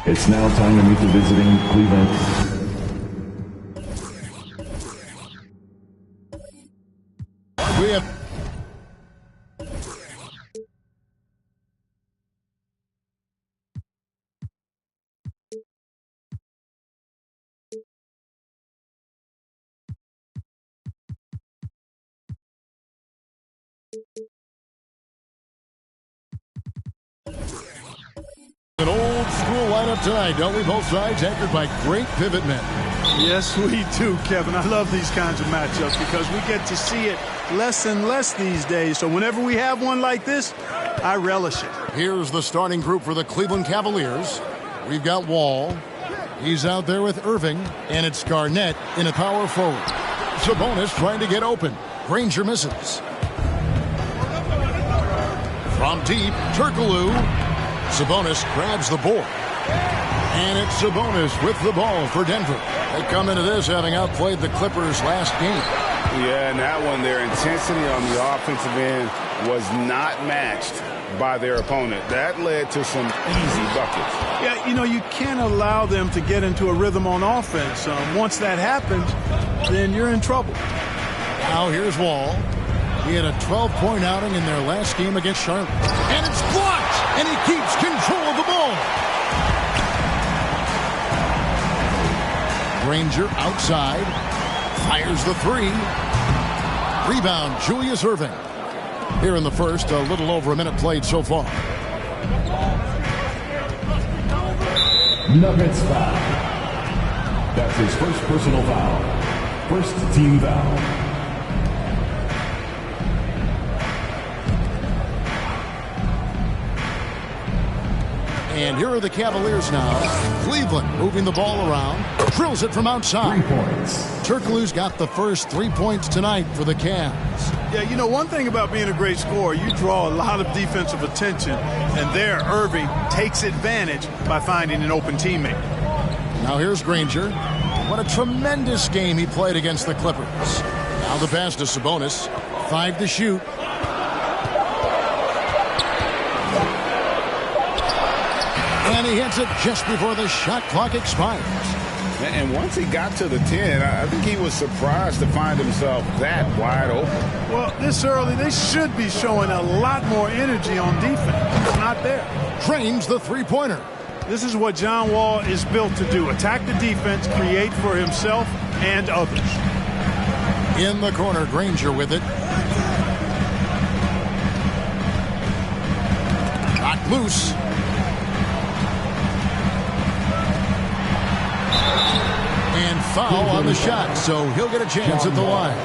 It's now time to meet the visiting Cleveland. We have an old school lineup tonight, don't we? Both sides anchored by great pivot men. Yes, we do, Kevin. I love these kinds of matchups because we get to see it less and less these days. So whenever we have one like this, I relish it. Here's the starting group for the Cleveland Cavaliers. We've got Wall. He's out there with Irving, and it's Garnett in a power forward. Sabonis trying to get open. Granger misses. From deep, Turkoglu. Sabonis grabs the board. And it's Sabonis with the ball for Denver. They come into this having outplayed the Clippers last game. Yeah, and that one, their intensity on the offensive end was not matched by their opponent. That led to some easy buckets. Yeah, you know, you can't allow them to get into a rhythm on offense. Once that happens, then you're in trouble. Now here's Wall. He had a 12-point outing in their last game against Charlotte. And it's blocked! And he keeps control of the ball. Granger outside. Fires the three. Rebound, Julius Irving. Here in the first, a little over a minute played so far. Nuggets foul. That's his first personal foul. First team foul. And here are the Cavaliers now. Cleveland moving the ball around. Drills it from outside. 3 points. Turkoglu's got the first 3 points tonight for the Cavs. Yeah, you know, one thing about being a great scorer, you draw a lot of defensive attention. And there, Irving takes advantage by finding an open teammate. Now here's Granger. What a tremendous game he played against the Clippers. Now the pass to Sabonis. 5 to shoot. And he hits it just before the shot clock expires. And once he got to the 10, I think he was surprised to find himself that wide open. Well, this early, they should be showing a lot more energy on defense. It's not there. Trains the three-pointer. This is what John Wall is built to do. Attack the defense, create for himself and others. In the corner, Granger with it. Knocked loose. And foul on the shot, so he'll get a chance at the line.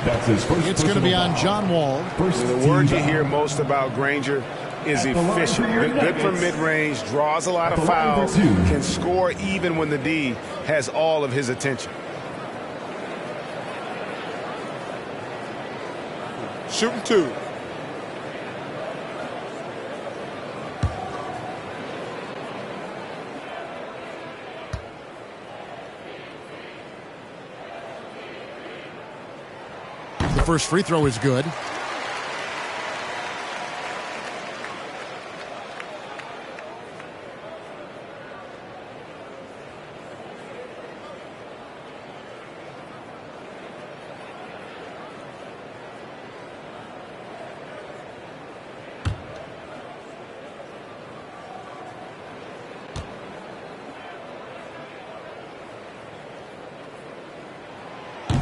That's his first. It's going to be on John Wall. The word you hear most about Granger is efficient. Good from mid-range, draws a lot of fouls, can score even when the D has all of his attention. Shooting 2. The first free throw is good.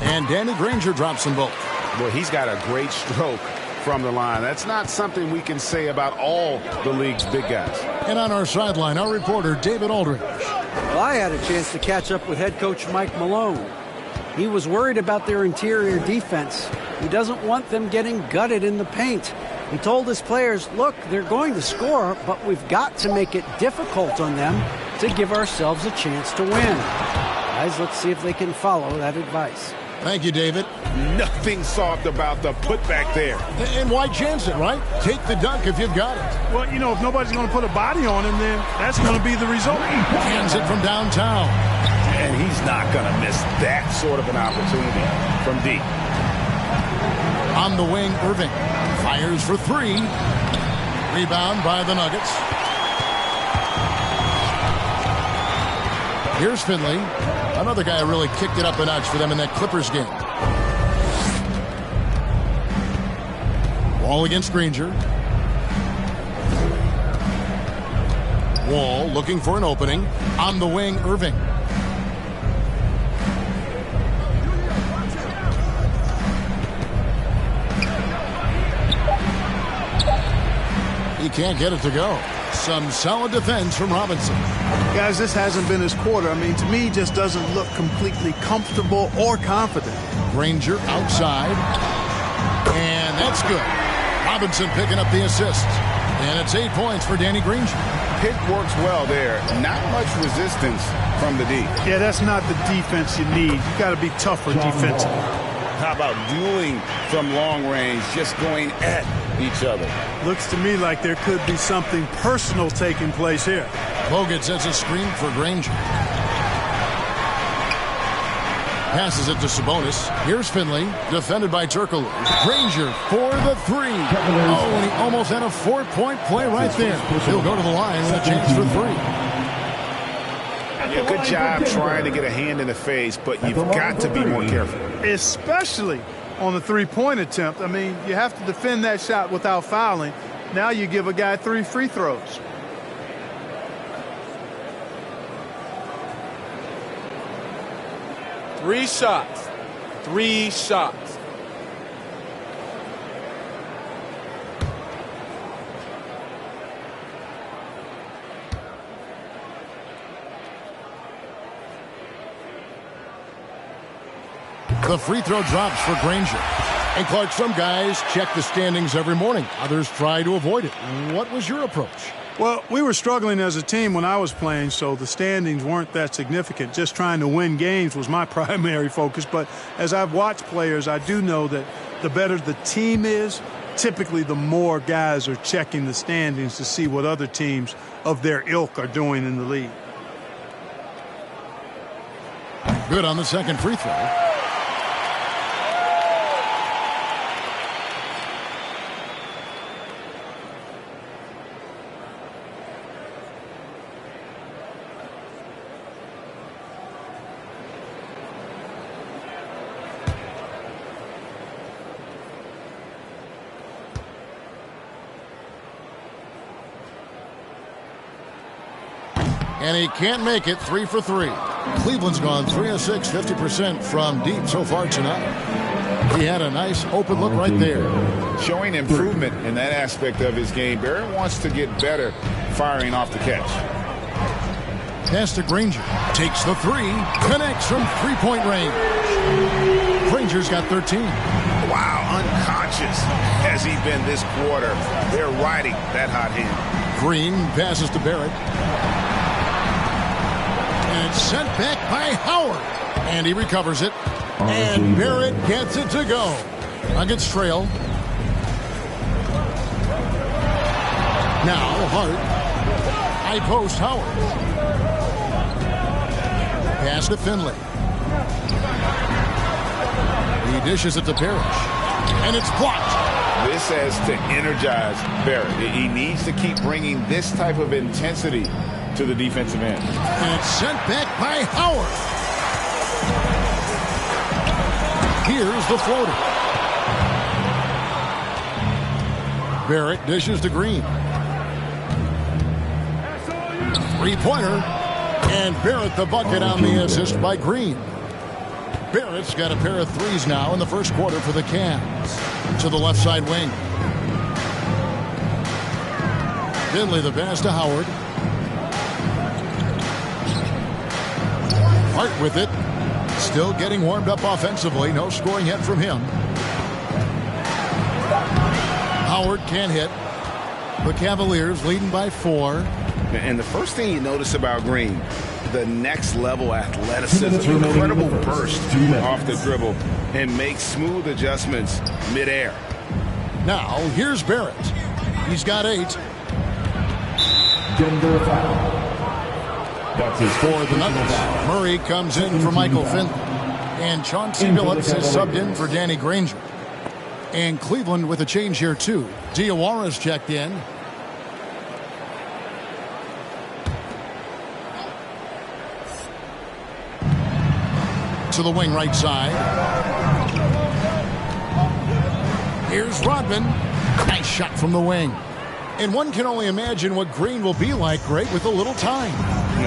And Danny Granger drops them both. Well, he's got a great stroke from the line. That's not something we can say about all the league's big guys. And on our sideline, our reporter, David Aldridge. Well, I had a chance to catch up with head coach Mike Malone. He was worried about their interior defense. He doesn't want them getting gutted in the paint. He told his players, look, they're going to score, but we've got to make it difficult on them to give ourselves a chance to win. Guys, let's see if they can follow that advice. Thank you, David. Nothing soft about the putback there. And why chance it, right? Take the dunk if you've got it. Well, you know, if nobody's going to put a body on him, then that's going to be the result. Hands it from downtown. And he's not going to miss that sort of an opportunity from deep. On the wing, Irving fires for 3. Rebound by the Nuggets. Here's Finley. Another guy who really kicked it up a notch for them in that Clippers game. Wall against Granger. Wall looking for an opening. On the wing, Irving. He can't get it to go. Some solid defense from Robinson. Guys, this hasn't been his quarter. I mean, to me, he just doesn't look completely comfortable or confident. Granger outside. And that's good. Robinson picking up the assist. And it's 8 points for Danny Granger. Pick works well there. Not much resistance from the D. Yeah, that's not the defense you need. You got to be tougher defensively. How about dueling from long range, just going at each other? Looks to me like there could be something personal taking place here. Bogut sets a screen for Granger. Passes it to Sabonis. Here's Finley, defended by Turkoglu. Granger for the 3. Oh, and he almost had a 4-point play right there. He'll go to the line with a chance for 3. Yeah, good job trying to get a hand in the face, but you've got to be more careful. Especially on the three-point attempt. I mean, you have to defend that shot without fouling. Now you give a guy 3 free throws. Three shots. 3 shots. The free throw drops for Granger. And Clark, some guys check the standings every morning. Others try to avoid it. What was your approach? Well, we were struggling as a team when I was playing, so the standings weren't that significant. Just trying to win games was my primary focus. But as I've watched players, I do know that the better the team is, typically the more guys are checking the standings to see what other teams of their ilk are doing in the league. Good on the second free throw. And he can't make it. 3 for 3. Cleveland's gone 3 of 6, 50% from deep so far tonight. He had a nice open look right there. Showing improvement in that aspect of his game. Barrett wants to get better firing off the catch. Pass to Granger. Takes the 3. Connects from three-point range. Granger's got 13. Wow, unconscious has he been this quarter. They're riding that hot hand. Green passes to Barrett. And it's sent back by Howard. And he recovers it. And Barrett gets it to go. Nuggets trail. Now Hart. High post Howard. Pass to Finley. He dishes it to Parrish. And it's blocked. This has to energize Barrett. He needs to keep bringing this type of intensity to the defensive end. And it's sent back by Howard. Here's the floater. Barrett dishes to Green. Three-pointer. And Barrett the bucket on the assist by Green. Barrett's got a pair of threes now in the first quarter for the Cavs. To the left side wing. Finley the pass to Howard. Hart with it. Still getting warmed up offensively. No scoring yet from him. Howard can't hit. The Cavaliers leading by 4. And the first thing you notice about Green, the next level athleticism, incredible burst off the dribble, and makes smooth adjustments midair. Now here's Barrett. He's got 8. Denver foul. That's his For the Nuggets, Murray comes in for Michael Finley. And Chauncey Billups is subbed in for Danny Granger. And Cleveland with a change here too. Diawara's checked in. To the wing right side. Here's Rodman. Nice shot from the wing. And one can only imagine what Green will be like, great, with a little time.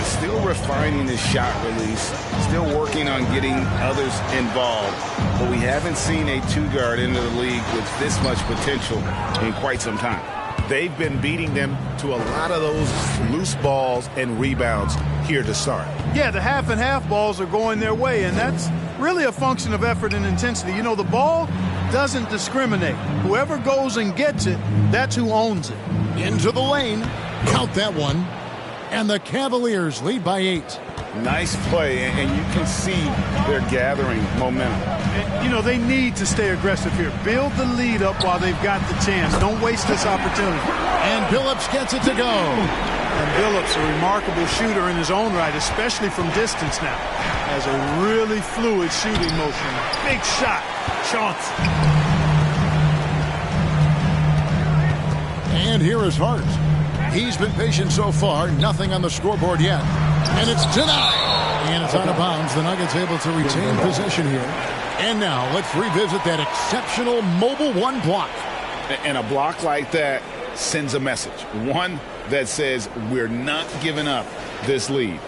Still refining his shot release, still working on getting others involved. But we haven't seen a two-guard into the league with this much potential in quite some time. They've been beating them to a lot of those loose balls and rebounds here to start. Yeah, the half and half balls are going their way, and that's really a function of effort and intensity. You know, the ball doesn't discriminate. Whoever goes and gets it, that's who owns it. Into the lane. Count that one. And the Cavaliers lead by 8. Nice play, and you can see they're gathering momentum. And, you know, they need to stay aggressive here. Build the lead up while they've got the chance. Don't waste this opportunity. And Billups gets it to go. And Billups, a remarkable shooter in his own right, especially from distance now. Has a really fluid shooting motion. Big shot. Chauncey. And here is Hart. He's been patient so far. Nothing on the scoreboard yet. And it's denied. And it's out of bounds. The Nuggets able to retain possession here. And now let's revisit that exceptional mobile one block. And a block like that sends a message. One that says we're not giving up this lead.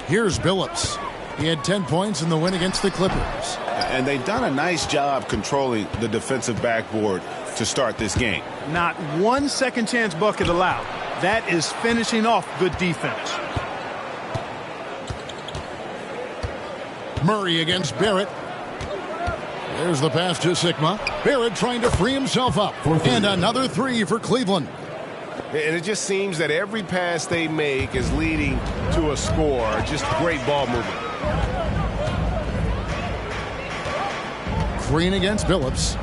Here's Billups. He had 10 points in the win against the Clippers. And they've done a nice job controlling the defensive backboard to start this game. Not one second chance bucket allowed. That is finishing off good defense. Murray against Barrett. There's the pass to Sigma. Barrett trying to free himself up. And another 3 for Cleveland. And it just seems that every pass they make is leading to a score. Just great ball movement. Green against Billups.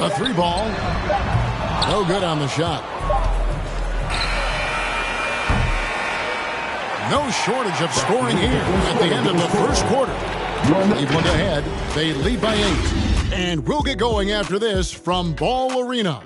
A 3 ball. No good on the shot. No shortage of scoring here at the end of the first quarter. Cleveland ahead. They lead by 8. And we'll get going after this from Ball Arena.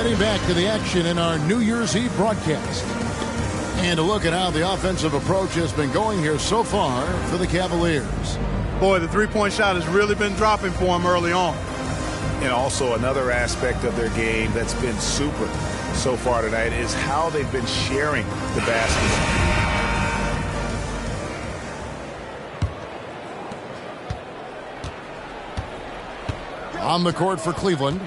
Getting back to the action in our New Year's Eve broadcast. And a look at how the offensive approach has been going here so far for the Cavaliers. Boy, the three-point shot has really been dropping for them early on. And also another aspect of their game that's been super so far tonight is how they've been sharing the basketball. On the court for Cleveland,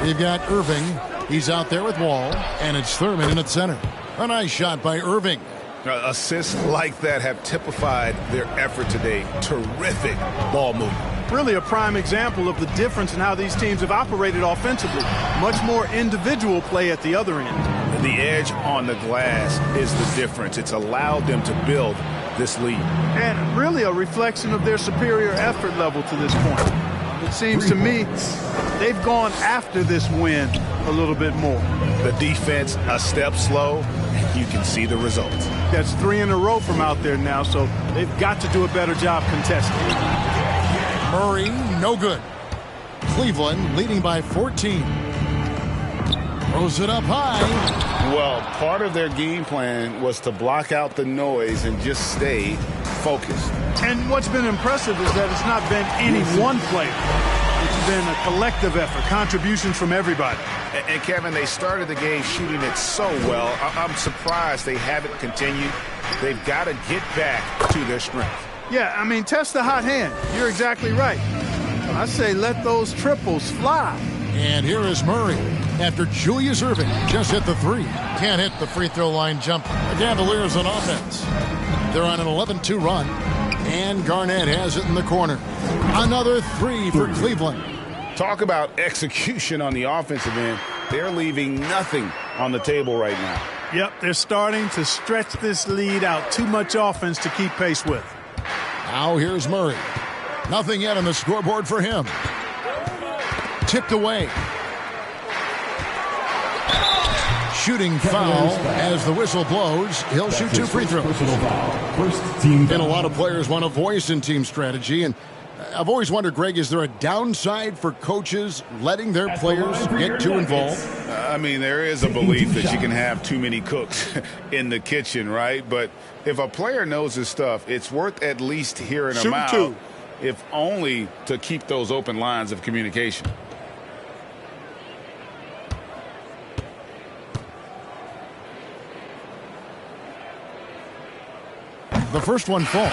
you've got Irving. He's out there with Wall, and it's Thurman in at center. A nice shot by Irving. Assists like that have typified their effort today. Terrific ball movement. Really a prime example of the difference in how these teams have operated offensively. Much more individual play at the other end. The edge on the glass is the difference. It's allowed them to build this lead. And really a reflection of their superior effort level to this point. It seems to me they've gone after this win a little bit more. The defense a step slow, and you can see the results. That's 3 in a row from out there now, so they've got to do a better job contesting. Murray, no good. Cleveland leading by 14. Throws it up high. Well, part of their game plan was to block out the noise and just stay focused. And what's been impressive is that it's not been any one player. It's been a collective effort, contributions from everybody. And Kevin, they started the game shooting it so well. I'm surprised they haven't continued. They've got to get back to their strength. Yeah, I mean, test the hot hand. You're exactly right. I say let those triples fly. And here is Murray after Julius Irving just hit the three. Can't hit the free throw line jumper. The Cavaliers on offense. They're on an 11-2 run. And Garnett has it in the corner. Another three for Cleveland. Talk about execution on the offensive end. They're leaving nothing on the table right now. Yep, they're starting to stretch this lead out. Too much offense to keep pace with. Now here's Murray. Nothing yet on the scoreboard for him. Tipped away. Shooting foul as the whistle blows. He'll shoot 2 free throws. And a lot of players want a voice in team strategy. And I've always wondered, Greg, is there a downside for coaches letting their players get too involved? I mean, there is a belief that you can have too many cooks in the kitchen, right? But if a player knows his stuff, it's worth at least hearing him out, if only to keep those open lines of communication. The first one falls.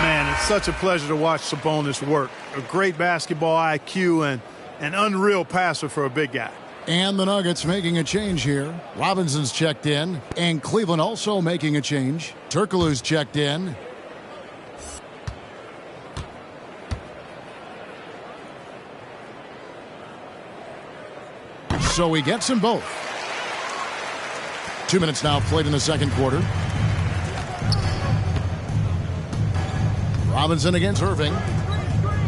Man, it's such a pleasure to watch Sabonis work. A great basketball IQ and an unreal passer for a big guy. And the Nuggets making a change here. Robinson's checked in. And Cleveland also making a change. Turkoglu's checked in. So he gets them both. 2 minutes now played in the second quarter. Robinson against Irving.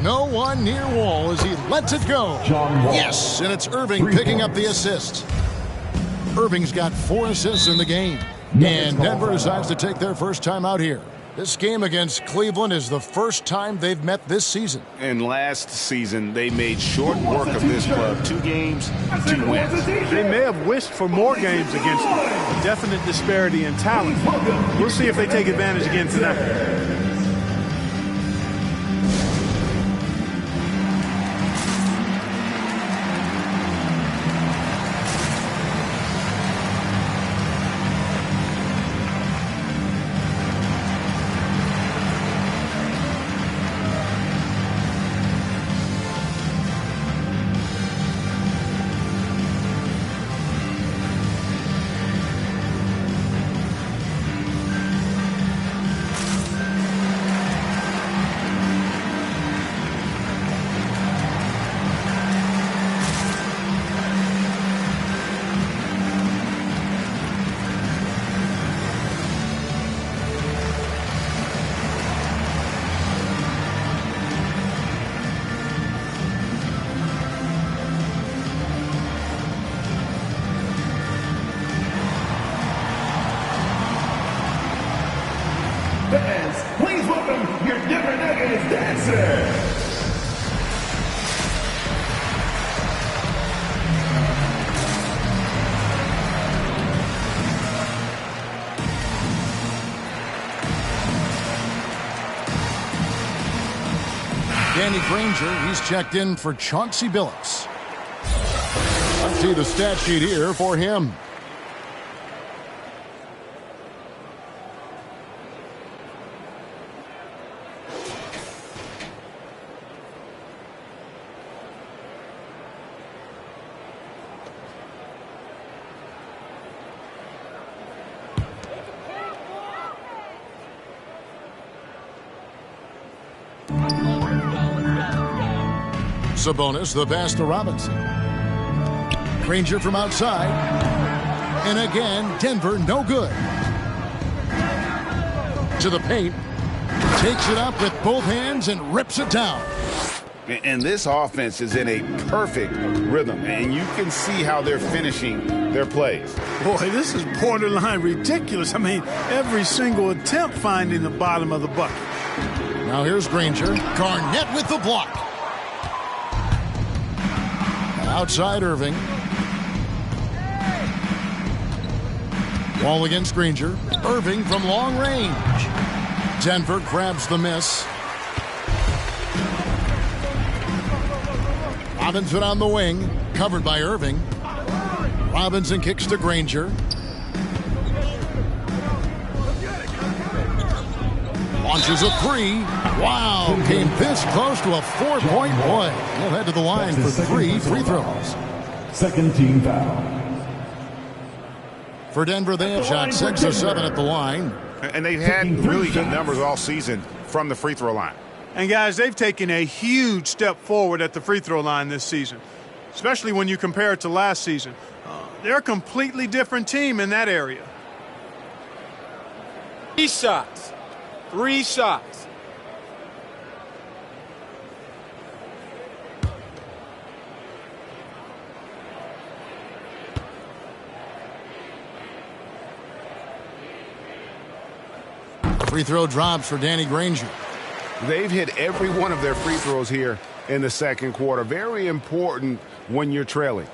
No one near Wall as he lets it go. Yes, and it's Irving picking up the assist. Irving's got 4 assists in the game. And Denver decides to take their first time out here. This game against Cleveland is the first time they've met this season. And last season, they made short work of this club. 2 games, 2 wins. They may have wished for more games against them. Definite disparity in talent. We'll see if they take advantage again tonight. Fans, please welcome your Denver Nuggets dancer. Danny Granger. He's checked in for Chauncey Billups. Let's see the stat sheet here for him. Sabonis, the pass to Robinson. Granger from outside. And again, Denver, no good. To the paint. Takes it up with both hands and rips it down. And this offense is in a perfect rhythm, and you can see how they're finishing their plays. Boy, this is borderline ridiculous. I mean, every single attempt finding the bottom of the bucket. Now here's Granger. Garnett with the block. Outside Irving. Wall against Granger. Irving from long range. Denver grabs the miss. Robinson on the wing. Covered by Irving. Robinson kicks to Granger. Launches a three. Wow, came this close to a 4-point play. He'll head to the line for 3 free throws. Second team foul. For Denver, they have shot 6 of 7 at the line. And they've had really good numbers all season from the free throw line. And guys, they've taken a huge step forward at the free throw line this season, especially when you compare it to last season. They're a completely different team in that area. 3 shots. 3 shots. Free throw drops for Danny Granger. They've hit every one of their free throws here in the second quarter. Very important when you're trailing.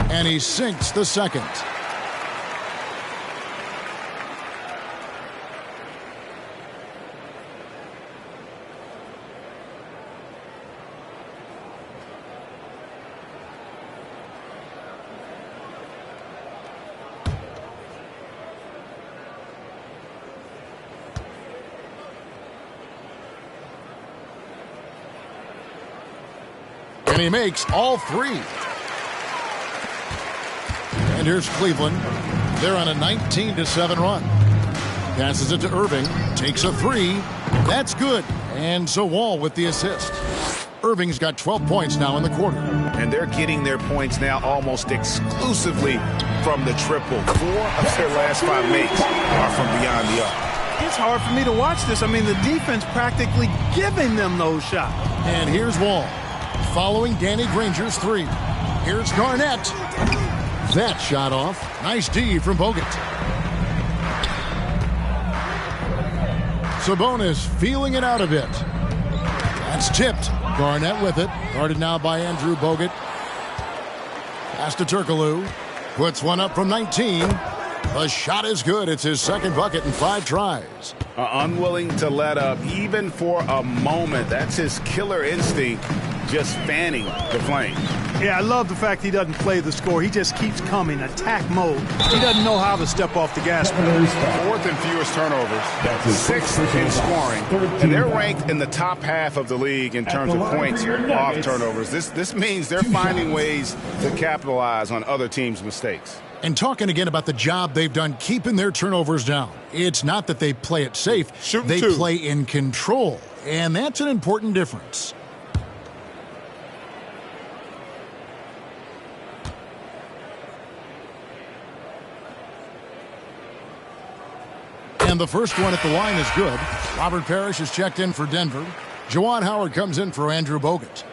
And he sinks the second. And he makes all 3. And here's Cleveland. They're on a 19-7 run. Passes it to Irving. Takes a 3. That's good. And so Wall with the assist. Irving's got 12 points now in the quarter. And they're getting their points now almost exclusively from the triple. 4 of their last 5 makes are from beyond the arc. It's hard for me to watch this. I mean, the defense practically giving them those shots. And here's Wall. Following Danny Granger's 3. Here's Garnett. That shot off. Nice D from Bogut. Sabonis feeling it out a bit. That's tipped. Garnett with it. Guarded now by Andrew Bogut. Pass to Turkoglu. Puts one up from 19. The shot is good. It's his second bucket in 5 tries. Unwilling to let up even for a moment. That's his killer instinct, just fanning the flame. Yeah, I love the fact he doesn't play the score. He just keeps coming, attack mode. He doesn't know how to step off the gas pedal. 4th and fewest turnovers, 6th in scoring, and they're ranked in the top half of the league in terms of points off turnovers. This means they're finding ways to capitalize on other teams' mistakes. And talking again about the job they've done keeping their turnovers down. It's not that they play it safe. They play in control, and that's an important difference. And the first one at the line is good. Robert Parrish is checked in for Denver. Juwan Howard comes in for Andrew Bogut.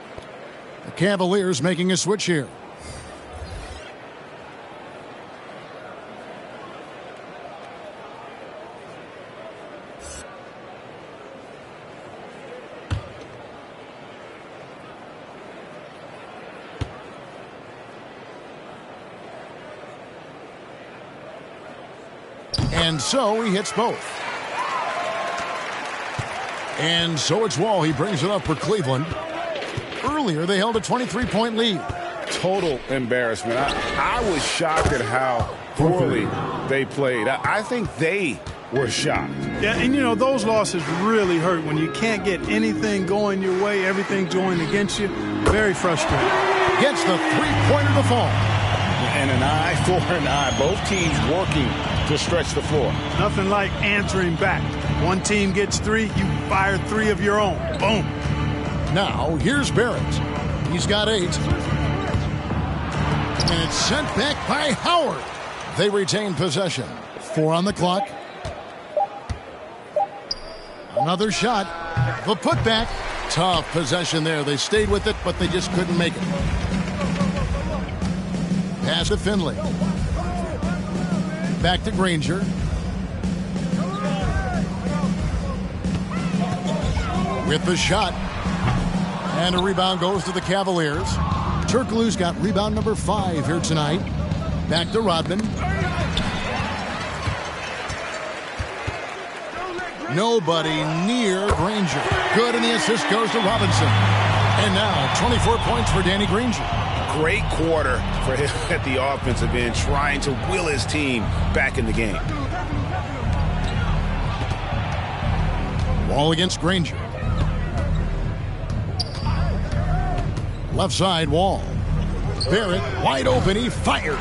The Cavaliers making a switch here. And so he hits both. And so it's Wall. He brings it up for Cleveland. Earlier, they held a 23-point lead. Total embarrassment. I was shocked at how poorly they played. I think they were shocked. Yeah, and, those losses really hurt when you can't get anything going your way, everything's going against you. Very frustrating. Gets the three-pointer to fall. And an eye for an eye. Both teams working to stretch the floor. Nothing like answering back. One team gets 3, you fire 3 of your own. Boom. Now, here's Barrett. He's got 8. And it's sent back by Howard. They retain possession. 4 on the clock. Another shot. The putback. Tough possession there. They stayed with it, but they just couldn't make it. Pass to Finley. Back to Granger. With the shot. And a rebound goes to the Cavaliers. Turkoglu's got rebound number 5 here tonight. Back to Rodman. Nobody near Granger. Good, and the assist goes to Robinson. And now 24 points for Danny Granger. Great quarter for him at the offensive end, trying to will his team back in the game. Wall against Granger. Left side, Wall. Barrett, wide open, he fires.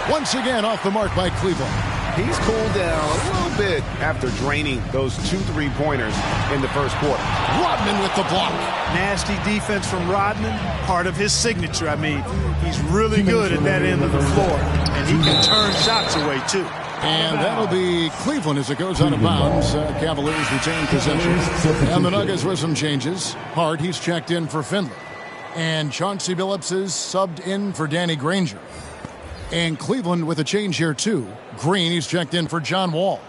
Once again off the mark by Cleveland. He's cooled down a little bit after draining those 2 3-pointers in the first quarter. Rodman with the block. Nasty defense from Rodman, part of his signature. I mean, he's really good at that end of the floor, and he can turn shots away, too. And that'll be Cleveland as it goes out of bounds. Cavaliers retain possession. And the Nuggets with some changes. Hart, he's checked in for Finley. And Chauncey Billups is subbed in for Danny Granger. And Cleveland with a change here, too. Green, he's checked in for John Wall.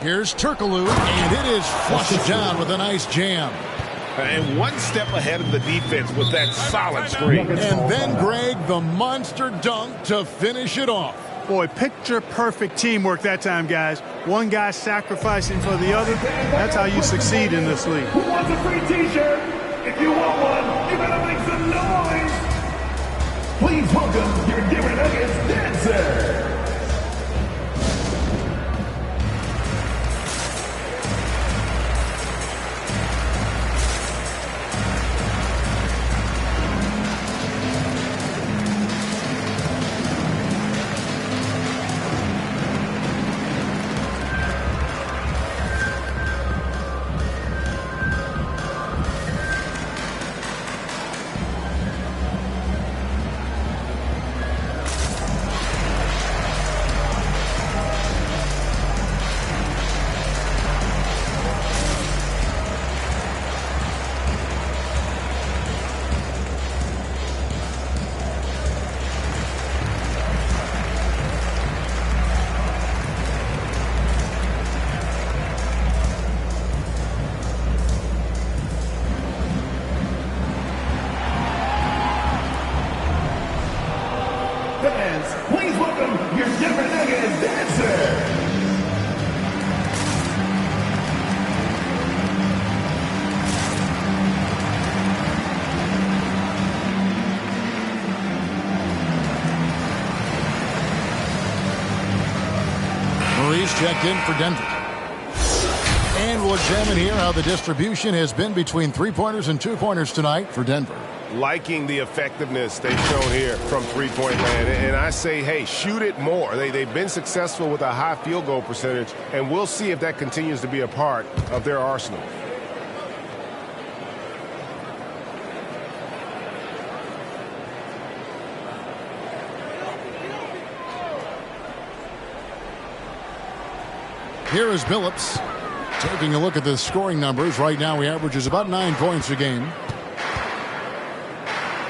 Here's Turkoglu, and it is flushed down with a nice jam. And one step ahead of the defense with that solid screen. And then, Greg, the monster dunk to finish it off. Boy, picture-perfect teamwork that time, guys. One guy sacrificing for the other. That's how you succeed in this league. Who wants a free T-shirt? If you want one, you better make some noise. Please welcome your Denver Nuggets dancer. Please welcome your Denver Nuggets dancer. Maurice checked in for Denver. And we'll examine here how the distribution has been between three-pointers and two-pointers tonight for Denver. Liking the effectiveness they've shown here from three-point land. And I say, hey, shoot it more. They've been successful with a high field goal percentage, and we'll see if that continues to be a part of their arsenal. Here is Billups. Taking a look at the scoring numbers. Right now he averages about 9 points a game.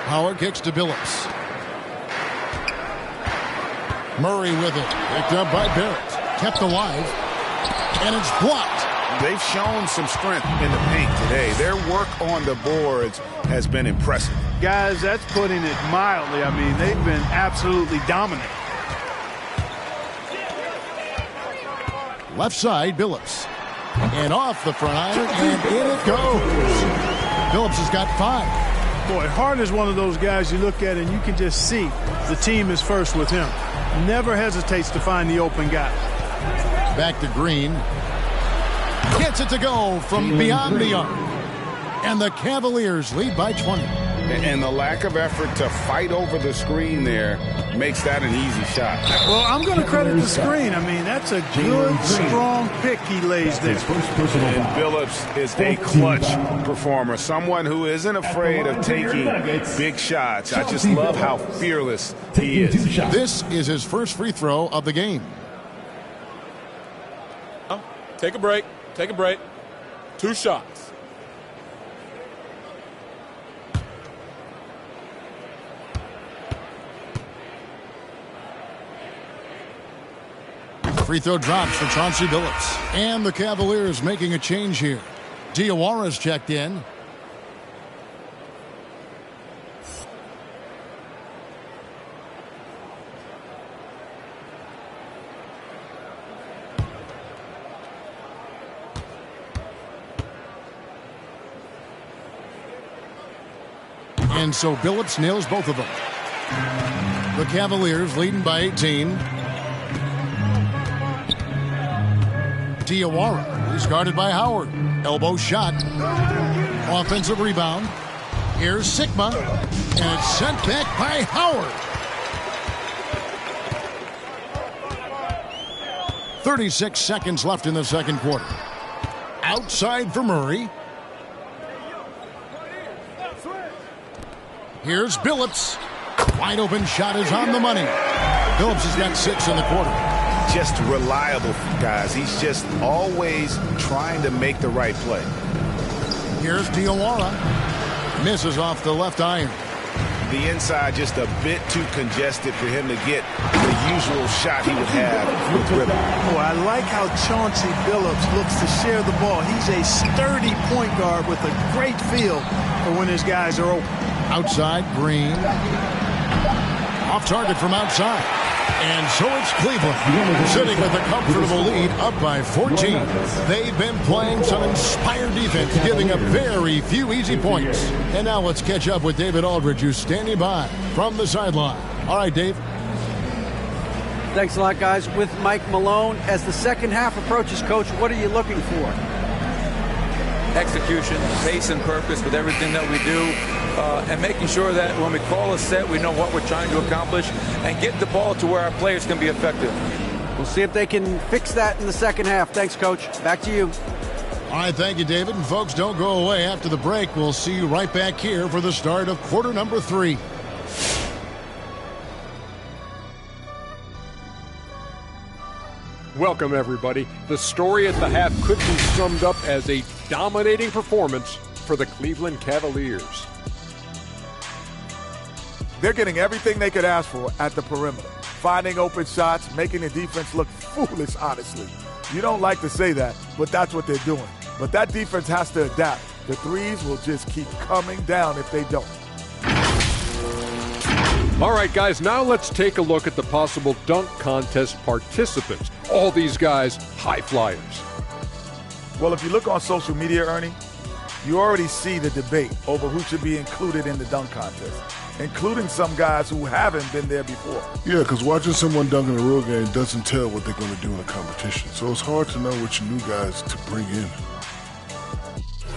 Howard kicks to Billups. Murray with it. Picked up by Barrett. Kept alive. And it's blocked. they've shown some strength in the paint today. Their work on the boards has been impressive. Guys, that's putting it mildly. I mean, they've been absolutely dominant. Left side, Billups. And off the front iron, and in it goes. Billups has got 5. Boy, Hart is one of those guys you look at and you can just see the team is first with him. Never hesitates to find the open guy. Back to Green. Gets it to go from beyond the arc. And the Cavaliers lead by 20. And the lack of effort to fight over the screen there makes that an easy shot. Well, I'm going to credit the screen. I mean, that's a good, strong pick he lays there. And Billups is a clutch performer, someone who isn't afraid of taking big shots. I just love how fearless he is. This is his first free throw of the game. Take a break. Take a break. 2 shots. Free throw drops for Chauncey Billups. And the Cavaliers making a change here. Diawara's checked in. And so Billups nails both of them. The Cavaliers leading by 18. Diawara. He's guarded by Howard. Elbow shot. Offensive rebound. Here's Sigma. And it's sent back by Howard. 36 seconds left in the second quarter. Outside for Murray. Here's Billups. Wide open shot is on the money. Billups has got 6 in the quarter. Just reliable, guys. He's just always trying to make the right play. Here's Diawara. Misses off the left iron. The inside just a bit too congested for him to get the usual shot he would have with rhythm. Oh, I like how Chauncey Billups looks to share the ball. He's a sturdy point guard with a great feel for when his guys are open. Outside, Green. Off target from outside. And so it's Cleveland, sitting with a comfortable lead, up by 14. They've been playing some inspired defense, giving up very few easy points. And now let's catch up with David Aldridge, who's standing by from the sideline. All right, Dave. Thanks a lot, guys. With Mike Malone, as the second half approaches, Coach, what are you looking for? Execution, pace and purpose with everything that we do. And making sure that when we call a set, we know what we're trying to accomplish and get the ball to where our players can be effective. We'll see if they can fix that in the second half. Thanks, Coach. Back to you. All right, thank you, David. And folks, don't go away. After the break, we'll see you right back here for the start of quarter number 3. Welcome, everybody. The story at the half could be summed up as a dominating performance for the Cleveland Cavaliers. They're getting everything they could ask for at the perimeter. Finding open shots, making the defense look foolish, honestly. You don't like to say that, but that's what they're doing. But that defense has to adapt. The threes will just keep coming down if they don't. All right, guys, now let's take a look at the possible dunk contest participants. All these guys, high flyers. Well, if you look on social media, Ernie, you already see the debate over who should be included in the dunk contest, including some guys who haven't been there before. Yeah, because watching someone dunk in a real game doesn't tell what they're going to do in a competition. So it's hard to know which new guys to bring in.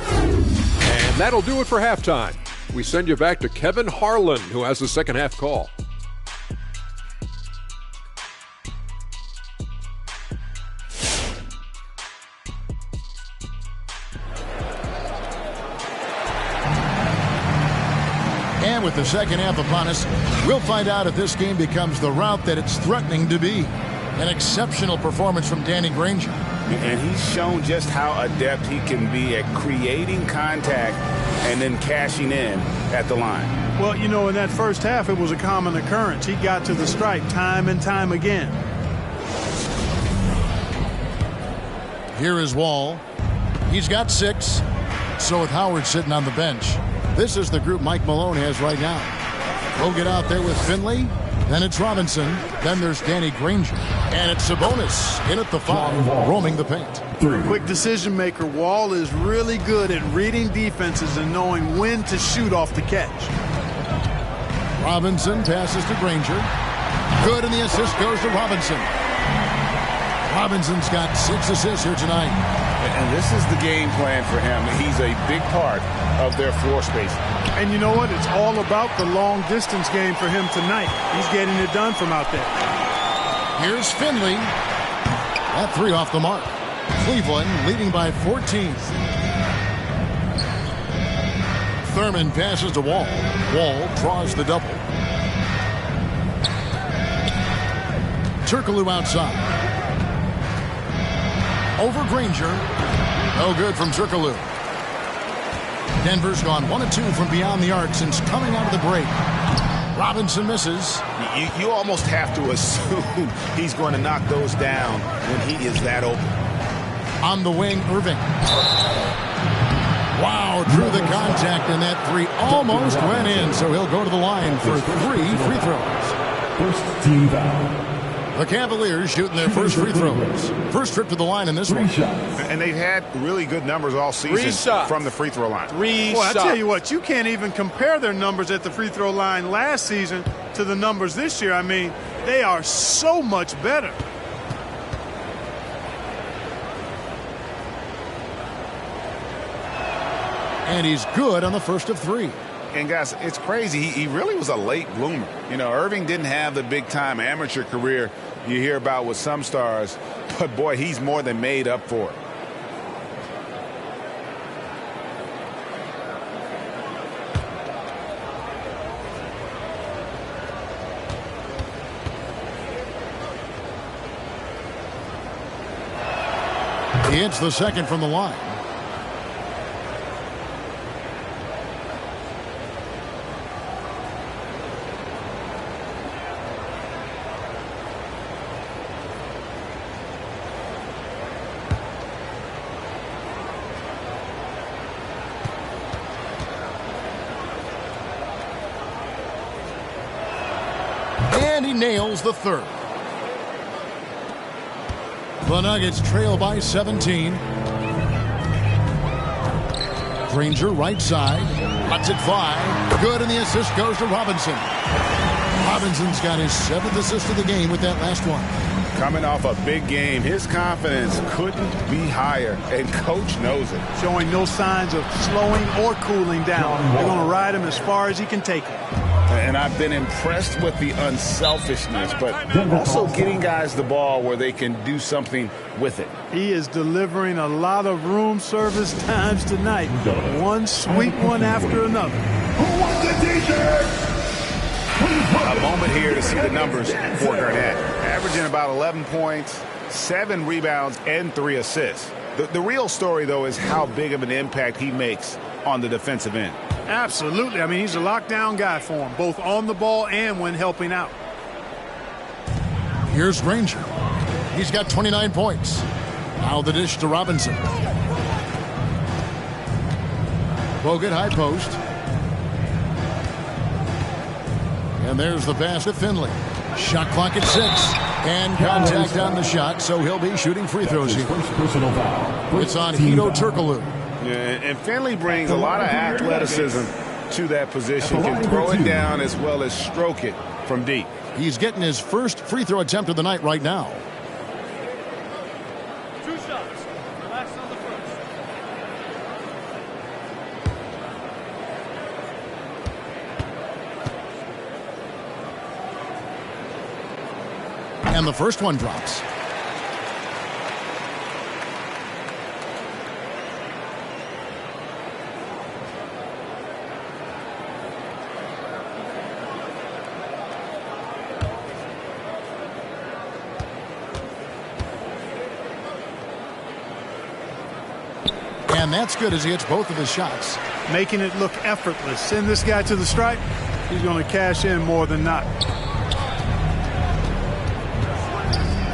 And that'll do it for halftime. We send you back to Kevin Harlan, who has the second half call. And with the second half upon us, we'll find out if this game becomes the route that it's threatening to be. An exceptional performance from Danny Granger. And he's shown just how adept he can be at creating contact and then cashing in at the line. Well, you know, in that first half, it was a common occurrence. He got to the stripe time and time again. Here is Wall. He's got 6. So with Howard sitting on the bench, this is the group Mike Malone has right now. We'll get out there with Finley. Then it's Robinson. Then there's Danny Granger. And it's Sabonis in at the 5, roaming the paint. Quick decision maker. Wall is really good at reading defenses and knowing when to shoot off the catch. Robinson passes to Granger. Good, and the assist goes to Robinson. Robinson's got 6 assists here tonight. And this is the game plan for him. He's a big part of their floor space. And you know what? It's all about the long distance game for him tonight. He's getting it done from out there. Here's Finley. That 3 off the mark. Cleveland leading by 14. Thurman passes to Wall. Wall draws the double. Turkoglu outside. Over Granger. No good from Turkoglu. Denver's gone 1 of 2 from beyond the arc since coming out of the break. Robinson misses. You almost have to assume he's going to knock those down when he is that open. On the wing, Irving. Wow, drew the contact, and that 3 almost went in, so he'll go to the line for 3 free throws. First team foul. The Cavaliers shooting their first free throws. First trip to the line in this one. And they've had really good numbers all season from the free throw line. Well, I tell you what, you can't even compare their numbers at the free throw line last season to the numbers this year. I mean, they are so much better. And he's good on the first of 3. And guys, it's crazy. He really was a late bloomer. You know, Irving didn't have the big-time amateur career you hear about with some stars, but boy, he's more than made up for it. He hits the second from the line. And he nails the third. The Nuggets trail by 17. Granger right side. Lets it fly. Good, and the assist goes to Robinson. Robinson's got his 7th assist of the game with that last one. Coming off a big game, his confidence couldn't be higher, and coach knows it. Showing no signs of slowing or cooling down. They're going to ride him as far as he can take him. And I've been impressed with the unselfishness, but also getting guys the ball where they can do something with it. He is delivering a lot of room service times tonight. One sweet one after another. Who wants the t-shirt? A moment here to see the numbers for Garnett. Averaging about 11 points, 7 rebounds, and 3 assists. The real story, though, is how big of an impact he makes on the defensive end. Absolutely. I mean, he's a lockdown guy for him, both on the ball and when helping out. Here's Granger. He's got 29 points. Now the dish to Robinson. Bogut high post. And there's the pass to Finley. Shot clock at 6. And contact on the shot, so he'll be shooting free throws here. It's on Hedo Turkoglu. Yeah, and Finley brings a lot of athleticism to that position. Can throw it down as well as stroke it from deep. He's getting his first free throw attempt of the night right now. 2 shots. Relax on the first. And the first one drops. And that's good as he hits both of his shots. Making it look effortless. Send this guy to the stripe. He's going to cash in more than not.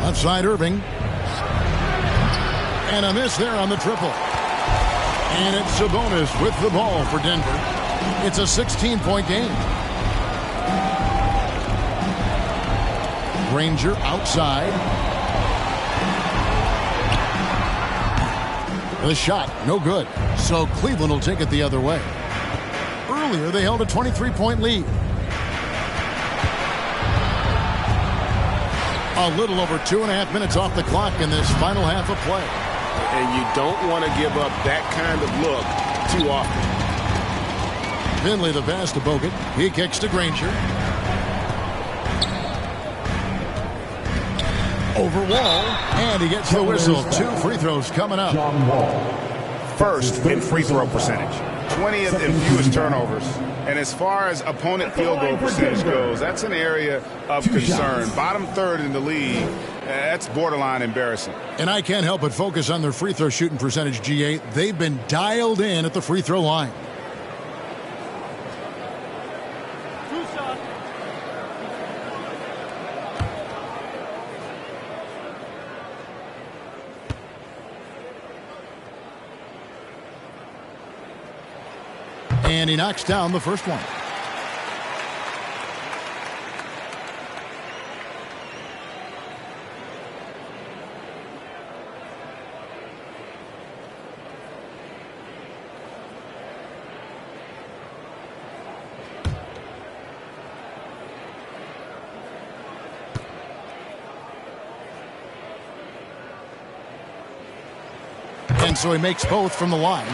Left side Irving. And a miss there on the triple. And it's Sabonis with the ball for Denver. It's a 16-point game. Granger outside. The shot, no good. So Cleveland will take it the other way. Earlier, they held a 23-point lead. A little over 2.5 minutes off the clock in this final half of play. And you don't want to give up that kind of look too often. Finley the pass to Bogut. He kicks to Granger. Over Wall. And he gets the whistle. 2 free throws coming up. First in free throw percentage. 20th in fewest turnovers. And as far as opponent field goal percentage goes, that's an area of concern. Bottom third in the league. That's borderline embarrassing. And I can't help but focus on their free throw shooting percentage, GA. They've been dialed in at the free throw line. And he knocks down the first one. And so he makes both from the line.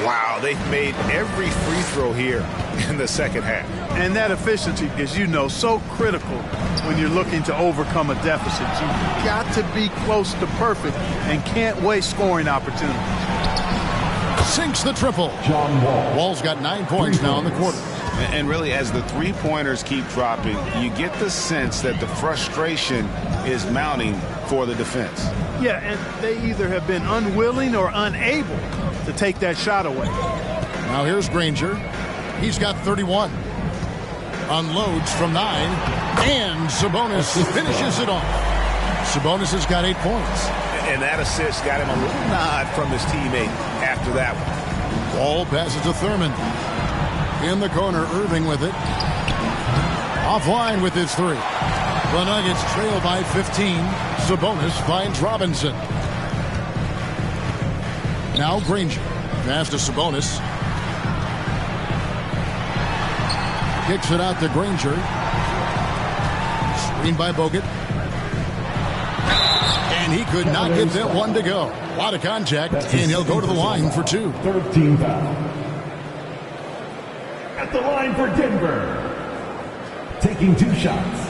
Wow, they've made every free throw here in the second half. And that efficiency, as you know, so critical when you're looking to overcome a deficit. You've got to be close to perfect and can't waste scoring opportunities. Sinks the triple. Wall's got 9 points now in the quarter. And really, as the three-pointers keep dropping, you get the sense that the frustration is mounting for the defense. Yeah, and they either have been unwilling or unable to take that shot away. Now here's Granger. He's got 31. Unloads from 9. And Sabonis finishes it off. Sabonis has got 8 points. And that assist got him a little nod from his teammate after that one. Wall passes to Thurman. In the corner, Irving with it. Offline with his 3. The Nuggets trail by 15. Sabonis finds Robinson. Now Granger. Pass to Sabonis. Kicks it out to Granger. Screened by Bogut. And he could not get that one to go. A lot of contact, and he'll go to the line for 2. 13 foul. At the line for Denver. Taking 2 shots.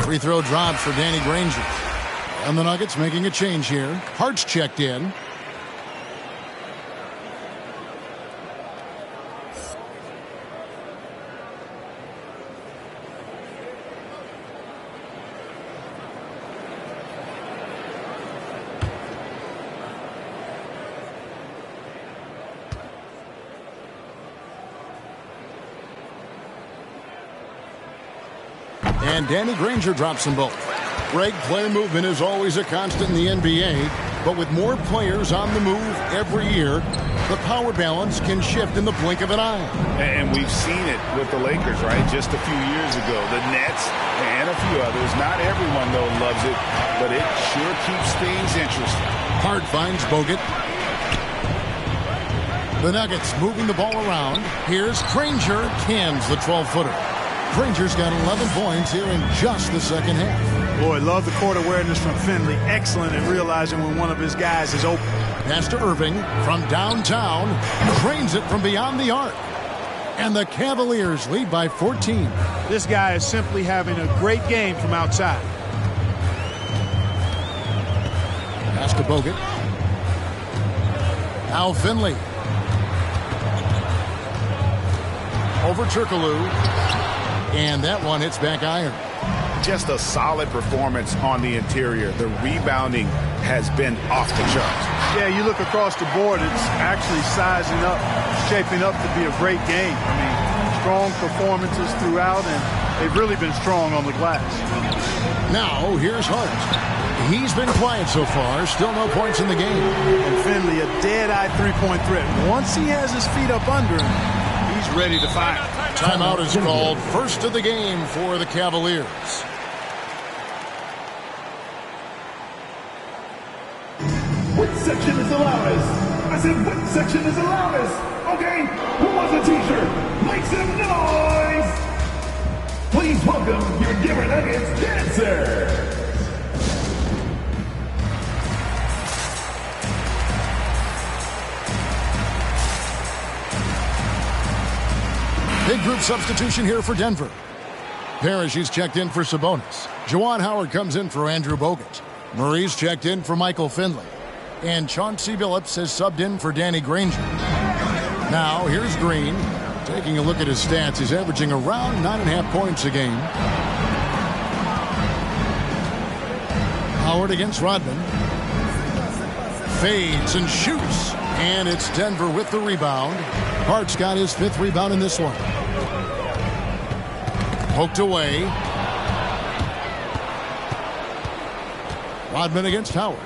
Free throw dropped for Danny Granger. And the Nuggets making a change here. Hart's checked in. And Danny Granger drops them both. Greg, player movement is always a constant in the NBA, but with more players on the move every year, the power balance can shift in the blink of an eye. And we've seen it with the Lakers, right? Just a few years ago. The Nets and a few others. Not everyone, though, loves it, but it sure keeps things interesting. Hart finds Bogut. The Nuggets moving the ball around. Here's Granger, cans the 12-footer. Granger's got 11 points here in just the second half. Boy, love the court awareness from Finley. Excellent at realizing when one of his guys is open. Pass to Irving from downtown. Drains it from beyond the arc. And the Cavaliers lead by 14. This guy is simply having a great game from outside. Pass to Bogut. Now Finley. Over Turkoglu. And that one hits back iron. Just a solid performance on the interior. The rebounding has been off the charts. Yeah, you look across the board, it's actually sizing up, shaping up to be a great game. I mean, strong performances throughout, and they've really been strong on the glass. Now, here's Hart. He's been quiet so far. Still no points in the game. And Finley, a dead-eye three-point threat. Once he has his feet up under him, he's ready to fire. Timeout is called. First of the game for the Cavaliers. What section is the loudest? I said, what section is the loudest? Okay, who wants a t-shirt? Make some noise! Please welcome your Denver Nuggets dancers! Big group substitution here for Denver. Parrish is checked in for Sabonis. Juwan Howard comes in for Andrew Bogut. Murray's checked in for Michael Finley. And Chauncey Billups has subbed in for Danny Granger. Now, here's Green. Taking a look at his stats, he's averaging around 9.5 points a game. Howard against Rodman. Fades and shoots. And it's Denver with the rebound. Hart's got his 5th rebound in this one. Poked away. Rodman against Howard.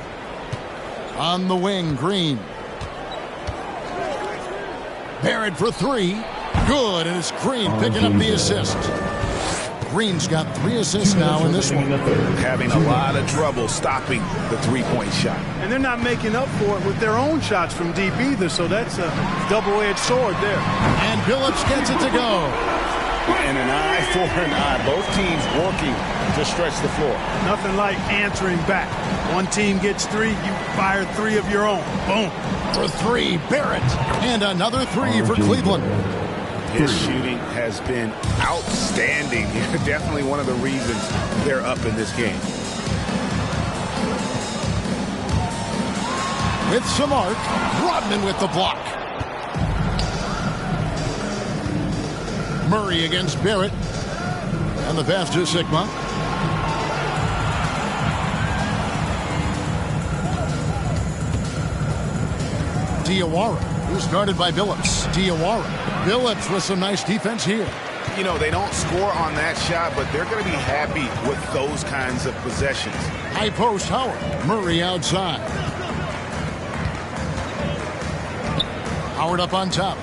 On the wing, Green. Barrett for 3. Good, and it's Green picking up the assist. Green's got 3 assists now in this one. Having a lot of trouble stopping the three-point shot. And they're not making up for it with their own shots from deep either, so that's a double-edged sword there. And Billups gets it to go. And an eye for an eye. Both teams working to stretch the floor. Nothing like answering back. One team gets 3, you fire 3 of your own. Boom. For 3, Barrett. And another 3 for Cleveland. His shooting has been outstanding. Definitely one of the reasons they're up in this game. With some arc, Rodman with the block. Murray against Barrett. And the pass to Sigma. Diawara, who's guarded by Billups. Diawara. Billups with some nice defense here. You know, they don't score on that shot, but they're going to be happy with those kinds of possessions. High post, Howard. Murray outside. Howard up on top.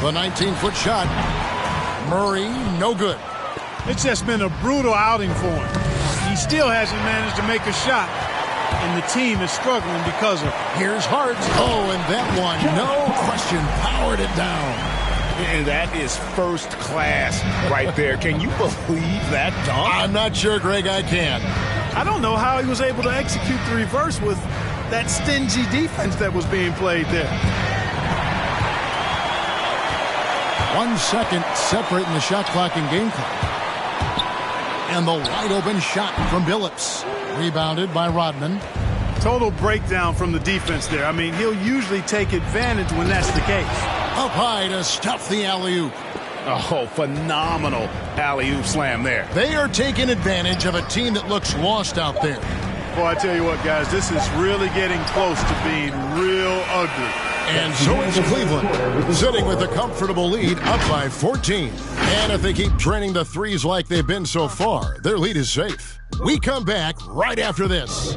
The 19-foot shot. Murray, no good. It's just been a brutal outing for him. He still hasn't managed to make a shot, and the team is struggling because of it. Here's Hart. Oh, and that one, no question, powered it down. And that is first class right there. Can you believe that dunk? I'm not sure, Greg, I can. I don't know how he was able to execute the reverse with that stingy defense that was being played there. 1 second separating the shot clock and game clock. And the wide open shot from Billups. Rebounded by Rodman. Total breakdown from the defense there. I mean, he'll usually take advantage when that's the case. Up high to stuff the alley-oop. Oh, phenomenal alley-oop slam there. They are taking advantage of a team that looks lost out there. Boy, I tell you what, guys, this is really getting close to being real ugly. And so is Cleveland, sitting with a comfortable lead, up by 14. And if they keep training the threes like they've been so far, their lead is safe. We come back right after this.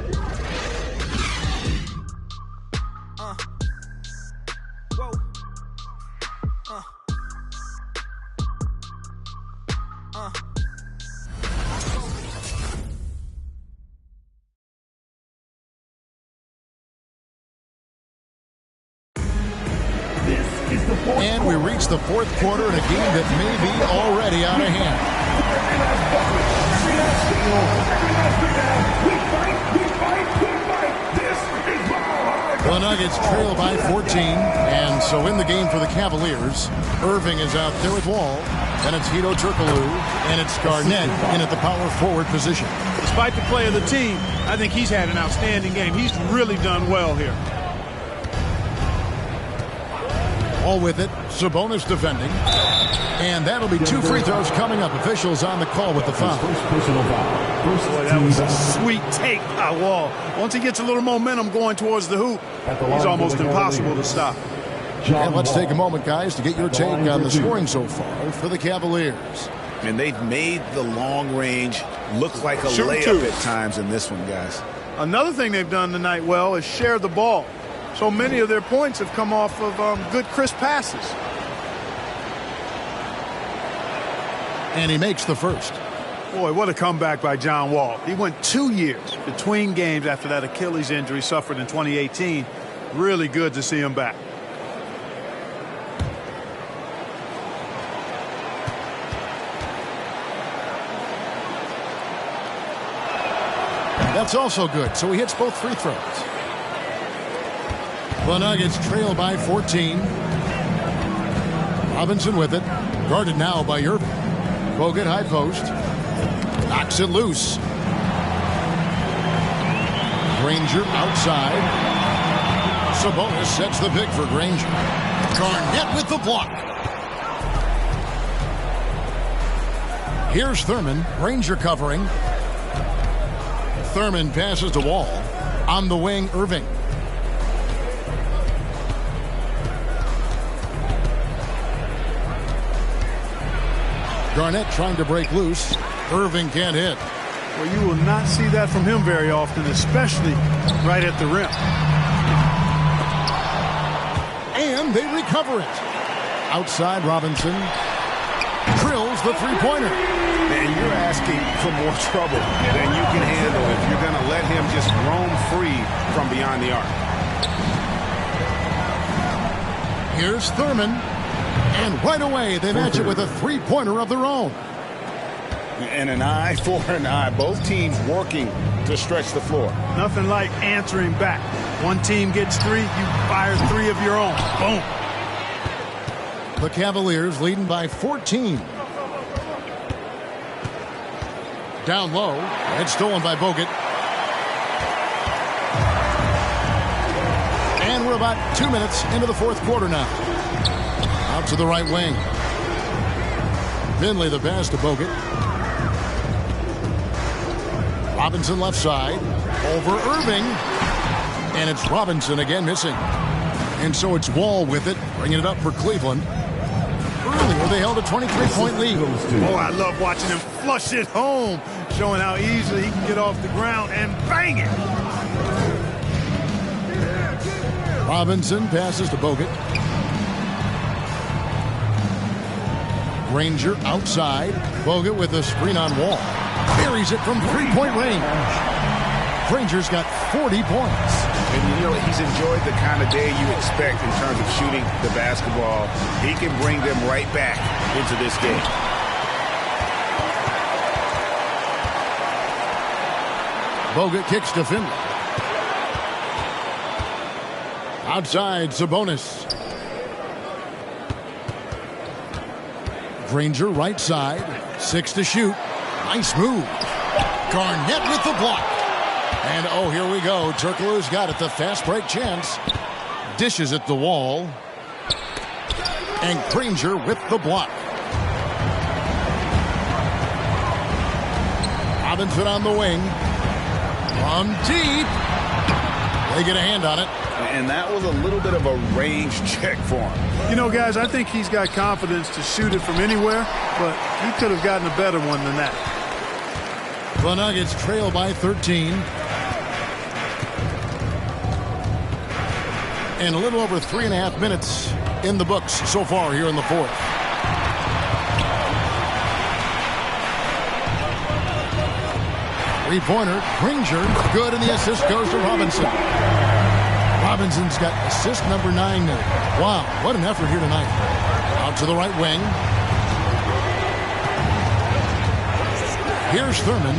And we reach the 4th quarter in a game that may be already out of hand. The Nuggets trail by 14, and so in the game for the Cavaliers, Irving is out there with Wall, and it's Hedo Turkoglu, and it's Garnett in at the power forward position. Despite the play of the team, I think he's had an outstanding game. He's really done well here. All with it. Sabonis defending. And that'll be 2 free throws coming up. Officials on the call with the foul. Boy, that was a sweet take by Wall. Once he gets a little momentum going towards the hoop, he's almost impossible to stop. And let's take a moment, guys, to get your take on the scoring so far for the Cavaliers. And they've made the long range look like a layup at times in this one, guys. Another thing they've done tonight well is share the ball. So many of their points have come off of good, crisp passes. And he makes the first. Boy, what a comeback by John Wall. He went 2 years between games after that Achilles injury suffered in 2018. Really good to see him back. That's also good, so he hits both free throws. The Nuggets trail by 14. Robinson with it. Guarded now by Irving. Bogut high post. Knocks it loose. Granger outside. Sabonis sets the pick for Granger. Garnett with the block. Here's Thurman. Granger covering. Thurman passes to Wall. On the wing, Irving. Garnett trying to break loose. Irving can't hit. Well, you will not see that from him very often, especially right at the rim. And they recover it. Outside, Robinson drills the three-pointer. And you're asking for more trouble than you can handle if you're going to let him just roam free from beyond the arc. Here's Thurman. And right away, they match it with a three-pointer of their own. And an eye for an eye. Both teams working to stretch the floor. Nothing like answering back. One team gets 3, you fire 3 of your own. Boom. The Cavaliers leading by 14. Down low. It's stolen by Bogut. And we're about 2 minutes into the fourth quarter now. Out to the right wing. Finley the pass to Bogut. Robinson left side. Over Irving. And it's Robinson again missing. And so it's Wall with it. Bringing it up for Cleveland. Earlier they held a 23-point lead. Oh, I love watching him flush it home. Showing how easily he can get off the ground and bang it. Robinson passes to Bogut. Granger outside. Bogut with a screen on Wall. Buries it from three-point range. Granger's got 40 points. And you know, he's enjoyed the kind of day you expect in terms of shooting the basketball. He can bring them right back into this game. Bogut kicks to Finley. Outside, Sabonis. Granger right side. 6 to shoot. Nice move. Garnett with the block. And oh, here we go. Turkoglu's got it. The fast break chance. Dishes at the Wall. And Granger with the block. Robinson on the wing. From deep. They get a hand on it. And that was a little bit of a range check for him. You know, guys, I think he's got confidence to shoot it from anywhere, but he could have gotten a better one than that. The Nuggets trail by 13. And a little over 3.5 minutes in the books so far here in the fourth. Three-pointer, Granger, good, and the assist goes to Robinson. Robinson's got assist number 9 now. Wow, what an effort here tonight. Out to the right wing. Here's Thurman.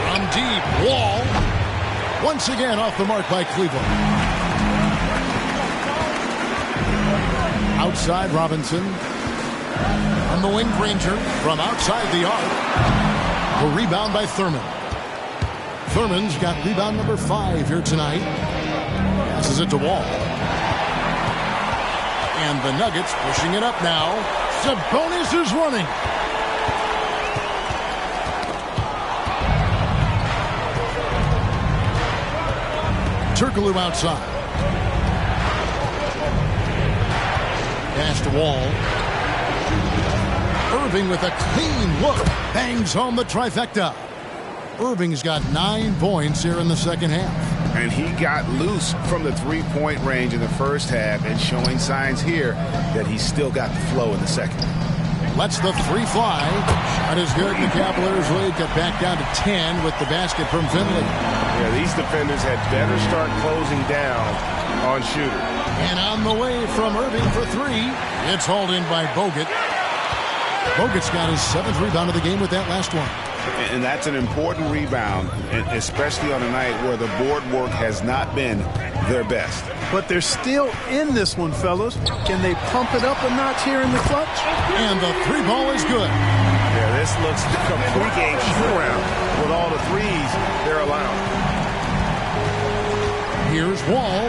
From deep, Wall. Once again off the mark by Cleveland. Outside, Robinson. On the wing, Granger. From outside the arc. The rebound by Thurman. Thurman's got rebound number 5 here tonight. Passes it to Wall. And And the Nuggets pushing it up now. Sabonis is running. Turkoglu outside. Pass to Wall. Irving with a clean look. Bangs home the trifecta. Irving's got 9 points here in the second half. And he got loose from the three-point range in the first half and showing signs here that he's still got the flow in the second. Lets the three fly. Shot is good. The Cavaliers lead got back down to 10 with the basket from Finley. Yeah, these defenders had better start closing down on Shooter. And on the way from Irving for 3. It's hauled in by Bogut. Bogut's got his 7th rebound of the game with that last one. And that's an important rebound, especially on a night where the board work has not been their best. But they're still in this one, fellas. Can they pump it up a notch here in the clutch? And the 3 ball is good. Yeah, this looks a complete game shoot-around with all the threes they're allowing. Here's Wall,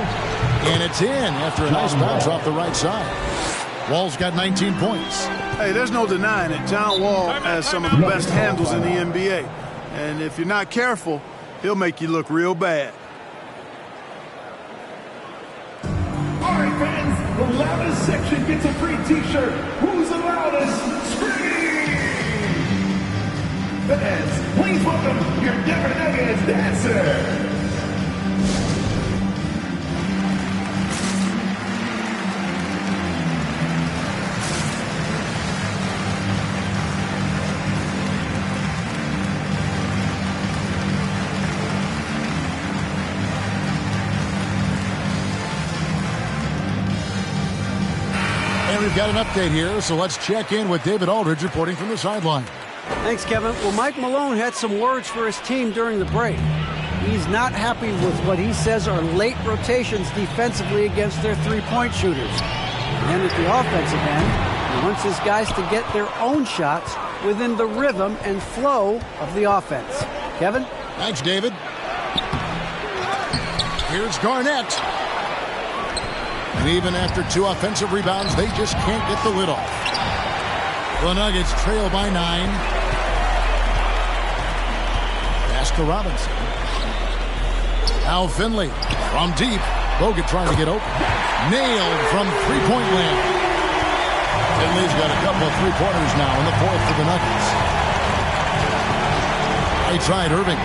and it's in after a nice bounce off the right side. Wall's got 19 points. Hey, there's no denying it. John Wall has some of the best handles in the NBA. And if you're not careful, he'll make you look real bad. All right, fans, the loudest section gets a free t-shirt. Who's the loudest? Scream! Fans, please welcome your Denver Nuggets dancer. We've got an update here, so let's check in with David Aldridge reporting from the sideline. Thanks, Kevin. Well, Mike Malone had some words for his team during the break. He's not happy with what he says are late rotations defensively against their three-point shooters. And at the offensive end, he wants his guys to get their own shots within the rhythm and flow of the offense. Kevin? Thanks, David. Here's Garnett. And even after 2 offensive rebounds, they just can't get the lid off. The Nuggets trail by 9. Pass to Robinson. Now Finley from deep. Bogut trying to get open. Nailed from three-point land. Finley's got a couple of three-pointers now in the 4th for the Nuggets. They tried Irving.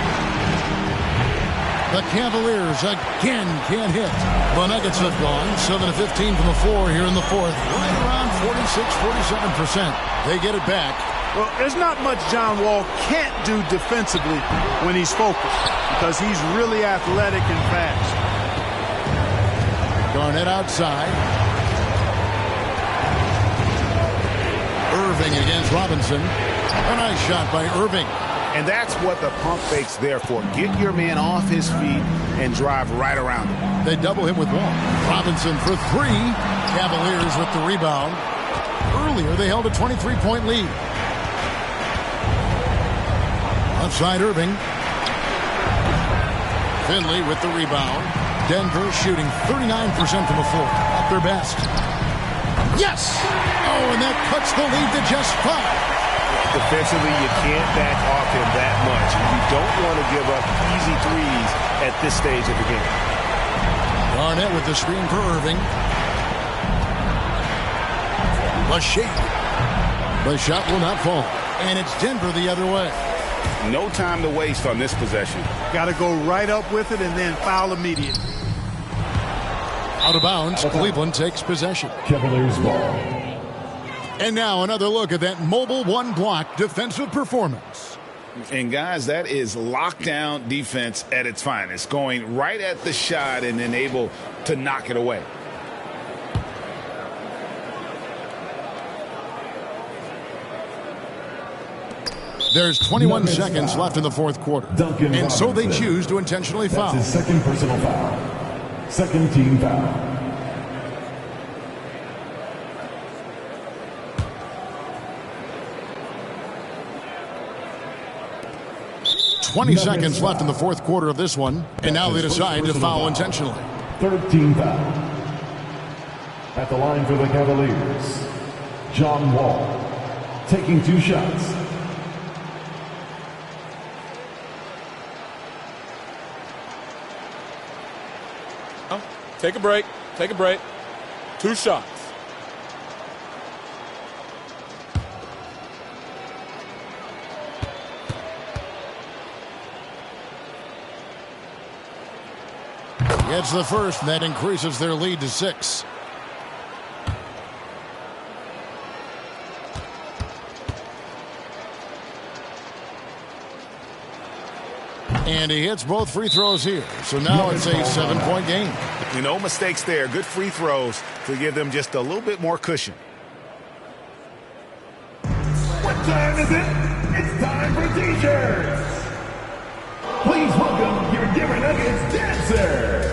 The Cavaliers again can't hit. The Nuggets have gone 7 of 15 from the floor here in the 4th. Right around 46-47%. They get it back. Well, there's not much John Wall can't do defensively when he's focused because he's really athletic and fast. Garnett outside. Irving against Robinson. A nice shot by Irving. And that's what the pump fake's there for. Get your man off his feet and drive right around him. They double him with Wall. Robinson for 3. Cavaliers with the rebound. Earlier, they held a 23-point lead. Outside Irving. Finley with the rebound. Denver shooting 39% from the floor. At their best. Yes! Oh, and that cuts the lead to just 5. Defensively, you can't back off him that much. You don't want to give up easy threes at this stage of the game. Garnett with the screen for Irving. The shake. The shot will not fall. And it's Denver the other way. No time to waste on this possession. Got to go right up with it and then foul immediately. Out of bounds, Cleveland takes possession. Cavaliers ball. And now another look at that mobile one-block defensive performance. And, guys, that is lockdown defense at its finest, going right at the shot and then able to knock it away. There's 21 seconds left in the 4th quarter. And so they choose to intentionally foul. That's his 2nd personal foul. 2nd team foul. 20 seconds left in the 4th quarter of this one. And now they decide to foul intentionally. 3rd team foul. At the line for the Cavaliers, John Wall, taking 2 shots. Take a break. Take a break. 2 shots. Gets the first, and that increases their lead to 6. And he hits both free throws here. So now it's a 7-point game. No mistakes there. Good free throws to give them just a little bit more cushion. What time is it? It's time for T-shirts. Please welcome your Denver Nuggets dancer.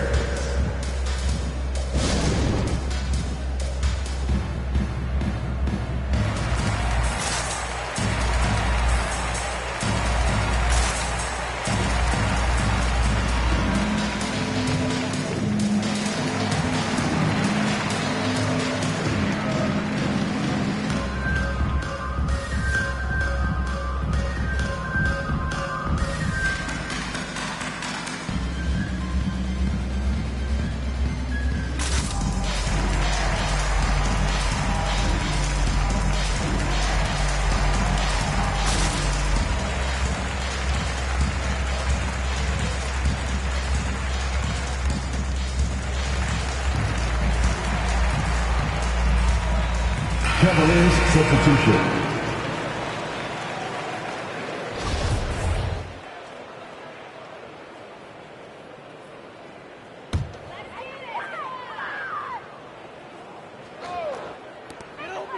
Cavaliers substitution.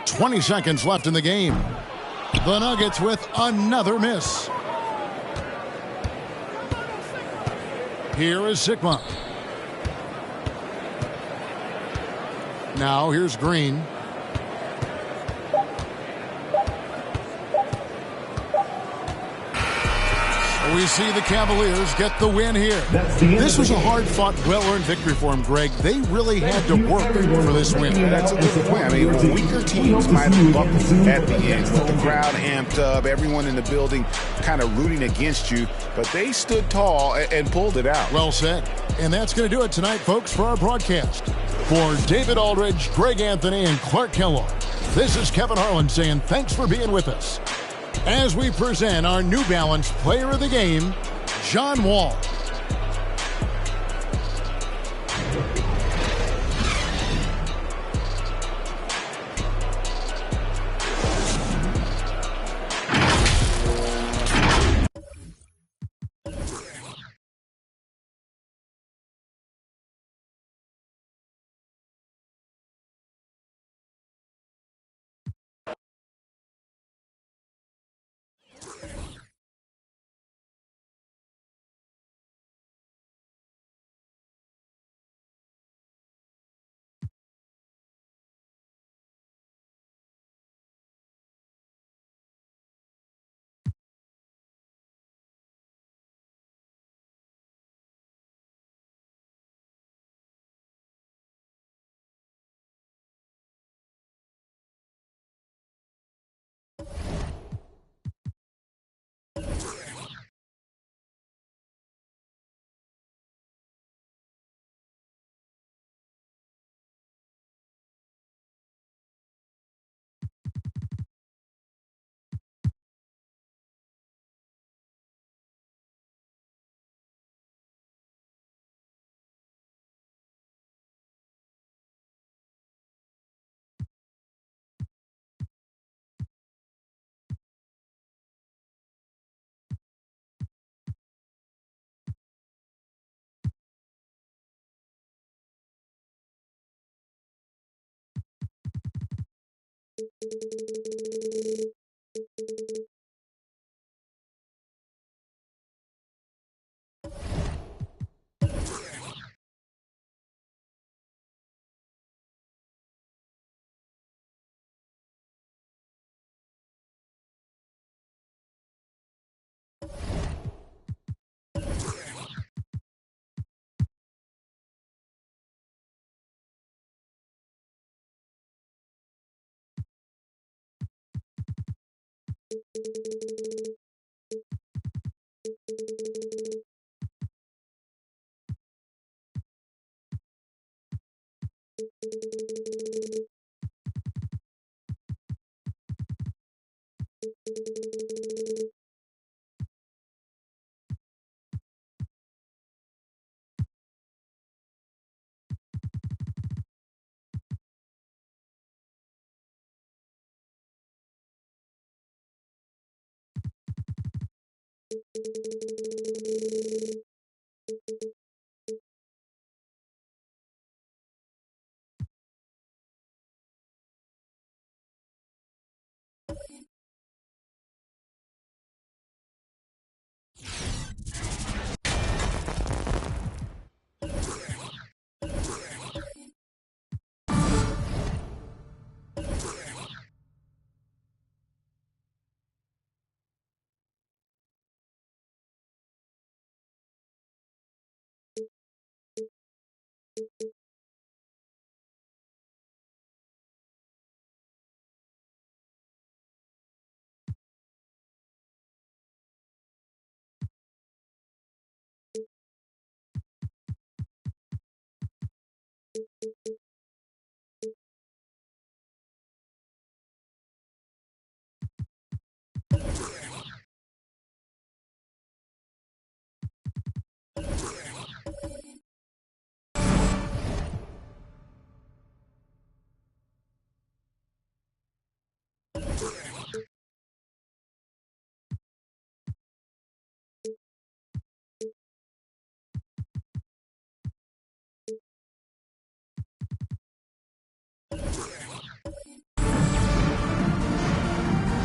.20 seconds left in the game. The Nuggets with another miss. Here is Sigma. Now here's Green. We see the Cavaliers get the win here. This was a hard-fought, well-earned victory for them, Greg. They really had to work for this win. That's a good point. I mean, weaker teams might have buckled at the end, but the crowd amped up, everyone in the building kind of rooting against you, but they stood tall and pulled it out. Well said. And that's going to do it tonight, folks, for our broadcast. For David Aldridge, Greg Anthony, and Clark Kellogg, this is Kevin Harlan saying thanks for being with us as we present our New Balance Player of the Game, John Wall.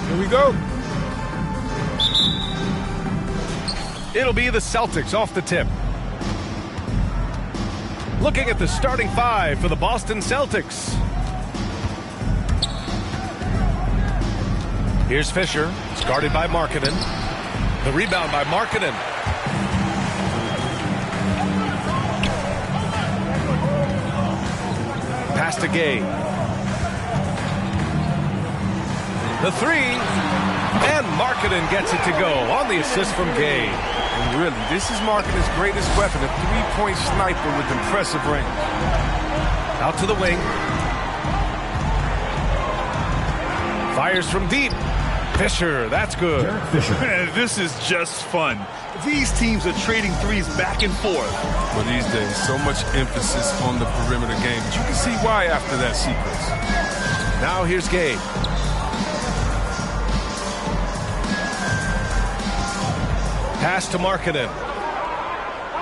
Here we go. It'll be the Celtics off the tip. Looking at the starting five for the Boston Celtics. Here's Fisher. It's guarded by Markkanen. The rebound by Markkanen. Pass to Gay. The three. And Markkanen gets it to go on the assist from Gay. And really, this is Markkanen's greatest weapon, a three-point sniper with impressive range. Out to the wing. Fires from deep. Fisher, that's good. Man, this is just fun. These teams are trading threes back and forth. Well, these days, so much emphasis on the perimeter game. But you can see why after that sequence. Now here's Gay. Pass to Markkanen.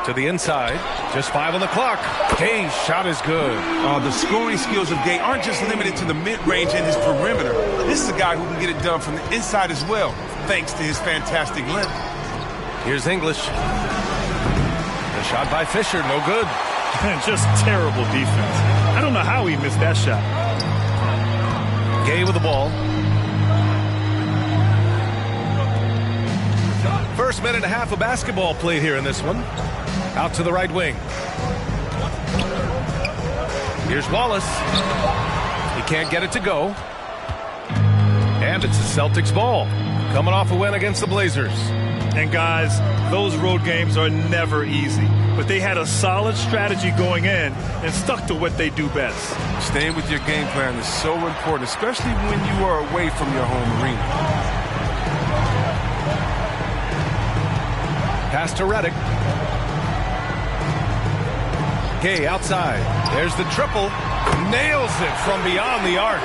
To the inside. Just 5 on the clock. Gay's shot is good. The scoring skills of Gay aren't just limited to the mid-range and his perimeter. This is a guy who can get it done from the inside as well, thanks to his fantastic length. Here's English. The shot by Fisher, no good. Just terrible defense. I don't know how he missed that shot. Gay with the ball. First minute and a half of basketball played here in this one. Out to the right wing. Here's Wallace. He can't get it to go. And it's the Celtics ball. Coming off a win against the Blazers. And guys, those road games are never easy. But they had a solid strategy going in and stuck to what they do best. Staying with your game plan is so important, especially when you are away from your home arena. Pass to Redick. Gay outside. There's the triple. Nails it from beyond the arc.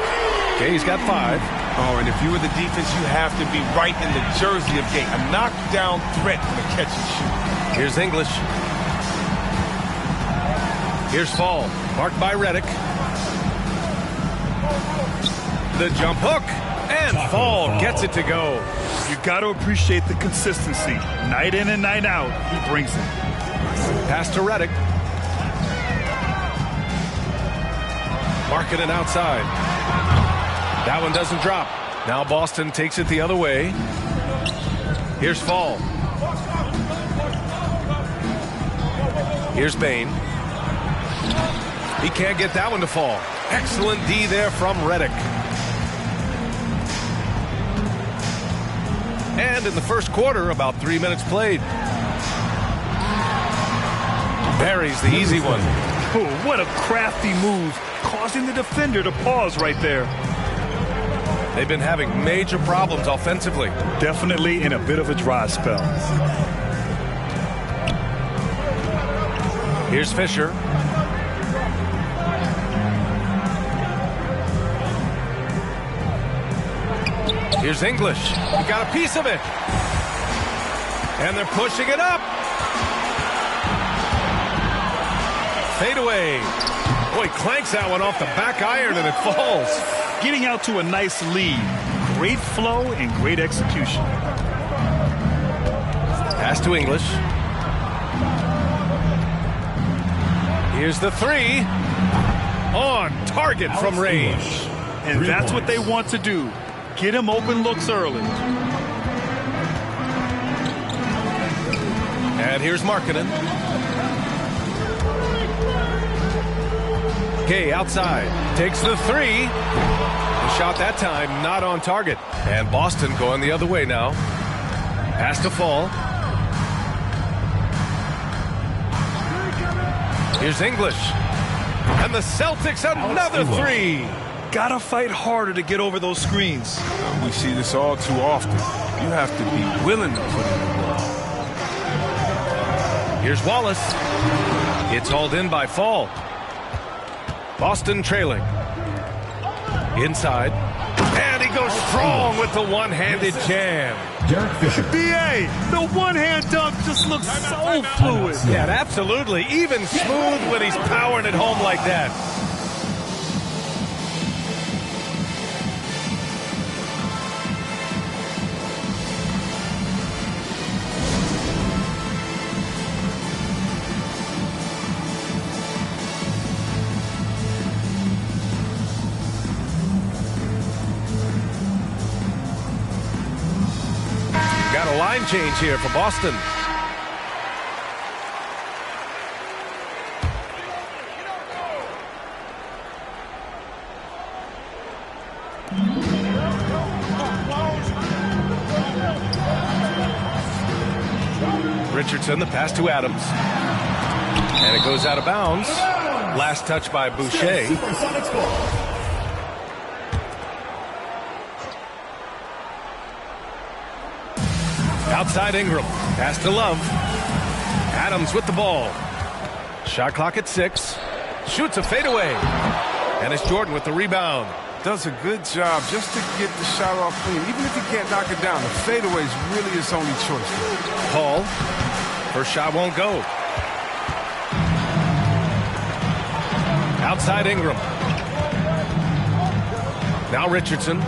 Gay's got 5. Oh, and if you were the defense, you have to be right in the jersey of Gay. A knockdown threat from the catch and shoot. Here's English. Here's Fall. Marked by Redick. The jump hook. And Fall gets it to go. You got to appreciate the consistency. Night in and night out, he brings it. Pass to Redick. Markkanen outside. That one doesn't drop. Now Boston takes it the other way. Here's Fall. Here's Bane. He can't get that one to fall. Excellent D there from Redick. And in the first quarter, about 3 minutes played. Buries the easy one. Oh, what a crafty move, causing the defender to pause right there. They've been having major problems offensively. Definitely in a bit of a dry spell. Here's Fisher. Here's English. He got a piece of it. And they're pushing it up. Fade away. Boy, clanks that one off the back iron and it falls. Getting out to a nice lead. Great flow and great execution. Pass to English. Here's the three. On target from range. And that's what they want to do. Get him open looks early. And here's Markkanen. Gay outside. Takes the three. The shot that time not on target. And Boston going the other way now. Pass to Fall. Here's English. And the Celtics another three. Gotta fight harder to get over those screens. We see this all too often. You have to be willing to put in the work. Here's Wallace. It's hauled in by Fall. Boston trailing. Inside. And he goes strong with the one-handed jam. B.A., the one-hand dunk just looks so fluid. Yeah, absolutely. Even smooth when he's powering it home like that. Line change here for Boston. Richardson, the pass to Adams. And it goes out of bounds. Last touch by Boucher. Outside Ingram. Pass to Love. Adams with the ball. Shot clock at 6. Shoots a fadeaway. And it's Jordan with the rebound. Does a good job just to get the shot off clean. Even if he can't knock it down, the fadeaway is really his only choice. Paul. First shot won't go. Outside Ingram. Now Richardson.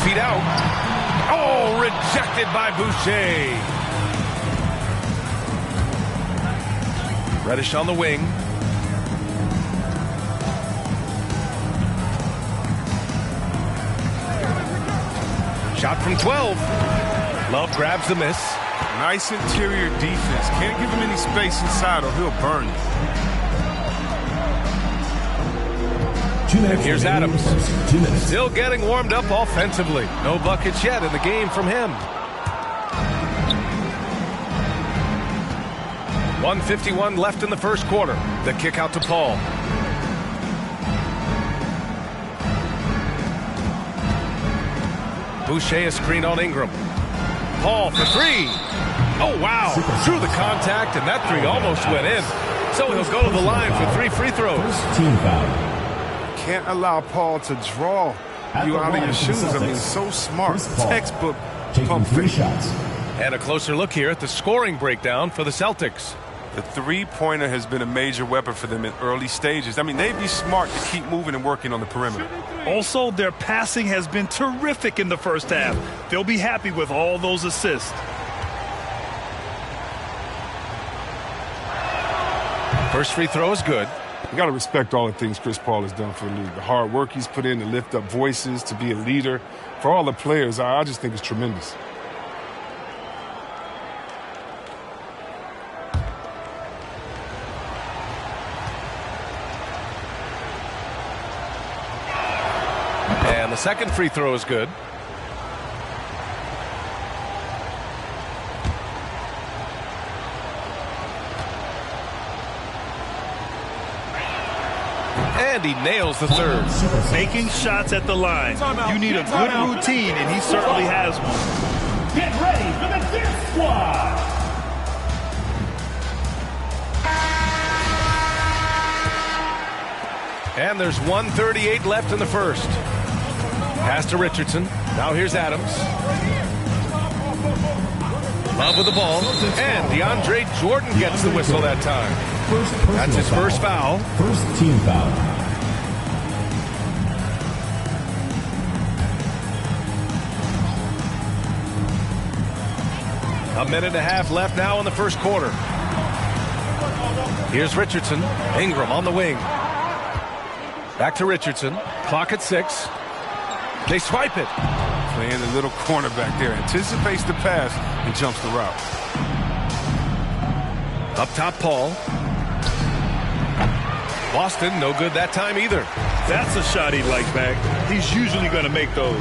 Feet out. Oh, rejected by Boucher. Reddish on the wing. Shot from 12. Love grabs the miss. Nice interior defense. Can't give him any space inside or he'll burn you. And here's Adams. Still getting warmed up offensively. No buckets yet in the game from him. 1:51 left in the first quarter. The kick out to Paul. Boucher a screen on Ingram. Paul for three. Oh, wow. Through the contact, and that three almost went in. So he'll go to the line for 3 free throws. Team foul. Can't allow Paul to draw you out of your shoes. I mean, so smart. Textbook pump fake. Shots. And a closer look here at the scoring breakdown for the Celtics. The three-pointer has been a major weapon for them in early stages. I mean, they'd be smart to keep moving and working on the perimeter. Also, their passing has been terrific in the first half. They'll be happy with all those assists. First free throw is good. You got to respect all the things Chris Paul has done for the league. The hard work he's put in to lift up voices, to be a leader. For all the players, I just think it's tremendous. And the second free throw is good. And he nails the third. Making shots at the line. You need a good routine, and he certainly has one. Get ready for the Dip Squad. And there's 1:38 left in the first. Pass to Richardson. Now here's Adams. Love with the ball. And DeAndre Jordan gets the whistle that time. That's his first foul. First team foul. A minute and a half left now in the first quarter. Here's Richardson. Ingram on the wing. Back to Richardson. Clock at 6. They swipe it. Playing the little cornerback there. Anticipates the pass and jumps the route. Up top, Paul. Boston, no good that time either. That's a shot he'd like back. He's usually going to make those.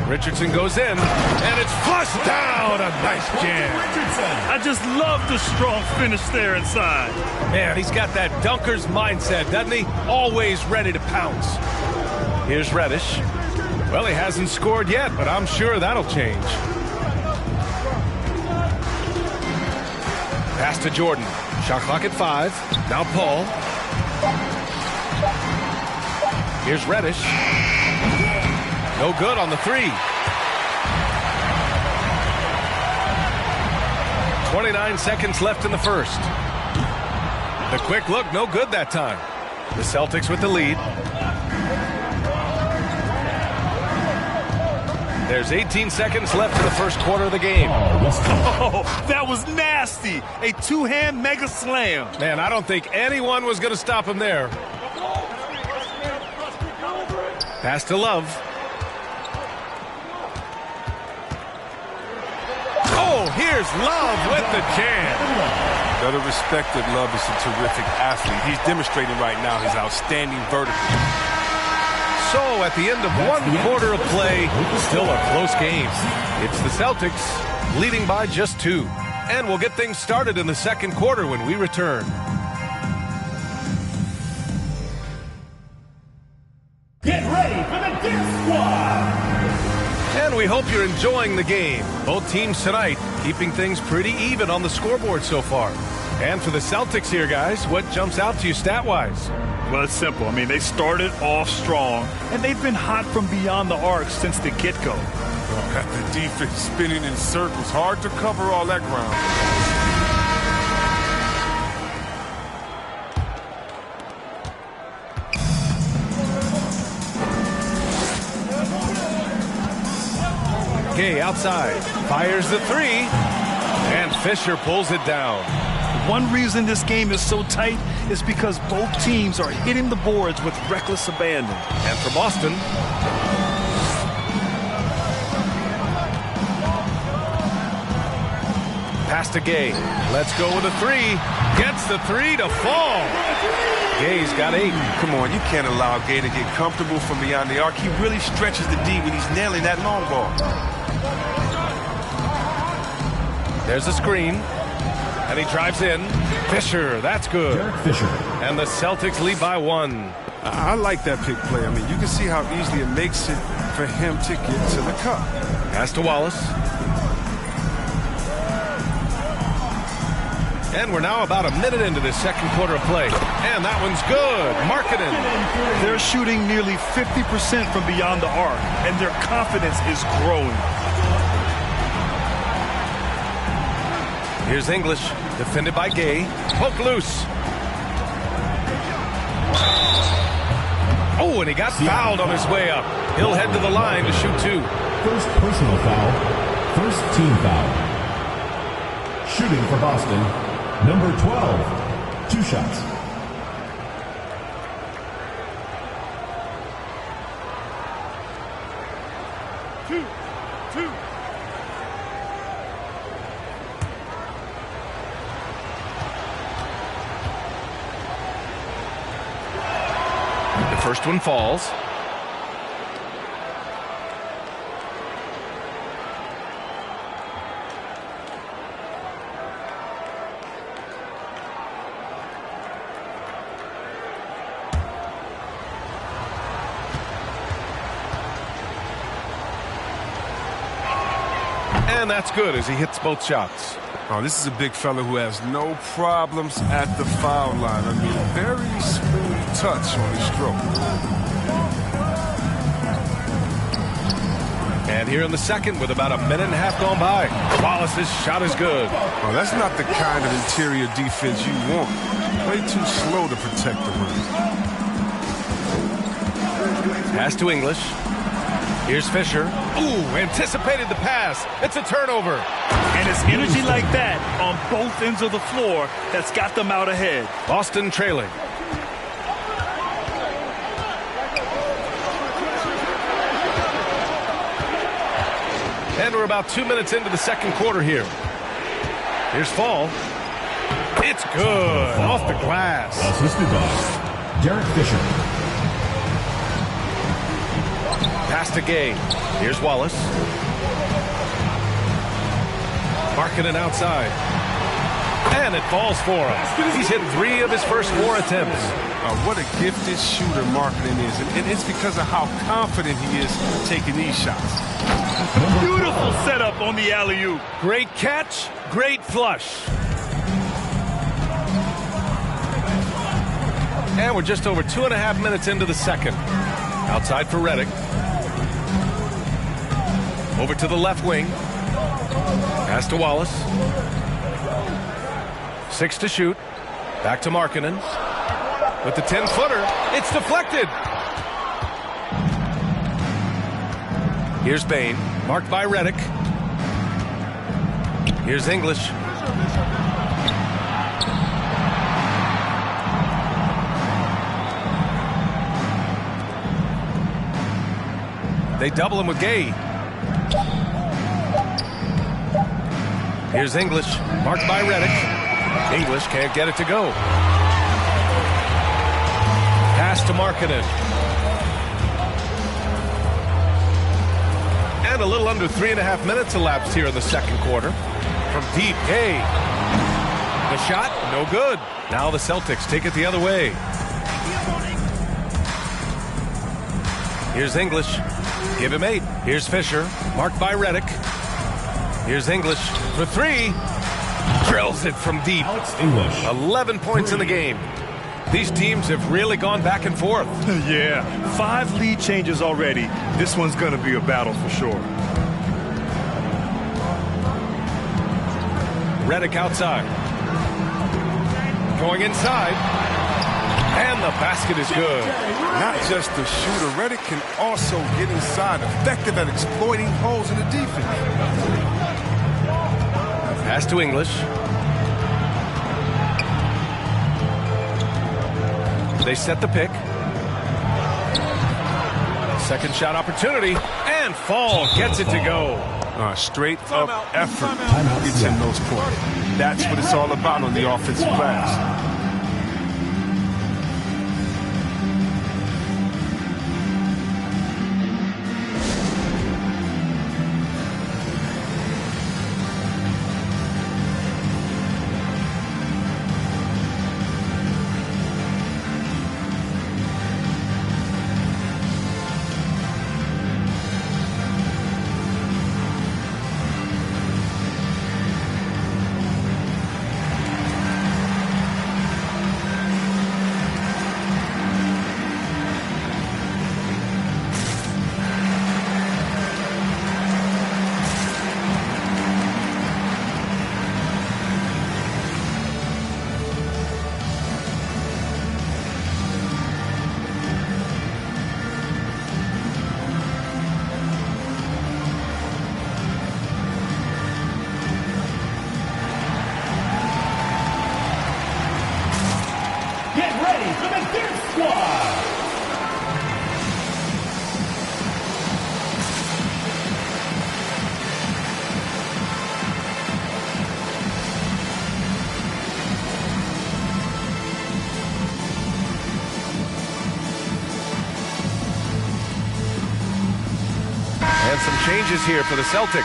Richardson goes in, and it's flushed down. A nice jam. I just love the strong finish there inside. Man, he's got that dunker's mindset, doesn't he? Always ready to pounce. Here's Reddish. Well, he hasn't scored yet, but I'm sure that'll change. Pass to Jordan. Shot clock at 5. Now Paul. Here's Reddish. No good on the 3. 29 seconds left in the first. The quick look, no good that time. The Celtics with the lead. There's 18 seconds left in the first quarter of the game. Oh, that was nasty. A two-hand mega slam. Man, I don't think anyone was going to stop him there. Pass to Love. Oh, here's Love with the jam. Gotta respect that Love is a terrific athlete. He's demonstrating right now his outstanding vertical. So at the end of one quarter of play, still a close game. It's the Celtics leading by just 2. And we'll get things started in the second quarter when we return. Get ready for the Dip Squad. And we hope you're enjoying the game. Both teams tonight keeping things pretty even on the scoreboard so far. And for the Celtics here, guys, what jumps out to you stat-wise? Well, it's simple. I mean, they started off strong, and they've been hot from beyond the arc since the get-go. Got the defense spinning in circles. Hard to cover all that ground. Gay outside. Fires the 3. And Fisher pulls it down. One reason this game is so tight is because both teams are hitting the boards with reckless abandon. And for Boston, pass to Gay. Let's go with a 3. Gets the 3 to fall. Gay's got 8. Come on, you can't allow Gay to get comfortable from beyond the arc. He really stretches the D when he's nailing that long ball. There's a screen. And he drives in. Fisher, that's good. Fisher. And the Celtics lead by 1. I like that pick play. I mean, you can see how easily it makes it for him to get to the cup. Pass to Wallace. And we're now about a minute into this second quarter of play. And that one's good. Markkanen. They're shooting nearly 50% from beyond the arc, and their confidence is growing. Here's English, defended by Gay. Poke loose. Oh, and he got fouled on his way up. He'll head to the line to shoot 2. First personal foul. First team foul. Shooting for Boston, number 12. 2 shots. Two. The first one falls. And that's good as he hits both shots. Oh, this is a big fella who has no problems at the foul line. I mean, very smooth touch on his stroke. And here in the second with about a minute and a half gone by, Wallace's shot is good. Oh, that's not the kind of interior defense you want. Way too slow to protect the rim. Pass to English. Here's Fisher. Ooh, anticipated the pass. It's a turnover. And it's energy like that on both ends of the floor that's got them out ahead. Boston trailing. And we're about 2 minutes into the second quarter here. Here's Fall. It's good. Off the glass. Assisted by Derek Fisher. Pass to Gay. Here's Wallace. Marking it outside. And it falls for him. He's hit 3 of his first 4 attempts. What a gifted shooter Marketing is. And it's because of how confident he is taking these shots. Beautiful setup on the alley-oop. Great catch, great flush. And we're just over 2.5 minutes into the second. Outside for Reddick. Over to the left wing. Pass to Wallace. 6 to shoot. Back to Markkanen. With the 10-footer, it's deflected. Here's Bain, marked by Reddick. Here's English. They double him with Gay. Here's English, marked by Reddick. English can't get it to go. Pass to Markkanen. And a little under 3.5 minutes elapsed here in the second quarter. From deep, Gay. The shot, no good. Now the Celtics take it the other way. Here's English. Give him 8. Here's Fisher, marked by Reddick. Here's English for 3. Drills it from deep. 11 points in the game. These teams have really gone back and forth. Yeah, 5 lead changes already. This one's going to be a battle for sure. Reddick outside. Going inside. And the basket is good. Not just the shooter, Reddick can also get inside, effective at exploiting holes in the defense. Pass to English. They set the pick. Second shot opportunity. And Fall gets it to go. Straight up effort gets in those points. That's what it's all about on the offensive glass. And some changes here for the Celtics.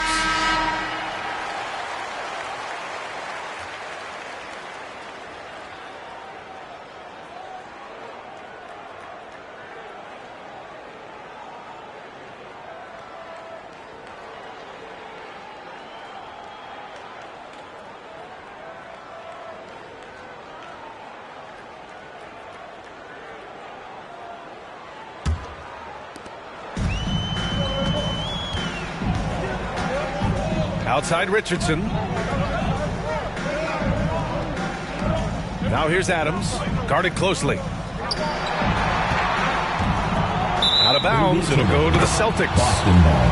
Outside Richardson. Now here's Adams, guarded closely. Out of bounds, it'll go to the Celtics. Boston ball.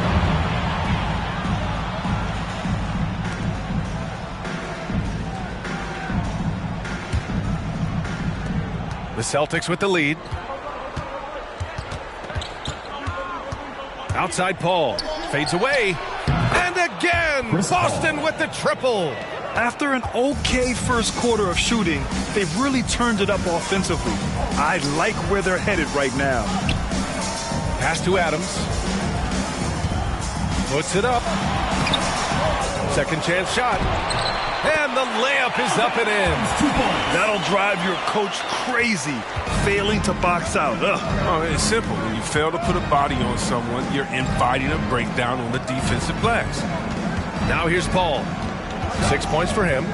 The Celtics with the lead. Outside Paul, fades away. And again, Boston with the triple. After an okay first quarter of shooting, they've really turned it up offensively. I like where they're headed right now. Pass to Adams. Puts it up. Second chance shot. And the layup is up and in. That'll drive your coach crazy, failing to box out. Oh, it's simple. When you fail to put a body on someone, you're inviting a breakdown on the defensive glass. Now here's Paul. 6 points for him.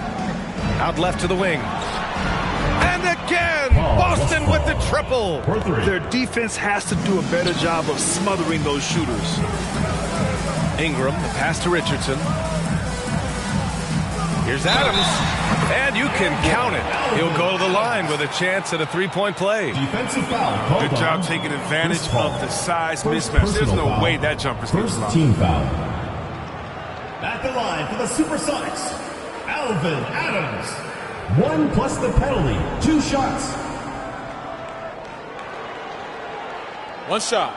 Out left to the wing. And again, Boston with the triple. Their defense has to do a better job of smothering those shooters. Ingram, the pass to Richardson. Here's Adams, and you can count it. He'll go to the line with a chance at a three-point play. Defensive foul. Good job taking advantage of the size mismatch. There's no way that jumper's going to First team foul. At the line for the Supersonics, Alvin Adams. 1 plus the penalty. 2 shots. 1 shot.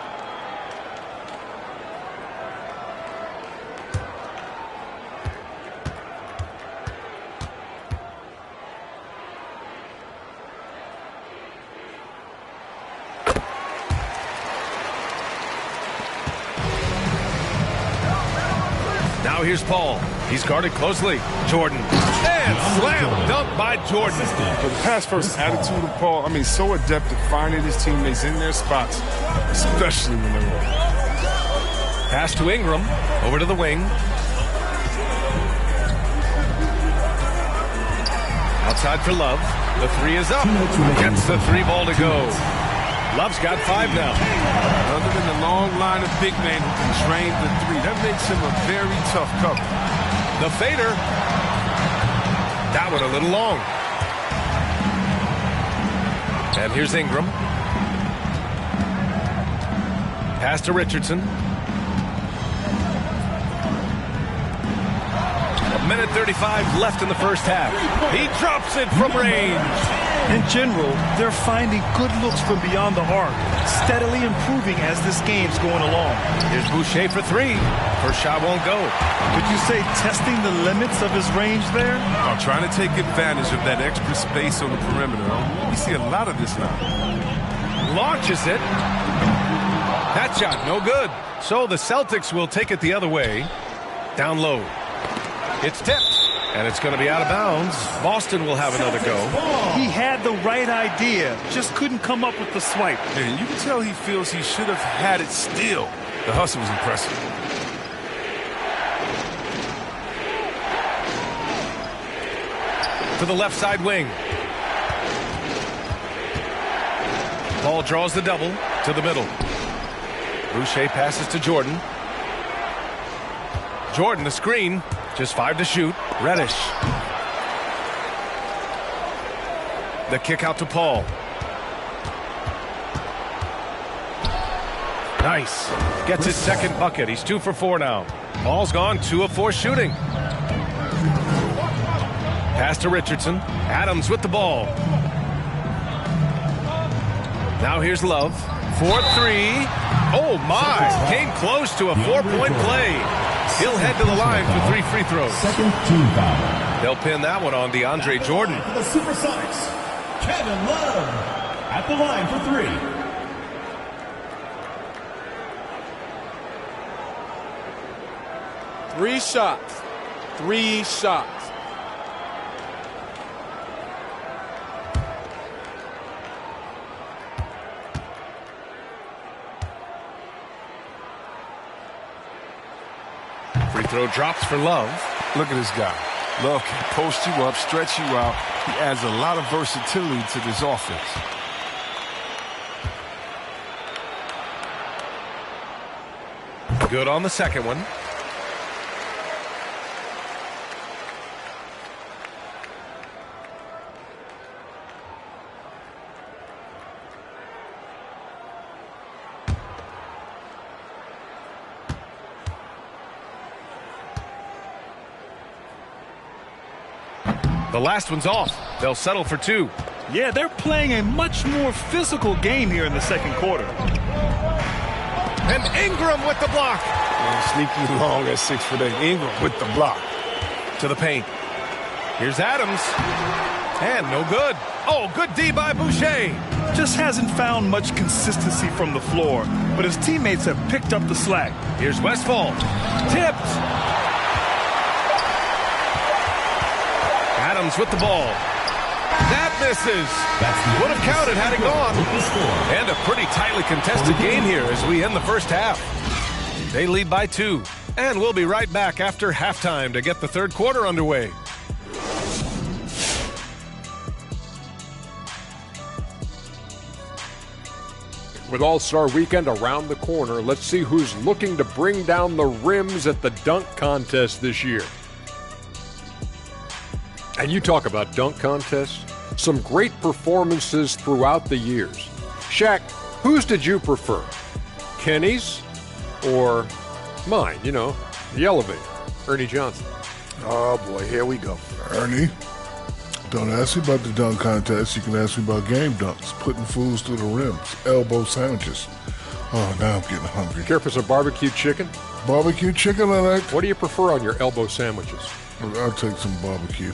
Now here's Paul. He's guarded closely. Jordan. And slam dunk by Jordan. For the pass first attitude of Paul, so adept at finding his teammates in their spots, especially when they're wrong. Pass to Ingram. Over to the wing. Outside for Love. The three is up. Gets the 3 ball to go. Love's got 5 now. Other than the long line of big men who can drain the 3, that makes him a very tough cover. The fader. That one a little long. And here's Ingram. Pass to Richardson. 1:35 left in the first half. He drops it from range. In general, they're finding good looks from beyond the arc, steadily improving as this game's going along. Here's Boucher for 3. First shot won't go. Would you say testing the limits of his range there? Trying to take advantage of that extra space on the perimeter. We see a lot of this now. Launches it. That shot, no good. So the Celtics will take it the other way. Down low. It's tipped, and it's going to be out of bounds. Boston will have another go. He had the right idea, just couldn't come up with the swipe. And you can tell he feels he should have had it still. The hustle was impressive. To the left side wing. Ball draws the double to the middle. Boucher passes to Jordan. Jordan, the screen. Just 5 to shoot. Reddish. The kick out to Paul. Nice. Gets his second bucket. He's 2 for 4 now. Ball's gone. 2 of 4 shooting. Pass to Richardson. Adams with the ball. Now here's Love. 4-3. Oh, my. Came close to a 4-point play. He'll head to the line for 3 free throws. Second team foul. They'll pin that one on DeAndre Jordan. For the Supersonics, Kevin Love. At the line for 3. Three shots. 3 shots. Free throw drops for Love. Look at this guy. Love can post you up, stretch you out. He adds a lot of versatility to this offense. Good on the second one. The last one's off. They'll settle for 2. Yeah, they're playing a much more physical game here in the second quarter. And Ingram with the block. Sneaky long at 6'8". Ingram with the block. To the paint. Here's Adams. And no good. Oh, good D by Boucher. Just hasn't found much consistency from the floor, but his teammates have picked up the slack. Here's Westfall. Tipped. Adams with the ball. That misses. Would have counted had it gone. And a pretty tightly contested game here as we end the first half. They lead by 2. And we'll be right back after halftime to get the third quarter underway. With All-Star Weekend around the corner, let's see who's looking to bring down the rims at the dunk contest this year. And you talk about dunk contests, some great performances throughout the years. Shaq, whose did you prefer? Kenny's or mine, you know, the elevator, Ernie Johnson? Oh, boy, here we go. Ernie, don't ask me about the dunk contest. You can ask me about game dunks, putting fools through the rims, elbow sandwiches. Oh, now I'm getting hungry. Care for some barbecue chicken? Barbecue chicken, I like. What do you prefer on your elbow sandwiches? I'll take some barbecue.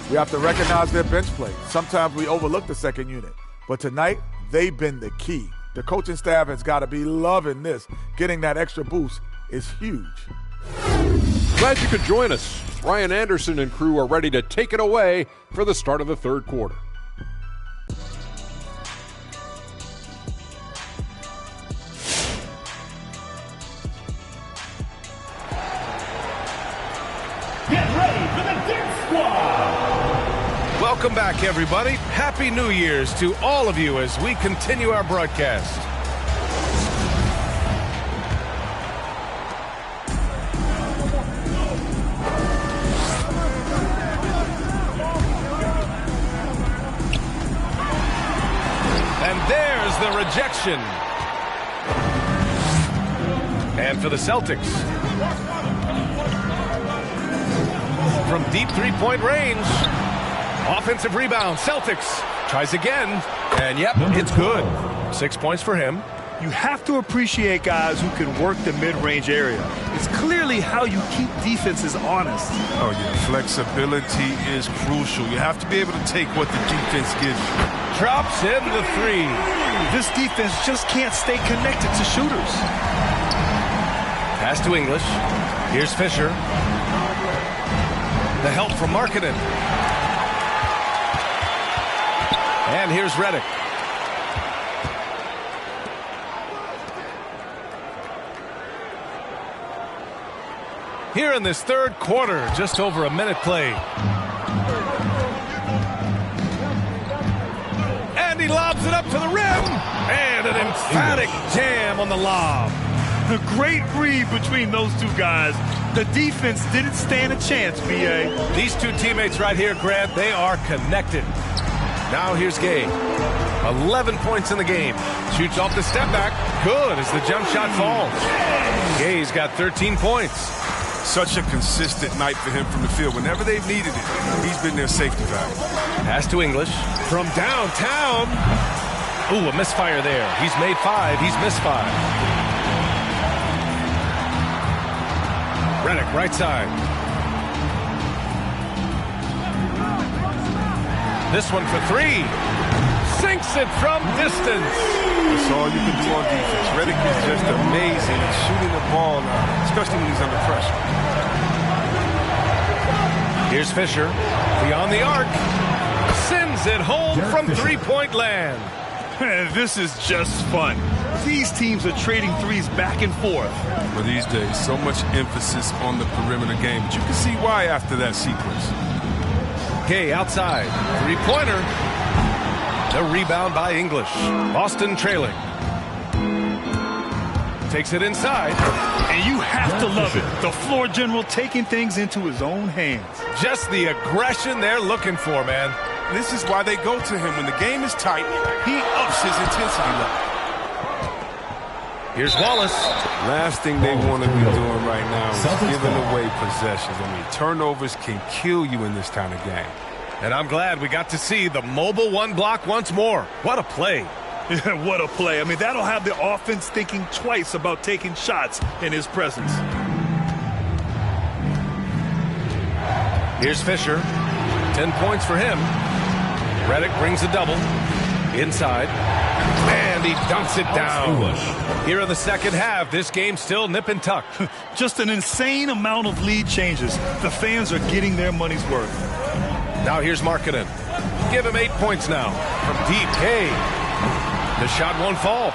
We have to recognize their bench play. Sometimes we overlook the second unit, but tonight they've been the key. The coaching staff has got to be loving this. Getting that extra boost is huge. Glad you could join us. Ryan Anderson and crew are ready to take it away for the start of the third quarter. Get ready for the Dance Squad! Welcome back, everybody. Happy New Year's to all of you as we continue our broadcast. And there's the rejection. And for the Celtics. From deep three-point range. Offensive rebound. Celtics tries again. And yep, it's good. 6 points for him. You have to appreciate guys who can work the mid-range area. It's clearly how you keep defenses honest. Oh, yeah. Flexibility is crucial. You have to be able to take what the defense gives you. Drops in the 3. This defense just can't stay connected to shooters. Pass to English. Here's Fisher. The help from Markkanen. And here's Redick. Here in this third quarter, just over a minute played. And he lobs it up to the rim. And an emphatic jam on the lob. The great read between those two guys. The defense didn't stand a chance, B.A. These two teammates right here, Grant, they are connected. Now here's Gay. 11 points in the game. Shoots off the step back. Good as the jump shot falls. Gay's got 13 points. Such a consistent night for him from the field. Whenever they've needed it, he's been their safety valve. Pass to English from downtown. Ooh, a misfire there. He's made 5. He's missed 5. Redick, right side. This one for 3. Sinks it from distance. That's all you can do on defense. Redick is just amazing at shooting the ball, especially when he's under pressure. Here's Fisher. Beyond the arc. Sends it home from three-point land. This is just fun. These teams are trading threes back and forth. For these days, so much emphasis on the perimeter game, but you can see why after that sequence. Gay outside. Three-pointer. The rebound by English. Boston trailing. Takes it inside. And you have to love it. The floor general taking things into his own hands. Just the aggression they're looking for, man. This is why they go to him. When the game is tight, he ups his intensity level. Here's Wallace. Last thing they want to be doing right now is giving away possessions. I mean, turnovers can kill you in this kind of game. And I'm glad we got to see the mobile one block once more. What a play. Yeah, what a play. I mean, that'll have the offense thinking twice about taking shots in his presence. Here's Fisher. 10 points for him. Reddick brings a double. Inside. And he dunks it down. Here in the second half, this game's still nip and tuck. Just an insane amount of lead changes. The fans are getting their money's worth. Now here's Markkanen. Give him 8 points now. From deep. Hey. The shot won't fall.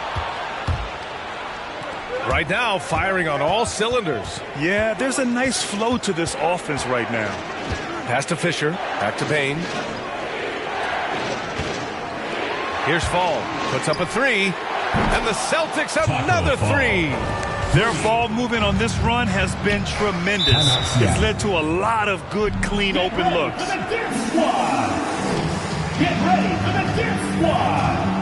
Right now, firing on all cylinders. Yeah, there's a nice flow to this offense right now. Pass to Fisher. Back to Payne. Here's Fall. Puts up a three. And the Celtics another three. Their ball movement on this run has been tremendous. It's led to a lot of good, clean, open looks. Get ready for the dip squad.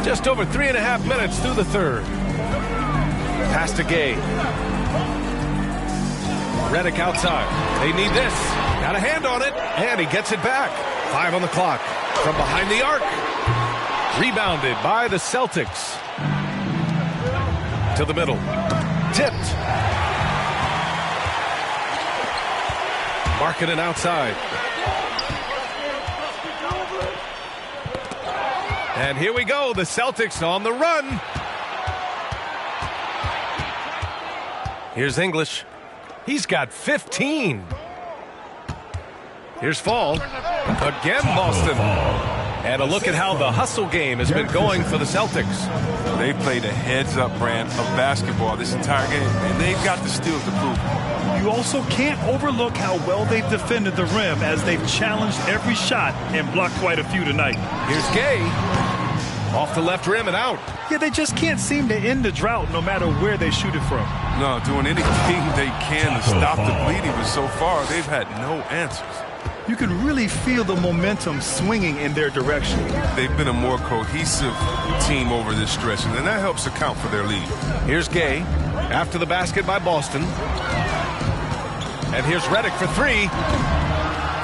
Just over 3.5 minutes through the third. Pass to Gay. Reddick outside. They need this. Got a hand on it. And he gets it back. 5 on the clock. From behind the arc. Rebounded by the Celtics. To the middle. Tipped. Markkanen outside. And here we go, the Celtics on the run. Here's English. He's got 15. Here's Fall. Again, Boston. And a look at how the hustle game has been going for the Celtics. They played a heads-up brand of basketball this entire game, and they've got the steals to prove it. You also can't overlook how well they've defended the rim as they've challenged every shot and blocked quite a few tonight. Here's Gay. Off the left rim and out. Yeah, they just can't seem to end the drought no matter where they shoot it from. No, doing anything they can to stop the bleeding, but so far they've had no answers. You can really feel the momentum swinging in their direction. They've been a more cohesive team over this stretch, and that helps account for their lead. Here's Gay. After the basket by Boston. And here's Reddick for three.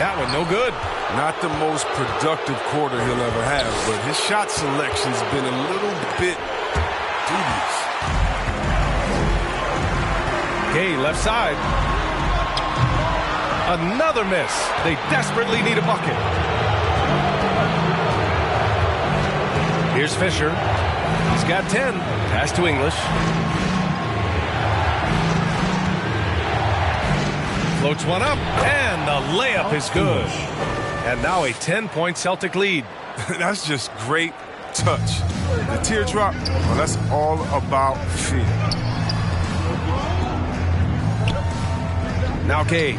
That one no good. Not the most productive quarter he'll ever have, but his shot selection's been a little bit dubious. Gay left side. Another miss. They desperately need a bucket. Here's Fisher. He's got 10. Pass to English. Floats one up, and the layup is good. And now a 10-point Celtic lead. That's just great touch. The teardrop, well, that's all about fear. Now Gay,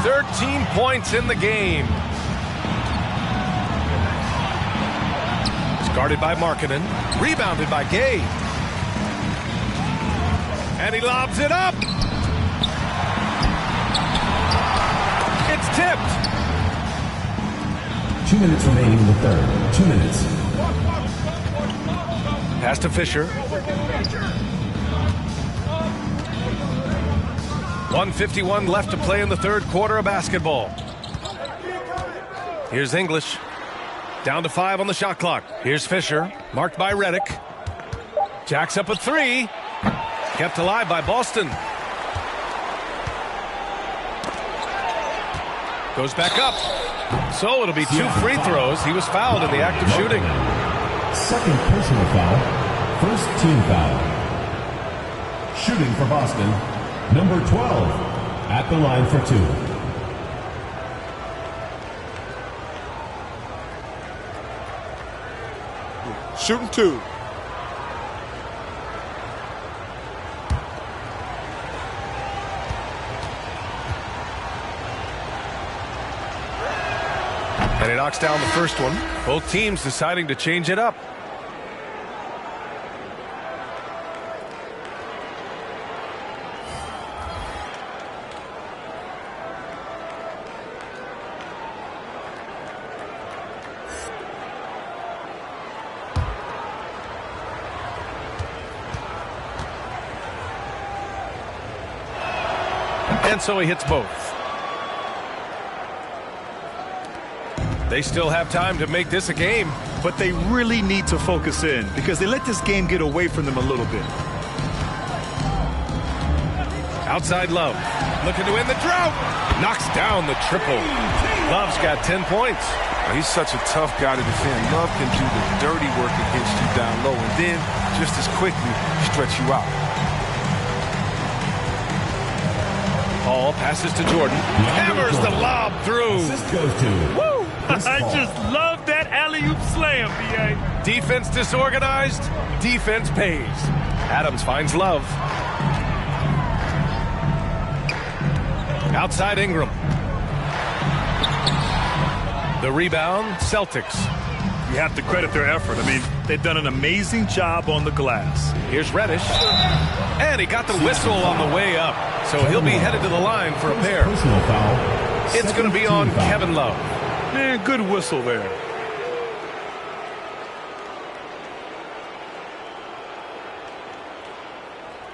13 points in the game. It's guarded by Markkanen, rebounded by Gay. And he lobs it up. It's tipped. 2 minutes remaining in the third. 2 minutes. Pass to Fisher. 1:51 left to play in the third quarter of basketball. Here's English. Down to 5 on the shot clock. Here's Fisher, marked by Redick. Jacks up a 3. Kept alive by Boston. Goes back up. So it'll be 2 free throws. He was fouled in the act of shooting. Second personal foul. First team foul. Shooting for Boston, number 12, at the line for 2. Shooting 2. And he knocks down the first one. Both teams deciding to change it up. And so he hits both. They still have time to make this a game. But they really need to focus in because they let this game get away from them a little bit. Outside Love. Looking to win the drought. Knocks down the triple. Love's got 10 points. He's such a tough guy to defend. Love can do the dirty work against you down low and then just as quickly stretch you out. Paul passes to Jordan. Hammers the lob through. Assist goes to. Woo! I just love that alley-oop slam, B.A. Defense disorganized. Defense pays. Adams finds Love. Outside Ingram. The rebound, Celtics. You have to credit their effort. I mean, they've done an amazing job on the glass. Here's Reddish. And he got the whistle on the way up. So he'll be headed to the line for a pair. Personal foul. It's going to be on Kevin Love. Man, good whistle there.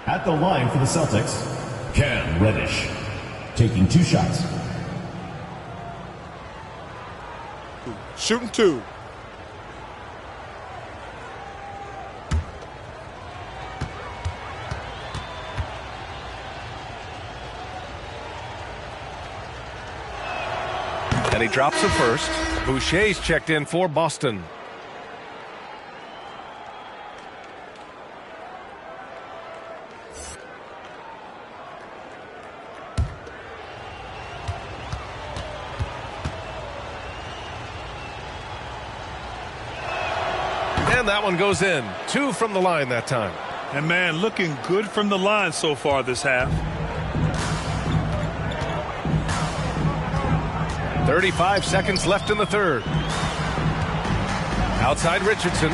At the line for the Celtics, Cam Reddish, taking 2 shots. Shooting 2. And he drops the first. Boucher's checked in for Boston. And that one goes in. 2 from the line that time. And man, looking good from the line so far this half. 35 seconds left in the third. Outside Richardson.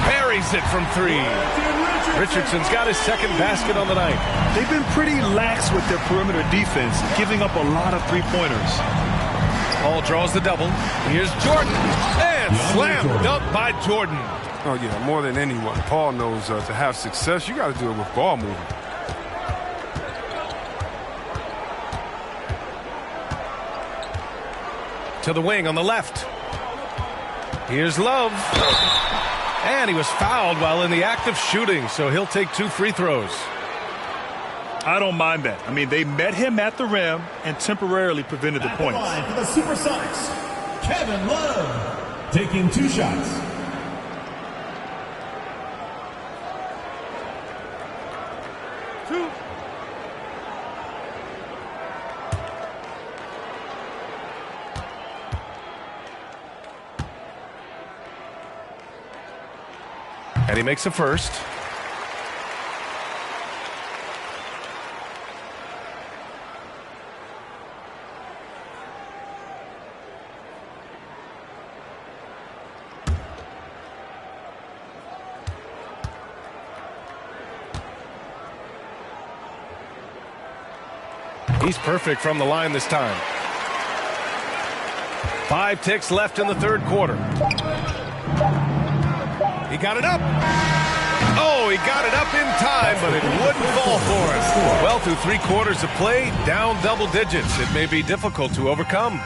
Buries it from 3. Richardson's got his second basket on the night. They've been pretty lax with their perimeter defense, giving up a lot of 3-pointers. Paul draws the double. Here's Jordan. And slam dunk by Jordan. Oh, yeah, more than anyone. Paul knows to have success, you got to do it with ball movement. To the wing on the left. Here's Love. And he was fouled while in the act of shooting, so he'll take 2 free throws. I don't mind that. I mean, they met him at the rim and temporarily prevented the points. Line for the Supersonics, Kevin Love, taking 2 shots. And he makes a first. He's perfect from the line this time. 5 ticks left in the third quarter. He got it up. Oh, he got it up in time, but it wouldn't fall for him. Well, through 3 quarters of play, down double digits. It may be difficult to overcome.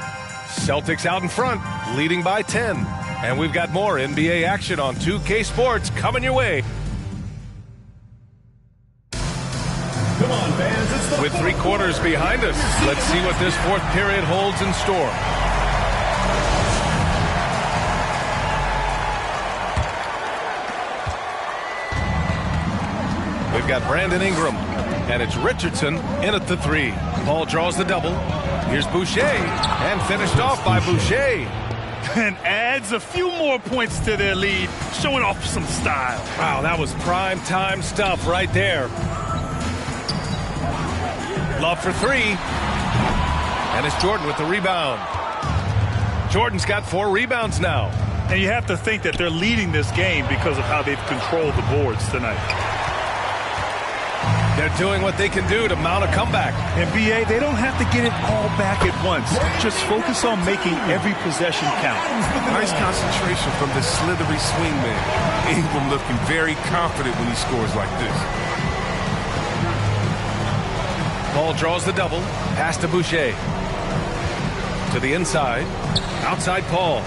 Celtics out in front, leading by 10. And we've got more NBA action on 2K Sports coming your way. Come on, fans. It's the With 3 quarters behind us, let's see what this fourth period holds in store. We've got Brandon Ingram, and it's Richardson in at the 3. Paul draws the double. Here's Boucher, and finished off by Boucher. And adds a few more points to their lead, showing off some style. Wow, that was prime time stuff right there. Love for 3. And it's Jordan with the rebound. Jordan's got 4 rebounds now. And you have to think that they're leading this game because of how they've controlled the boards tonight. They're doing what they can do to mount a comeback. And BA, they don't have to get it all back at once. Just focus on making every possession count. Nice concentration from the slithery swingman. Ingram looking very confident when he scores like this. Paul draws the double. Pass to Boucher. To the inside. Outside Paul.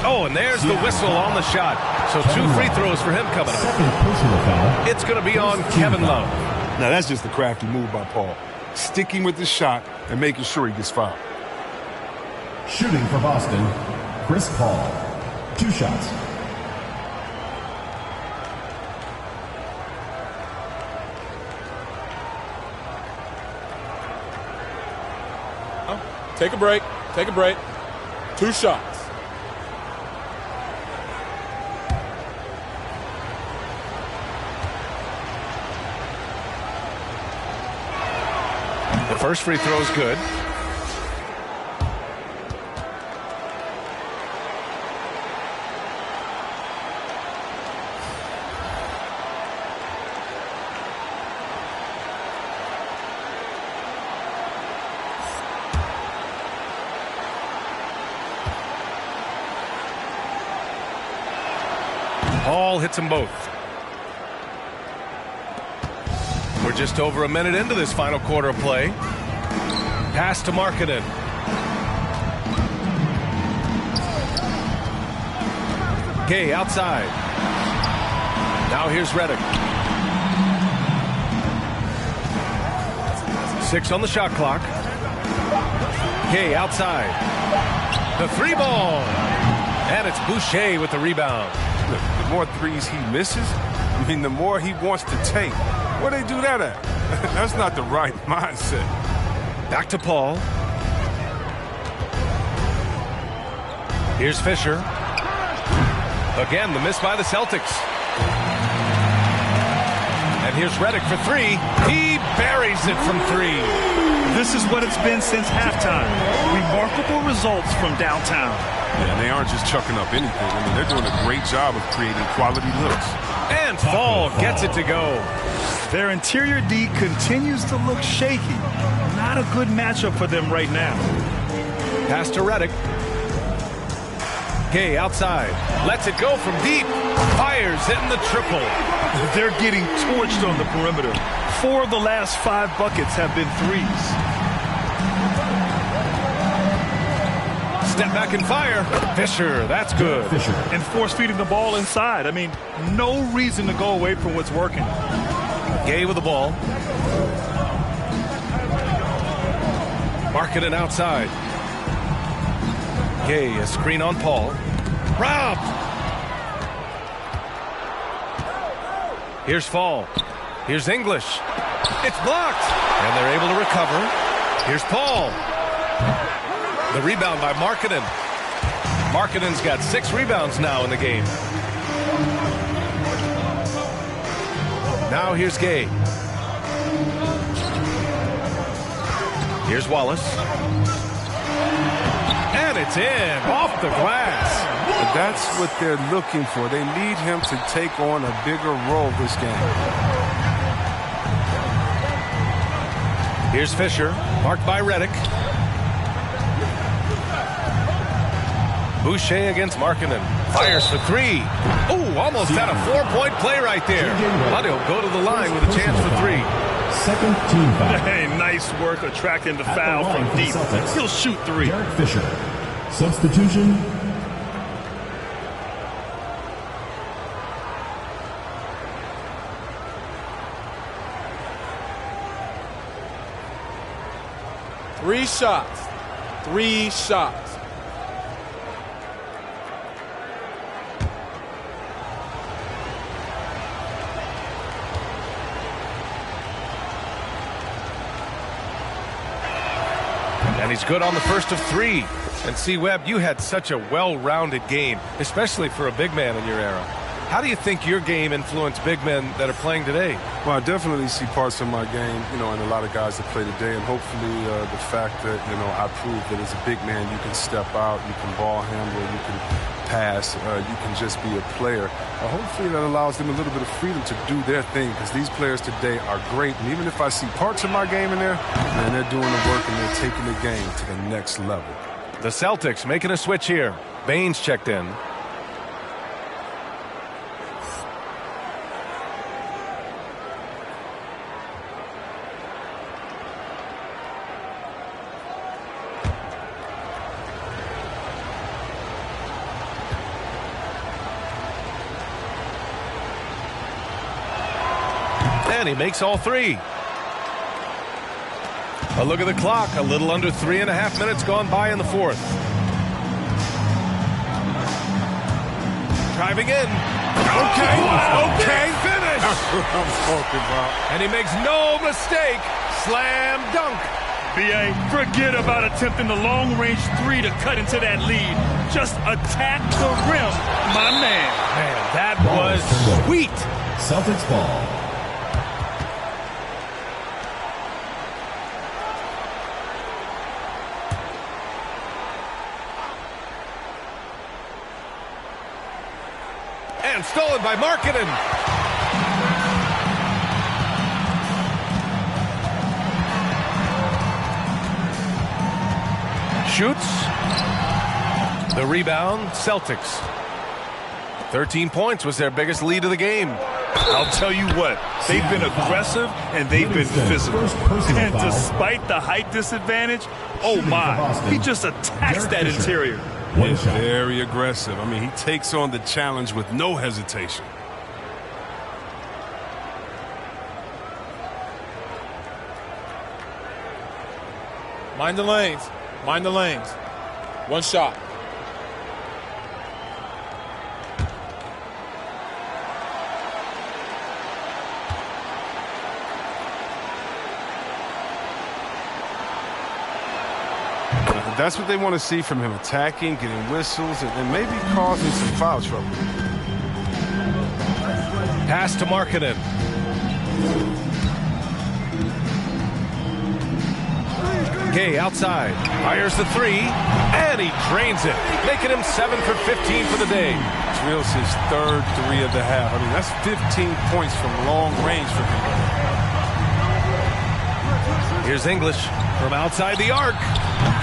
Oh, and there's the whistle on the shot. So 2 free throws for him coming up. It's going to be on Kevin Love. Now, that's just a crafty move by Paul. Sticking with the shot and making sure he gets fouled. shooting for Boston, Chris Paul. 2 shots. Take a break. Take a break. 2 shots. The first free throw is good. Paul hits them both. We're just over a minute into this final quarter of play. Pass to Markkanen. Gay outside. Now here's Redick. 6 on the shot clock. Gay outside. The 3-ball. And it's Boucher with the rebound. Look, the more threes he misses, the more he wants to take. Where they do that at? That's not the right mindset. Back to Paul. Here's Fisher. Again, the miss by the Celtics. And here's Redick for 3. He buries it from 3. This is what it's been since halftime. Remarkable results from downtown. Yeah, they aren't just chucking up anything. They're doing a great job of creating quality looks. And Paul gets it to go. Their interior D continues to look shaky. Not a good matchup for them right now. Pass to Redick. Gay outside. Lets it go from deep. Fires, hitting the triple. They're getting torched on the perimeter. 4 of the last 5 buckets have been threes. Step back and fire. Fisher, that's good. Fisher. And force feeding the ball inside. No reason to go away from what's working. Gay with the ball. Markkanen outside. Gay, a screen on Paul. Robbed. Here's Fall. Here's English. It's blocked. And they're able to recover. Here's Paul. The rebound by Markkanen. Markkanen's got 6 rebounds now in the game. Now here's Gay. Here's Wallace. And it's in, off the glass. But that's what they're looking for. They need him to take on a bigger role this game. Here's Fisher, marked by Redick. Boucher against Markkanen. Fires for 3. Oh, almost had a 4-point play right there. But he'll go to the line with a chance for 3. Second team foul. Hey, nice work attracting the foul from deep. He'll shoot 3. Derek Fisher. Substitution. Three shots. 3 shots. And he's good on the first of 3. And see, Webb, you had such a well-rounded game, especially for a big man in your era. How do you think your game influenced big men that are playing today? Well, I definitely see parts of my game, in a lot of guys that play today, and hopefully the fact that, I prove that as a big man you can step out, you can ball handle, you can pass, you can just be a player. Hopefully that allows them a little bit of freedom to do their thing, because these players today are great, and even if I see parts of my game in there, man, they're doing the work and they're taking the game to the next level. The Celtics making a switch here. Baines checked in. And he makes all 3. A look at the clock. A little under 3.5 minutes gone by in the 4th. Driving in. Okay, finish. That's what I'm talking about. And he makes no mistake. Slam dunk. B.A., forget about attempting the long-range 3 to cut into that lead. Just attack the rim, my man. Man, that was sweet. Celtics ball. And stolen by Markkanen. Shoots. The rebound, Celtics. 13 points was their biggest lead of the game. I'll tell you what, they've been aggressive and they've been physical. And despite the height disadvantage, oh my, he just attacks that interior. He's very aggressive. I mean, he takes on the challenge with no hesitation. Mind the lanes. Mind the lanes. 1 shot. That's what they want to see from him, attacking, getting whistles, and maybe causing some foul trouble. Pass to Markkanen. Gay outside. Fires the 3, and he drains it, making him 7 for 15 for the day. Drills his 3rd 3 of the half. I mean, that's 15 points from long range for him. Here's English from outside the arc.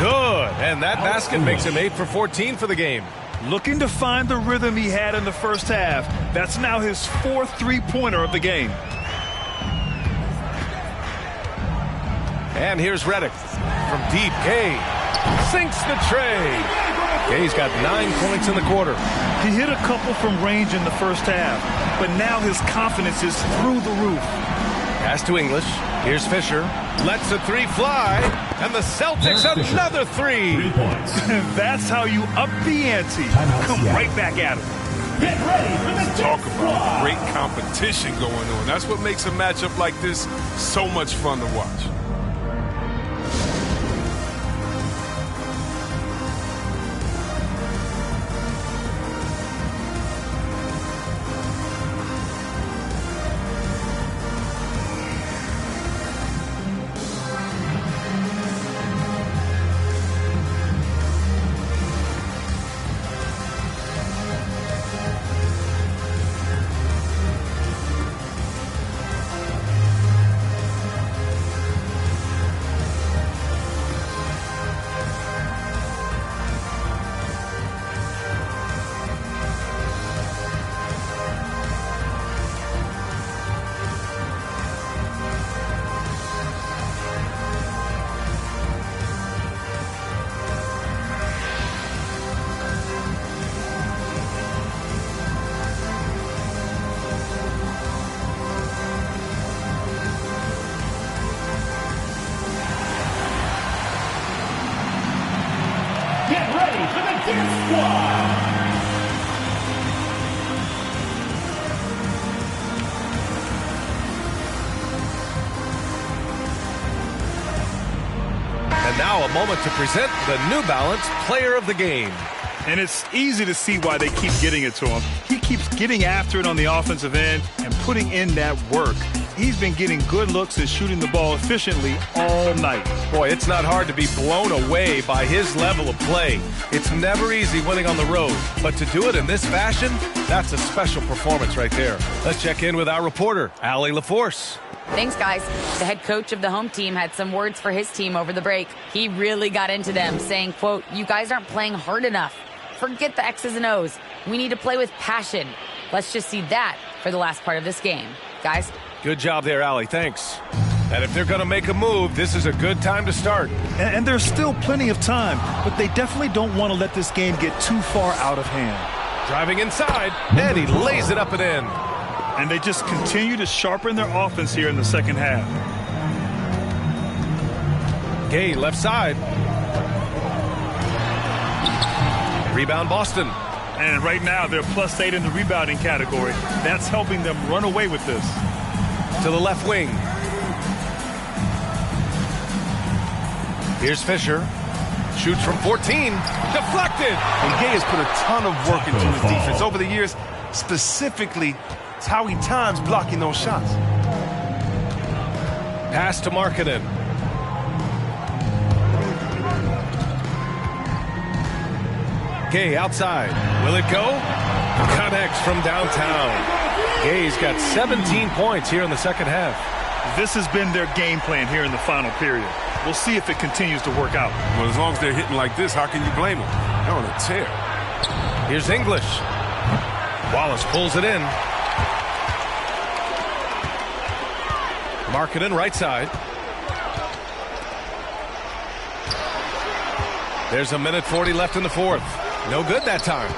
Good. And that basket makes him 8 for 14 for the game. Looking to find the rhythm he had in the first half. That's now his 4th 3-pointer of the game. And here's Redick from deep. Gay sinks the tray. Gay's got 9 points in the quarter. He hit a couple from range in the first half, but now his confidence is through the roof. Pass to English. Here's Fisher. Lets the 3 fly. And the Celtics another 3. 3 points. That's how you up the ante. Come right back at him. Get ready for the Talk about great competition going on. That's what makes a matchup like this so much fun to watch. to the dance squad. And now a moment to present the New Balance Player of the Game. And it's easy to see why they keep getting it to him. He keeps getting after it on the offensive end and putting in that work. He's been getting good looks and shooting the ball efficiently all night. Boy, it's not hard to be blown away by his level of play. It's never easy winning on the road, but to do it in this fashion, that's a special performance right there. Let's check in with our reporter, Allie LaForce. Thanks, guys. The head coach of the home team had some words for his team over the break. He really got into them, saying, quote, "You guys aren't playing hard enough. Forget the X's and O's. We need to play with passion." Let's just see that for the last part of this game. Guys? Good job there, Allie. Thanks. And if they're going to make a move, this is a good time to start. And there's still plenty of time, but they definitely don't want to let this game get too far out of hand. Driving inside, and he lays it up and in. And they just continue to sharpen their offense here in the second half. Gay left side. Rebound Boston. And right now they're +8 in the rebounding category. That's helping them run away with this. To the left wing. Here's Fisher. Shoots from 14. Deflected. And Gay has put a ton of work into his defense over the years. Specifically, it's how he times blocking those shots. Pass to Markkanen. Gay outside. Will it go? Connects from downtown. Gay's got 17 points here in the second half. This has been their game plan here in the final period. We'll see if it continues to work out. Well, as long as they're hitting like this, how can you blame them? They're on a tear. Here's English. Wallace pulls it in. Markkanen right side. There's a minute 40 left in the fourth. No good that time.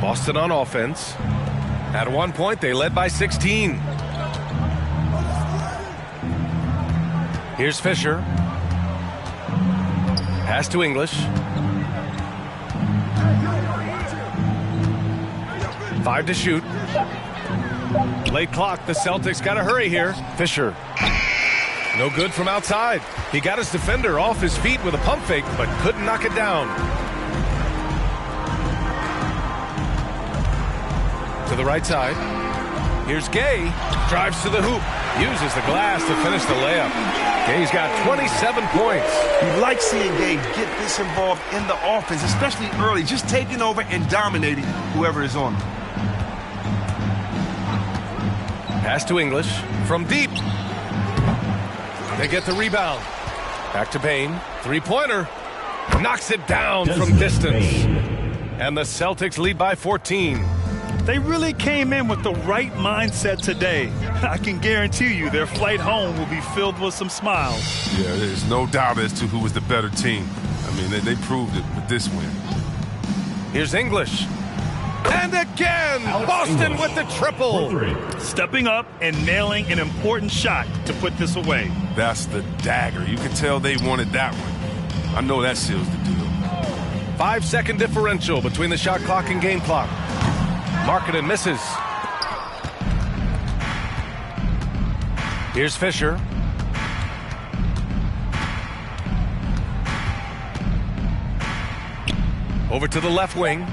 Boston on offense. At one point, they led by 16. Here's Fisher. Pass to English. 5 to shoot. Late clock. The Celtics got to hurry here. Fisher. No good from outside. He got his defender off his feet with a pump fake, but couldn't knock it down. To the right side. Here's Gay. Drives to the hoop. Uses the glass to finish the layup. Gay's got 27 points. You like seeing Gay get this involved in the offense, especially early, just taking over and dominating whoever is on him. Pass to English from deep. They get the rebound. Back to Payne. Three-pointer. Knocks it down from distance. And the Celtics lead by 14. They really came in with the right mindset today. I can guarantee you their flight home will be filled with some smiles. Yeah, there's no doubt as to who was the better team. I mean, they proved it with this win. Here's English. And again, Boston with the triple. Stepping up and nailing an important shot to put this away. That's the dagger. You can tell they wanted that one. I know that seals the deal. 5-second differential between the shot clock and game clock. Markkanen misses. Here's Fisher. Over to the left wing.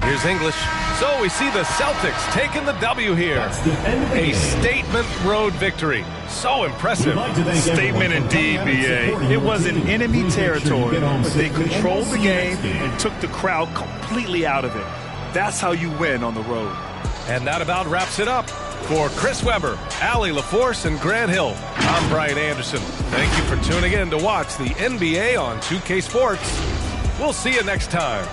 Here's English. So we see the Celtics taking the W here. A statement road victory. So impressive. Statement indeed, B.A. It was in enemy territory, but they controlled the game and took the crowd completely out of it. That's how you win on the road. And that about wraps it up. For Chris Webber, Allie LaForce, and Grant Hill, I'm Brian Anderson. Thank you for tuning in to watch the NBA on 2K Sports. We'll see you next time.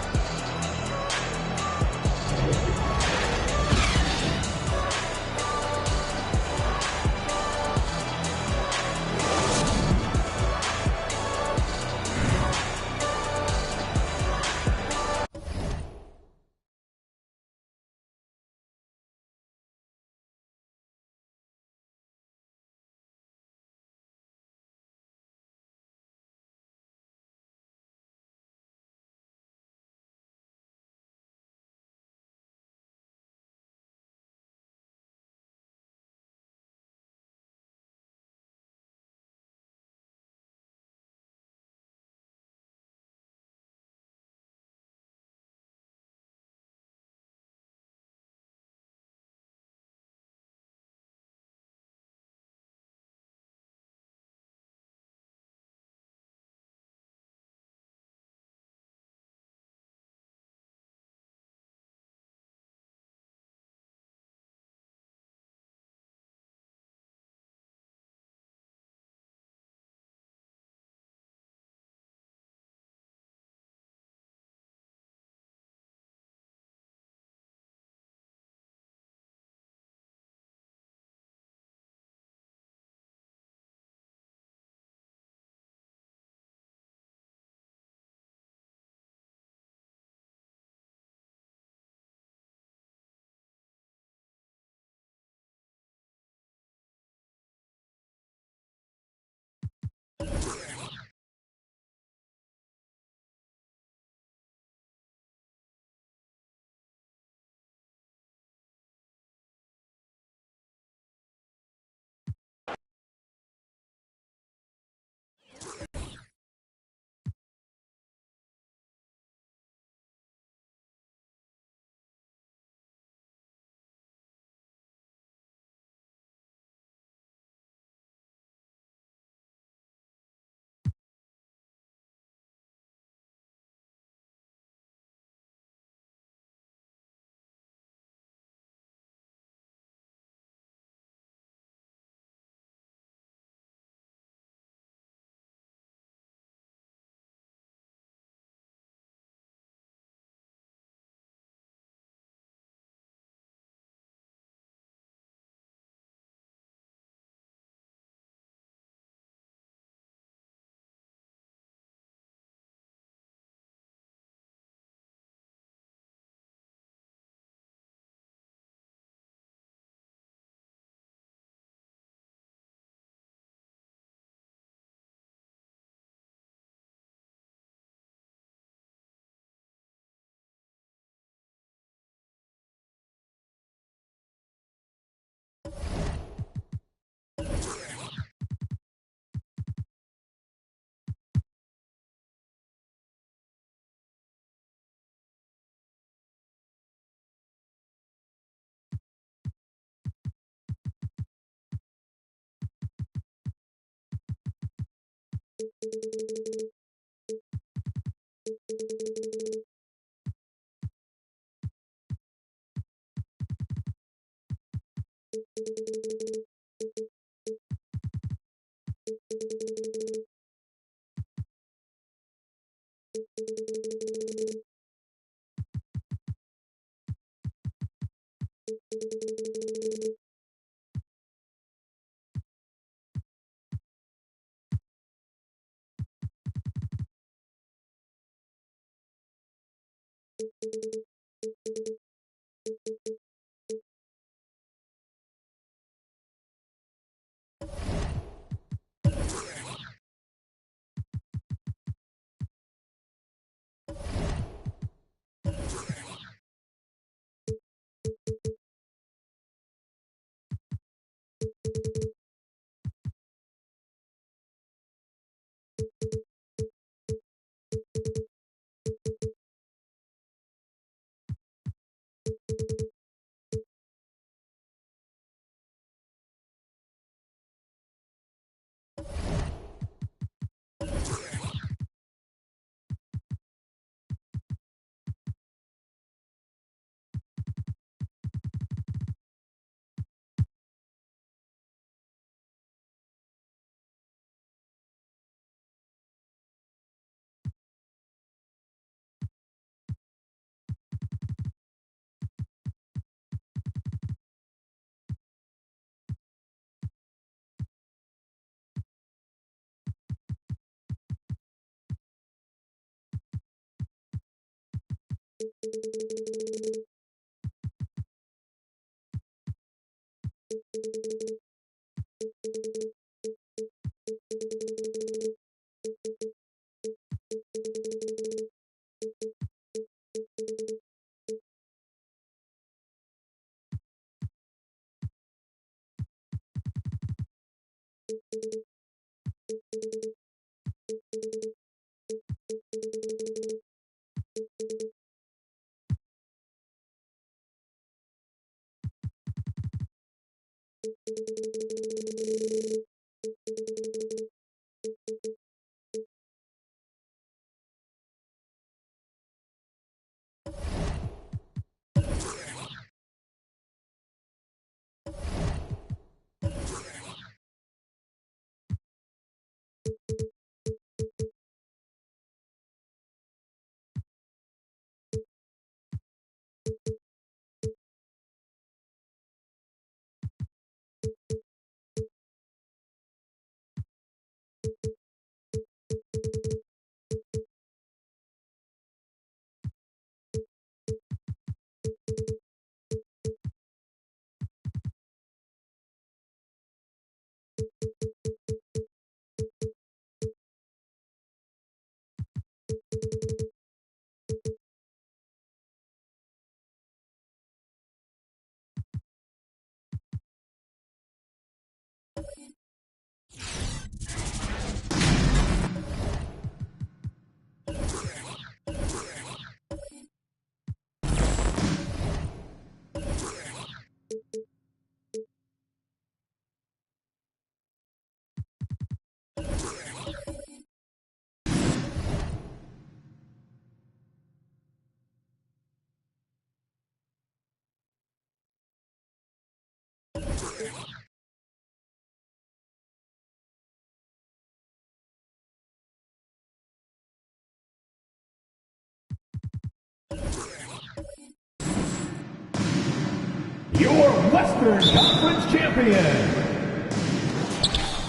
Your Western Conference champion.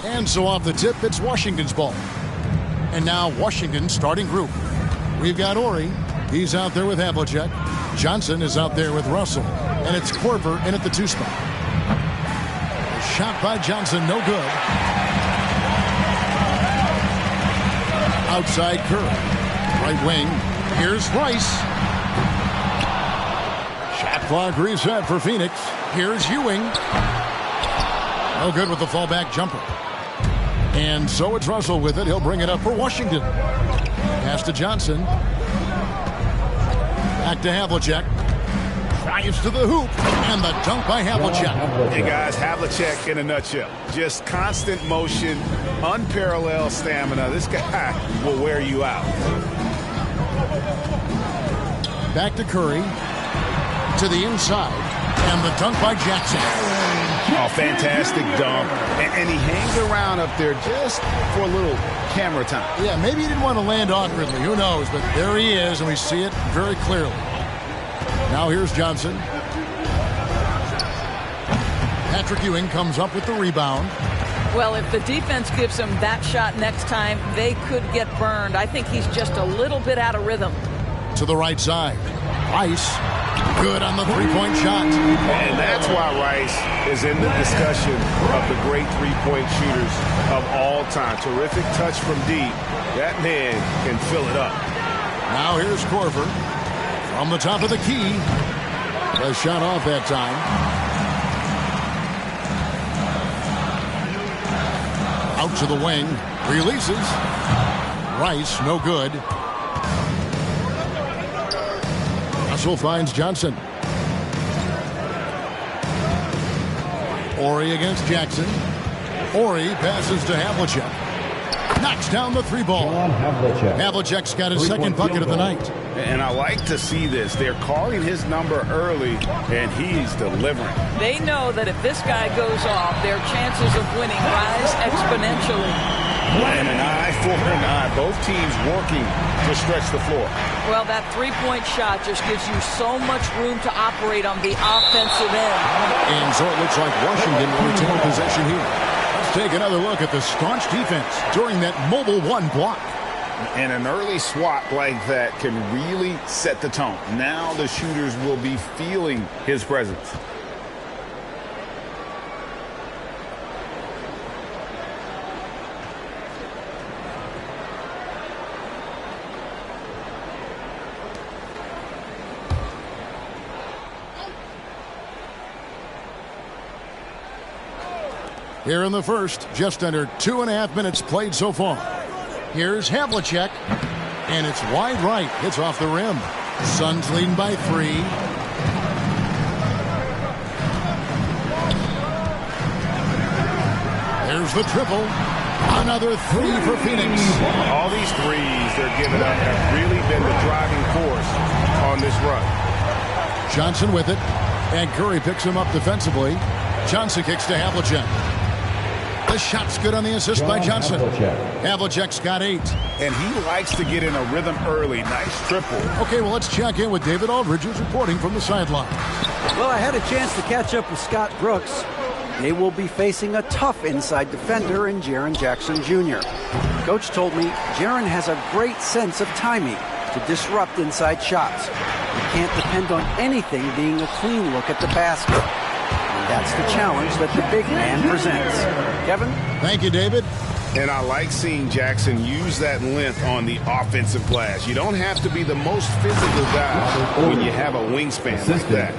And so off the tip, it's Washington's ball. And now Washington's starting group. We've got Ori. He's out there with Havlicek. Johnson is out there with Russell. And it's Korver in at the 2 spot. A shot by Johnson, no good. Outside Curry. Right wing. Here's Rice. Shot clock reset for Phoenix. Here's Ewing. No good with the fallback jumper. And so it's Russell with it. He'll bring it up for Washington. Pass to Johnson. Back to Havlicek. Drives to the hoop, and the dunk by Havlicek. Hey, guys, Havlicek in a nutshell. Just constant motion, unparalleled stamina. This guy will wear you out. Back to Curry. To the inside, and the dunk by Jackson. Oh, fantastic dunk. And he hangs around up there just for a little camera time. Yeah, maybe he didn't want to land awkwardly. Who knows? But there he is, and we see it very clearly. Now here's Johnson. Patrick Ewing comes up with the rebound. Well, if the defense gives him that shot next time, they could get burned. I think he's just a little bit out of rhythm. To the right side. Rice. Good on the three-point shot. And that's why Rice is in the discussion of the great three-point shooters of all time. Terrific touch from deep. That man can fill it up. Now here's Korver from the top of the key. The shot off that time. Out to the wing. Releases. Rice, no good. Russell finds Johnson. Ori against Jackson. Ori passes to Havlicek. Knocks down the three ball. Havlicek's got his second bucket of the night. And I like to see this. They're calling his number early, and he's delivering. They know that if this guy goes off, their chances of winning rise exponentially. And an eye for an eye. Both teams working to stretch the floor. Well, that three-point shot just gives you so much room to operate on the offensive end. And so it looks like Washington will retain possession here. Let's take another look at the staunch defense during that mobile one block. And an early swat like that can really set the tone. Now the shooters will be feeling his presence. Here in the first, just under 2.5 minutes played so far. Here's Havlicek, and it's wide right. It's off the rim. Suns leading by 3. There's the triple. Another 3 for Phoenix. All these threes they're giving up have really been the driving force on this run. Johnson with it, and Curry picks him up defensively. Johnson kicks to Havlicek. The shot's good on the assist by Johnson. Havlicek's got 8. And he likes to get in a rhythm early. Nice triple. Okay, well, let's check in with David Aldridge, who's reporting from the sideline. Well, I had a chance to catch up with Scott Brooks. They will be facing a tough inside defender in Jaren Jackson Jr. Coach told me Jaren has a great sense of timing to disrupt inside shots. You can't depend on anything being a clean look at the basket. That's the challenge that the big man presents. Kevin? Thank you, David. And I like seeing Jackson use that length on the offensive glass. You don't have to be the most physical guy when you have a wingspan like that.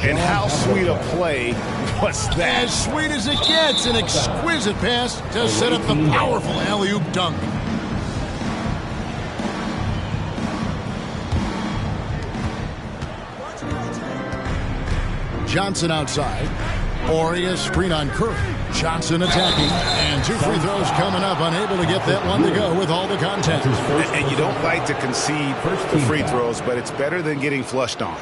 And how sweet a play was that? As sweet as it gets. An exquisite pass to set up the powerful alley-oop dunk. Johnson outside. Ori a screen on Curry. Johnson attacking. And 2 free throws coming up. Unable to get that one to go with all the contact. And you don't like to concede the free throws, but it's better than getting flushed on.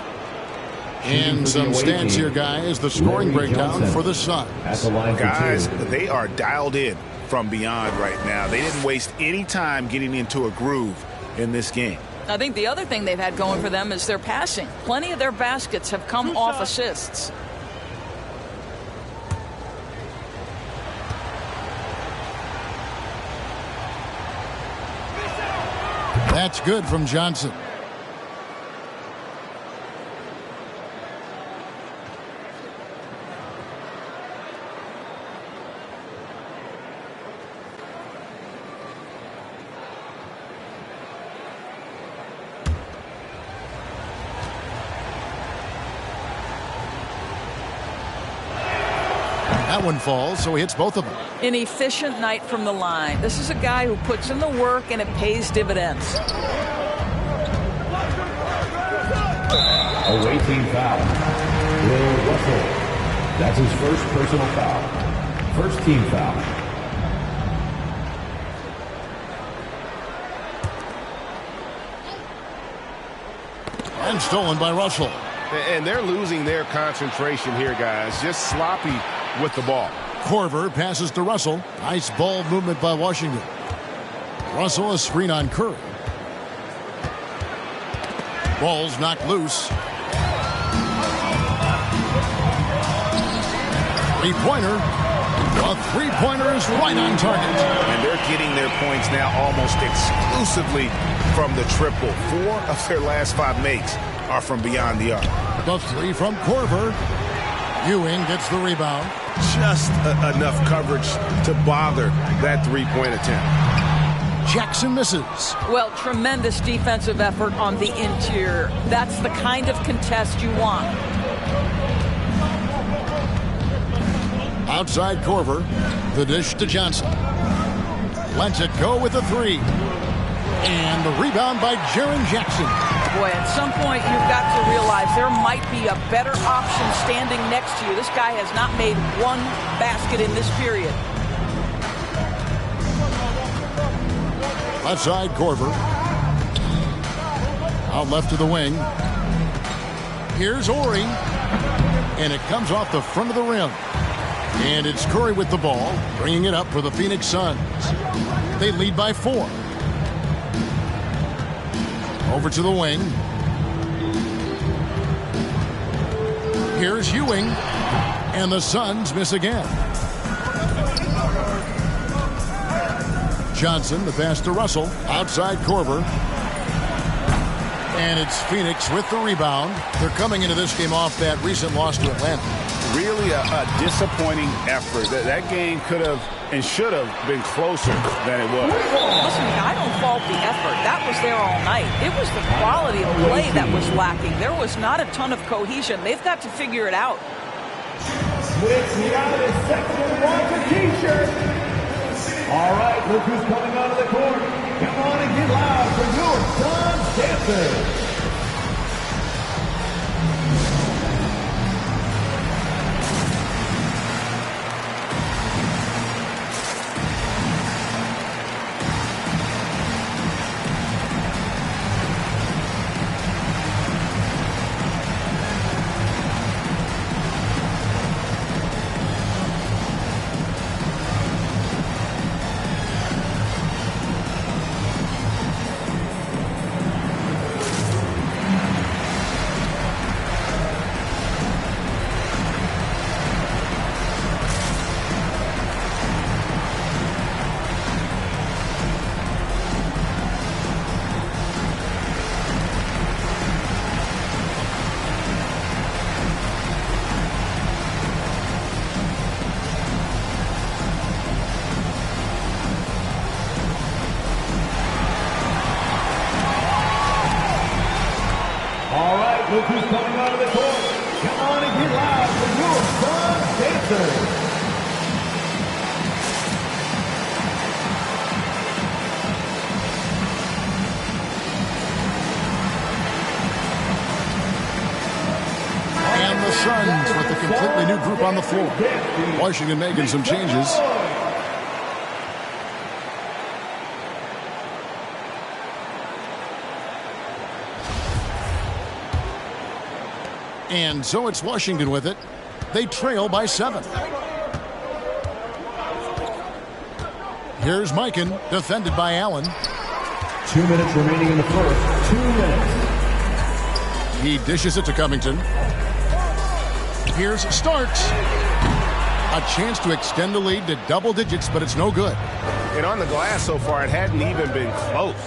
And some stats here, guys. The scoring breakdown for the Suns. Guys, they are dialed in from beyond right now. They didn't waste any time getting into a groove in this game. I think the other thing they've had going for them is their passing. Plenty of their baskets have come off assists. That's good from Johnson. That one falls, so he hits both of them. An efficient night from the line. This is a guy who puts in the work and it pays dividends. Away team foul. Will Russell. That's his first personal foul. First team foul. And stolen by Russell. And they're losing their concentration here, guys. Just sloppy with the ball. Korver passes to Russell. Nice ball movement by Washington. Russell, a screen on Curry. Ball's knocked loose. Three-pointer. A three-pointer is right on target. And they're getting their points now almost exclusively from the triple. 4 of their last 5 makes are from beyond the arc. The three from Korver. Ewing gets the rebound. Just enough coverage to bother that three-point attempt. Jackson misses. Well, tremendous defensive effort on the interior. That's the kind of contest you want. Outside Korver. The dish to Johnson. Lets it go with the three. And the rebound by Jaren Jackson. Boy, at some point you've got to realize there might be a better option standing next to you. This guy has not made one basket in this period. Left side, Korver. Out left to the wing. Here's Ori. And it comes off the front of the rim. And it's Curry with the ball, bringing it up for the Phoenix Suns. They lead by 4. Over to the wing. Here's Ewing. And the Suns miss again. Johnson, the pass to Russell. Outside Korver. And it's Phoenix with the rebound. They're coming into this game off that recent loss to Atlanta. Really a disappointing effort. That game could have and should have been closer than it was. Listen, I don't fault the effort. That was there all night. It was the quality of play that was lacking. There was not a ton of cohesion. They've got to figure it out. Switching out his second watch t-shirt. All right, look who's coming out of the court. Come on and get loud for your Suns dancers. Look who's coming out of the court. Come on and get loud for your Suns dancers. And the Suns with a completely new group on the floor. Washington making some changes. And so it's Washington with it. They trail by 7. Here's Mikan, defended by Allen. 2 minutes remaining in the first. 2 minutes. He dishes it to Covington. Here's Starks. A chance to extend the lead to double digits, but it's no good. And on the glass so far, it hadn't even been close.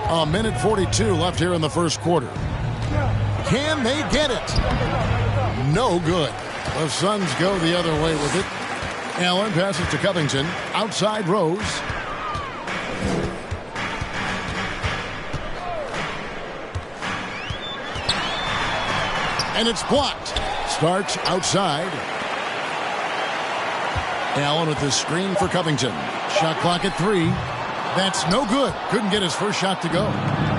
A minute 42 left here in the first quarter. Can they get it? No good. The Suns go the other way with it. Allen passes to Covington. Outside Rose. And it's blocked. Starks outside. Allen with the screen for Covington. Shot clock at 3. That's no good. Couldn't get his first shot to go.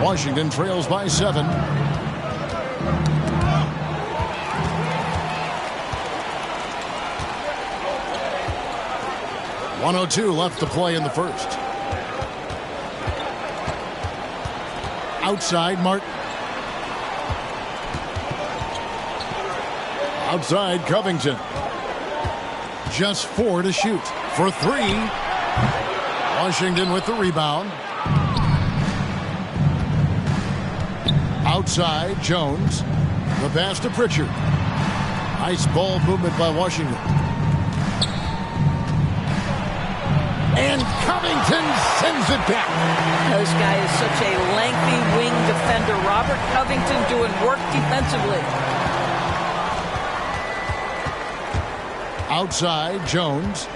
Washington trails by 7. .102 left to play in the first. Outside, Martin. Outside, Covington. Just 4 to shoot. For 3. Washington with the rebound. Outside, Jones. The pass to Pritchard. Nice ball movement by Washington. And Covington sends it back. This guy is such a lengthy wing defender. Robert Covington doing work defensively. Outside, Jones.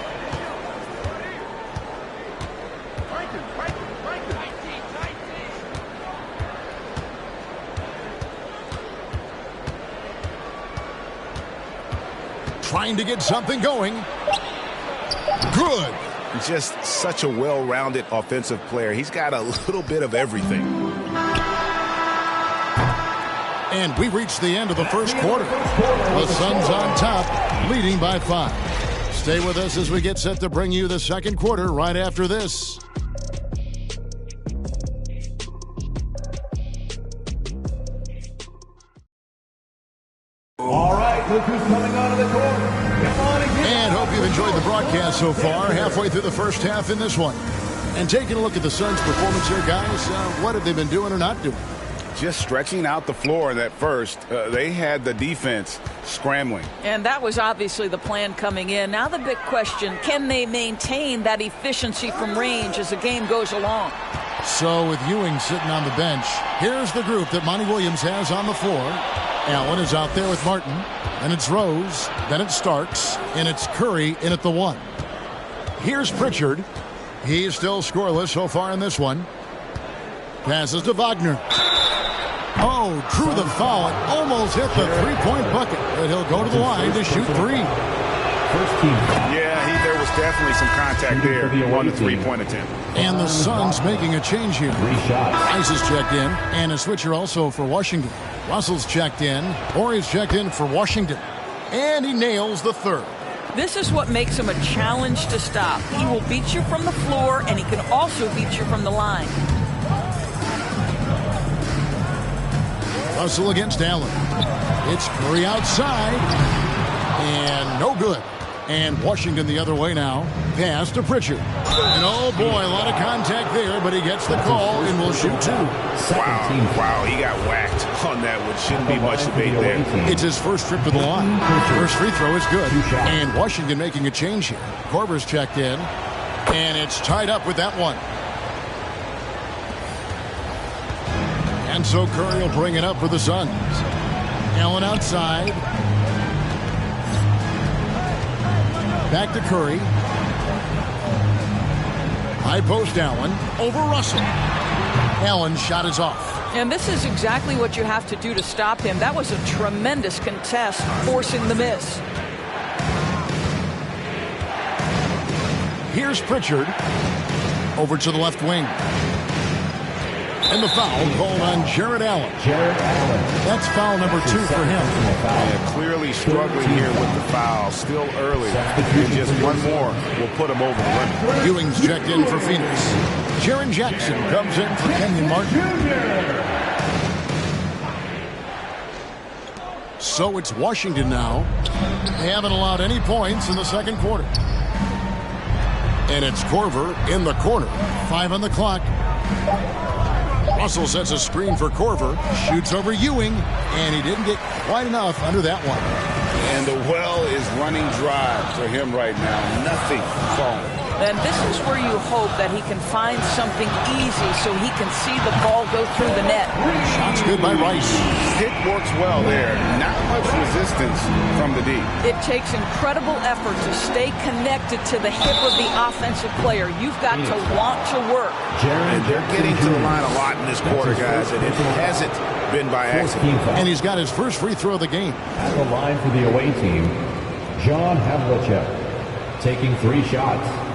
Trying to get something going. Good. Just such a well-rounded offensive player. He's got a little bit of everything. And we reached the end of the first quarter. The Suns on top, leading by 5. Stay with us as we get set to bring you the second quarter right after this. All right, look who's coming onto the court. Come on and And hope you've enjoyed the broadcast so far. Halfway through the first half in this one. And taking a look at the Suns' performance here, guys, what have they been doing or not doing? Just stretching out the floor in that first. They had the defense scrambling. And that was obviously the plan coming in. Now the big question, can they maintain that efficiency from range as the game goes along? So with Ewing sitting on the bench, here's the group that Monty Williams has on the floor. Allen is out there with Martin. Then it's Rose. Then it's Starks. And it's Curry in at the 1. Here's Pritchard. He's still scoreless so far in this one. Passes to Wagner. Oh, drew the foul. It almost hit the three-point bucket. But he'll go to the line to shoot 3. Yeah, there was definitely some contact there on the three-point attempt. And the Suns making a change here. Ice is checked in. And a switcher also for Washington. Russell's checked in. Horry's checked in for Washington. And he nails the third. This is what makes him a challenge to stop. He will beat you from the floor, and he can also beat you from the line. Russell against Allen. It's Curry outside. And no good. And Washington the other way now. Pass to Pritchard. And oh boy, a lot of contact there, but he gets the call and will shoot 2. Wow, he got whacked on that one. Shouldn't be much debate there. It's his first trip to the line. First free throw is good. And Washington making a change here. Korver's checked in. And it's tied up with that one. And so Curry will bring it up for the Suns. Allen outside. Back to Curry. High post Allen. Over Russell. Allen's shot is off. And this is exactly what you have to do to stop him. That was a tremendous contest, forcing the miss. Here's Pritchard. Over to the left wing. And the foul called on Jared Allen. That's foul number 2 for him. Yeah, clearly struggling here with the foul. Still early. And just one more will put him over the limit. Ewing's checked in for Phoenix. Jaren Jackson comes in for Kenyon Martin. So it's Washington now. They haven't allowed any points in the second quarter. And it's Korver in the corner. 5 on the clock. Russell sets a screen for Korver, shoots over Ewing, and he didn't get quite enough under that one. And the well is running dry for him right now. Nothing falling. And this is where you hope that he can find something easy so he can see the ball go through the net. Shots good by Rice. It works well there. Not much resistance from the D. It takes incredible effort to stay connected to the hip of the offensive player. You've got to want to work. And they're getting to the line a lot in this quarter, guys, and it hasn't been by accident. And he's got his first free throw of the game. At the line for the away team, John Havlicek, taking 3 shots.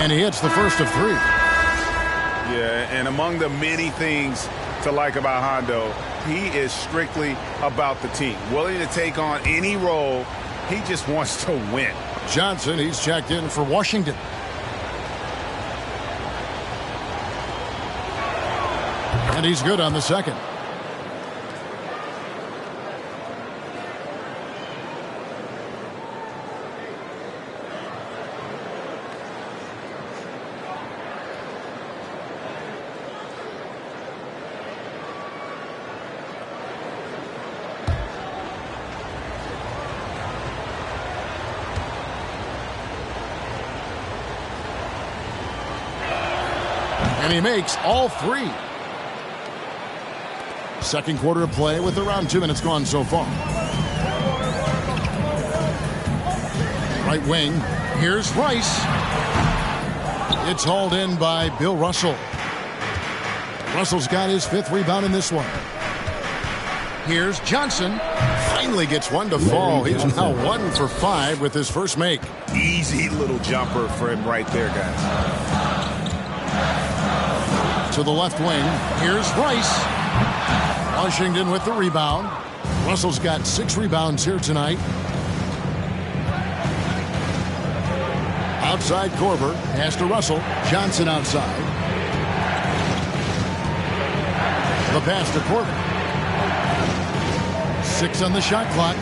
And he hits the first of 3. Yeah, and among the many things to like about Hondo, he is strictly about the team. Willing to take on any role. He just wants to win. Johnson, he's checked in for Washington. And he's good on the second. And he makes all 3. Second quarter of play with around 2 minutes gone so far. Right wing. Here's Rice. It's hauled in by Bill Russell. Russell's got his 5th rebound in this one. Here's Johnson. Finally gets one to fall. He's now 1 for 5 with his first make. Easy little jumper for him right there, guys. To the left wing. Here's Rice. Washington with the rebound. Russell's got 6 rebounds here tonight. Outside Korver. Pass to Russell. Johnson outside. The pass to Korver. 6 on the shot clock.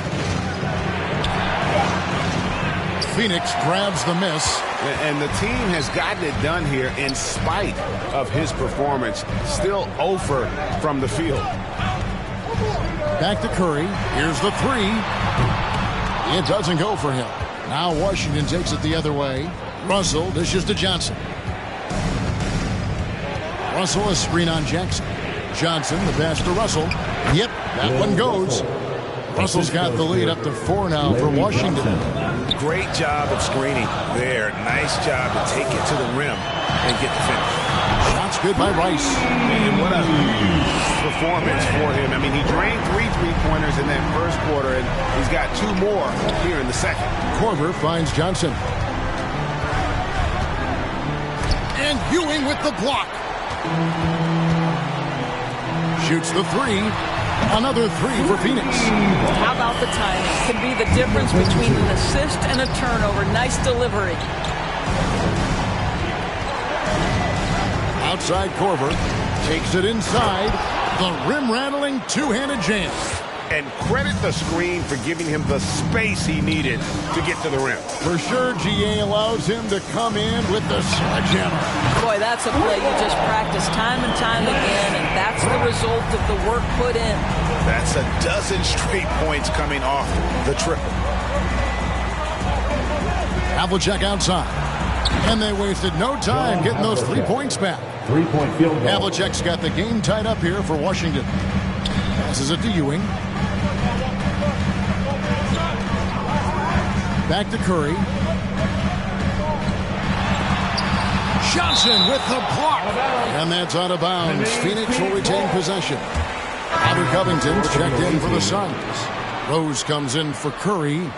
Phoenix grabs the miss. And the team has gotten it done here in spite of his performance. Still 0 from the field. Back to Curry. Here's the 3. It doesn't go for him. Now Washington takes it the other way. Russell dishes to Johnson. Russell a screen on Jackson. Johnson the pass to Russell. Yep, that one goes. Russell's got the lead up to 4 now for Washington. Great job of screening there. Nice job to take it to the rim and get the finish. Shots good by Rice. And what a performance for him. I mean, he drained 3 3-pointers in that first quarter, and he's got 2 more here in the second. Korver finds Johnson. And Ewing with the block. Shoots the 3. Another 3 for Phoenix. How about the timing? Could be the difference between an assist and a turnover. Nice delivery. Outside Korver. Takes it inside. The rim-rattling 2-handed jam. And credit the screen for giving him the space he needed to get to the rim. For sure, GA allows him to come in with the sledgehammer. Boy, that's a play you just practice time and time again, and that's the result of the work put in. That's a dozen straight points coming off the triple. Havlicek outside. And they wasted no time getting those 3 points back. 3-point field goal. Havlicek's got the game tied up here for Washington. Passes it to Ewing. Back to Curry. Johnson with the block. And that's out of bounds. Phoenix will retain possession. Robert Covington's checked in for the Suns. Rose comes in for Curry.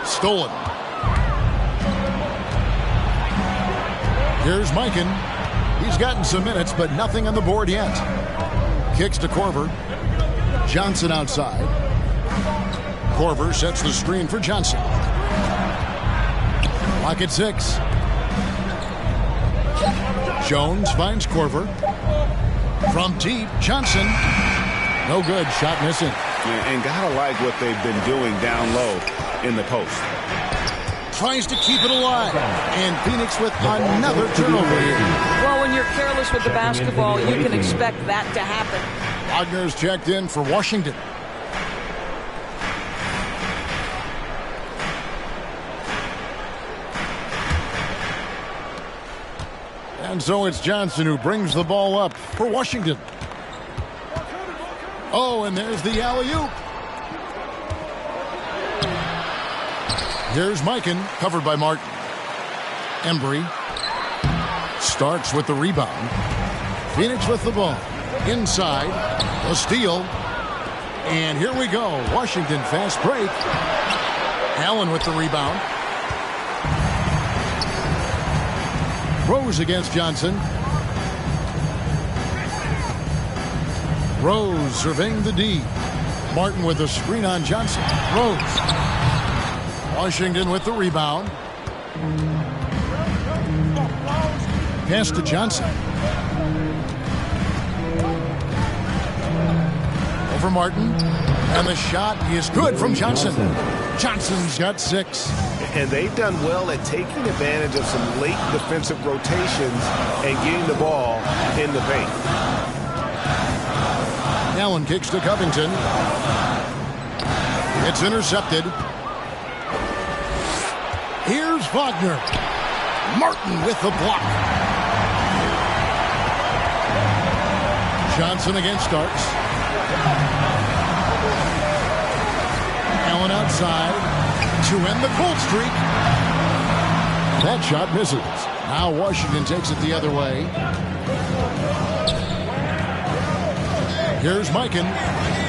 Stolen. Here's Mikan. He's gotten some minutes, but nothing on the board yet. Kicks to Korver. Johnson outside. Korver sets the screen for Johnson. Clock at 6. Jones finds Korver. From deep, Johnson. No good. Shot missing. And gotta like what they've been doing down low in the post. Tries to keep it alive. And Phoenix with another turnover here. Well, when you're careless with the basketball, you can expect that to happen. Wagner's checked in for Washington. And so it's Johnson who brings the ball up for Washington. Oh, and there's the alley-oop. Here's Mikan, covered by Martin. Embry. Starks with the rebound. Phoenix with the ball. Inside. A steal. And here we go. Washington fast break. Allen with the rebound. Rose against Johnson. Rose surveying the D. Martin with a screen on Johnson. Rose. Washington with the rebound. Pass to Johnson. Over Martin. And the shot is good from Johnson. Johnson's got 6. And they've done well at taking advantage of some late defensive rotations and getting the ball in the paint. Allen kicks to Covington. It's intercepted. Here's Wagner. Martin with the block. Johnson against Starks. Allen outside to end the cold streak. That shot misses. Now Washington takes it the other way. Here's Mikan.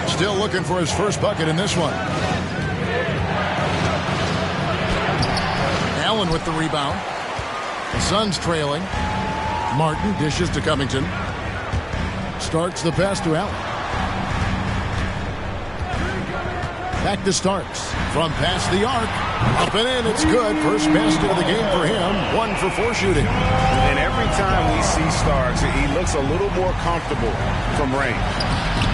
Still looking for his first bucket in this one. Allen with the rebound. The Suns trailing. Martin dishes to Covington. Starks the pass to Allen. Back to Starks. From past the arc. Up and in. It's good. First basket of the game for him. 1 for 4 shooting. And every time we see Starks, he looks a little more comfortable from range.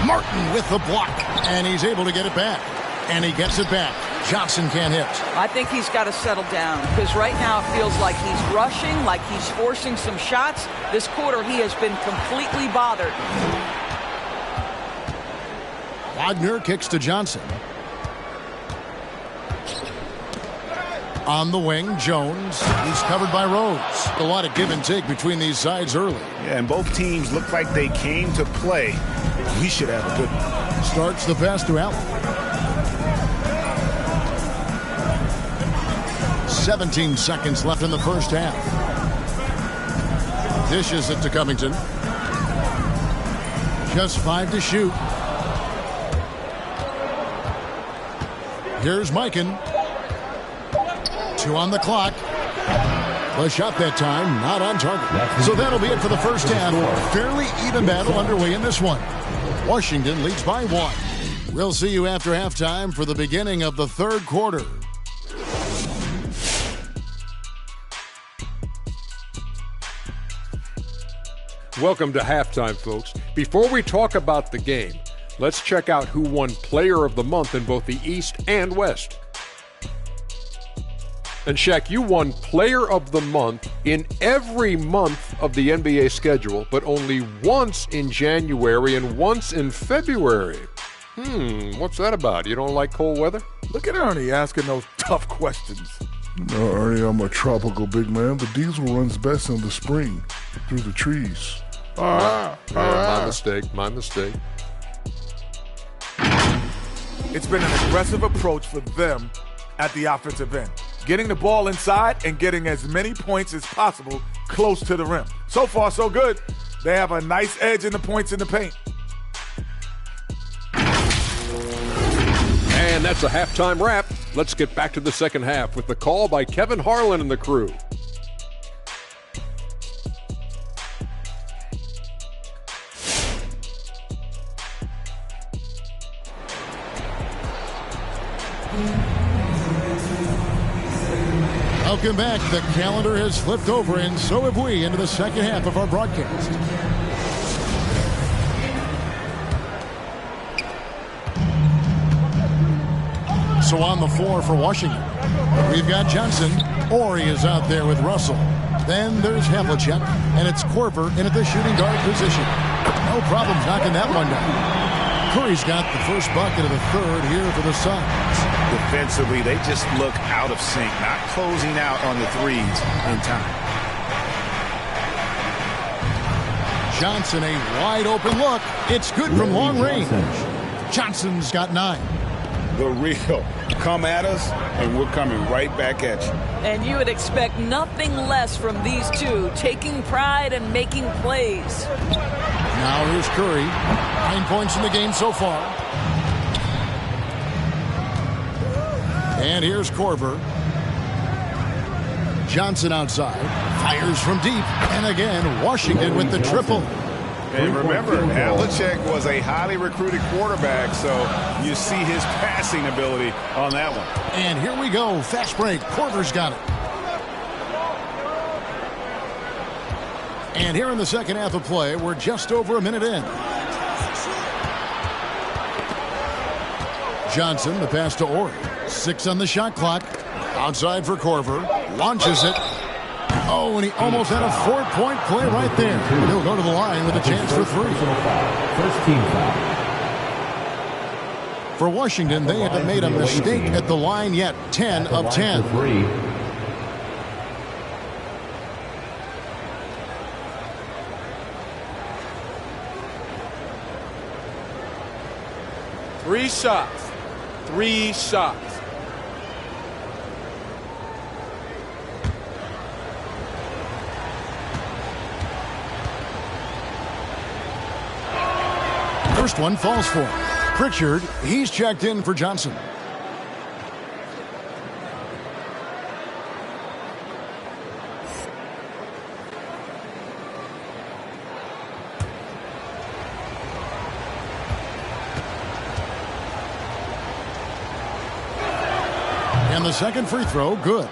Martin with the block. And he's able to get it back. And he gets it back. Johnson can't hit. I think he's got to settle down because right now it feels like he's rushing, like he's forcing some shots. This quarter he has been completely bothered. Wagner kicks to Johnson. On the wing, Jones. He's covered by Rose. A lot of give and take between these sides early. Yeah, and both teams look like they came to play. We should have a good one. Starts the pass to Allen. 17 seconds left in the first half. Dishes it to Covington. Just 5 to shoot. Here's Mikan. 2 on the clock. The shot that time, not on target. So that'll be it for the first half. Fairly even battle underway in this one. Washington leads by 1. We'll see you after halftime for the beginning of the third quarter. Welcome to halftime, folks. Before we talk about the game, let's check out who won Player of the Month in both the East and West. And Shaq, you won Player of the Month in every month of the NBA schedule, but only once in January and once in February. What's that about? You don't like cold weather? Look at Ernie asking those tough questions. No, Ernie, I'm a tropical big man. The diesel runs best in the spring, through the trees. My mistake. It's been an aggressive approach for them at the offensive end. Getting the ball inside and getting as many points as possible close to the rim. So far, so good. They have a nice edge in the points in the paint. And that's a halftime wrap. Let's get back to the second half with the call by Kevin Harlan and the crew. Welcome back. The calendar has flipped over, and so have we, into the second half of our broadcast. So on the floor for Washington, we've got Johnson. Ori is out there with Russell. Then there's Havlicek, and it's Korver in at the shooting guard position. No problem knocking that one down. Curry's got the first bucket of the third here for the Suns. Defensively, they just look out of sync, not closing out on the threes in time. Johnson, a wide open look. It's good from long range. Johnson's got 9. the real. Come at us, and we're coming right back at you. And you would expect nothing less from these two, taking pride and making plays. Now here's Curry. 9 points in the game so far. And here's Korver. Johnson outside. Fires from deep. And again, Washington with the triple. And remember, Havlicek was a highly recruited quarterback, so you see his passing ability on that one. And here we go. Fast break. Korver's got it. And here in the second half of play, we're just over a minute in. Johnson, the pass to Ori. 6 on the shot clock. Outside for Korver. Launches it. Oh, and he almost had a 4-point play right there. He'll go to the line with a chance for 3. First team foul. For Washington, they haven't made a mistake at the line yet. 10 of 10. 3 shots. 3 shots. First one falls for him. Pritchard, he's checked in for Johnson. And the second free throw, good.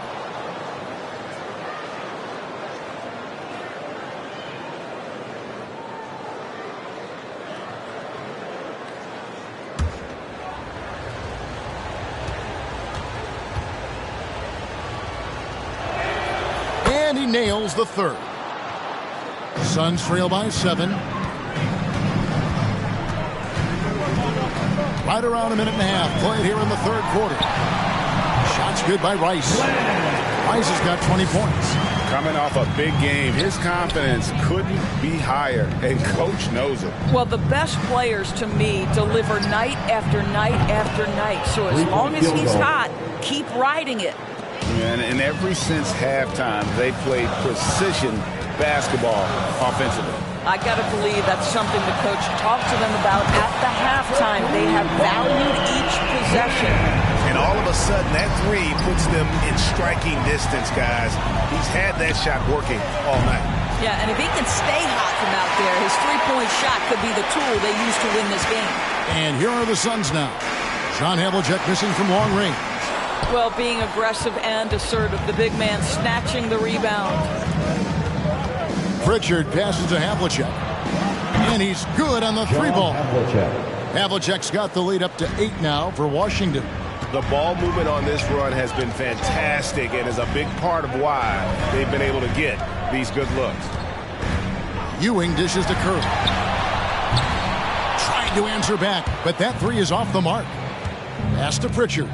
And he nails the third. Suns trail by 7. Right around a minute and a half played here in the third quarter. Shots good by Rice. Rice has got 20 points. Coming off a big game, his confidence couldn't be higher, and Coach knows it. Well, the best players to me deliver night after night after night. So as long as he's hot, keep riding it. And ever since halftime, they played precision basketball offensively. I got to believe that's something the coach talked to them about at the halftime. They have valued each possession. And all of a sudden, that 3 puts them in striking distance, guys. He's had that shot working all night. Yeah, and if he can stay hot from out there, his three-point shot could be the tool they use to win this game. And here are the Suns now. John Havlicek missing from long range. Well, being aggressive and assertive. The big man snatching the rebound. Pritchard passes to Havlicek. And he's good on the 3-ball. Havlicek's got the lead up to 8 now for Washington. The ball movement on this run has been fantastic and is a big part of why they've been able to get these good looks. Ewing dishes to Curry. Trying to answer back, but that 3 is off the mark. Pass to Pritchard.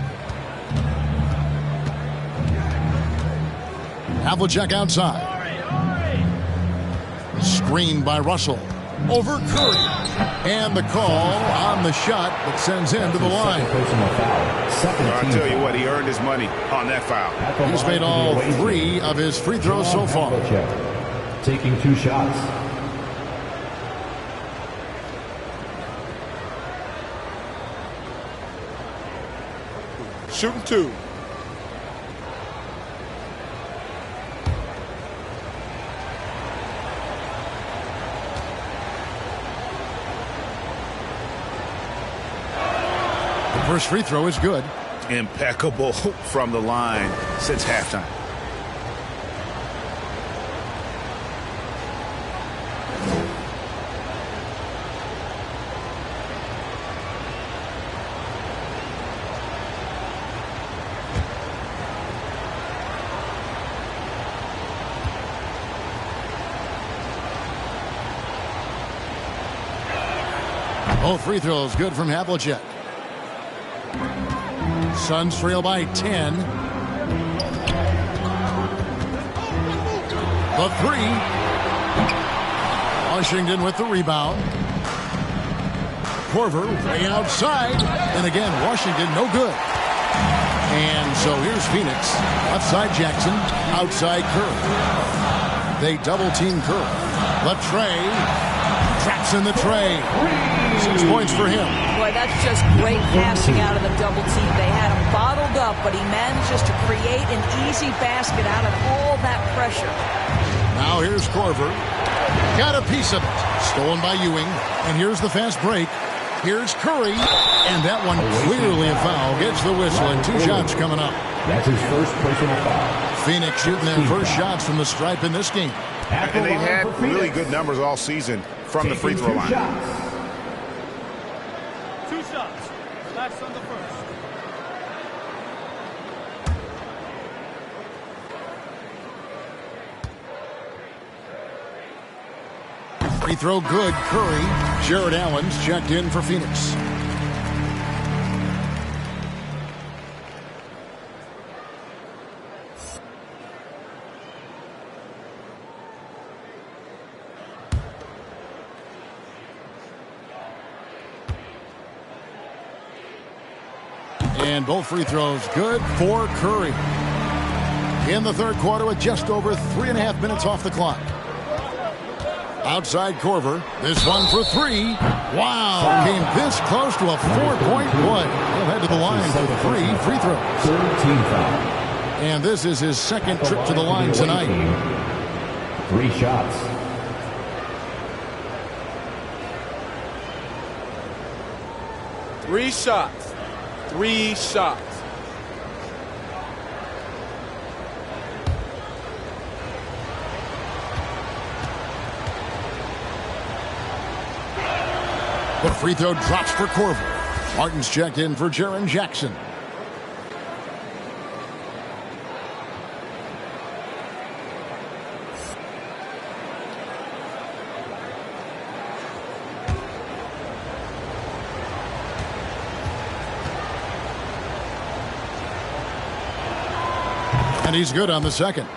Havlicek outside. Screened by Russell. Over Curry. And the call on the shot that sends him to the line. I'll tell you what, he earned his money on that foul. He's made all 3 of his free throws so far. Taking 2 shots. Shooting 2. First free throw is good. Impeccable from the line since halftime. Both free throws good from Havlicek. Suns trail by 10. The 3. Washington with the rebound. Korver way outside. And again, Washington no good. And so here's Phoenix. Left side Jackson. Outside Curry. They double team Curry. Left Trey. Traps in the tray. 6 points for him. Boy, that's just great passing out of the double team. They had him bottled up, but he manages to create an easy basket out of all that pressure. Now here's Korver. Got a piece of it. Stolen by Ewing. And here's the fast break. Here's Curry. And that one clearly a foul. Gets the whistle and 2 shots coming up. That's his first personal foul. Phoenix shooting their first shots from the stripe in this game. And they've had really good numbers all season from the free throw line. 2 shots. Relax on the first. Free throw good. Curry. Jared Allen's checked in for Phoenix. And both free throws good for Curry. In the third quarter with just over 3.5 minutes off the clock. Outside Korver. This one for 3. Wow. Came this close to a 4-point play. He'll head to the line for 3 free throws. 13 foul. And this is his second trip to the line tonight. 3 shots. Three shots. 3 shots. The free throw drops for Korver. Martin's checked in for Jaren Jackson. And he's good on the second.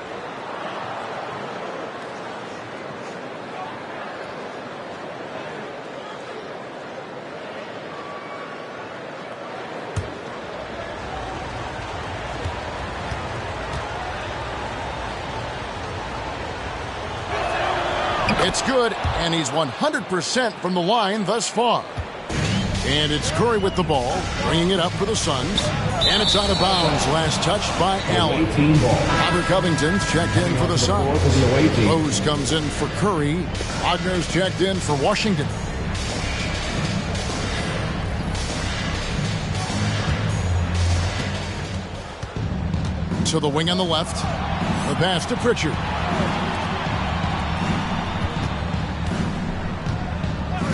It's good, and he's 100% from the line thus far. And it's Curry with the ball, bringing it up for the Suns. And it's out of bounds. Last touched by Allen. Robert Covington's checked in for the Suns. Rose comes in for Curry. Wagner's checked in for Washington. To the wing on the left. The pass to Pritchard.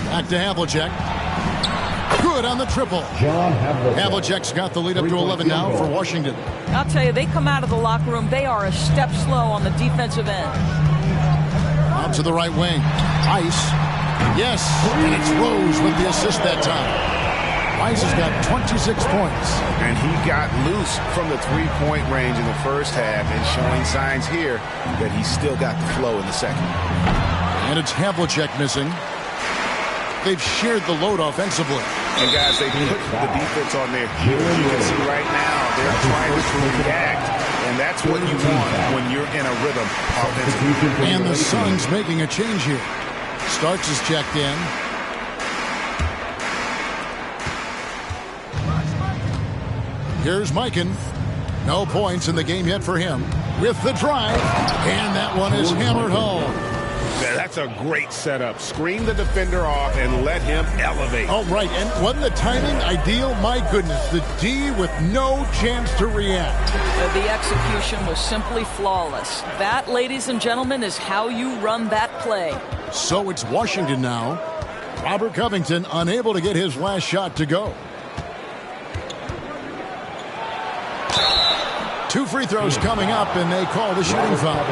Back to Havlicek. Good on the triple. Havlicek's got the lead up to 11 now for Washington. I'll tell you, they come out of the locker room, they are a step slow on the defensive end. Out to the right wing. Ice. Yes, and it's Rose with the assist that time. Ice has got 26 points. And he got loose from the three-point range in the first half and showing signs here that he's still got the flow in the second. And it's Havlicek missing. They've shared the load offensively. And guys, they put the defense on their heels. You can see right now they're trying to react, and that's what you want when you're in a rhythm offensively. And the Suns making a change here. Starks is checked in. Here's Mikan. No points in the game yet for him. With the drive, and that one is hammered home. That's a great setup. Screen the defender off and let him elevate. Oh, right. And wasn't the timing ideal? My goodness. The D with no chance to react. The execution was simply flawless. That, ladies and gentlemen, is how you run that play. So it's Washington now. Robert Covington unable to get his last shot to go. 2 free throws coming up, and they call the shooting foul.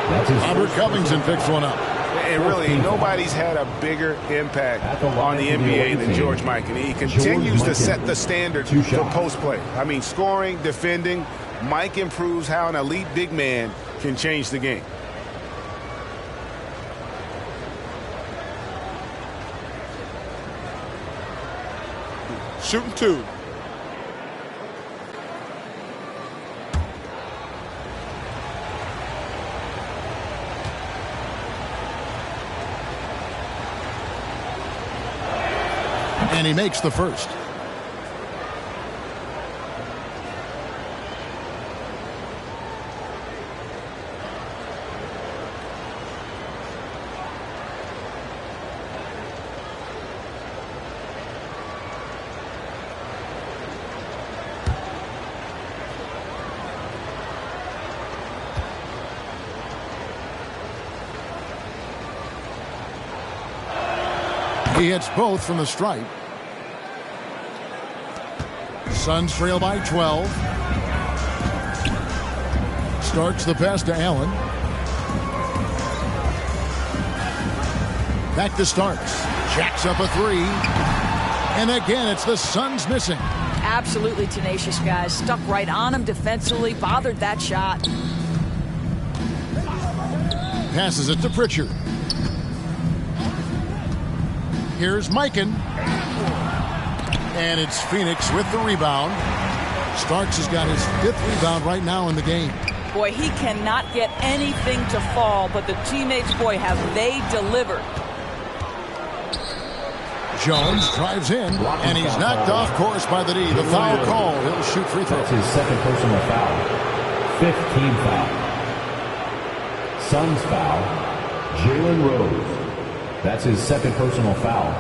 Robert Covington picks one up. And really, nobody's had a bigger impact on the NBA than George Mikan. He continues to set the standard for post play. I mean, scoring, defending. Mike improves how an elite big man can change the game. shooting 2. And he makes the first. He hits both from the stripe. Suns trail by 12. Starts the pass to Allen. Back to Starks. Jacks up a 3. And again, it's the Suns missing. Absolutely tenacious, guys. Stuck right on him defensively. Bothered that shot. Passes it to Pritchard. Here's Mikan. And it's Phoenix with the rebound. Starks has got his 5th rebound right now in the game. Boy, he cannot get anything to fall, but the teammates, boy, have they delivered. Jones drives in, and he's knocked off course by the D. The foul call. He'll shoot free throw. That's his 2nd personal foul. 5th team foul. Suns foul. Jalen Rose. That's his 2nd personal foul.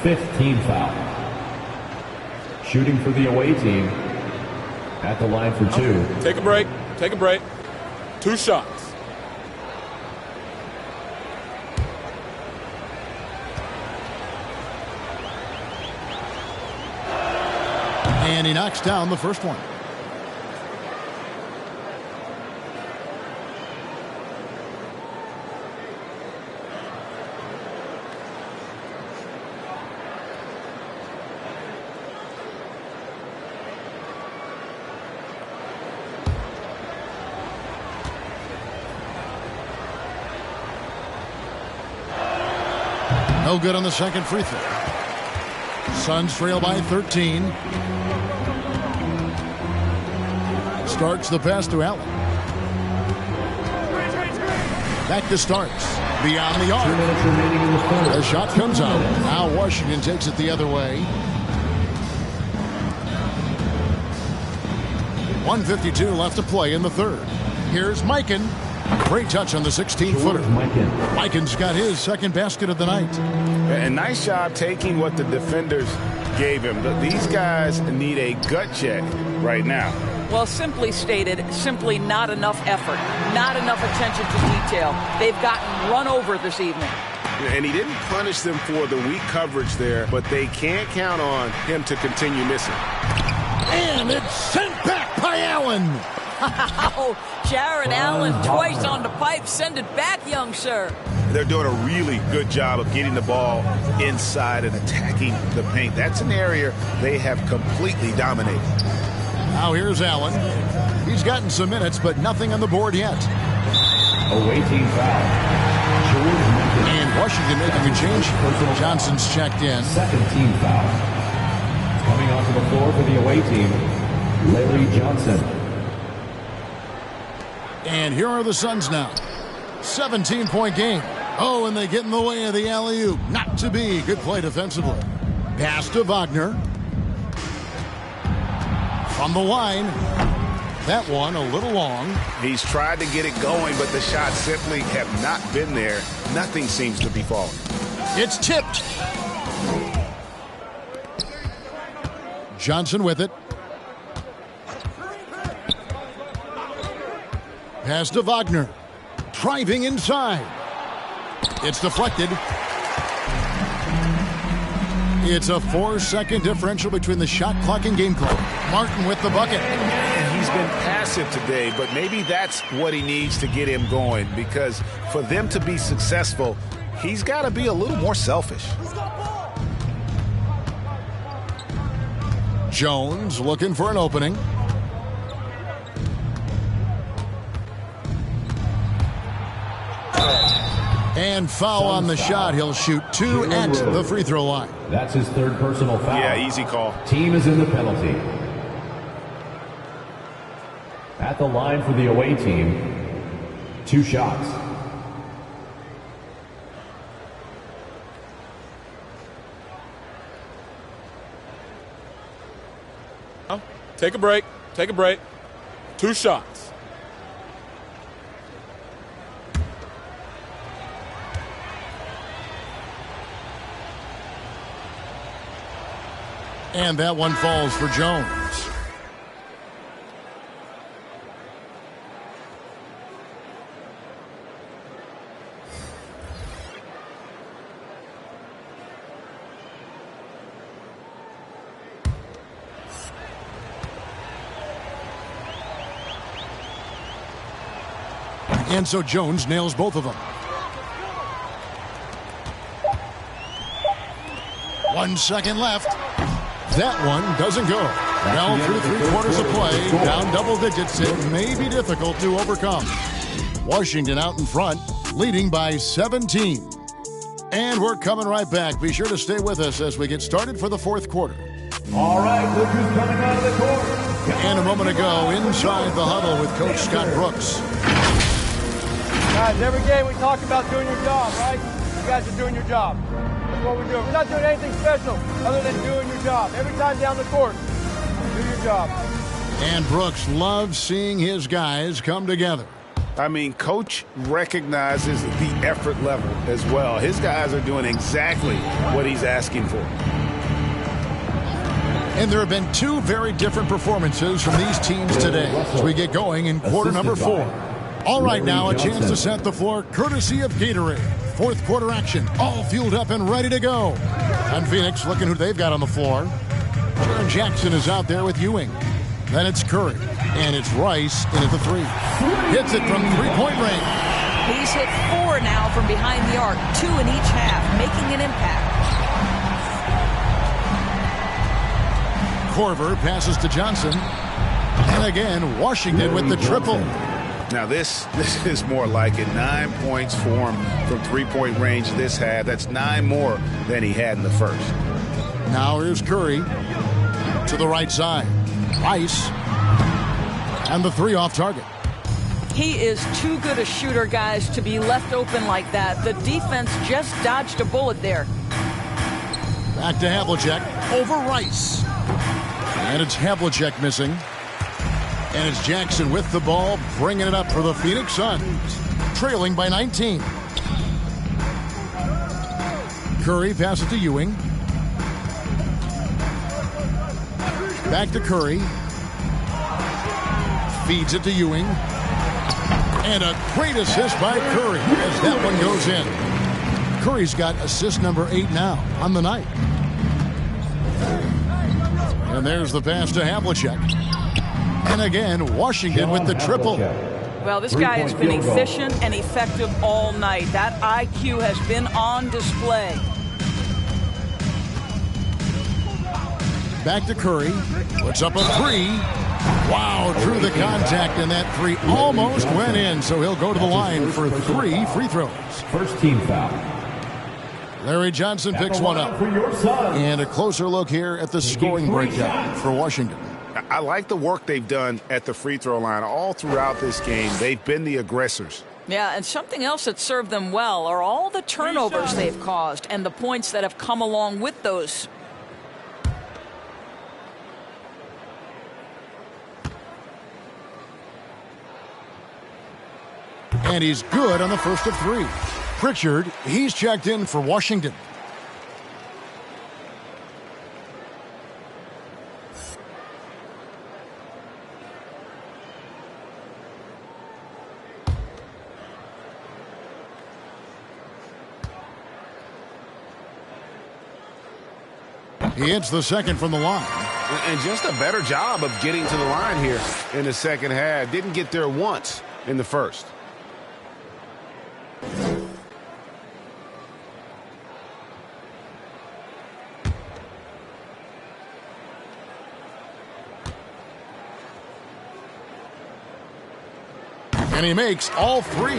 5th team foul. Shooting for the away team at the line for 2. Take a break. Take a break. 2 shots. And he knocks down the first one. No good on the second free throw. Suns trail by 13. Starts the pass to Allen. Back to Starks. Beyond the arc. 2 minutes remaining in the quarter. The shot comes out. Now Washington takes it the other way. 1:52 left to play in the third. Here's Mikan. Great touch on the 16-footer. Mikan's got his 2nd basket of the night. And nice job taking what the defenders gave him. But these guys need a gut check right now. Well, simply stated, simply not enough effort, not enough attention to detail. They've gotten run over this evening. And he didn't punish them for the weak coverage there, but they can't count on him to continue missing. And it's sent back by Allen. Oh, Jared Allen twice on the pipe. Send it back, young sir. They're doing a really good job of getting the ball inside and attacking the paint. That's an area they have completely dominated. Now here's Allen. He's gotten some minutes, but nothing on the board yet. Away team foul. And Washington making a change. Johnson's checked in. 2nd team foul. Coming onto the floor for the away team, Larry Johnson. And here are the Suns now. 17-point game. Oh, and they get in the way of the alley-oop. Not to be. Good play defensively. Pass to Wagner. From the line. That one a little long. He's tried to get it going, but the shots simply have not been there. Nothing seems to be falling. It's tipped. Johnson with it. Pass to Wagner. Driving inside. It's deflected. It's a 4-second differential between the shot clock and game clock. Martin with the bucket. And he's been passive today, but maybe that's what he needs to get him going, because for them to be successful, he's got to be a little more selfish. Jones looking for an opening. And foul on the shot. He'll shoot 2 at the free throw line. That's his third personal foul. Yeah, easy call. Team is in the penalty. At the line for the away team, 2 shots. Take a break. Take a break. 2 shots. And that one falls for Jones. And so Jones nails both of them. 1 second left. That one doesn't go. Now through 3/4 of play, down double digits. It may be difficult to overcome. Washington out in front, leading by 17. And we're coming right back. Be sure to stay with us as we get started for the 4th quarter. All right, look who's coming out of the court. And a moment ago, inside the huddle with Coach Scott Brooks. Guys, every game we talk about doing your job, right? You guys are doing your job. That's what we're doing. We're not doing anything special other than doing your job. Every time down the court, do your job. And Brooks loves seeing his guys come together. I mean, Coach recognizes the effort level as well. His guys are doing exactly what he's asking for. And there have been 2 very different performances from these teams today as we get going in quarter number 4. All right, now a chance to set the floor courtesy of Gatorade. 4th quarter action, all fueled up and ready to go. And Phoenix looking who they've got on the floor. Jaren Jackson is out there with Ewing. Then it's Curry, and it's Rice in at the 3. Hits it from 3-point range. He's hit 4 now from behind the arc, 2 in each half, making an impact. Korver passes to Johnson. And again, Washington with the triple. Now this is more like it. 9 points for him from 3-point range this half. That's 9 more than he had in the first. Now here's Curry to the right side. Rice. And the 3 off target. He is too good a shooter, guys, to be left open like that. The defense just dodged a bullet there. Back to Havlicek over Rice. And it's Havlicek missing. And it's Jackson with the ball, bringing it up for the Phoenix Suns, trailing by 19. Curry passes to Ewing. Back to Curry. Feeds it to Ewing. And a great assist by Curry as that one goes in. Curry's got assist number 8 now on the night. And there's the pass to Havlicek. And again, Washington with the triple. Well, this guy has been efficient and effective all night. That IQ has been on display. Back to Curry. Puts up a 3. Wow, drew the contact, and that 3 almost went in. So he'll go to the line for 3 free throws. First team foul. Larry Johnson picks one up. And a closer look here at the scoring breakdown for Washington. I like the work they've done at the free throw line all throughout this game. They've been the aggressors. Yeah, and something else that served them well are all the turnovers they've caused and the points that have come along with those. And he's good on the first of 3. Pritchard, he's checked in for Washington. He hits the second from the line. And just a better job of getting to the line here in the second half. Didn't get there once in the first. And he makes all 3.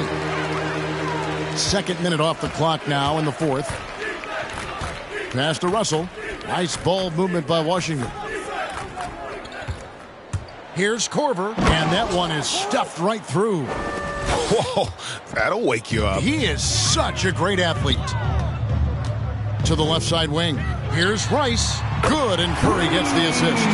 Second minute off the clock now in the fourth. Pass to Russell. Nice ball movement by Washington. Here's Korver, and that one is stuffed right through. Whoa, that'll wake you up. He is such a great athlete. To the left side wing. Here's Rice. Good, and Curry gets the assist.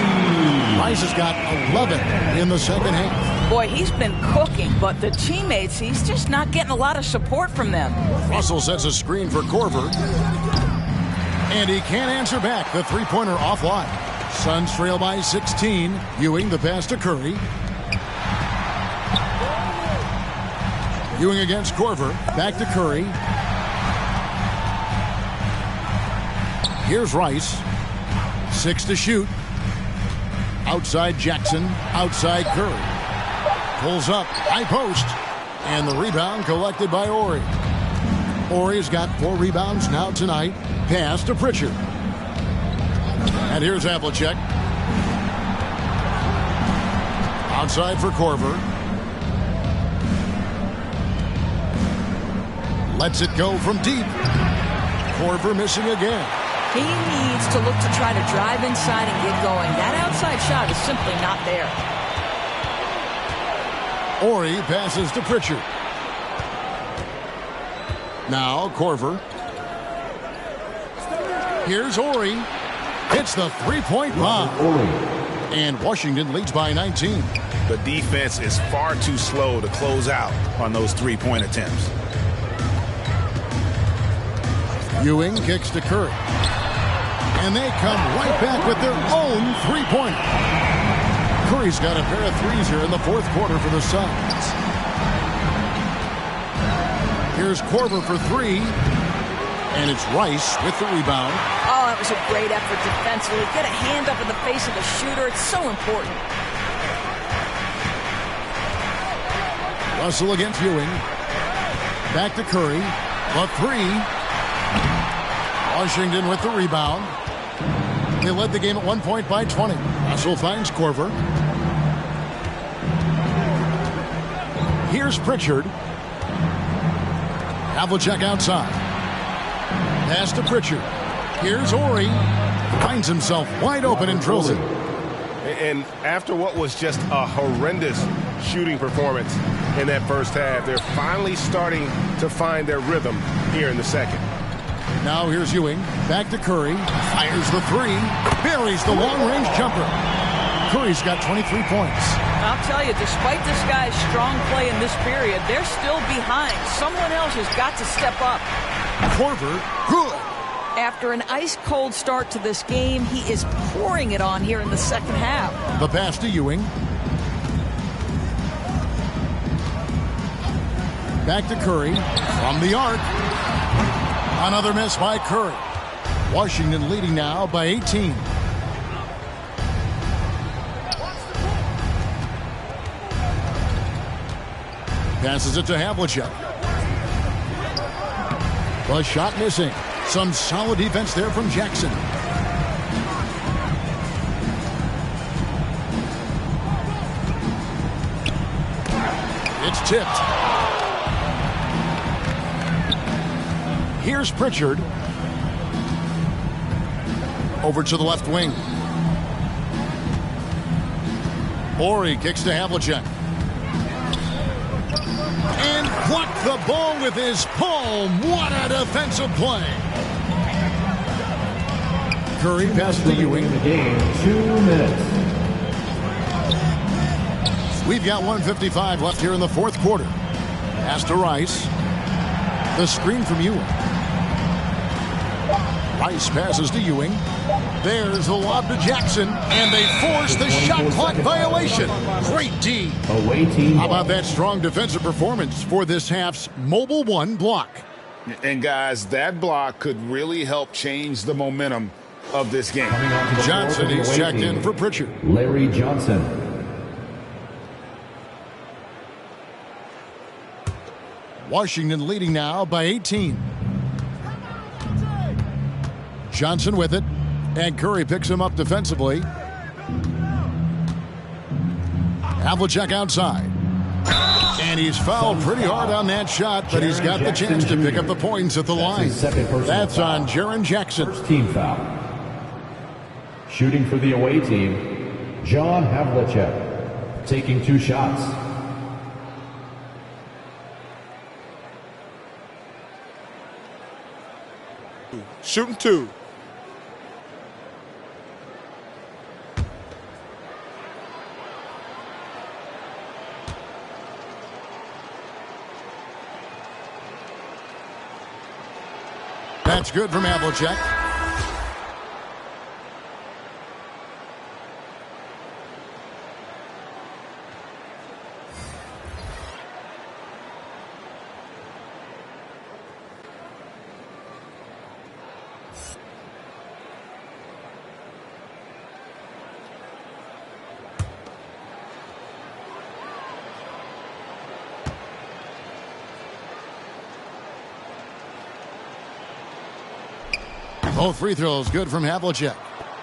Rice has got 11 in the second half. Boy, he's been cooking, but the teammates, he's just not getting a lot of support from them. Russell sets a screen for Korver. And he can't answer back. The three-pointer offline. Suns trail by 16. Ewing the pass to Curry. Ewing against Korver. Back to Curry. Here's Rice. 6 to shoot. Outside Jackson. Outside Curry. Pulls up. High post. And the rebound collected by Horry. Horry's got 4 rebounds now tonight. Pass to Pritchard. And here's Havlicek. Outside for Korver. Lets it go from deep. Korver missing again. He needs to look to try to drive inside and get going. That outside shot is simply not there. Horry passes to Pritchard. Now Korver. Here's Horry. Hits the three-point bomb. And Washington leads by 19. The defense is far too slow to close out on those three-point attempts. Ewing kicks to Curry. And they come right back with their own three-pointer. Curry's got a pair of threes here in the fourth quarter for the Suns. Here's Korver for 3. And it's Rice with the rebound. Oh, that was a great effort defensively. Get a hand up in the face of the shooter. It's so important. Russell against Ewing. Back to Curry. A 3. Washington with the rebound. They led the game at 1 point by 20. Russell finds Korver. Here's Pritchard. Havlicek outside. Pass to Pritchard. Here's Horry. Finds himself wide open and drills it. And after what was just a horrendous shooting performance in that first half, they're finally starting to find their rhythm here in the second. Now here's Ewing. Back to Curry. Fires the 3. Buries the long-range jumper. Curry's got 23 points. I'll tell you, despite this guy's strong play in this period, they're still behind. Someone else has got to step up. Korver, good. After an ice-cold start to this game, he is pouring it on here in the second half. The pass to Ewing. Back to Curry. From the arc. Another miss by Curry. Washington leading now by 18. Passes it to Havlicek. The shot missing. Some solid defense there from Jackson. It's tipped. Here's Pritchard. Over to the left wing. Horry kicks to Havlicek. And blocked the ball with his palm. What a defensive play. Curry passes to Ewing. 2 minutes. We've got 1:55 left here in the fourth quarter. Pass to Rice. The screen from Ewing. Rice passes to Ewing. There's the lob to Jackson, and they force the shot clock violation. Great D. Away team. How about that strong defensive performance for this half's Mobile One block? And guys, that block could really help change the momentum of this game. Johnson, he's checked in for Pritchard. Larry Johnson. Washington leading now by 18. Johnson with it, and Curry picks him up defensively. Havlicek outside. And he's fouled pretty hard on that shot, but he's got the chance to pick up the points at the line. That's on Jaren Jackson. First team foul. Shooting for the away team, John Havlicek, taking 2 shots. Shooting 2. That's good from Havlicek. Both free throws good from Havlicek.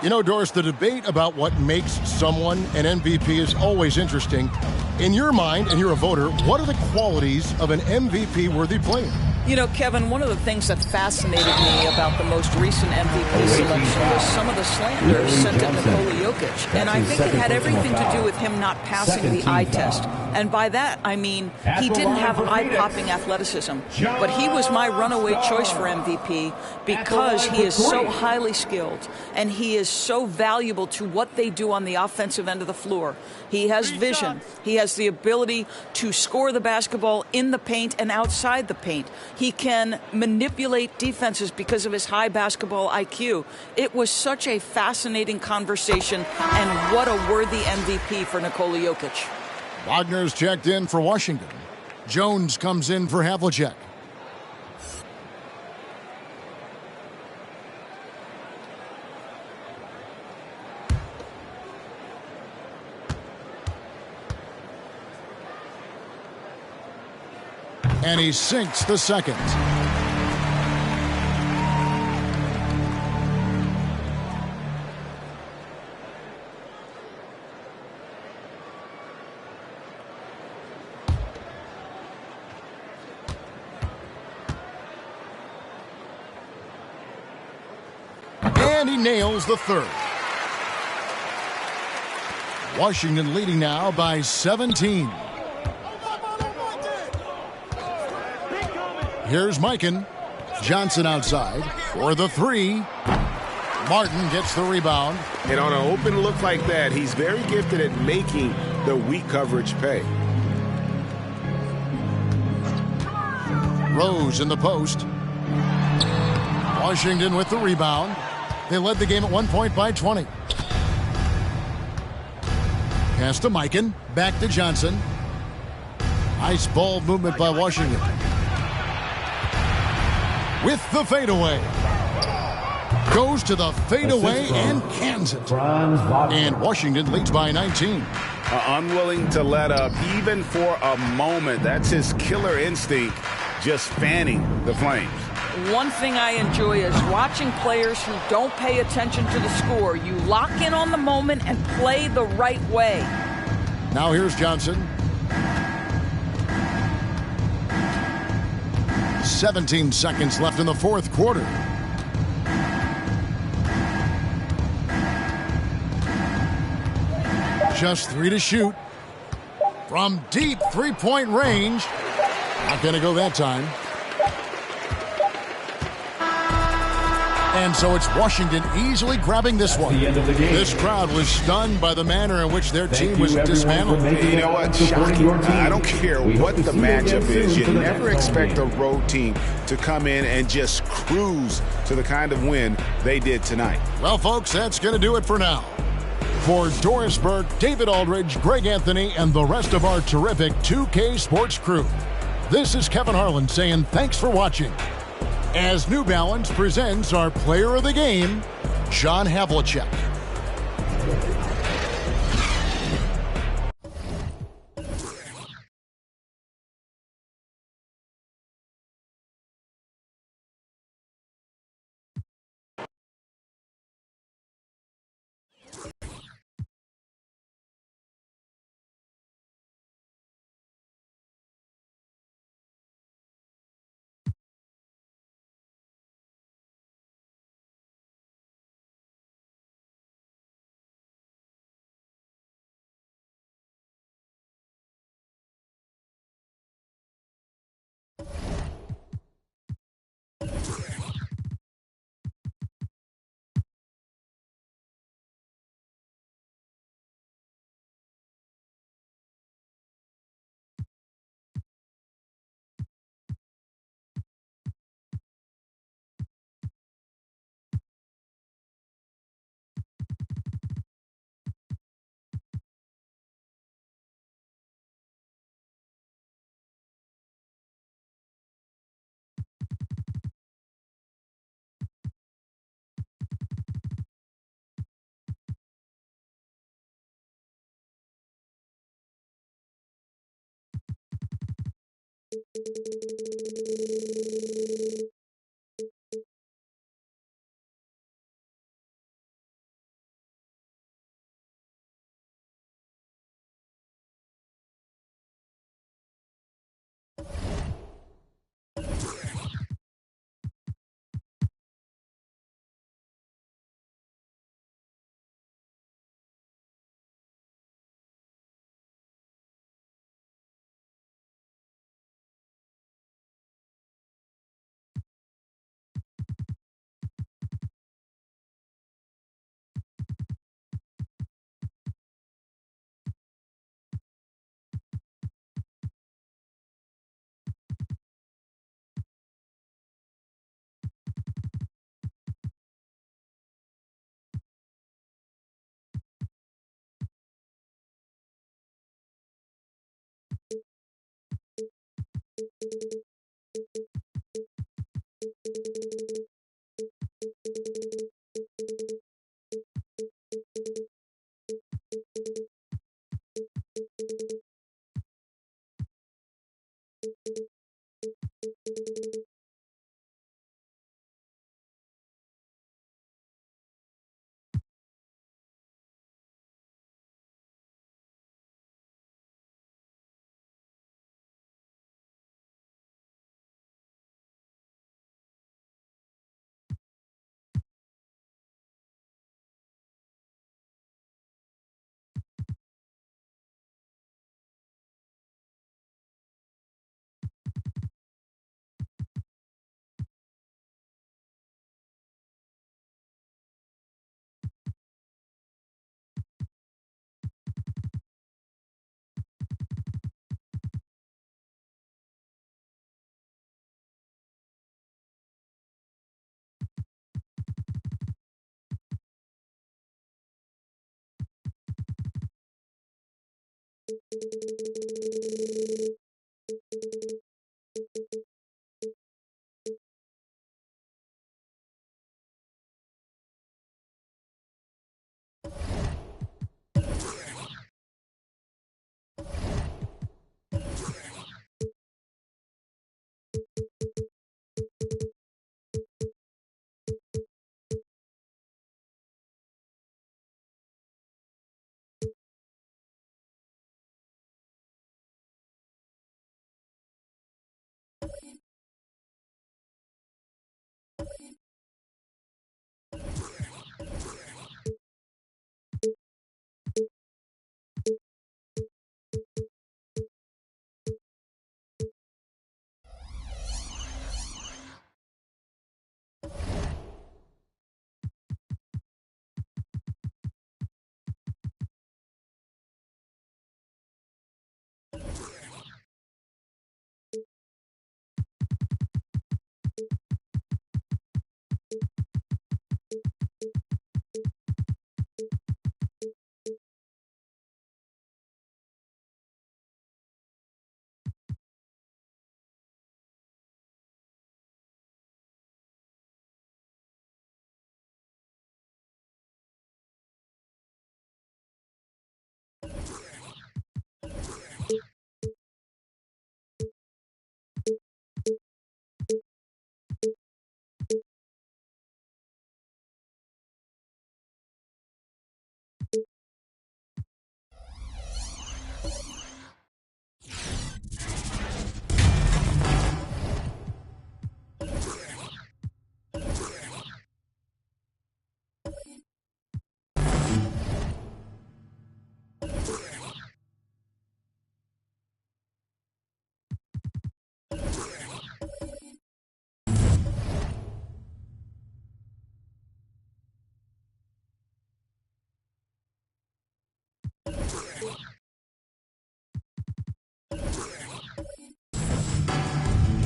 You know, Doris, the debate about what makes someone an MVP is always interesting. In your mind, and you're a voter, what are the qualities of an MVP-worthy player? You know, Kevin, one of the things that fascinated me about the most recent MVP selection was some of the slanders sent at Nikola Jokic. And I think it had everything to do with him not passing the eye test. And by that, I mean he didn't have eye-popping athleticism. But he was my runaway choice for MVP because he is so highly skilled and he is so valuable to what they do on the offensive end of the floor. He has vision. He has the ability to score the basketball in the paint and outside the paint. He can manipulate defenses because of his high basketball IQ. It was such a fascinating conversation, and what a worthy MVP for Nikola Jokic. Wagner's checked in for Washington. Jones comes in for Havlicek. And he sinks the second. And he nails the third. Washington leading now by 17. Here's Mikan. Johnson outside for the 3. Martin gets the rebound. And on an open look like that, he's very gifted at making the weak coverage pay. Rose in the post. Washington with the rebound. They led the game at 1 point by 20. Pass to Mikan. Back to Johnson. Nice ball movement by Washington. With the fadeaway. Goes to the fadeaway and cans it. And Washington leads by 19. Unwilling to let up even for a moment. That's his killer instinct, just fanning the flames. One thing I enjoy is watching players who don't pay attention to the score. You lock in on the moment and play the right way. Now here's Johnson. 17 seconds left in the fourth quarter. Just 3 to shoot. From deep three-point range. Not going to go that time. And so it's Washington easily grabbing this one. This crowd was stunned by the manner in which their team was dismantled. You know what? Shocking. I don't care what the matchup is. You never expect a road team to come in and just cruise to the kind of win they did tonight. Well, folks, that's going to do it for now. For Doris Burke, David Aldridge, Greg Anthony, and the rest of our terrific 2K Sports crew, this is Kevin Harlan saying thanks for watching. As New Balance presents our player of the game, John Havlicek.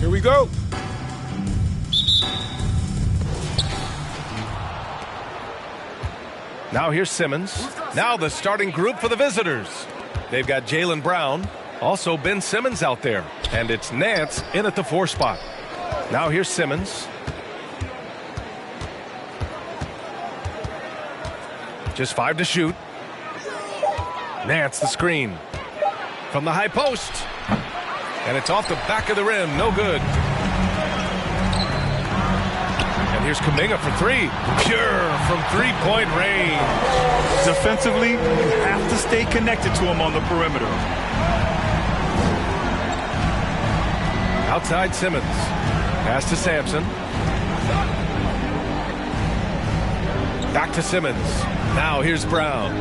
Here we go. Now here's Simmons. Now the starting group for the visitors. They've got Jaylen Brown, also Ben Simmons out there. And it's Nance in at the 4 spot. Now here's Simmons. Just 5 to shoot. Nance the screen. From the high post. And it's off the back of the rim. No good. And here's Kuminga for three. Pure from three-point range. Defensively, you have to stay connected to him on the perimeter. Outside Simmons. Pass to Sampson. Back to Simmons. Now here's Brown.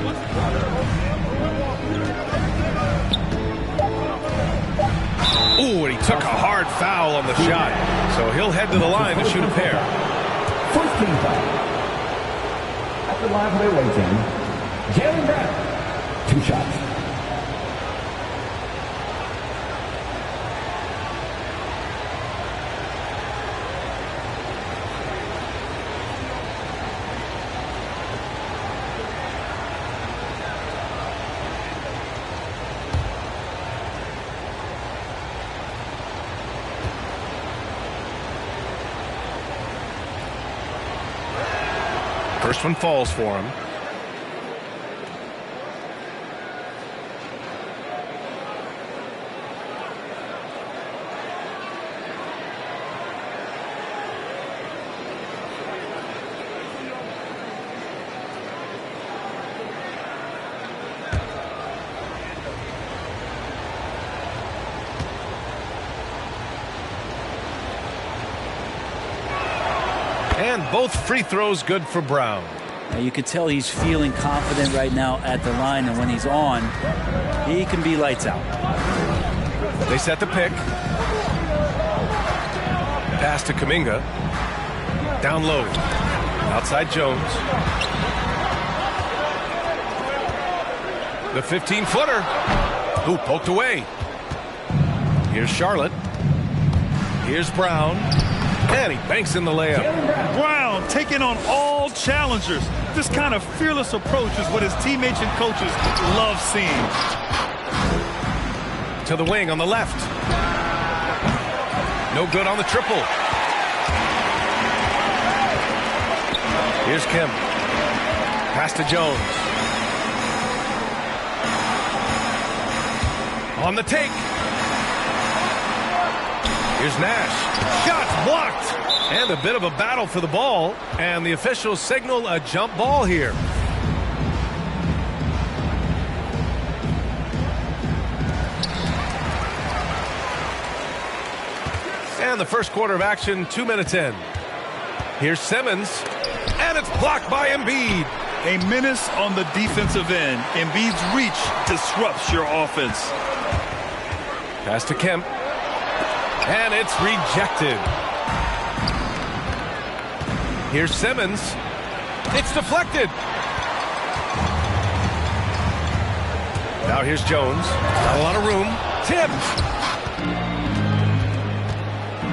Ooh, and he took a hard foul on the shot. So he'll head to the line to shoot a pair. First team foul. At the line for the away team, Jalen Brown. 2 shots. First one falls for him. And both free throws good for Brown. Now you could tell he's feeling confident right now at the line, and when he's on, he can be lights out. They set the pick. Pass to Kuminga. Down low. Outside Jones. The 15-footer. Ooh, poked away. Here's Charlotte. Here's Brown. And he banks in the layup. Brown taking on all challengers. This kind of fearless approach is what his teammates and coaches love seeing. To the wing on the left. No good on the triple. Here's Kemp. Pass to Jones. On the take. Here's Nash. Shots blocked. And a bit of a battle for the ball. And the officials signal a jump ball here. And the first quarter of action, 2 minutes in. Here's Simmons. And it's blocked by Embiid. A menace on the defensive end. Embiid's reach disrupts your offense. Pass to Kemp. And it's rejected. Here's Simmons. It's deflected. Now here's Jones. Not a lot of room. Tipped.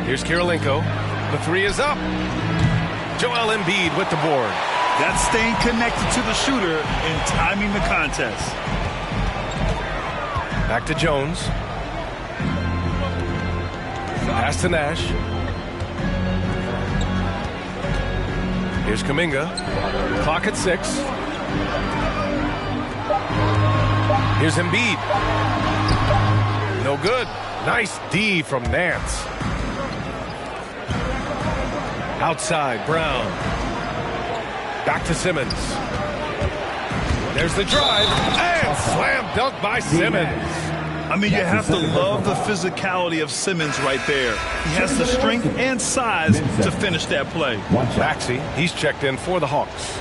Here's Kirilenko. The three is up. Joel Embiid with the board. That's staying connected to the shooter and timing the contest. Back to Jones. Pass to Nash. Here's Kuminga. Clock at 6. Here's Embiid. No good. Nice D from Nance. Outside, Brown. Back to Simmons. There's the drive. And slam dunk by Simmons. I mean, you have to love the physicality of Simmons right there. He has the strength and size to finish that play. Maxey, he's checked in for the Hawks.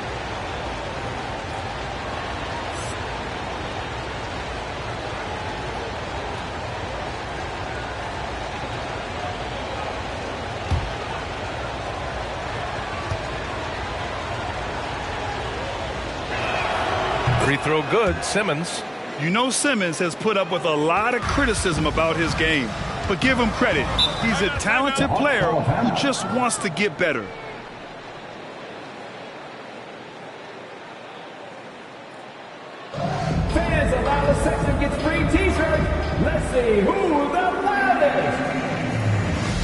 Free throw good, Simmons. You know Simmons has put up with a lot of criticism about his game, but give him credit. He's a talented player who just wants to get better. Fans of our section gets free t-shirts. Let's see who the loudest.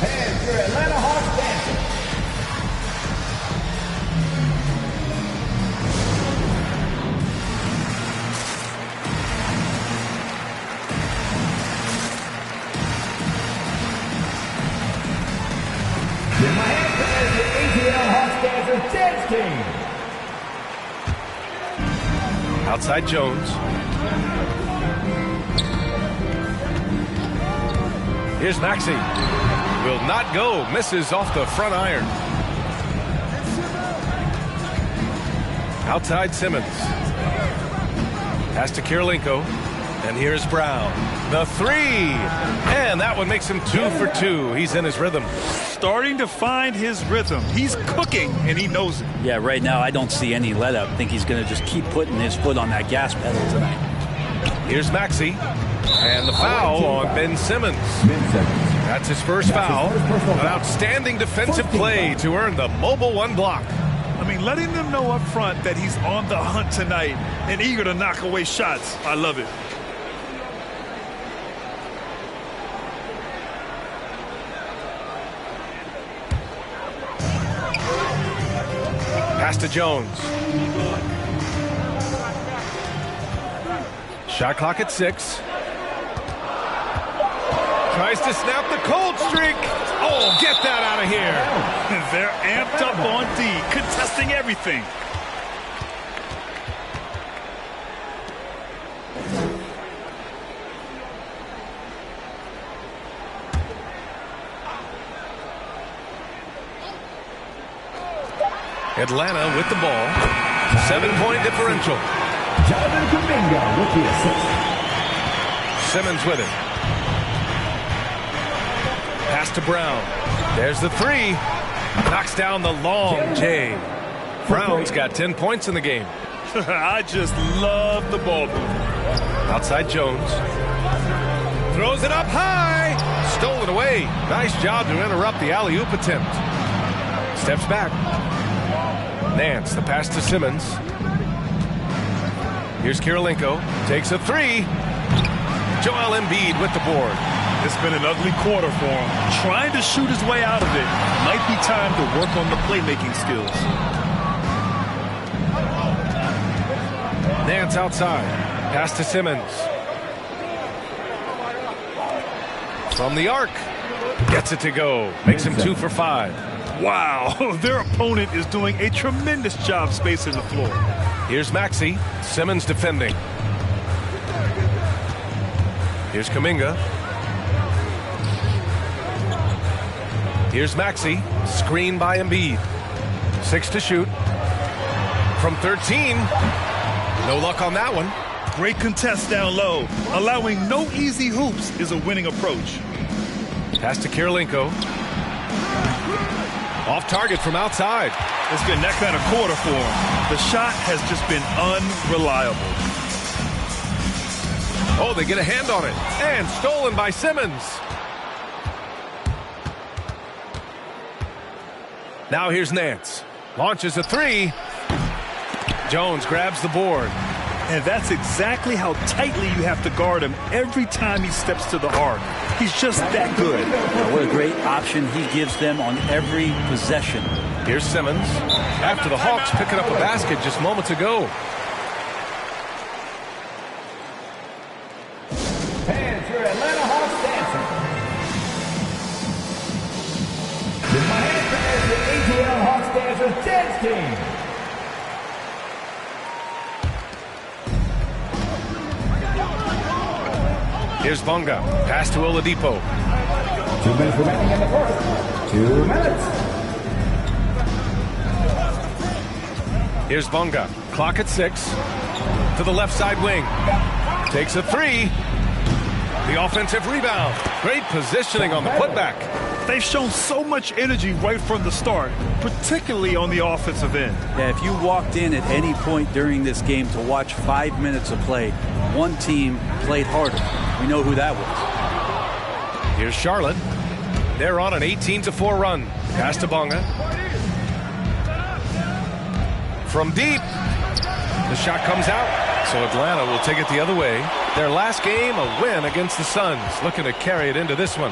And for Atlanta Hawks dancing. Next game. Outside Jones. Here's Maxey. Will not go. Misses off the front iron. Outside Simmons. Pass to Kirilenko. And here's Brown. The three. And that one makes him 2 for 2. He's in his rhythm. Starting to find his rhythm. He's cooking, and he knows it. Yeah, right now I don't see any let up. I think he's going to just keep putting his foot on that gas pedal tonight. Here's Maxey. And the foul on Ben Simmons. That's his first foul. An outstanding defensive play to earn the mobile 1 block. I mean, letting them know up front that he's on the hunt tonight and eager to knock away shots. I love it. Pass to Jones. Shot clock at 6. Tries to snap the cold streak. Oh, get that out of here. They're amped up on D, contesting everything. Atlanta with the ball. 7-point differential. Jonathan Kuminga with the assist. Simmons with it. Pass to Brown. There's the three. Knocks down the long J. Brown's got 10 points in the game. I just love the ball movement. Outside Jones. Throws it up high. Stolen away. Nice job to interrupt the alley-oop attempt. Steps back. Nance, the pass to Simmons. Here's Kirilenko. Takes a three. Joel Embiid with the board. It's been an ugly quarter for him. Trying to shoot his way out of it. Might be time to work on the playmaking skills. Nance outside. Pass to Simmons. From the arc. Gets it to go. Makes him 2 for 5. Wow, their opponent is doing a tremendous job spacing the floor. Here's Maxey. Simmons defending. Here's Kuminga. Here's Maxey. Screen by Embiid. 6 to shoot. From 13. No luck on that one. Great contest down low. Allowing no easy hoops is a winning approach. Pass to Kirilenko. Off target from outside. It's been that kind of quarter for him. The shot has just been unreliable. Oh, they get a hand on it. And stolen by Simmons. Now here's Nance. Launches a three. Jones grabs the board. And that's exactly how tightly you have to guard him every time he steps to the arc. He's just that good. Yeah, what a great option he gives them on every possession. Here's Simmons. After the Hawks picking up a basket just moments ago. Fans, your Atlanta Hawks dancing. The Miami fans, the ATL Hawks dancers dance team. Here's Bonga. Pass to Oladipo. 2 minutes remaining in the first. 2 minutes. Here's Bonga. Clock at 6. To the left side wing. Takes a three. The offensive rebound. Great positioning on the putback. They've shown so much energy right from the start, particularly on the offensive end. Yeah, if you walked in at any point during this game to watch 5 minutes of play, one team played harder. We know who that was. Here's Charlotte. They're on an 18-4 run. Pass to Bonga. From deep. The shot comes out. So Atlanta will take it the other way. Their last game, a win against the Suns. Looking to carry it into this one.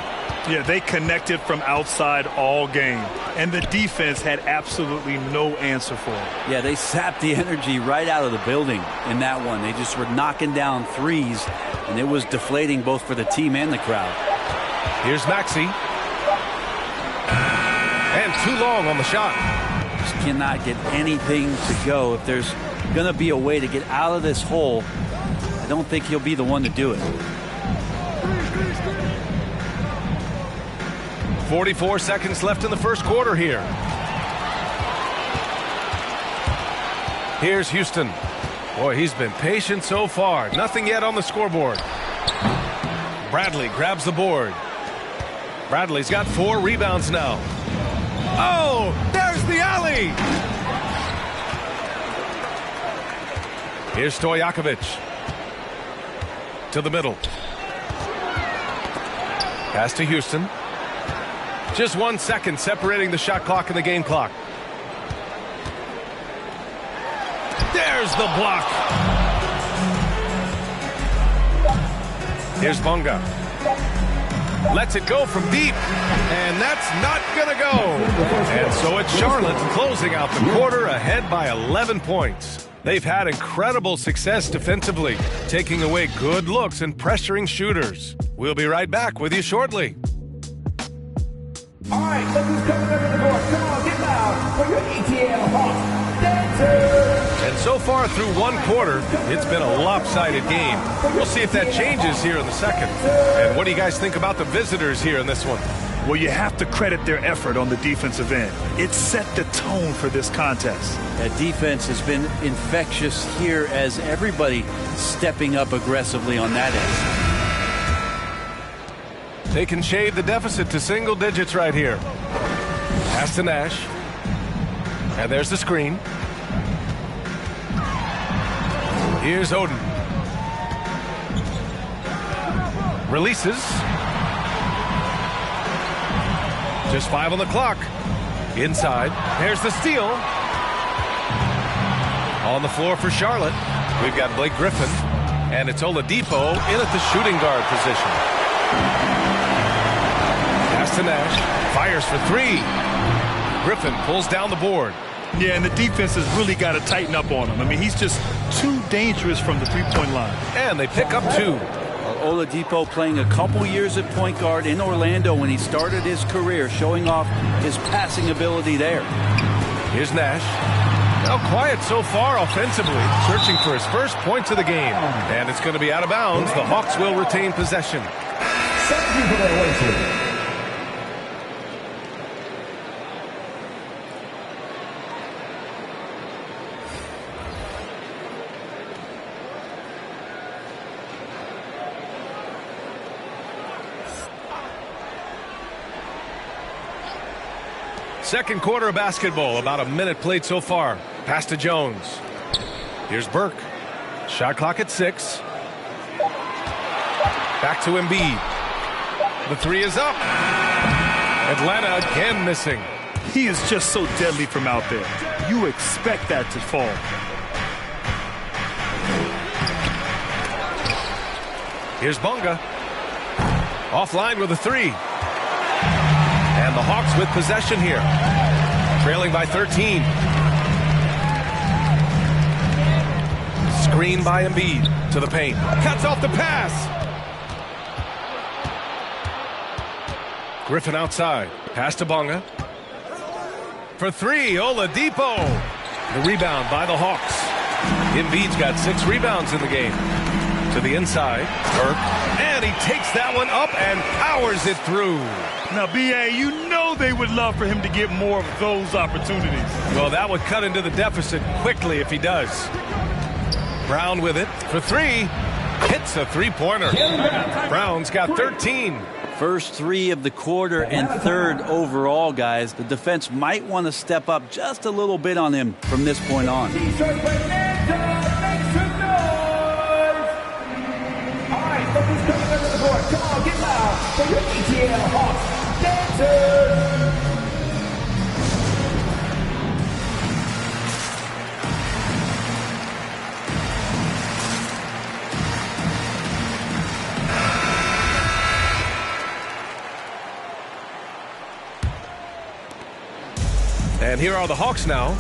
Yeah, they connected from outside all game. And the defense had absolutely no answer for it. Yeah, they sapped the energy right out of the building in that one. They just were knocking down threes, and it was deflating both for the team and the crowd. Here's Maxey. And too long on the shot. cannot get anything to go. If there's going to be a way to get out of this hole, I don't think he'll be the one to do it. 44 seconds left in the first quarter here. Here's Houston. Boy, he's been patient so far. Nothing yet on the scoreboard. Bradley grabs the board. Bradley's got 4 rebounds now. Oh, there's the alley. Here's Stojakovic. To the middle. Pass to Houston. Just 1 second separating the shot clock and the game clock. There's the block. Here's Bonga. Lets it go from deep. And that's not going to go. And so it's Charlotte closing out the quarter ahead by 11 points. They've had incredible success defensively, taking away good looks and pressuring shooters. We'll be right back with you shortly. All right, look who's coming up in the court. Come on, get loud for your ATL Hawks dancers. And so far through 1 quarter, it's been a lopsided game. We'll see if that changes here in the second. And what do you guys think about the visitors here in this one? Well, you have to credit their effort on the defensive end. It set the tone for this contest. That defense has been infectious here as everybody stepping up aggressively on that end. They can shave the deficit to single digits right here. Pass to Nash. And there's the screen. Here's Oden. Releases. Just 5 on the clock. Inside. There's the steal. On the floor for Charlotte. We've got Blake Griffin. And it's Oladipo in at the shooting guard position. Pass to Nash. Fires for 3. Griffin pulls down the board. Yeah, and the defense has really got to tighten up on him. I mean, he's just too dangerous from the three-point line. And they pick up 2. Oladipo playing a couple years at point guard in Orlando when he started his career, showing off his passing ability there. Here's Nash. Now quiet so far offensively, searching for his first points of the game. And it's going to be out of bounds. The Hawks will retain possession. Thank you for that waiting. Second quarter of basketball, about a minute played so far. Pass to Jones. Here's Burke. Shot clock at 6. Back to Embiid. The 3 is up. Atlanta again missing. He is just so deadly from out there. You expect that to fall. Here's Bonga. Offline with a 3. And the Hawks with possession here. Trailing by 13. Screen by Embiid to the paint. Cuts off the pass. Griffin outside. Pass to Bonga. For 3, Oladipo. The rebound by the Hawks. Embiid's got 6 rebounds in the game. To the inside. Burke. And he takes that one up and powers it through. Now, B.A., you know they would love for him to get more of those opportunities. Well, that would cut into the deficit quickly if he does. Brown with it for 3. Hits a three-pointer. Brown's got 13. First 3 of the quarter and 3rd overall, guys. The defense might want to step up just a little bit on him from this point on. Come on, get loud for your ATL Hawks dancers. And here are the Hawks now.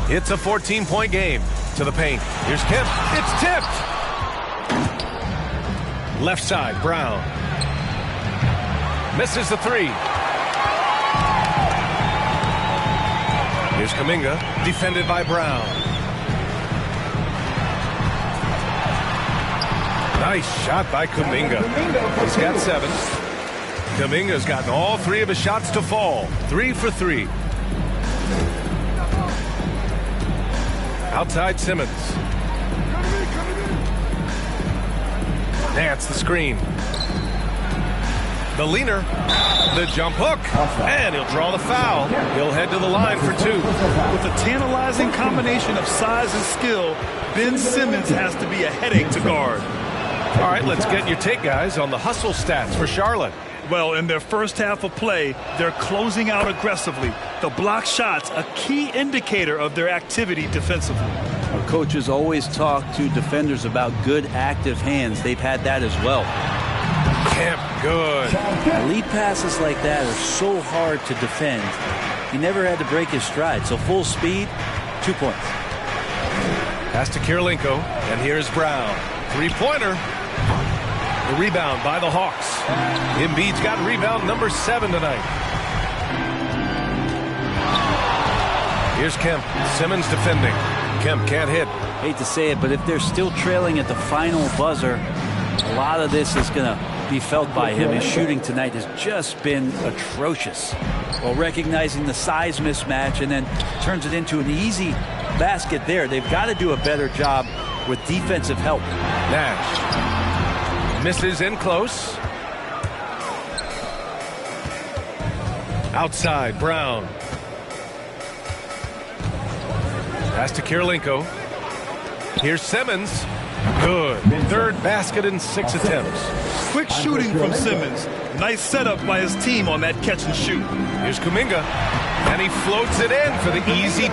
It's a 14-point game. To the paint. Here's Kemp. It's tipped. Left side, Brown. Misses the 3. Here's Kuminga, defended by Brown. Nice shot by Kuminga. He's got 7. Kuminga's gotten all 3 of his shots to fall. 3 for 3. Outside Simmons. Nance the screen. The leaner. The jump hook. And he'll draw the foul. He'll head to the line for 2. With a tantalizing combination of size and skill, Ben Simmons has to be a headache to guard. All right, let's get your take, guys, on the hustle stats for Charlotte. Well, in their first half of play, they're closing out aggressively. The block shots, a key indicator of their activity defensively. Our coaches always talk to defenders about good active hands. They've had that as well. Kemp, good. Elite passes like that are so hard to defend. He never had to break his stride, so full speed, 2 points. Pass to Kirilenko, and here's Brown. 3-pointer. The rebound by the Hawks. Embiid's got rebound number 7 tonight. Here's Kemp. Simmons defending. Kemp can't hit. Hate to say it, but if they're still trailing at the final buzzer, a lot of this is going to be felt by him. His shooting tonight has just been atrocious. Well, recognizing the size mismatch and then turns it into an easy basket there. They've got to do a better job with defensive help. Nash misses in close. Outside, Brown. Pass to Kirilenko. Here's Simmons. Good. 3rd basket in 6 attempts. Quick shooting from Simmons. Nice setup by his team on that catch and shoot. Here's Kuminga. And he floats it in for the easy 2.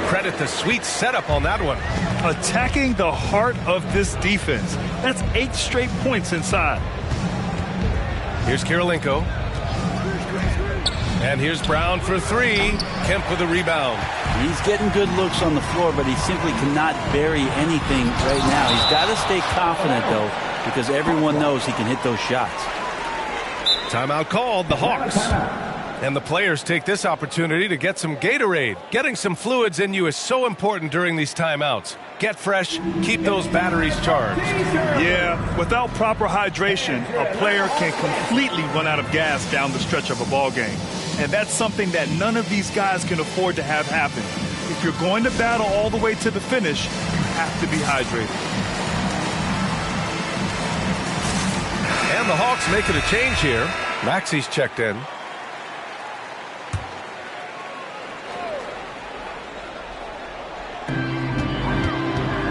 Credit the sweet setup on that one. Attacking the heart of this defense. That's 8 straight points inside. Here's Kirilenko. And here's Brown for 3. Kemp with a rebound. He's getting good looks on the floor, but he simply cannot bury anything right now. He's got to stay confident, though, because everyone knows he can hit those shots. Timeout called, the Hawks. And the players take this opportunity to get some Gatorade. Getting some fluids in you is so important during these timeouts. Get fresh, keep those batteries charged. Yeah, without proper hydration, a player can completely run out of gas down the stretch of a ball game. And that's something that none of these guys can afford to have happen. If you're going to battle all the way to the finish, you have to be hydrated. And the Hawks making a change here. Maxi's checked in.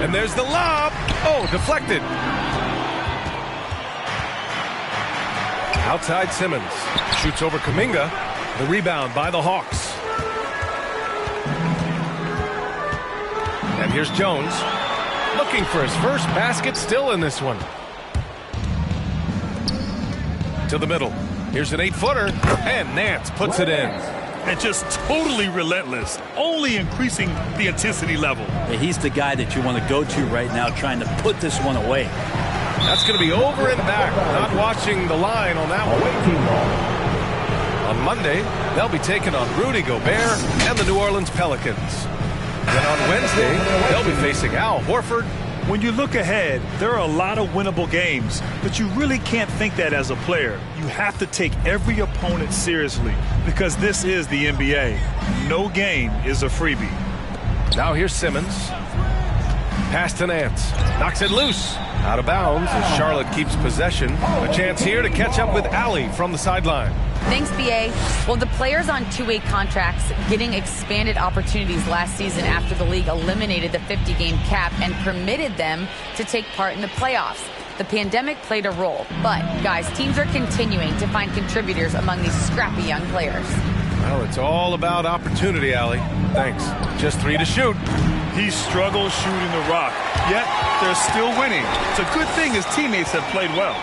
And there's the lob. Oh, deflected. Outside Simmons. Shoots over Kuminga. The rebound by the Hawks. And here's Jones. Looking for his first basket, still in this one. To the middle. Here's an 8-footer. And Nance puts it in. And just totally relentless, only increasing the intensity level. Yeah, he's the guy that you want to go to right now, trying to put this one away. That's going to be over and back. Not watching the line on that one. On Monday, they'll be taking on Rudy Gobert and the New Orleans Pelicans. Then on Wednesday, they'll be facing Al Horford. When you look ahead, there are a lot of winnable games, but you really can't think that as a player. You have to take every opponent seriously because this is the NBA. No game is a freebie. Now here's Simmons. Pass to Nance. Knocks it loose. Out of bounds as Charlotte keeps possession. A chance here to catch up with Allie from the sideline. Thanks, B.A. Well, the players on two-way contracts getting expanded opportunities last season after the league eliminated the 50-game cap and permitted them to take part in the playoffs. The pandemic played a role, but, guys, teams are continuing to find contributors among these scrappy young players. Well, it's all about opportunity, Allie. Thanks. Just 3 to shoot. He struggles shooting the rock, yet they're still winning. It's a good thing his teammates have played well.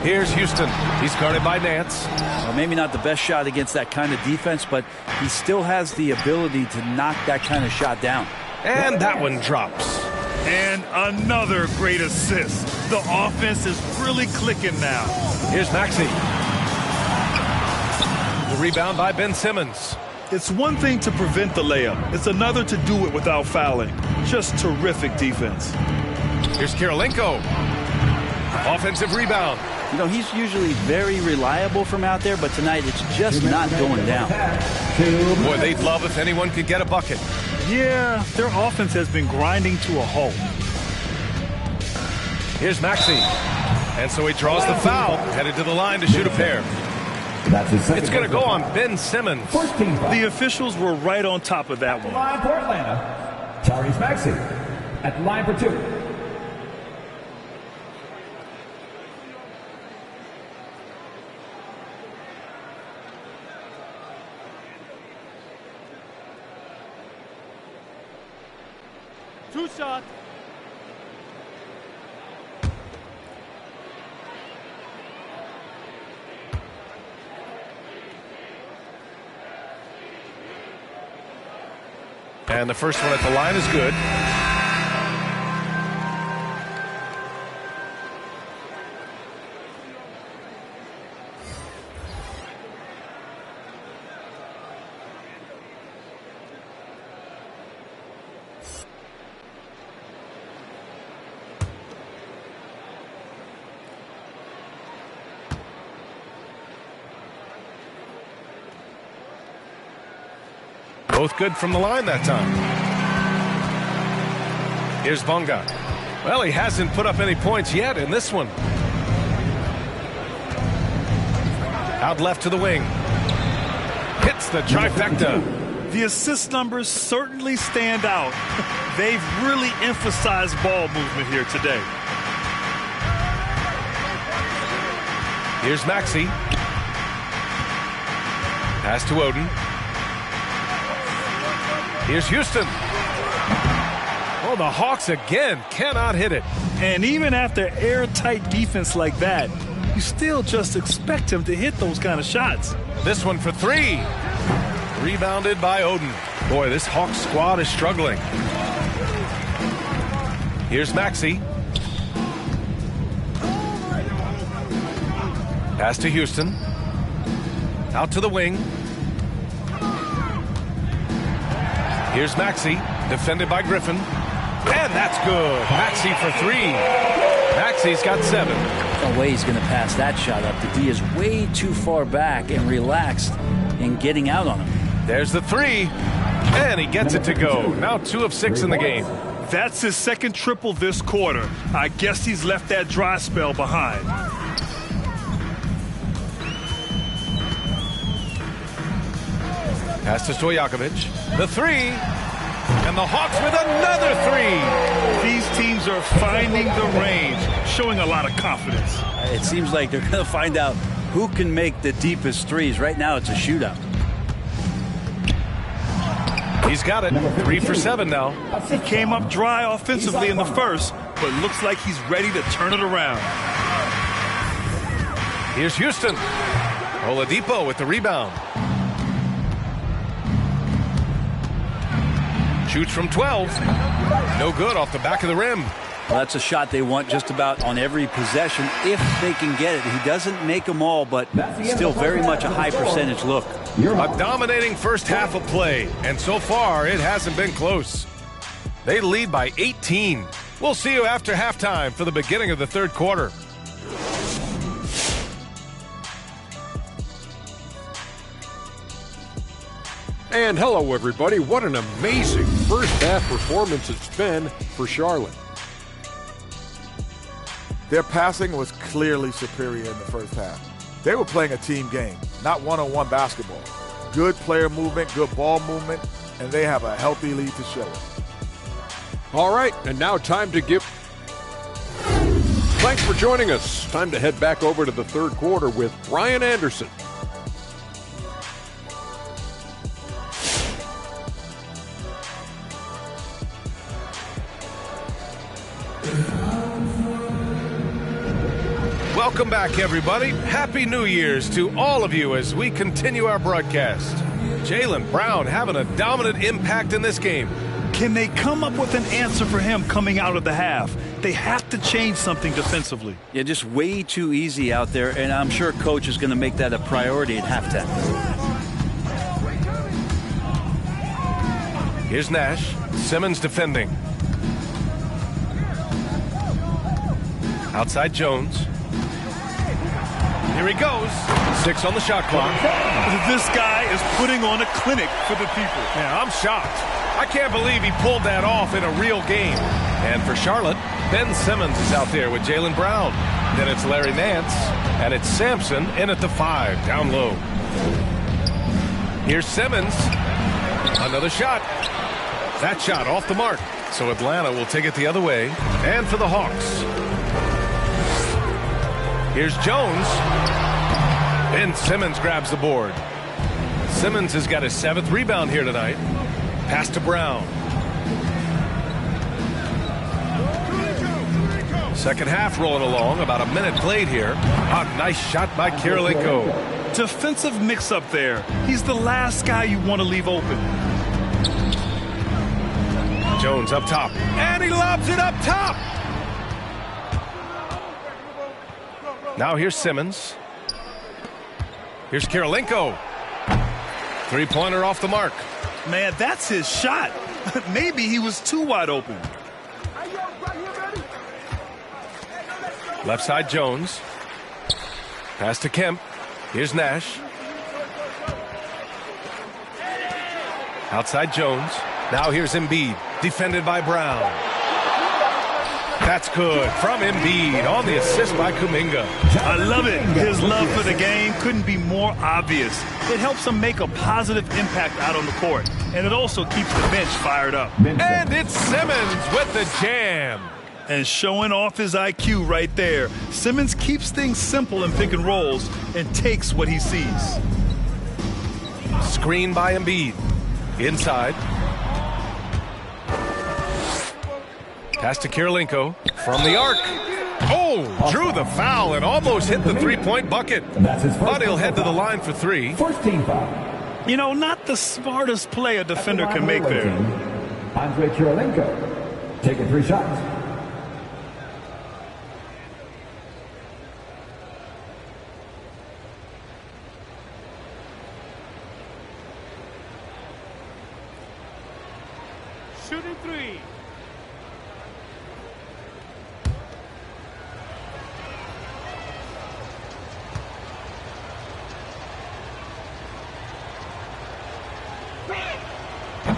Here's Houston. He's guarded by Nance. Well, maybe not the best shot against that kind of defense, but he still has the ability to knock that kind of shot down. And that one drops. And another great assist. The offense is really clicking now. Here's Maxey. The rebound by Ben Simmons. It's one thing to prevent the layup. It's another to do it without fouling. Just terrific defense. Here's Kirilenko. Offensive rebound. You know, he's usually very reliable from out there, but tonight it's just not going down. Boy, they'd love if anyone could get a bucket. Yeah, their offense has been grinding to a halt. Here's Maxey. And so he draws the foul, headed to the line to shoot a pair. It's going to go on Ben Simmons. The officials were right on top of that one. Line for Atlanta, Tyrese Maxey at the line for 2. Two shots. And the first one at the line is good. Both good from the line that time. Here's Bonga. Well, he hasn't put up any points yet in this one. Out left to the wing. Hits the trifecta. The assist numbers certainly stand out. They've really emphasized ball movement here today. Here's Maxey. Pass to Oden. Here's Houston. Oh, the Hawks again cannot hit it. And even after airtight defense like that, you still just expect him to hit those kind of shots. This one for 3. Rebounded by Oden. Boy, this Hawks squad is struggling. Here's Maxey. Pass to Houston. Out to the wing. Here's Maxey, defended by Griffin. And that's good. Maxey for 3. Maxey's got 7. No way he's going to pass that shot up. The D is way too far back and relaxed in getting out on him. There's the 3. And he gets it to go. Now 2 of 6 in the game. That's his second triple this quarter. I guess he's left that dry spell behind. Pass to Stojakovic. The 3. And the Hawks with another 3. These teams are finding the range, showing a lot of confidence. It seems like they're going to find out who can make the deepest threes. Right now it's a shootout. He's got it. 3 for 7 now. He came up dry offensively in the first, but looks like he's ready to turn it around. Here's Houston. Oladipo with the rebound. Shoots from 12. No good off the back of the rim. Well, that's a shot they want just about on every possession if they can get it. He doesn't make them all, but still very much a high percentage look. A dominating first half of play, and so far it hasn't been close. They lead by 18. We'll see you after halftime for the beginning of the third quarter. And hello, everybody. What an amazing first half performance it's been for Charlotte. Their passing was clearly superior in the first half. They were playing a team game, not one-on-one basketball. Good player movement, good ball movement, and they have a healthy lead to show it. All right, and now time to give... Thanks for joining us. Time to head back over to the third quarter with Brian Anderson. Welcome back, everybody. Happy New Year's to all of you as we continue our broadcast. Jaylen Brown having a dominant impact in this game. Can they come up with an answer for him coming out of the half? They have to change something defensively. Yeah, just way too easy out there, and I'm sure Coach is going to make that a priority at halftime. Here's Nash. Simmons defending. Outside Jones. Here he goes. 6 on the shot clock. This guy is putting on a clinic for the people. Yeah, I'm shocked. I can't believe he pulled that off in a real game. And for Charlotte, Ben Simmons is out there with Jaylen Brown. Then it's Larry Nance, and it's Sampson in at the 5, down low. Here's Simmons. Another shot. That shot off the mark. So Atlanta will take it the other way. And for the Hawks. Here's Jones. Ben Simmons grabs the board. Simmons has got his 7th rebound here tonight. Pass to Brown. Second half rolling along. About a minute played here. A nice shot by Kirilenko. Defensive mix-up there. He's the last guy you want to leave open. Jones up top. And he lobs it up top. Now here's Simmons. Here's Kirilenko. 3-pointer off the mark. Man, that's his shot. Maybe he was too wide open. Left side Jones. Pass to Kemp. Here's Nash. Outside Jones. Now here's Embiid. Defended by Brown. That's good from Embiid on the assist by Kuminga. I love it. His love for the game couldn't be more obvious. It helps him make a positive impact out on the court. And it also keeps the bench fired up. And it's Simmons with the jam. And showing off his IQ right there. Simmons keeps things simple in pick and rolls and takes what he sees. Screen by Embiid. Inside. Pass to Kirilenko from the arc. Oh, drew the foul and almost hit the 3-point bucket. But he'll head to the line for 3. First team foul. You know, not the smartest play a defender can make there. Andre Kirilenko taking 3 shots. Shooting 3.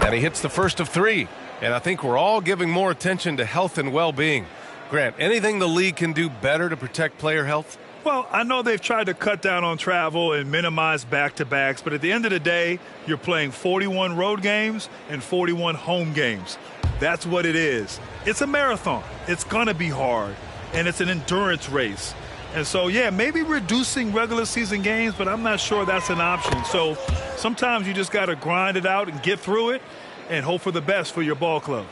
And he hits the first of 3. And I think we're all giving more attention to health and well-being. Grant, anything the league can do better to protect player health? Well, I know they've tried to cut down on travel and minimize back-to-backs, but at the end of the day, you're playing 41 road games and 41 home games. That's what it is. It's a marathon. It's going to be hard, and it's an endurance race. And so, yeah, maybe reducing regular season games, but I'm not sure that's an option. So sometimes you just got to grind it out and get through it and hope for the best for your ball club.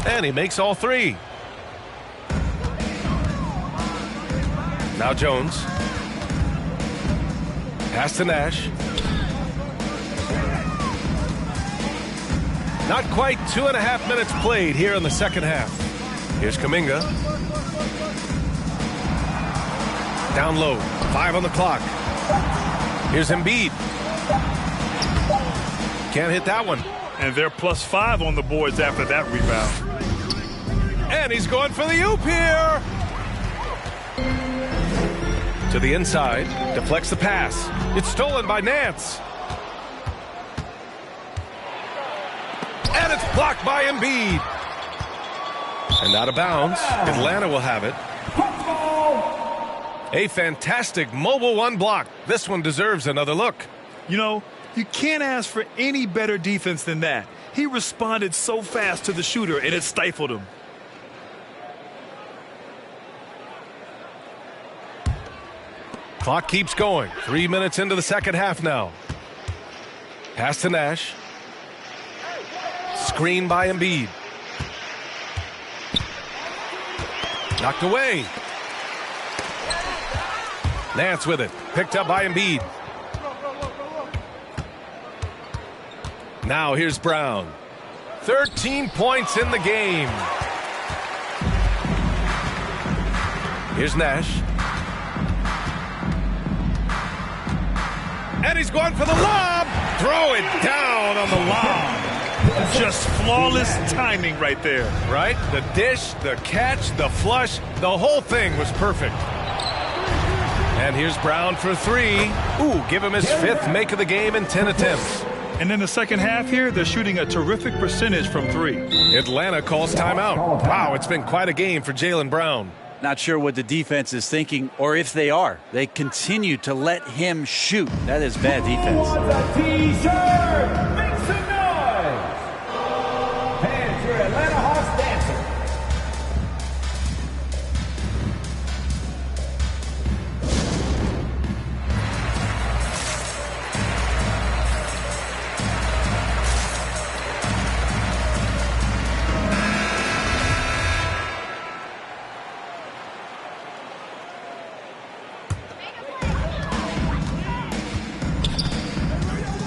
And he makes all 3. Now Jones. Pass to Nash. Not quite 2.5 minutes played here in the second half. Here's Kuminga. Down low. 5 on the clock. Here's Embiid. Can't hit that one. And they're +5 on the boards after that rebound. And he's going for the oop here. To the inside. Deflects the pass. It's stolen by Nance. And it's blocked by Embiid. And out of bounds. Atlanta will have it. A fantastic mobile 1 block. This one deserves another look. You know, you can't ask for any better defense than that. He responded so fast to the shooter, and it stifled him. Clock keeps going. 3 minutes into the second half now. Pass to Nash. Screen by Embiid. Knocked away. Nance with it. Picked up by Embiid. Now here's Brown. 13 points in the game. Here's Nash. And he's going for the lob. Throw it down on the lob. Just flawless timing right there. Right? The dish, the catch, the flush, the whole thing was perfect. And here's Brown for three. Ooh, give him his 5th make of the game in 10 attempts. And in the second half here, they're shooting a terrific percentage from 3. Atlanta calls timeout. Wow, it's been quite a game for Jaylen Brown. Not sure what the defense is thinking, or if they are. They continue to let him shoot. That is bad defense. T-shirt, make some noise. And your Atlanta Hawks dancer.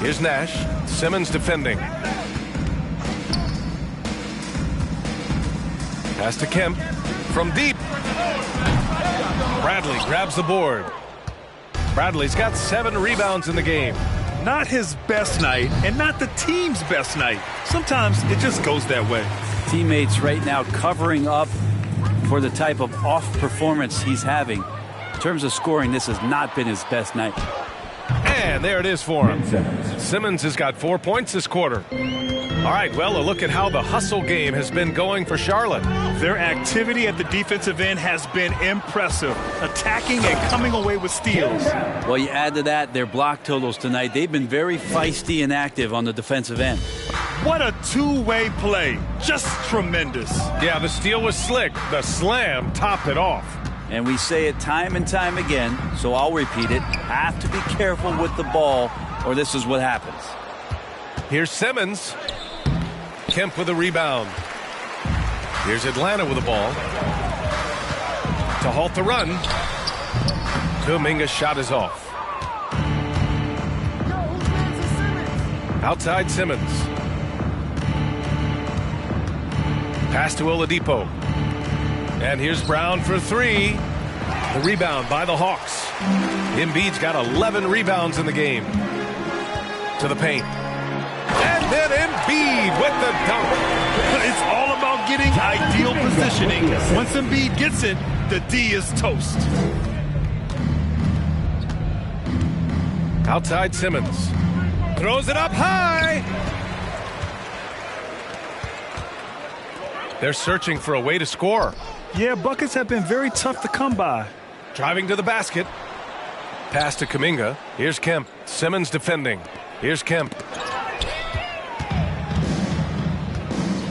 Here's Nash. Simmons defending. Pass to Kemp. From deep. Bradley grabs the board. Bradley's got 7 rebounds in the game. Not his best night, and not the team's best night. Sometimes it just goes that way. Teammates right now covering up for the type of off performance he's having. In terms of scoring, this has not been his best night. And there it is for him. Simmons has got 4 points this quarter. All right, well, a look at how the hustle game has been going for Charlotte. Their activity at the defensive end has been impressive, attacking and coming away with steals. Well, you add to that their block totals tonight. They've been very feisty and active on the defensive end. What a two-way play. Just tremendous. Yeah, the steal was slick. The slam topped it off. And we say it time and time again, so I'll repeat it. Have to be careful with the ball, or this is what happens. Here's Simmons. Kemp with a rebound. Here's Atlanta with the ball. To halt the run. Kuminga's shot is off. Outside Simmons. Pass to Oladipo. And here's Brown for 3. The rebound by the Hawks. Embiid's got 11 rebounds in the game. To the paint. And then Embiid with the dunk. It's all about getting ideal positioning. Once Embiid gets it, the D is toast. Outside Simmons. Throws it up high. They're searching for a way to score. Yeah, buckets have been very tough to come by. Driving to the basket. Pass to Kuminga. Here's Kemp. Simmons defending. Here's Kemp.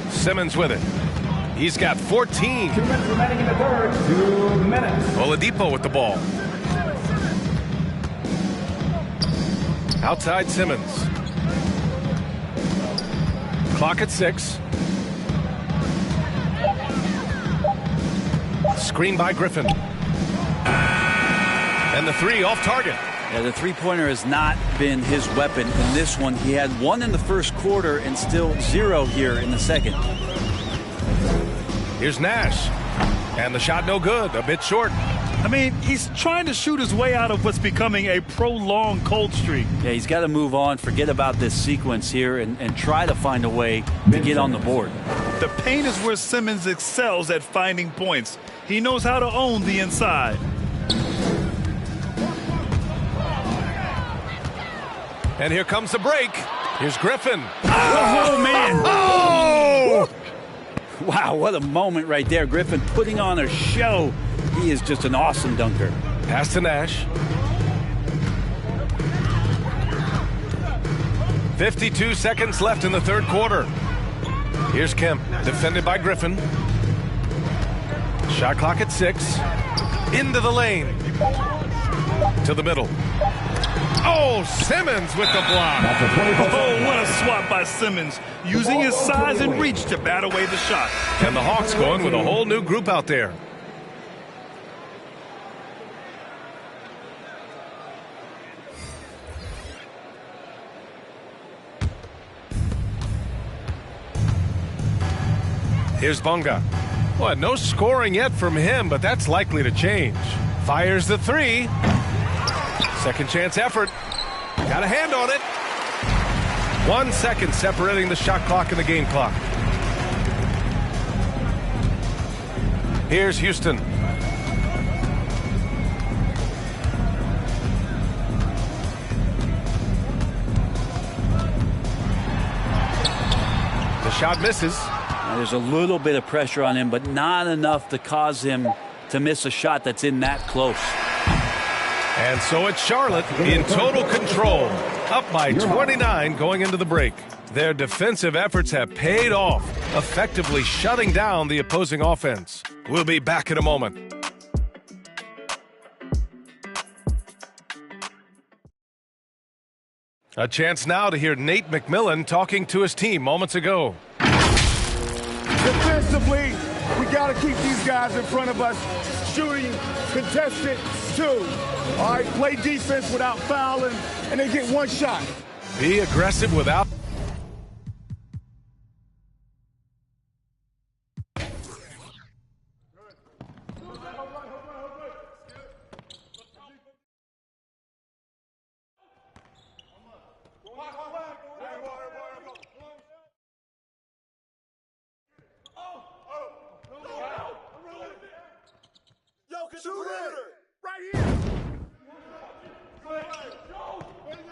Simmons with it. He's got 14. 2 minutes remaining in the third. 2 minutes. Oladipo with the ball. Outside Simmons. Clock at 6. Screen by Griffin. And the 3 off target. Yeah, the three-pointer has not been his weapon in this one. He had 1 in the first quarter and still 0 here in the second. Here's Nash. And the shot no good. A bit short. I mean, he's trying to shoot his way out of what's becoming a prolonged cold streak. Yeah, he's got to move on, forget about this sequence here, and try to find a way to get on the board. The paint is where Simmons excels at finding points. He knows how to own the inside. And here comes the break. Here's Griffin. Oh, man. Oh! Wow, what a moment right there. Griffin putting on a show. He is just an awesome dunker. Pass to Nash. 52 seconds left in the third quarter. Here's Kemp, defended by Griffin. Shot clock at 6. Into the lane. To the middle. Oh, Simmons with the block. Oh, what a swat by Simmons, using his size and reach to bat away the shot. And the Hawks going with a whole new group out there. Here's Bonga. Well, no scoring yet from him, but that's likely to change. Fires the three. Second chance effort. Got a hand on it. 1 second separating the shot clock and the game clock. Here's Houston. The shot misses. Now, there's a little bit of pressure on him, but not enough to cause him to miss a shot that's in that close. And so it's Charlotte in total control, up by 29 going into the break. Their defensive efforts have paid off, effectively shutting down the opposing offense. We'll be back in a moment. A chance now to hear Nate McMillan talking to his team moments ago. Defensively, we got to keep these guys in front of us. Shooting, contested, 2. All right, play defense without fouling, and they get 1 shot. Be aggressive without...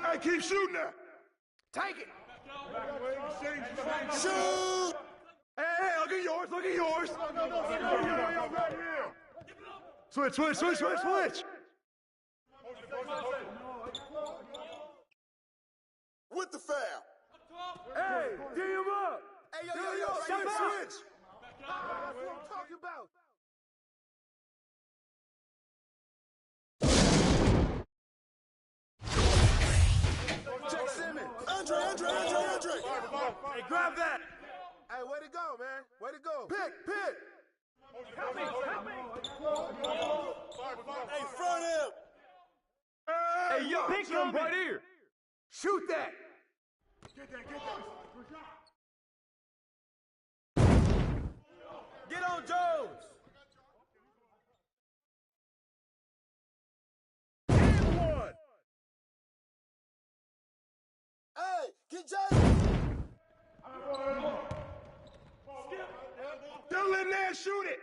Hey, keep shooting that. Take it. Shoot. Hey, look at yours. Look at yours. Right here. Switch. With the foul. Hey, D him up. Hey, yo, switch. That's what I'm talking about. Check Simmons. Andre. Hey, grab that. Hey, way to go, man. Way to go. Pick. Help me. Hey, front him. Hey, yo, pick him right here. Shoot that. Get that. Get on Jones. Hey, get James! Still in there, shoot it!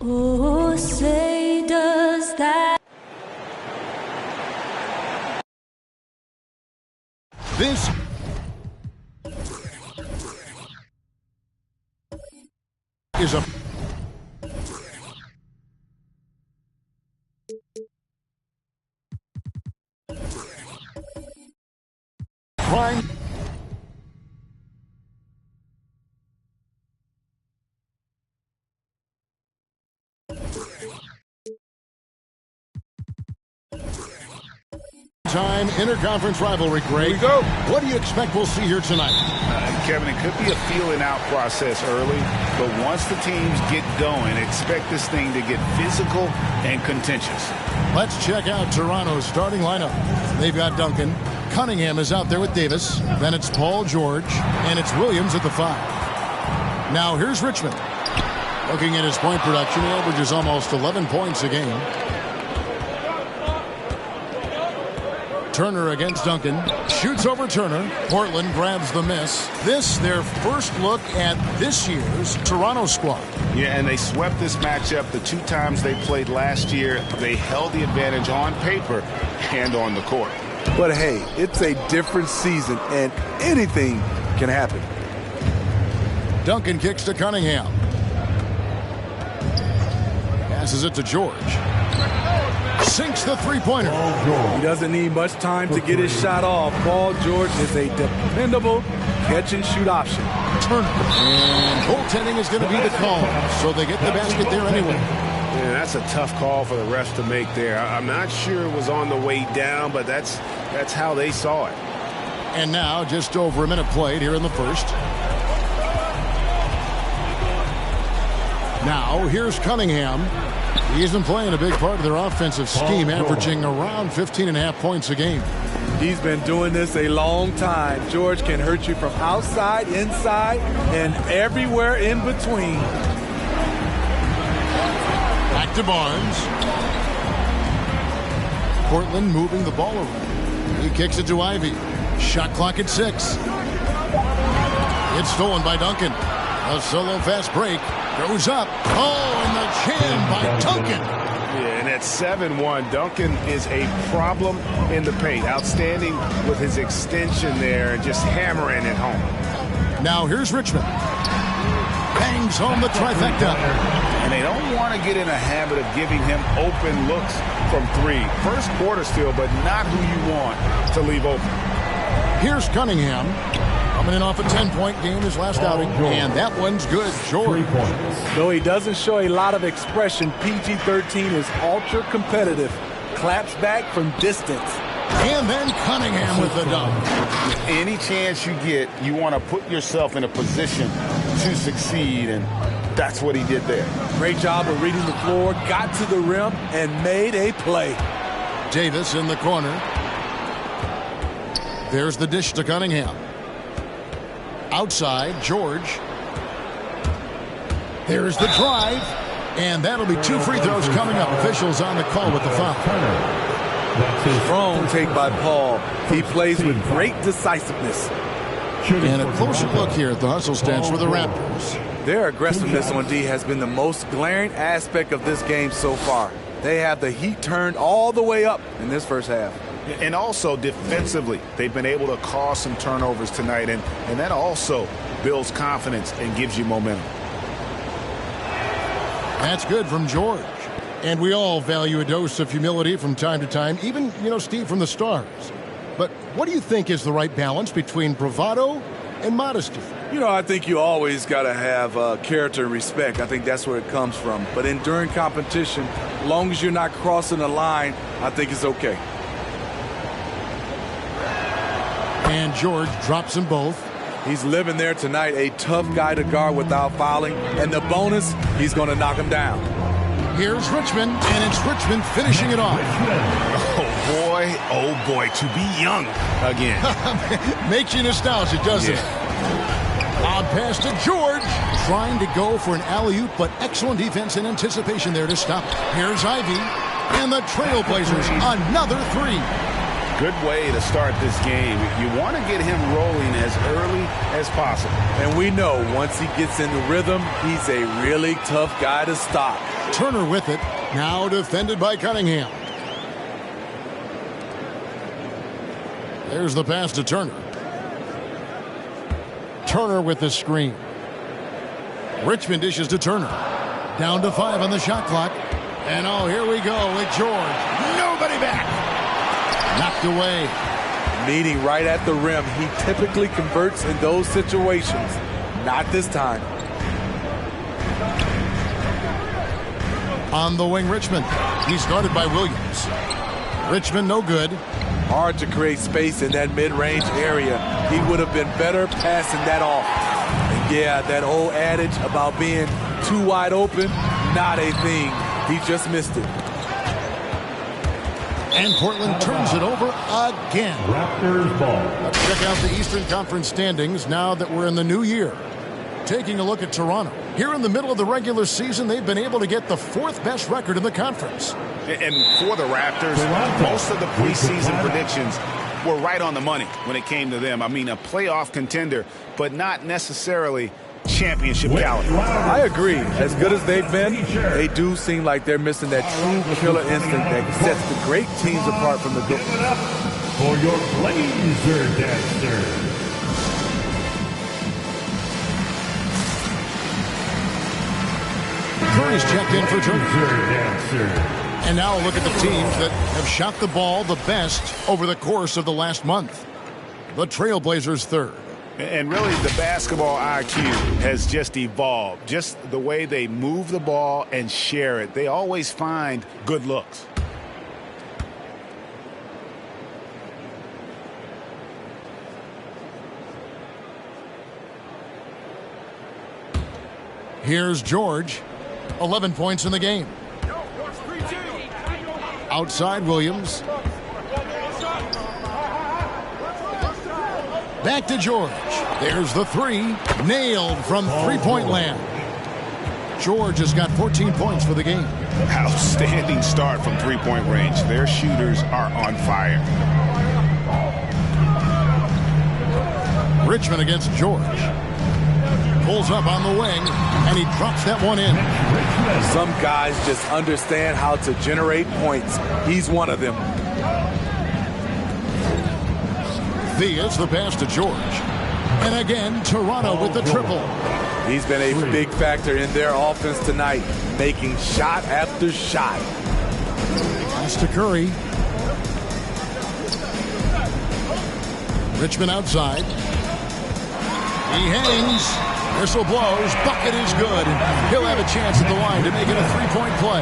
Oh, say does that. This is a prime. Time interconference rivalry, Greg. Here we go. What do you expect we'll see here tonight? Kevin, it could be a feeling out process early, but once the teams get going, expect this thing to get physical and contentious. Let's check out Toronto's starting lineup. They've got Duncan. Cunningham is out there with Davis. Then it's Paul George, and it's Williams at the 5. Now here's Richmond. Looking at his point production, he averages almost 11 points a game. Turner against Duncan. Shoots over Turner. Portland grabs the miss. This, their first look at this year's Toronto squad. Yeah, and they swept this matchup the 2 times they played last year. They held the advantage on paper and on the court. But hey, it's a different season, and anything can happen. Duncan kicks to Cunningham. Passes it to George. Sinks the three-pointer. He doesn't need much time to get his shot off. Paul George is a dependable catch-and-shoot option. Turner. And goaltending is going to be the call, so they get the basket there anyway. Yeah, that's a tough call for the refs to make there. I'm not sure it was on the way down, but that's how they saw it. And now, just over a minute played here in the first. Now, here's Cunningham. He's been playing a big part of their offensive scheme, averaging around 15.5 points a game. He's been doing this a long time. George can hurt you from outside, inside, and everywhere in between. Back to Barnes. Portland moving the ball around. He kicks it to Ivy. Shot clock at 6. It's stolen by Duncan. A solo fast break. Goes up. Oh, and the chin by Duncan. Yeah, and at 7-1, Duncan is a problem in the paint. Outstanding with his extension there and just hammering it home. Now here's Richmond. Bangs home the trifecta. And they don't want to get in a habit of giving him open looks from 3. First quarter still, but not who you want to leave open. Here's Cunningham. Coming in off a 10-point game his last outing, and that one's good. George. Though he doesn't show a lot of expression, PG-13 is ultra competitive. Claps back from distance. And then Cunningham with the dunk. Any chance you get, you want to put yourself in a position to succeed, and that's what he did there. Great job of reading the floor, got to the rim, and made a play. Davis in the corner. There's the dish to Cunningham. Outside, George. There's the drive. And that'll be 2 free throws coming up. Officials on the call with the foul. Strong take by Paul. He plays with great decisiveness. And a closer look here at the hustle stats for the Raptors. Their aggressiveness on D has been the most glaring aspect of this game so far. They have the heat turned all the way up in this first half. And also defensively, they've been able to cause some turnovers tonight, and that also builds confidence and gives you momentum. That's good from George. And we all value a dose of humility from time to time, even, Steve, from the stars. But what do you think is the right balance between bravado and modesty? I think you always got to have character and respect. I think that's where it comes from. But during competition, as long as you're not crossing the line, I think it's okay. And George drops them both. He's living there tonight, a tough guy to guard without fouling. And the bonus, he's going to knock him down. Here's Richmond, and it's Richmond finishing it off. Oh boy, to be young again. Makes you nostalgic, doesn't it? Odd pass to George, trying to go for an alley-oop, but excellent defense and anticipation there to stop. Here's Ivy, and the Trailblazers, another 3. Good way to start this game. You want to get him rolling as early as possible. And we know once he gets in the rhythm, he's a really tough guy to stop. Turner with it, now defended by Cunningham. There's the pass to Turner. Turner with the screen. Richmond dishes to Turner. Down to 5 on the shot clock. And here we go with George. Nobody back. Knocked away. Meeting right at the rim. He typically converts in those situations. Not this time. On the wing, Richmond. He's guarded by Williams. Richmond no good. Hard to create space in that mid-range area. He would have been better passing that off. And yeah, that old adage about being too wide open, not a thing. He just missed it. And Portland turns it over again. Raptors ball. Let's check out the Eastern Conference standings now that we're in the new year. Taking a look at Toronto. Here in the middle of the regular season, they've been able to get the 4th best record in the conference. And for the Raptors, most of the preseason predictions were right on the money when it came to them. I mean, a playoff contender, but not necessarily championship caliber. I agree. As good as they've been, they do seem like they're missing that true killer instinct that sets the great teams apart from the good. For your Blazer Dancer. Curry's checked in for Turner. And now look at the teams that have shot the ball the best over the course of the last month. The Trailblazers 3rd. And really, the basketball IQ has just evolved. Just the way they move the ball and share it. They always find good looks. Here's George. 11 points in the game. Outside Williams. Back to George. There's the 3. Nailed from three-point land. George has got 14 points for the game. Outstanding start from three-point range. Their shooters are on fire. Richmond against George. Pulls up on the wing, and he drops that one in. Some guys just understand how to generate points. He's one of them. Thea's the pass to George. And again, Toronto with the triple. He's been a big factor in their offense tonight, making shot after shot. Pass to Curry. Richmond outside. He hangs. Whistle blows. Bucket is good. He'll have a chance at the line to make it a three-point play.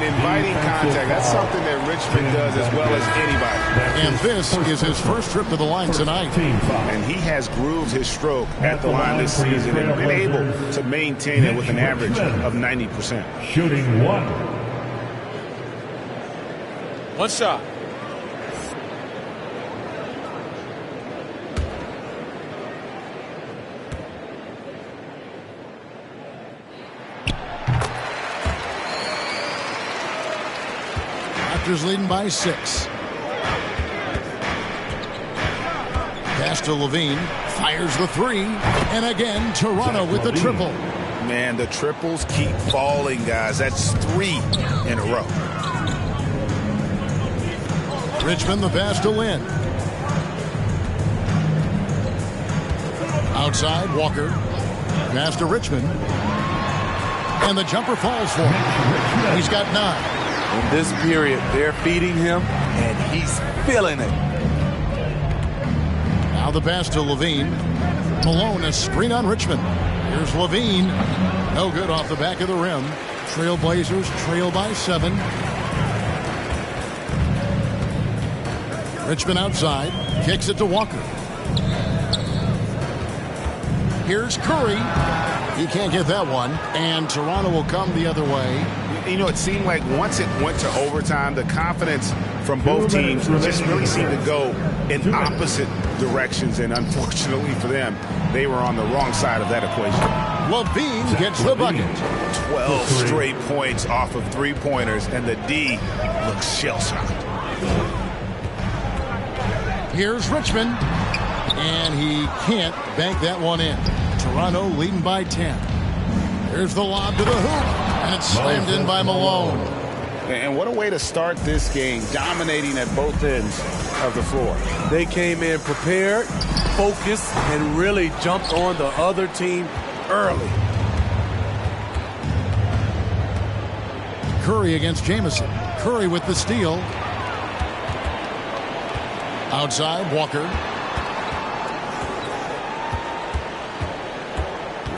and inviting contact. That's something that Richmond does as well as anybody. And this is his first trip to the line tonight. And he has grooved his stroke at the line this season and been able to maintain it with an average of 90%. Shooting one. One shot. Raptors leading by 6. Pass to Levine. Fires the 3. And again, Toronto with the triple. Man, the triples keep falling, guys. That's 3 in a row. Richmond the pass to Lynn. Outside, Walker. Pass to Richmond. And the jumper falls for him. He's got 9. In this period, they're feeding him, and he's feeling it. Now the pass to Levine. Malone, a screen on Richmond. Here's Levine. No good off the back of the rim. Trailblazers trail by 7. Richmond outside. Kicks it to Walker. Here's Curry. He can't get that one. And Toronto will come the other way. You know, it seemed like once it went to overtime, the confidence from both teams just really seemed to go in opposite directions. And unfortunately for them, they were on the wrong side of that equation. Levine gets the bucket. 12 straight points off of 3-pointers, and the D looks shell-shocked. Here's Richmond. And he can't bank that one in. Toronto leading by 10. Here's the lob to the hoop. And it's slammed in by Malone. And what a way to start this game, dominating at both ends of the floor. They came in prepared, focused, and really jumped on the other team early. Curry against Jamison. Curry with the steal. Outside, Walker.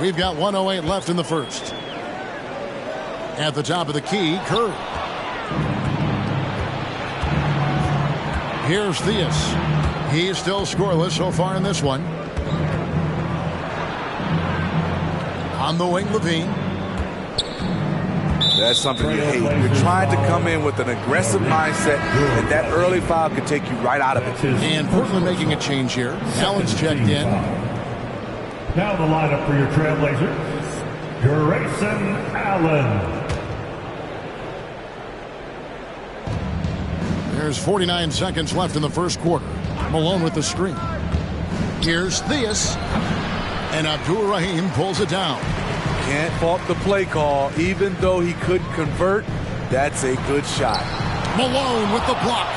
We've got 1:08 left in the first. At the top of the key, Curry. Here's Theus. He's still scoreless so far in this one. On the wing, Levine. That's something you hate. You're trying to come in with an aggressive mindset, and that early foul could take you right out of it. And Portland making a change here. Allen's checked in. Now the lineup for your Trailblazers. Grayson Allen. There's 49 seconds left in the first quarter. Malone with the screen. Here's Theus. And Abdul-Rahim pulls it down. Can't fault the play call. Even though he couldn't convert, that's a good shot. Malone with the block.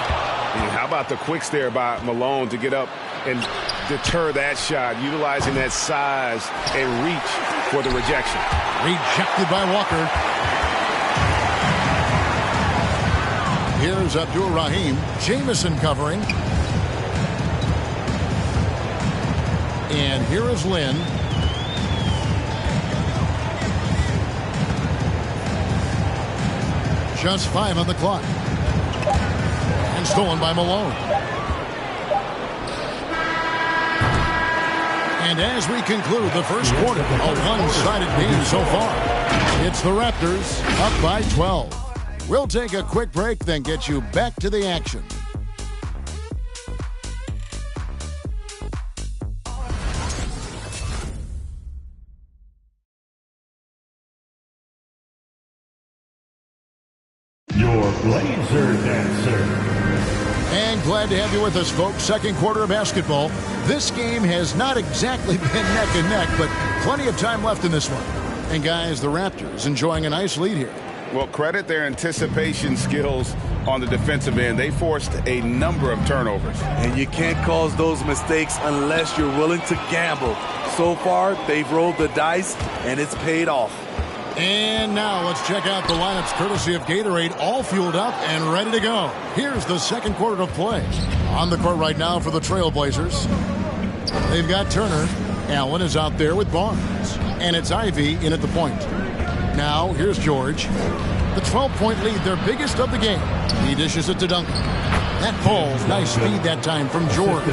And how about the quicks there by Malone to get up and deter that shot, utilizing that size and reach for the rejection. Rejected by Walker. Here's Abdul-Rahim. Jamison covering. And here is Lynn. Just 5 on the clock. And stolen by Malone. And as we conclude the first quarter, a one-sided game so far. It's the Raptors up by 12. We'll take a quick break, then get you back to the action. Your Blazer Dancer. And glad to have you with us, folks. Second quarter of basketball. This game has not exactly been neck and neck, but plenty of time left in this one. And guys, the Raptors enjoying a nice lead here. Well, credit their anticipation skills on the defensive end. They forced a number of turnovers. And you can't cause those mistakes unless you're willing to gamble. So far, they've rolled the dice, and it's paid off. And now let's check out the lineups courtesy of Gatorade, all fueled up and ready to go. Here's the second quarter of play. On the court right now for the Trailblazers. They've got Turner. Allen is out there with Barnes. And it's Ivy in at the point. Now, here's George. The 12-point lead, their biggest of the game. He dishes it to Duncan. That falls. Nice speed that time from George.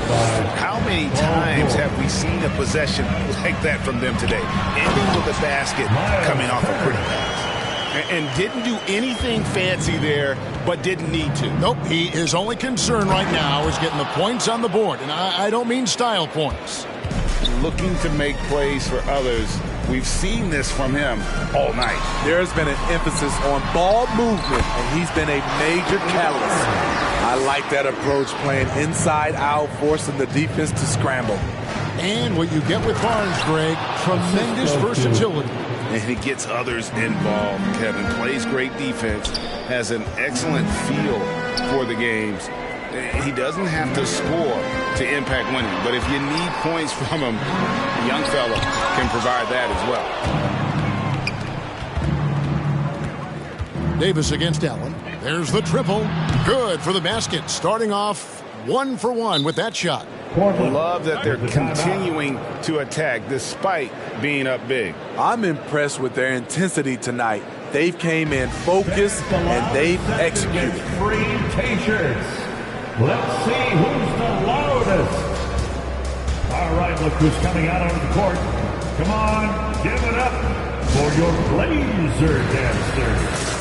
How many times have we seen a possession like that from them today? Ending with a basket, coming off a pretty pass. And didn't do anything fancy there, but didn't need to. Nope, his only concern right now is getting the points on the board. And I don't mean style points. Looking to make plays for others. We've seen this from him all night. There's been an emphasis on ball movement, and he's been a major catalyst. I like that approach, playing inside out, forcing the defense to scramble. And what you get with Barnes, Greg, tremendous versatility. And he gets others involved. Kevin plays great defense, has an excellent feel for the games. He doesn't have to score to impact winning, but if you need points from him, the young fella can provide that as well. Davis against Allen. There's the triple. Good for the basket. Starting off 1 for 1 with that shot. Love that they're continuing to attack despite being up big. I'm impressed with their intensity tonight. They've came in focused and they've executed. Free T-shirts. Let's see who's the loudest. All right, look who's coming out onto the court. Come on, give it up for your Blazer dancers.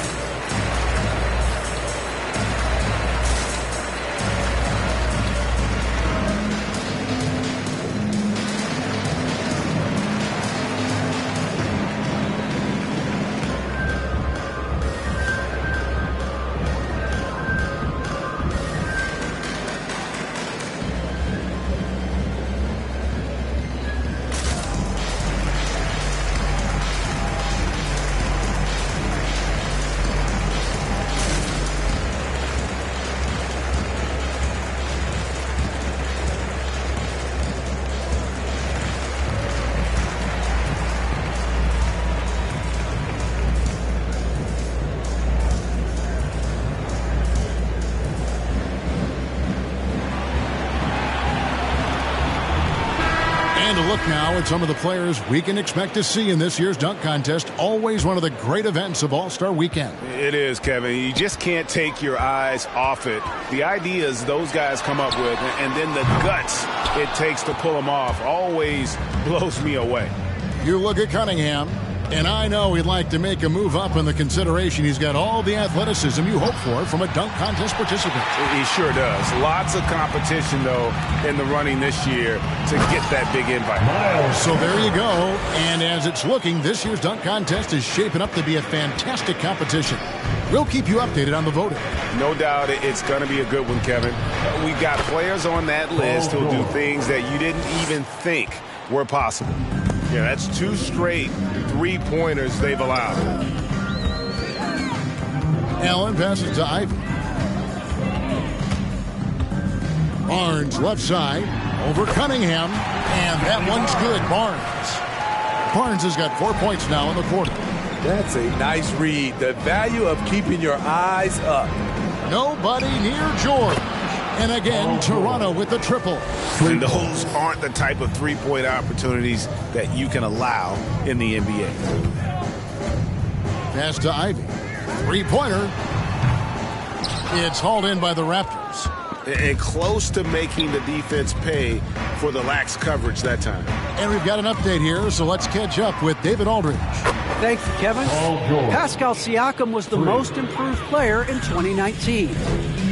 Look now at some of the players we can expect to see in this year's dunk contest. Always one of the great events of All-Star Weekend. It is, Kevin. You just can't take your eyes off it. The ideas those guys come up with, and then the guts it takes to pull them off, always blows me away. You look at Cunningham, and I know he'd like to make a move up in the consideration. He's got all the athleticism you hope for from a dunk contest participant. He sure does. Lots of competition, though, in the running this year to get that big invite. So there you go. And as it's looking, this year's dunk contest is shaping up to be a fantastic competition. We'll keep you updated on the voting. No doubt it's going to be a good one, Kevin. We've got players on that list who'll do things that you didn't even think were possible. Yeah, that's 2 straight three-pointers they've allowed. Allen passes to Ivy. Barnes left side over Cunningham, and that one's good. Barnes has got 4 points now in the quarter. That's a nice read. The value of keeping your eyes up. Nobody near George. And again, Toronto with the triple. And those aren't the type of three-point opportunities that you can allow in the NBA. Pass to Ivy. Three-pointer. It's hauled in by the Raptors. And close to making the defense pay for the lax coverage that time. And we've got an update here, so let's catch up with David Aldridge. Thank you, Kevin. Pascal Siakam was the most improved player in 2019.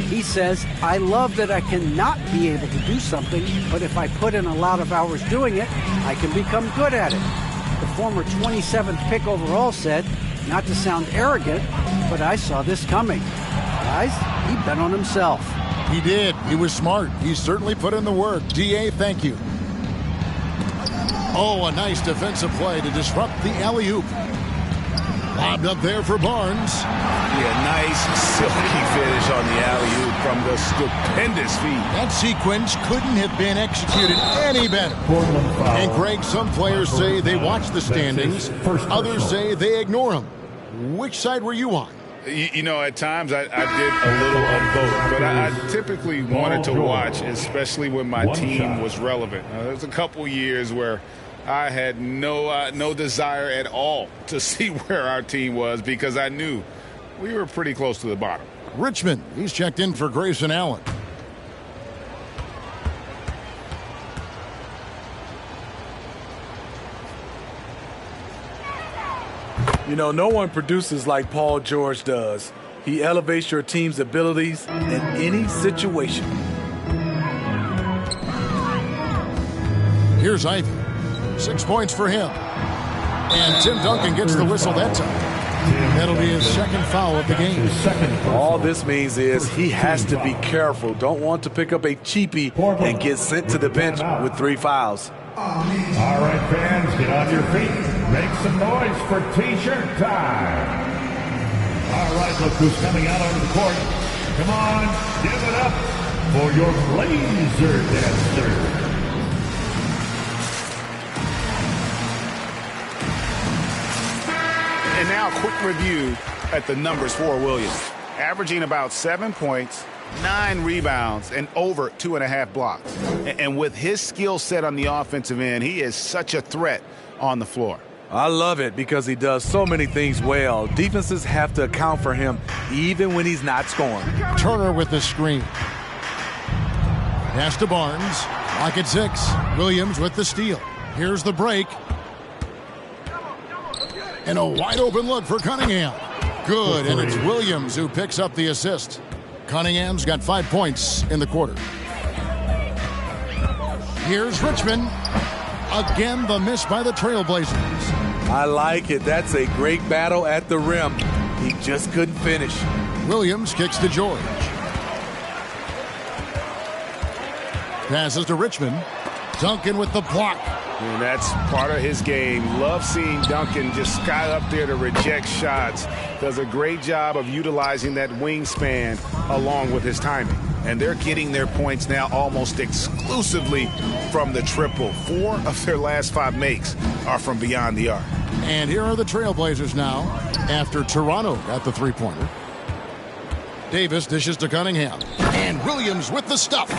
He says, I love that I cannot be able to do something, but if I put in a lot of hours doing it, I can become good at it. The former 27th pick overall said, not to sound arrogant, but I saw this coming. Guys, he bet on himself. He did. He was smart. He certainly put in the work. DA, thank you. Oh, a nice defensive play to disrupt the alley-oop. Lobbed up there for Barnes. Yeah, nice silky finish on the alley-oop from the stupendous feed. That sequence couldn't have been executed any better. And Greg, some players say they watch the standings. Others say they ignore them. Which side were you on? You know, at times I did a little of both, but I typically wanted to watch, especially when my team was relevant. There was a couple years where I had no desire at all to see where our team was because I knew we were pretty close to the bottom. Richmond, he's checked in for Grayson Allen. You know, no one produces like Paul George does. He elevates your team's abilities in any situation. Here's Ivy. 6 points for him. And Tim Duncan gets the whistle that time. That'll be his second foul of the game. All this means is he has to be careful. Don't want to pick up a cheapie and get sent to the bench with 3 fouls. All right, fans, get on your feet. Make some noise for T-shirt time. All right, look who's coming out onto the court. Come on, give it up for your Blazer dancer. And now a quick review at the numbers for Williams. Averaging about 7 points, 9 rebounds, and over 2.5 blocks. And with his skill set on the offensive end, he is such a threat on the floor. I love it because he does so many things well. Defenses have to account for him even when he's not scoring. Turner with the screen. Pass to Barnes. Lock at 6. Williams with the steal. Here's the break. And a wide open look for Cunningham. Good, and it's Williams who picks up the assist. Cunningham's got 5 points in the quarter. Here's Richmond. Again, the miss by the Trailblazers. I like it. That's a great battle at the rim. He just couldn't finish. Williams kicks to George. Passes to Richmond. Duncan with the block. And that's part of his game. Love seeing Duncan just sky up there to reject shots. Does a great job of utilizing that wingspan along with his timing. And they're getting their points now almost exclusively from the triple. 4 of their last 5 makes are from beyond the arc. And here are the Trailblazers now after Toronto got the three-pointer. Davis dishes to Cunningham. And Williams with the stuff.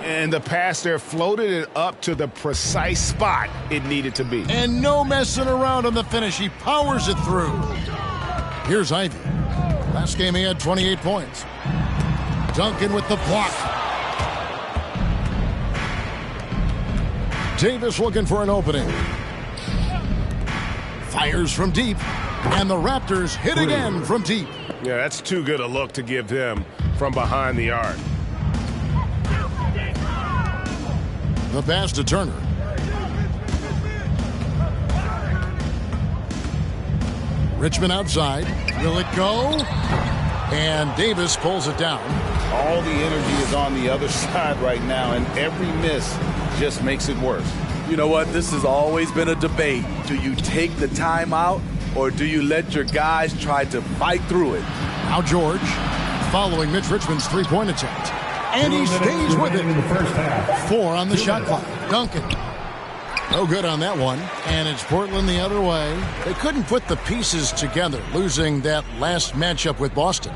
And the pass there floated it up to the precise spot it needed to be. And no messing around on the finish. He powers it through. Here's Ivy. Last game he had 28 points. Duncan with the block. Davis looking for an opening. Fires from deep. And the Raptors hit again from deep. Yeah, that's too good a look to give them from behind the arc. The pass to Turner. Richmond outside. Will it go? And Davis pulls it down. All the energy is on the other side right now, and every miss just makes it worse. You know what? This has always been a debate. Do you take the timeout, or do you let your guys try to fight through it? Now George, following Mitch Richmond's three-point attempt. And he stays with it. In the first half. 4 on the shot clock. Duncan. No good on that one. And it's Portland the other way. They couldn't put the pieces together, losing that last matchup with Boston.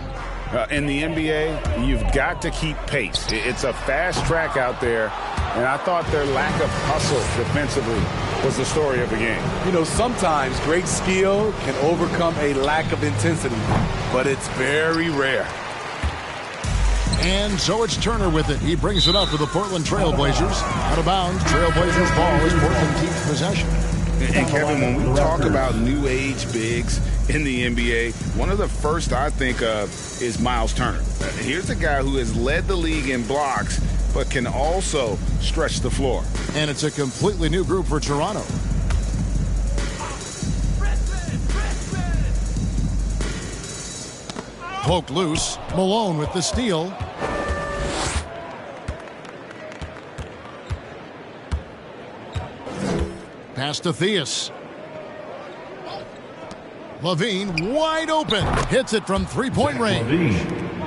In the NBA, you've got to keep pace. It's a fast track out there, and I thought their lack of hustle defensively was the story of the game. You know, sometimes great skill can overcome a lack of intensity, but it's very rare. And so it's Turner with it. He brings it up to the Portland Trailblazers. Out of bounds, Trailblazers ball as Portland keeps possession. And Kevin, when we talk about new age bigs in the NBA, one of the first I think of is Miles Turner. Here's a guy who has led the league in blocks, but can also stretch the floor. And it's a completely new group for Toronto. Poked loose. Malone with the steal. Pass to Theus. Levine wide open. Hits it from three-point range.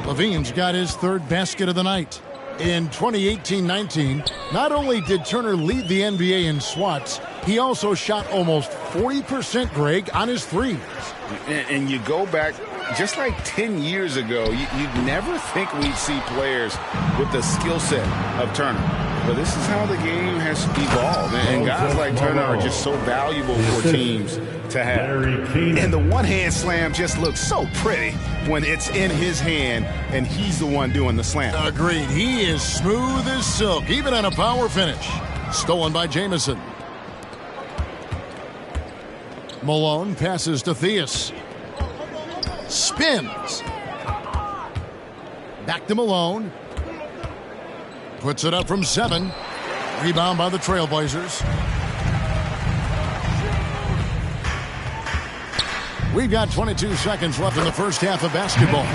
Levine's got his 3rd basket of the night. In 2018-19, not only did Turner lead the NBA in swats, he also shot almost 40%, Greg, on his threes. And you go back just like 10 years ago, you'd never think we'd see players with the skill set of Turner. But this is how the game has evolved. And guys like Turner are just so valuable for teams to have. And the one-hand slam just looks so pretty. when it's in his hand and he's the one doing the slam. Agreed. He is smooth as silk, even on a power finish. Stolen by Jamison. Malone passes to Theus. Spins. Back to Malone. Puts it up from 7. Rebound by the Trailblazers. We've got 22 seconds left in the first half of basketball.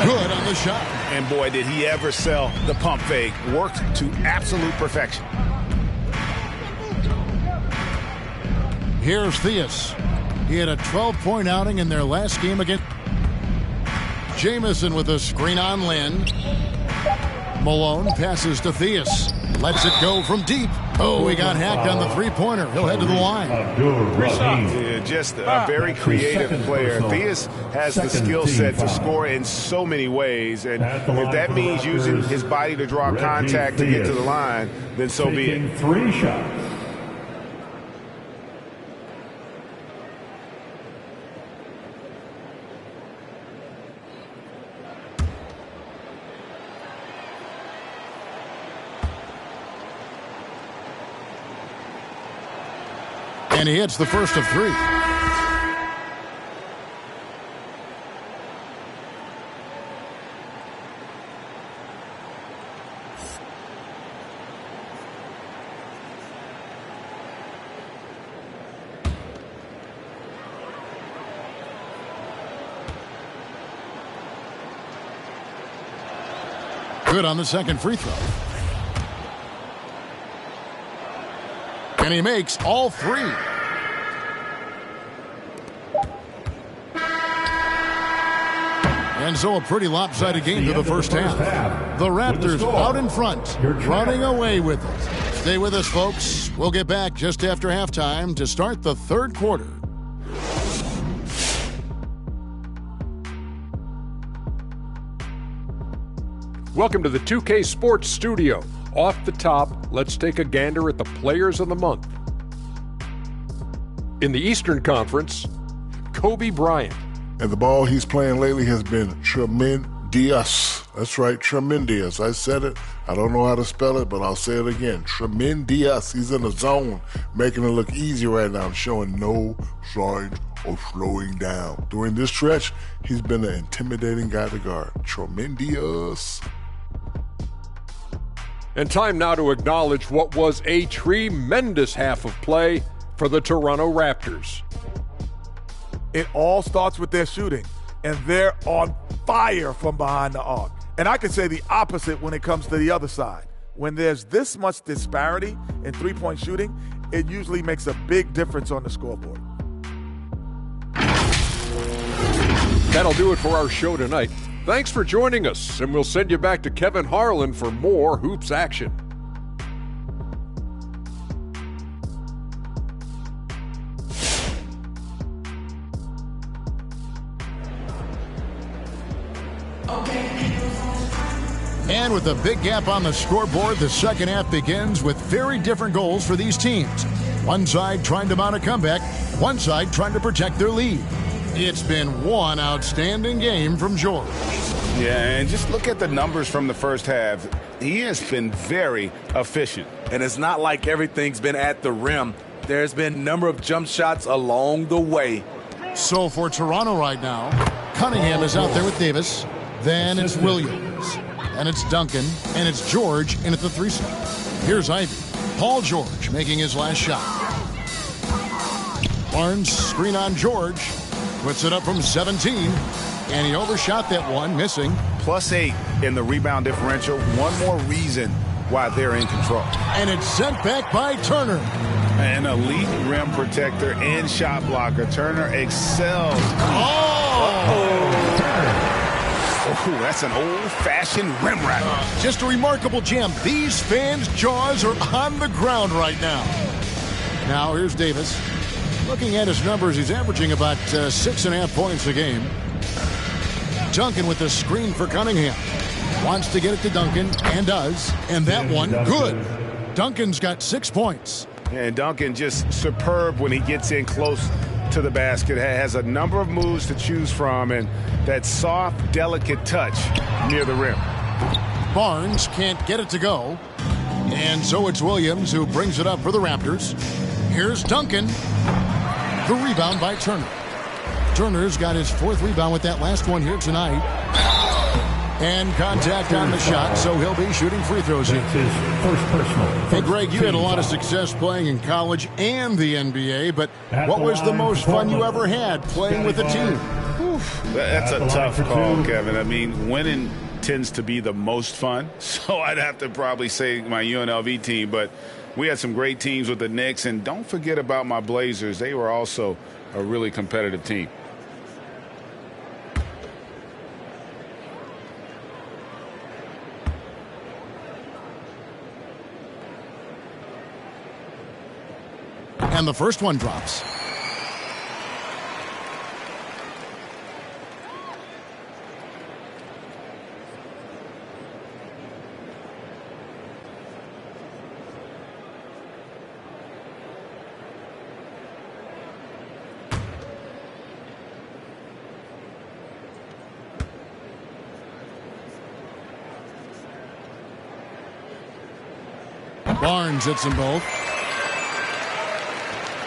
Good on the shot. And boy, did he ever sell the pump fake. Worked to absolute perfection. Here's Theus. He had a 12-point outing in their last game against Jamison with a screen on Lynn. Malone passes to Theus. Lets it go from deep. Oh, he got hacked on the three-pointer. He'll head to the line. Yeah, just a very creative player. Theus has the skill set to score in so many ways, and if that means using his body to draw contact to get to the line, then so be it. 3 shots. And he hits the first of 3. Good on the second free throw. And he makes all 3. And so a pretty lopsided game to the first half. The Raptors out in front, running away with it. Stay with us, folks. We'll get back just after halftime to start the third quarter. Welcome to the 2K Sports Studio. Off the top, let's take a gander at the players of the month. In the Eastern Conference, Kobe Bryant. And the ball he's playing lately has been tremendous. That's right, tremendous. I said it. I don't know how to spell it, but I'll say it again. Tremendous. He's in the zone, making it look easy right now, showing no signs of slowing down. During this stretch, he's been an intimidating guy to guard. Tremendous. And time now to acknowledge what was a tremendous half of play for the Toronto Raptors. It all starts with their shooting, and they're on fire from behind the arc. And I can say the opposite when it comes to the other side. When there's this much disparity in three-point shooting, it usually makes a big difference on the scoreboard. That'll do it for our show tonight. Thanks for joining us, and we'll send you back to Kevin Harlan for more hoops action. And with a big gap on the scoreboard, the second half begins with very different goals for these teams. One side trying to mount a comeback, one side trying to protect their lead. It's been one outstanding game from George. Yeah, and just look at the numbers from the first half. He has been very efficient. And it's not like everything's been at the rim. There's been a number of jump shots along the way. So for Toronto right now, Cunningham is out there with Davis. Then it's Williams. And it's Duncan. And it's George in at the 3 slot. Here's Ivy. Paul George making his last shot. Barnes screen on George. Puts it up from 17. And he overshot that one, missing. +8 in the rebound differential. One more reason why they're in control. And it's sent back by Turner. An elite rim protector and shot blocker. Turner excels. Oh, that's an old-fashioned rim rattler. Just a remarkable jam. These fans' jaws are on the ground right now. Now here's Davis. Looking at his numbers, he's averaging about 6.5 points a game. Duncan with the screen for Cunningham. Wants to get it to Duncan, and does. And that one, good. Duncan's got 6 points. And Duncan just superb when he gets in close to the basket, has a number of moves to choose from, and that soft, delicate touch near the rim. Barnes can't get it to go. And so it's Williams who brings it up for the Raptors. Here's Duncan. The rebound by Turner. Turner's got his 4th rebound with that last one here tonight. And contact on the shot, so he'll be shooting free throws here. First personal. Hey, Greg, you had a lot of success playing in college and the NBA, but what was the most fun you ever had playing with a team? That's a tough call, Kevin. I mean, winning tends to be the most fun, so I'd have to probably say my UNLV team, but we had some great teams with the Knicks, and don't forget about my Blazers. They were also a really competitive team. And the first one drops. Barnes hits them both.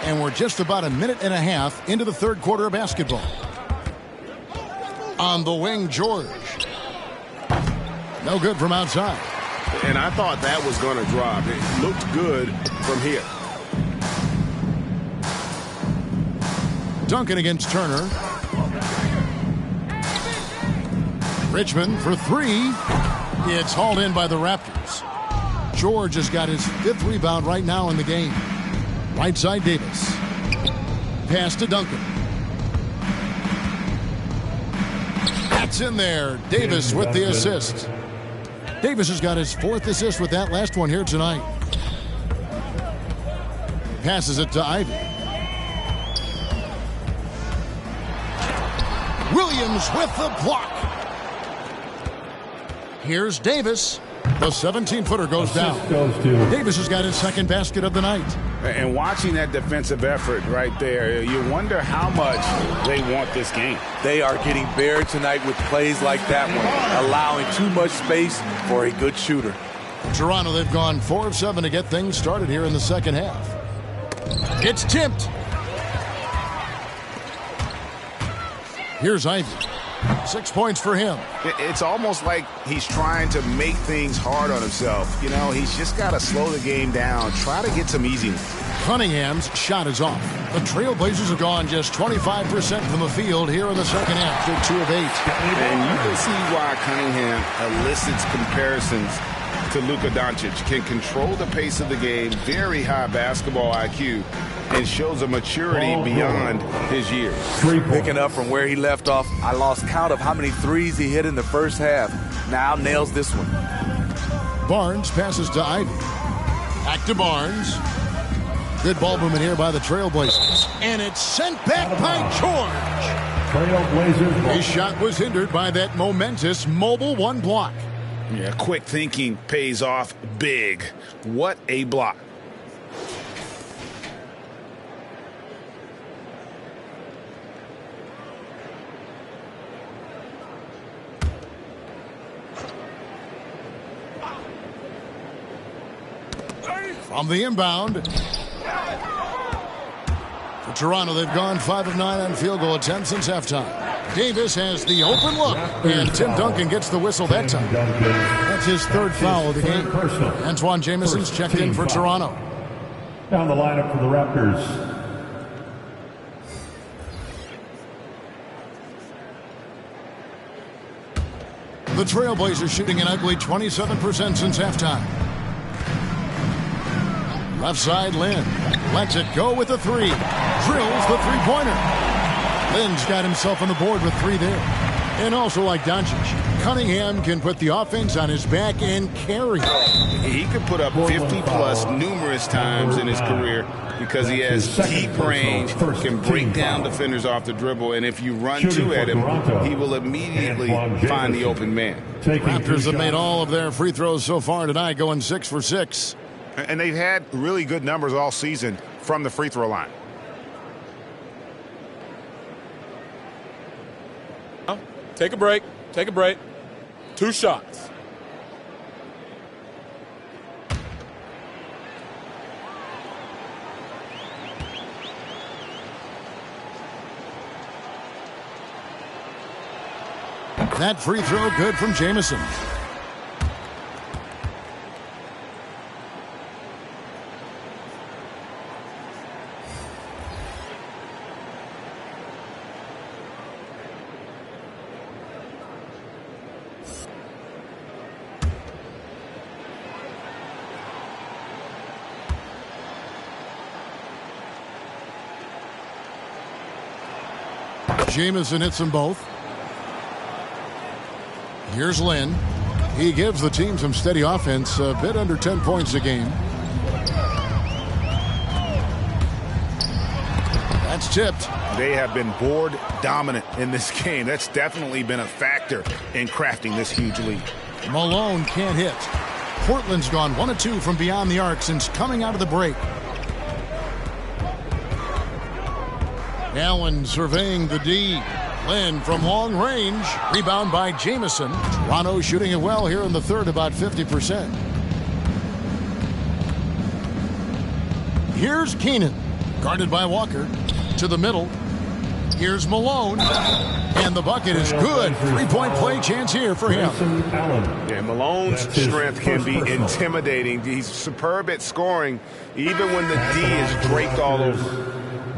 And we're just about a minute and a half into the 3rd quarter of basketball. On the wing, George. No good from outside. And I thought that was going to drop. It looked good from here. Duncan against Turner. Richmond for 3. It's hauled in by the Raptors. George has got his 5th rebound right now in the game. Right side, Davis. Pass to Duncan. That's in there. Davis with the assist. Davis has got his 4th assist with that last one here tonight. Passes it to Ivy. Williams with the block. Here's Davis. The 17-footer goes down. Davis has got his 2nd basket of the night. And watching that defensive effort right there, you wonder how much they want this game. They are getting buried tonight with plays like that one, allowing too much space for a good shooter. Toronto, they've gone 4 of 7 to get things started here in the 2nd half. It's tipped. Here's Ivy. 6 points for him. It's almost like he's trying to make things hard on himself. You know, he's just got to slow the game down, try to get some easy ones. Cunningham's shot is off. The Trailblazers have gone just 25% from the field here in the 2nd half. They're 2 of 8. And you can see why Cunningham elicits comparisons to Luka Doncic. Can control the pace of the game, very high basketball IQ, and shows a maturity beyond his years. Picking up from where he left off, I lost count of how many threes he hit in the first half. Now nails this one. Barnes passes to Ivy. Back to Barnes. Good ball movement here by the Trailblazers. And it's sent back by George. Trailblazers. His shot was hindered by that momentous mobile 1 block. Yeah, quick thinking pays off big. What a block. From the inbound. For Toronto, they've gone 5 of 9 on field goal attempts since halftime. Davis has the open look, and Tim Duncan gets the whistle that time. That's his 3rd foul of the game. Antoine Jameson's checked in for Toronto. Down the lineup for the Raptors. The Trailblazers shooting an ugly 27% since halftime. Left side, Lynn. Lets it go with the 3. Drills the 3-pointer. Lynn's got himself on the board with 3 there. And also, like Doncic, Cunningham can put the offense on his back and carry. He could put up 50-plus numerous times in his career because he has deep range, can break down defenders off the dribble, and if you run 2 at him, he will immediately find the open man. Raptors have made all of their free throws so far tonight, going 6 for 6. And they've had really good numbers all season from the free throw line. Take a break. Take a break. 2 shots. That free throw good from Jamison. Jamison hits them both. Here's Lynn. He gives the team some steady offense, a bit under 10 points a game. That's tipped. They have been board dominant in this game. That's definitely been a factor in crafting this huge lead. Malone can't hit. Portland's gone 1 of 2 from beyond the arc since coming out of the break. Allen surveying the D. Lynn from long range. Rebound by Jamison. Toronto shooting it well here in the third, about 50%. Here's Keenan. Guarded by Walker. To the middle. Here's Malone. And the bucket is good. 3-point play chance here for him. Yeah, Malone's strength can be intimidating. He's superb at scoring, even when the D is draped all over.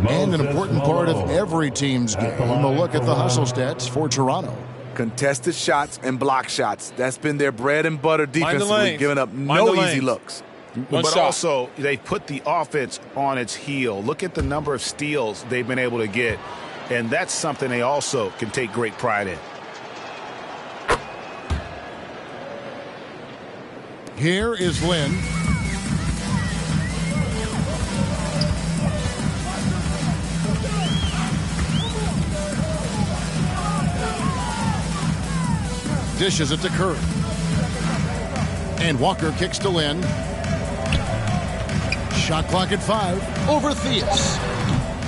And an important part of every team's game. A look at the hustle stats for Toronto. Contested shots and block shots. That's been their bread and butter defensively, giving up no easy looks. But also, they put the offense on its heel. Look at the number of steals they've been able to get. And that's something they also can take great pride in. Here is Lynn. Dishes it to Curry. And Walker kicks to Lynn. Shot clock at 5. Over Theus.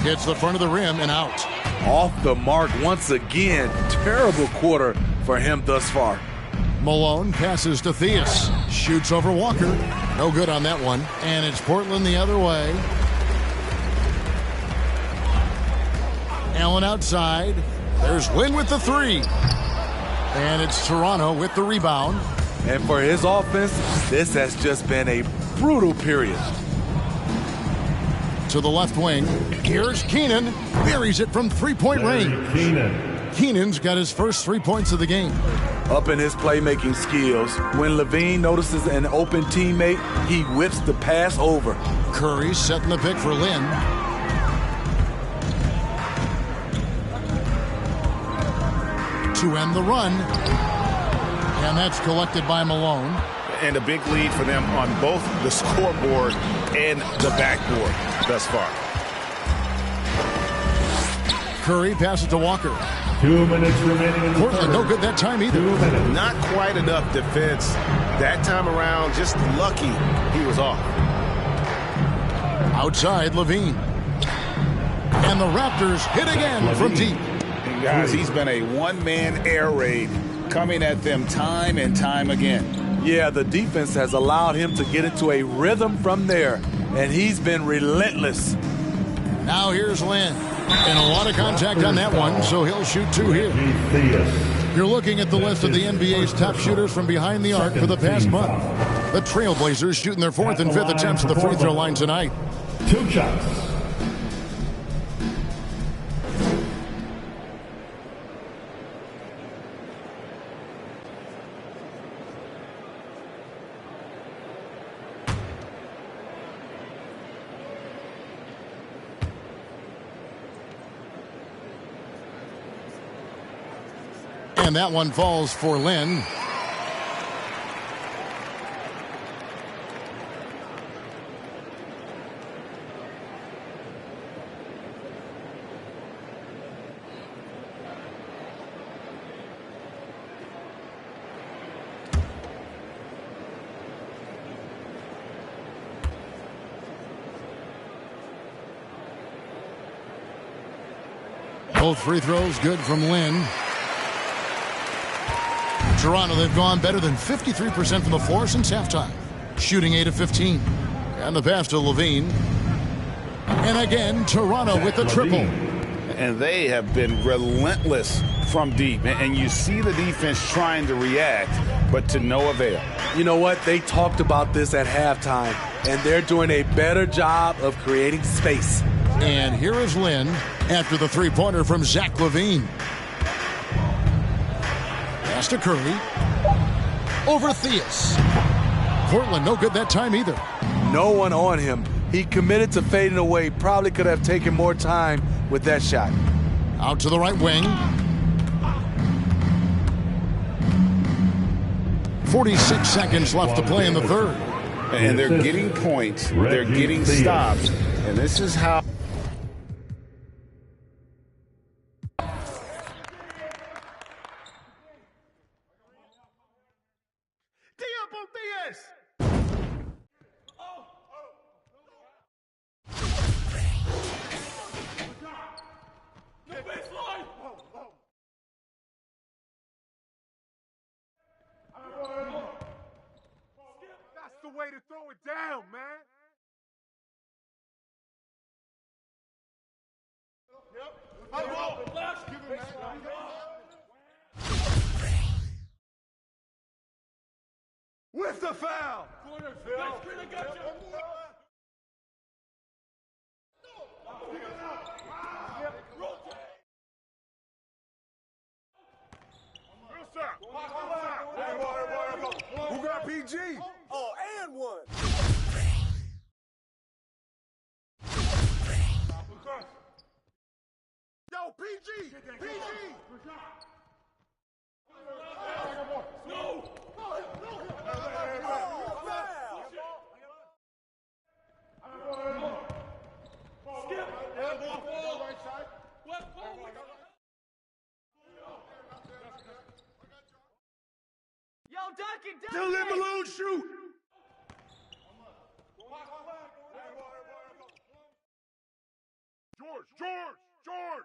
Hits the front of the rim and out. Off the mark once again. Terrible quarter for him thus far. Malone passes to Theus. Shoots over Walker. No good on that one. And it's Portland the other way. Allen outside. There's Lynn with the 3. And it's Toronto with the rebound. And for his offense, this has just been a brutal period. To the left wing. Here's Keenan. Buries it from 3-point range. Keenan's got his first 3 points of the game. Up in his playmaking skills. When Levine notices an open teammate, he whips the pass over. Curry setting the pick for Lynn. To end the run. And that's collected by Malone. And a big lead for them on both the scoreboard and the backboard thus far. Curry passes to Walker. 2 minutes remaining in the Portland no good that time either. Not quite enough defense that time around. Just lucky he was off. Outside Levine. And the Raptors hit again from deep. Guys, he's been a one-man air raid coming at them time and time again. Yeah, the defense has allowed him to get into a rhythm from there, and he's been relentless. Now here's Lynn. And a lot of contact on that one, so he'll shoot 2 here. You're looking at the list of the NBA's top shooters from behind the arc for the past month. The Trailblazers shooting their 4th and 5th attempts at the free throw line tonight. 2 shots. And that one falls for Lynn. Both free throws good from Lynn. Toronto, they've gone better than 53% from the floor since halftime, shooting 8 of 15. And the pass to Levine. And again, Toronto with the triple. And they have been relentless from deep. And you see the defense trying to react, but to no avail. You know what? They talked about this at halftime, and they're doing a better job of creating space. And here is Lynn after the three-pointer from Zach LaVine. Pass to Curry. Over Theus. Portland no good that time either. No one on him. He committed to fading away. Probably could have taken more time with that shot. Out to the right wing. 46 seconds left to play in the third. And they're getting points. They're getting stops. And this is how... That's the way to throw it down, man. With the foul. Who got PG? Oh, and one. Yo, PG! PG! No! Skip! Yo, Duncan, Duncan! Tell them Malone shoot! George!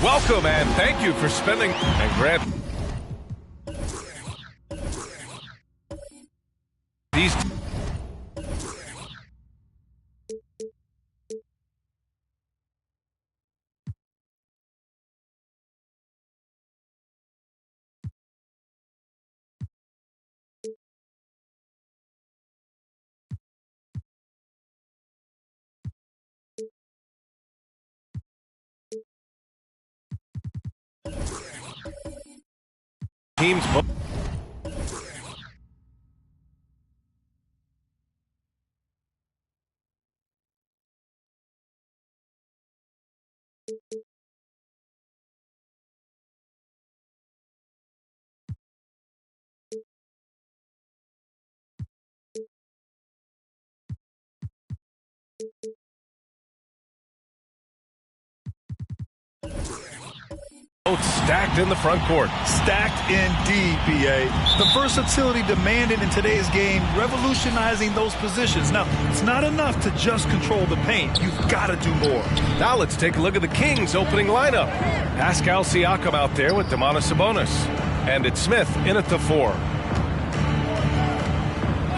Welcome and thank you for spending and grab these. Teams. Both stacked in the front court. Stacked indeed, B.A. The versatility demanded in today's game, revolutionizing those positions. Now, it's not enough to just control the paint. You've got to do more. Now let's take a look at the Kings' opening lineup. Pascal Siakam out there with Domantas Sabonis. And it's Smith in at the 4.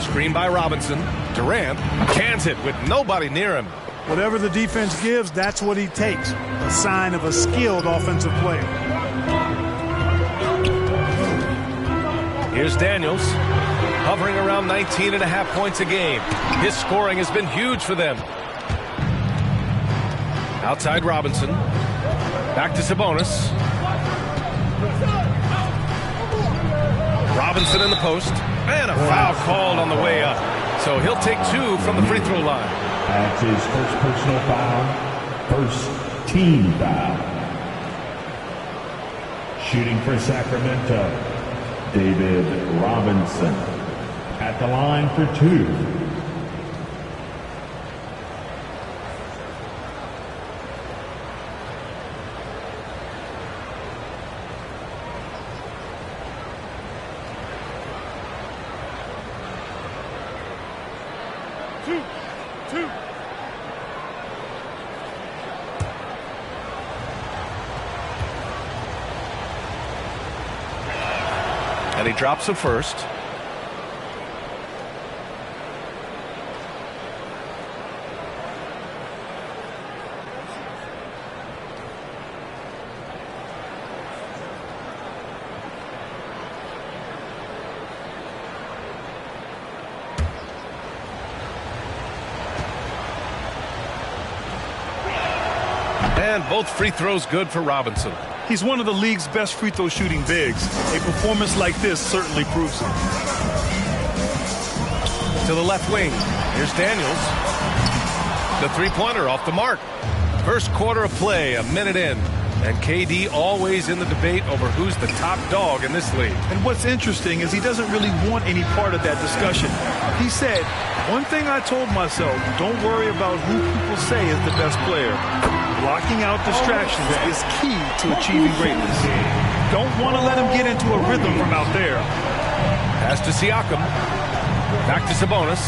Screen by Robinson. Durant cans it with nobody near him. Whatever the defense gives, that's what he takes. A sign of a skilled offensive player. Here's Daniels, hovering around 19.5 points a game. His scoring has been huge for them. Outside Robinson. Back to Sabonis. Robinson in the post. And a foul called on the way up. So he'll take 2 from the free throw line. That's his first personal foul, first team foul. Shooting for Sacramento, David Robinson at the line for 2. And he drops the first. And both free throws good for Robinson. He's one of the league's best free throw shooting bigs. A performance like this certainly proves it. To the left wing. Here's Daniels. The three-pointer off the mark. First quarter of play, a minute in. And KD always in the debate over who's the top dog in this league. And what's interesting is he doesn't really want any part of that discussion. He said, one thing I told myself, don't worry about who people say is the best player. Blocking out distractions is key to achieving greatness. Don't want to let him get into a rhythm from out there. Pass to Siakam. Back to Sabonis.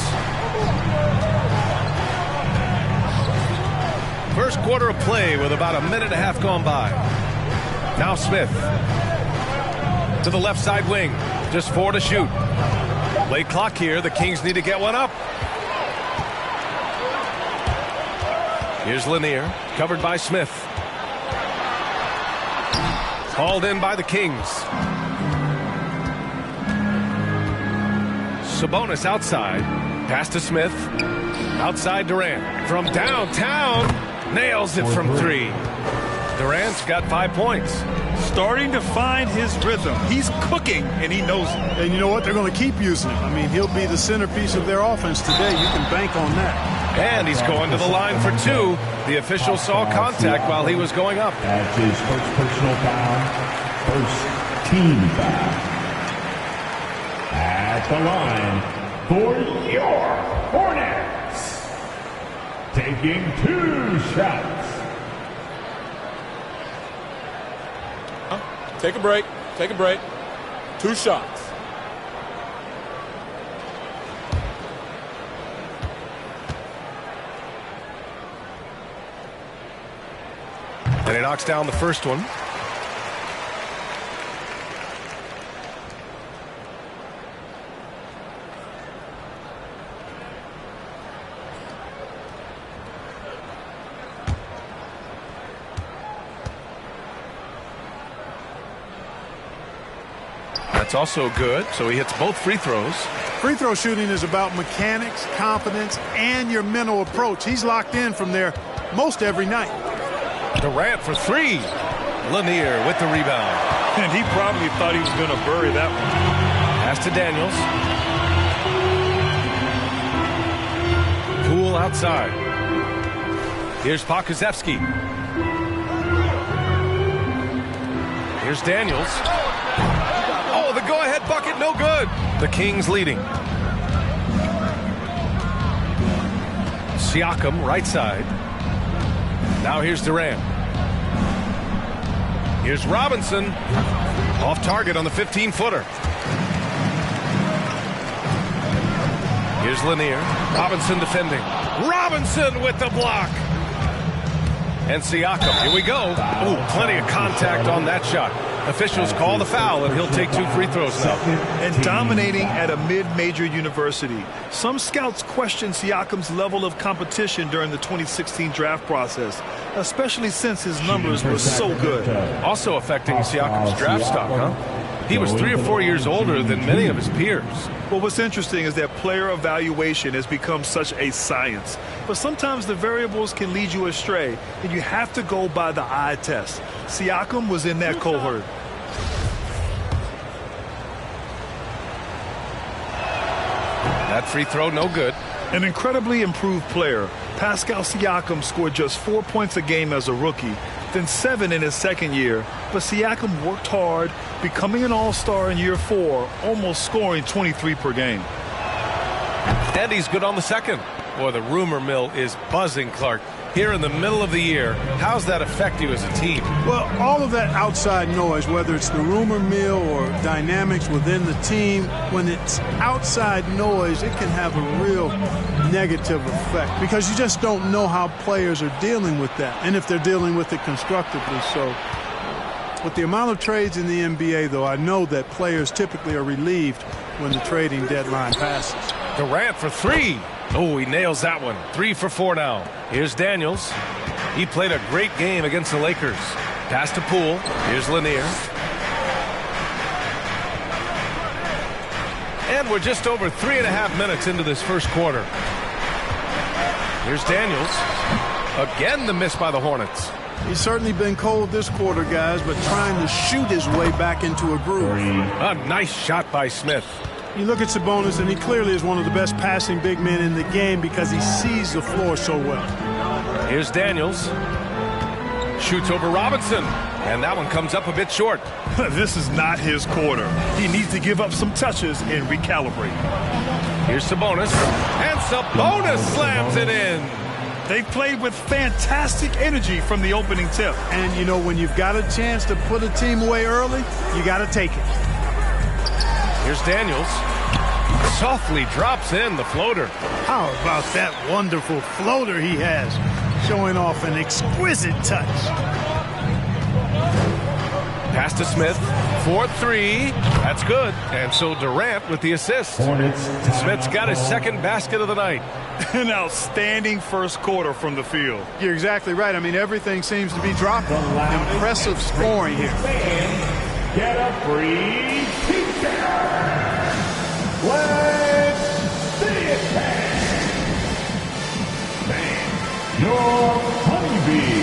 First quarter of play with about a minute and a half gone by. Now Smith. To the left side wing. Just 4 to shoot. Late clock here. The Kings need to get one up. Here's Lanier. Covered by Smith. Hauled in by the Kings. Sabonis outside. Pass to Smith. Outside Durant. From downtown. Nails it from 3. Durant's got 5 points. Starting to find his rhythm. He's cooking, and he knows it. And you know what? They're going to keep using him. I mean, he'll be the centerpiece of their offense today. You can bank on that. And he's going to the line for 2. The official saw contact while he was going up. That's his first personal foul. First team foul. At the line for your Hornets. Taking 2 shots. Take a break. Take a break. 2 shots. And he knocks down the first one. That's also good, so he hits both free throws. Free throw shooting is about mechanics, confidence, and your mental approach. He's locked in from there most every night. Durant for 3. Lanier with the rebound. And he probably thought he was going to bury that one. Pass to Daniels. Poole outside. Here's Pokusevski. Here's Daniels. Oh, the go-ahead bucket, no good. The Kings leading. Siakam, right side. Now here's Durant. Here's Robinson. Off target on the 15-footer. Here's Lanier. Robinson defending. Robinson with the block. And Siakam. Here we go. Ooh, plenty of contact on that shot. Officials call the foul, and he'll take 2 free throws now. And dominating at a mid-major university. Some scouts question Siakam's level of competition during the 2016 draft process, especially since his numbers were so good. Also affecting Siakam's draft stock, huh? He was 3 or 4 years older than many of his peers. Well, what's interesting is that player evaluation has become such a science. But sometimes the variables can lead you astray, and you have to go by the eye test. Siakam was in that cohort. That free throw, no good. An incredibly improved player. Pascal Siakam scored just 4 points a game as a rookie, then 7 in his second year. But Siakam worked hard, becoming an all-star in year 4, almost scoring 23 per game. And he's good on the second. Boy, the rumor mill is buzzing, Clark. Here in the middle of the year, how's that affect you as a team? Well, all of that outside noise, whether it's the rumor mill or dynamics within the team, when it's outside noise, it can have a real negative effect because you just don't know how players are dealing with that and if they're dealing with it constructively. So with the amount of trades in the NBA, though, I know that players typically are relieved when the trading deadline passes. Durant for 3. Oh, he nails that one. 3 for 4 now. Here's Daniels. He played a great game against the Lakers. Pass to Poole. Here's Lanier. And we're just over 3.5 minutes into this first quarter. Here's Daniels. Again, the miss by the Hornets. He's certainly been cold this quarter, guys, but trying to shoot his way back into a groove. A nice shot by Smith. You look at Sabonis, and he clearly is one of the best passing big men in the game because he sees the floor so well. Here's Daniels. Shoots over Robinson. And that one comes up a bit short. This is not his quarter. He needs to give up some touches and recalibrate. Here's Sabonis. And Sabonis slams it in. They've played with fantastic energy from the opening tip. And, you know, when you've got a chance to put a team away early, you got to take it. Here's Daniels. Softly drops in the floater. How about that wonderful floater he has, showing off an exquisite touch. Pass to Smith for 3. That's good. And so Durant with the assist. Smith's got his second basket of the night. An outstanding first quarter from the field. You're exactly right. I mean, everything seems to be dropping. Impressive scoring here. Get a free teacher. Let's see it, fans. Your honeybee.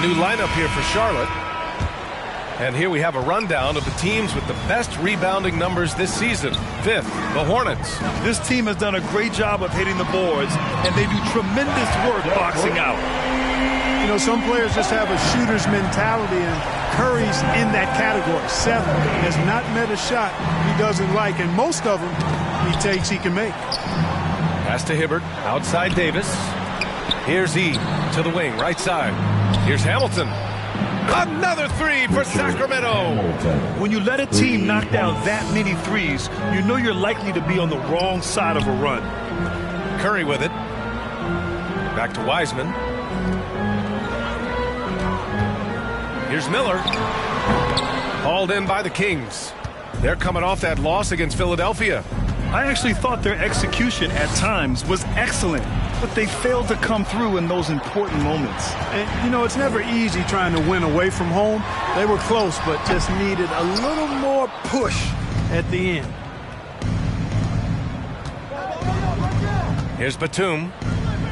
New lineup here for Charlotte. And here we have a rundown of the teams with the best rebounding numbers this season. 5th, the Hornets. This team has done a great job of hitting the boards, and they do tremendous work boxing out. You know, some players just have a shooter's mentality, and Curry's in that category. 7 has not met a shot he doesn't like, and most of them he takes he can make. Pass to Hibbert, outside Davis. Here's E to the wing, right side. Here's Hamilton. Another 3 for Sacramento. When you let a team knock down that many threes, you know you're likely to be on the wrong side of a run. Curry with it. Back to Wiseman. Here's Miller. Hauled in by the Kings. They're coming off that loss against Philadelphia. I actually thought their execution at times was excellent, but they failed to come through in those important moments. And, you know, it's never easy trying to win away from home. They were close, but just needed a little more push at the end. Here's Batum.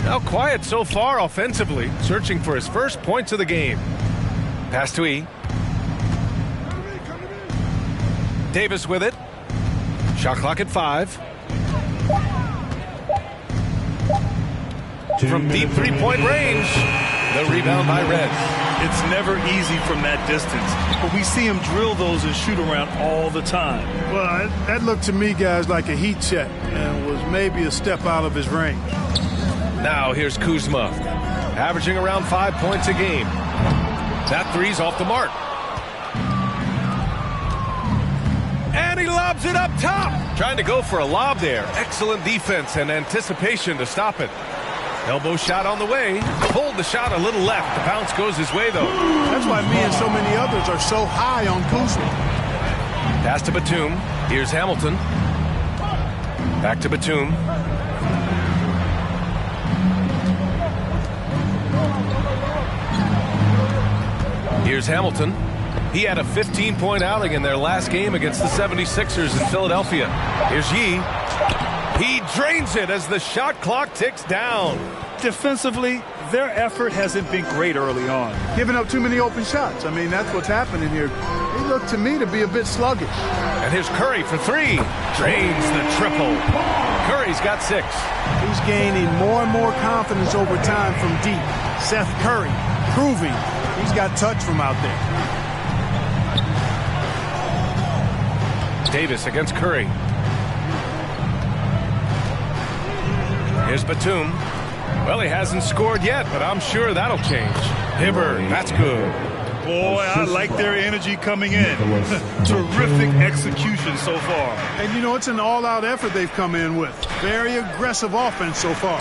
Now quiet so far offensively, searching for his first points of the game. Pass to E. Davis with it. Shot clock at 5. From deep three-point range, the rebound by Red. It's never easy from that distance, but we see him drill those and shoot around all the time. Well, that looked to me, guys, like a heat check and was maybe a step out of his range. Now here's Kuzma, averaging around 5 points a game. That 3's off the mark. And he lobs it up top. Trying to go for a lob there. Excellent defense and anticipation to stop it. Elbow shot on the way. Pulled the shot a little left. The bounce goes his way, though. That's why me and so many others are so high on Kuzma. Pass to Batum. Here's Hamilton. Back to Batum. Here's Hamilton. He had a 15-point outing in their last game against the 76ers in Philadelphia. Here's Yee. He drains it as the shot clock ticks down. Defensively, their effort hasn't been great early on. Giving up too many open shots. I mean, that's what's happening here. They look to me to be a bit sluggish. And here's Curry for 3. Drains the triple. Curry's got 6. He's gaining more and more confidence over time from deep. Seth Curry proving he's got touch from out there. Davis against Curry. Here's Batum. Well, he hasn't scored yet, but I'm sure that'll change. Hibbert, that's good. Boy, I like their energy coming in. Terrific execution so far. And, you know, it's an all-out effort they've come in with. Very aggressive offense so far.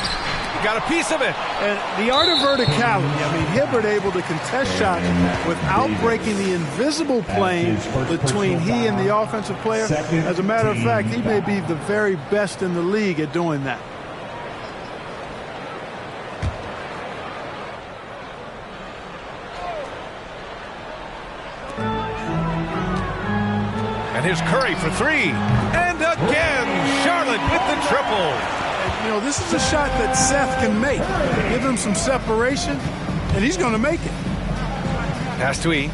got a piece of it. And the art of verticality. I mean, Hibbert able to contest shots without breaking the invisible plane between he and the offensive player. As a matter of fact, he may be the very best in the league at doing that. And here's Curry for three. And again, Charlotte with the triple. You know, this is a shot that Seth can make. Give him some separation, and he's going to make it. Pass to E.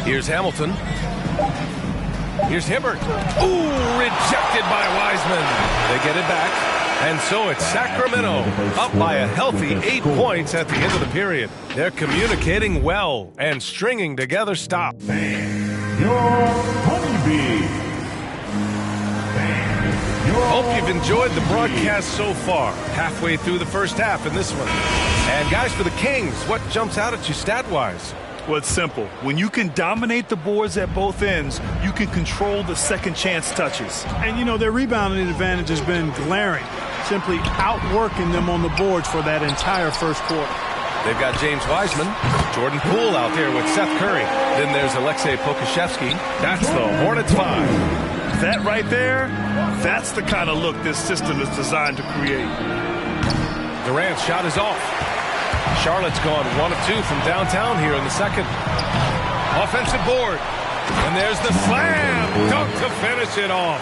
Here's Hamilton. Here's Hibbert. Ooh, rejected by Wiseman. They get it back. And so it's Sacramento up by a healthy 8 points at the end of the period. They're communicating well and stringing together stops. Your honeybee. Hope you've enjoyed the broadcast so far. Halfway through the first half in this one. And guys, for the Kings, what jumps out at you stat-wise? Well, it's simple. When you can dominate the boards at both ends, you can control the second chance touches. And, you know, their rebounding advantage has been glaring, simply outworking them on the boards for that entire first quarter. They've got James Wiseman, Jordan Poole out there with Seth Curry. Then there's Alexei Pokusevski. That's the Hornets 5. That right there, that's the kind of look this system is designed to create. Durant's shot is off. Charlotte's gone 1 of 2 from downtown here in the second. Offensive board. And there's the slam dunk to finish it off.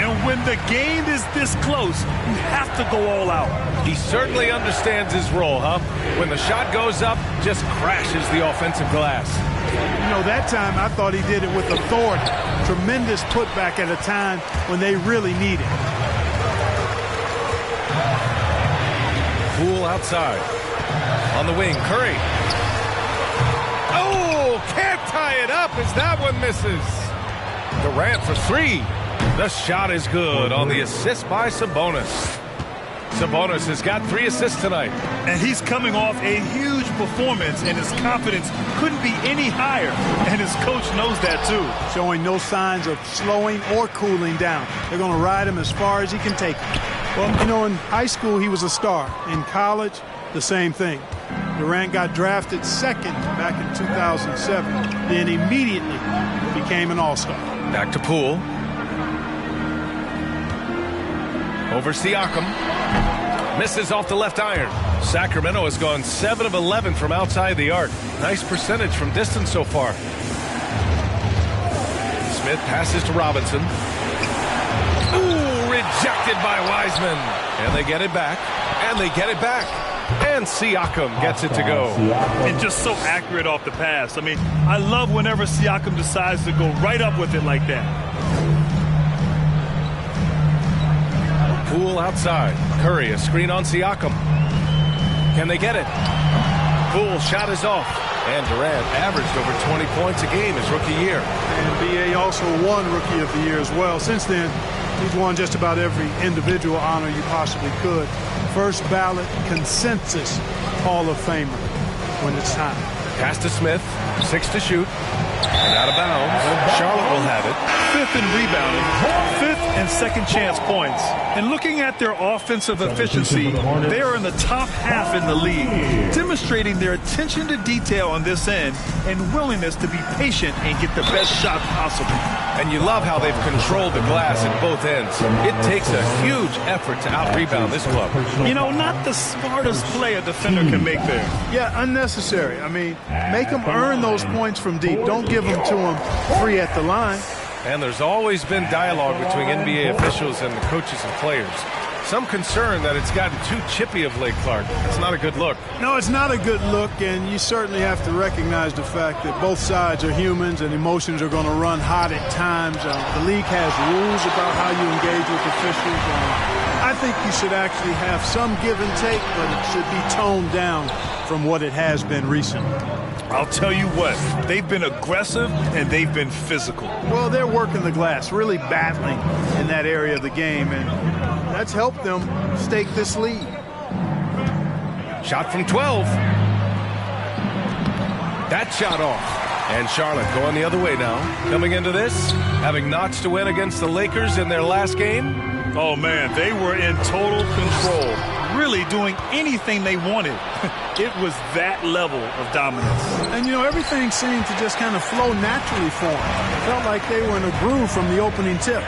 And when the game is this close, you have to go all out. He certainly understands his role, huh? When the shot goes up, just crashes the offensive glass. You know, that time I thought he did it with authority. Tremendous putback at a time when they really need it. Poole outside. On the wing, Curry. Oh, can't tie it up as that one misses. Durant for three. The shot is good on the assist by Sabonis. Sabonis has got 3 assists tonight. And he's coming off a huge performance, and his confidence couldn't be any higher. And his coach knows that, too. Showing no signs of slowing or cooling down. They're going to ride him as far as he can take him. Well, you know, in high school, he was a star. In college, the same thing. Durant got drafted second back in 2007, then immediately became an all-star. Back to Poole. Over Siakam. Misses off the left iron. Sacramento has gone 7 of 11 from outside the arc. Nice percentage from distance so far. Smith passes to Robinson. Ooh, rejected by Wiseman. And they get it back. And they get it back. And Siakam gets it to go. And just so accurate off the pass. I mean, I love whenever Siakam decides to go right up with it like that. Poole outside. Curry, a screen on Siakam. Can they get it? Poole shot is off. And Durant averaged over 20 points a game his rookie year. And B.A. also won Rookie of the Year as well. Since then, he's won just about every individual honor you possibly could. First ballot consensus Hall of Famer when it's time. Pass to Smith. 6 to shoot. And out of bounds. Charlotte will have it. 5th in rebounding, 5th in second chance points. And looking at their offensive efficiency, they are in the top half in the league, demonstrating their attention to detail on this end and willingness to be patient and get the best shot possible. And you love how they've controlled the glass at both ends. It takes a huge effort to out-rebound this club. You know, not the smartest play a defender can make there. Yeah, unnecessary. I mean, make them earn those points from deep. Don't give them to them free at the line. And there's always been dialogue between NBA officials and the coaches and players. Some concern that it's gotten too chippy of late, Clark. It's not a good look. No, it's not a good look, and you certainly have to recognize the fact that both sides are humans and emotions are going to run hot at times. The league has rules about how you engage with officials. I think you should actually have some give and take, but it should be toned down from what it has been recently. I'll tell you what, they've been aggressive and they've been physical. Well, they're working the glass, really battling in that area of the game, and that's helped them stake this lead. Shot from 12. That shot off. And Charlotte going the other way now. Coming into this, having notched a win against the Lakers in their last game, Oh, man, they were in total control, really doing anything they wanted. It was that level of dominance. And, you know, everything seemed to just kind of flow naturally for them. It felt like they were in a groove from the opening tip.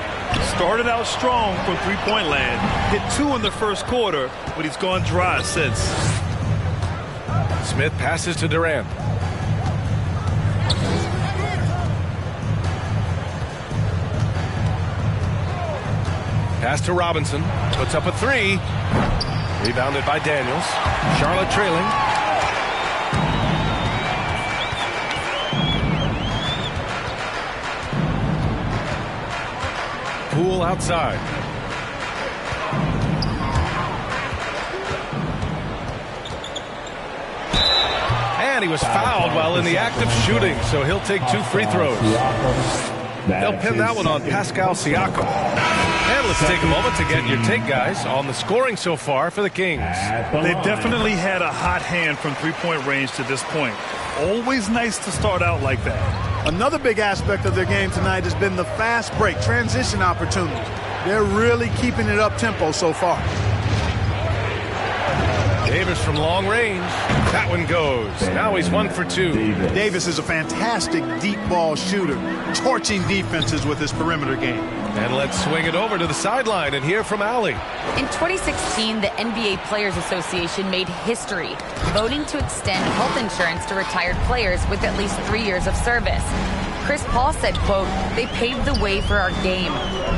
Started out strong from three-point land. Hit 2 in the first quarter, but he's gone dry since. Smith passes to Durant. Pass to Robinson. Puts up a 3. Rebounded by Daniels. Charlotte trailing. Poole outside. And he was fouled while in the act of shooting, so he'll take 2 free throws. They'll pin that one on Pascal Siakam. And let's take a moment to get your take, guys, on the scoring so far for the Kings. They've definitely had a hot hand from three-point range to this point. Always nice to start out like that. Another big aspect of their game tonight has been the fast break, transition opportunities. They're really keeping it up-tempo so far. Davis from long range. That one goes. Now he's 1 for 2. Davis is a fantastic deep ball shooter, torching defenses with his perimeter game. And let's swing it over to the sideline and hear from Allie. In 2016, the NBA Players Association made history, voting to extend health insurance to retired players with at least 3 years of service. Chris Paul said, quote, "They paved the way for our game.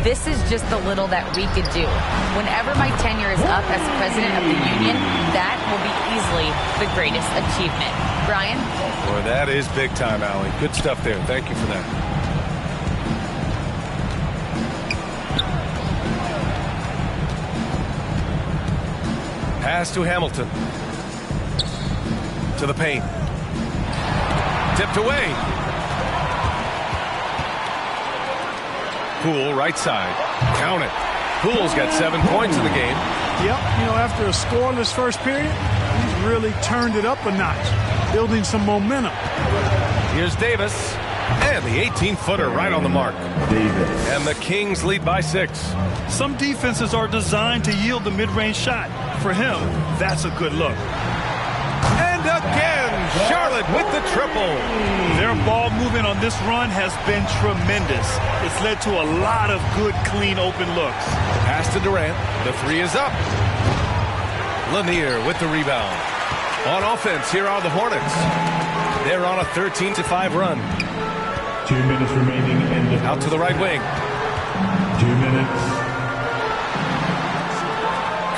This is just the little that we could do. Whenever my tenure is up as president of the union, that will be easily the greatest achievement." Brian? Boy, that is big time, Allie. Good stuff there. Thank you for that. Pass to Hamilton. To the paint. Tipped away. Poole, right side. Count it. Poole's got 7 points in the game. Yep, you know, after a scoreless first period, he's really turned it up a notch, building some momentum. Here's Davis. And the 18-footer right on the mark. Davis. And the Kings lead by 6. Some defenses are designed to yield the mid-range shot. For him, that's a good look. And again, Charlotte with the triple. Their ball movement on this run has been tremendous. It's led to a lot of good, clean, open looks. Pass to Durant. The 3 is up. Lanier with the rebound. On offense, here are the Hornets. They're on a 13-5 run. 2 minutes remaining in the out to the right wing. 2 minutes.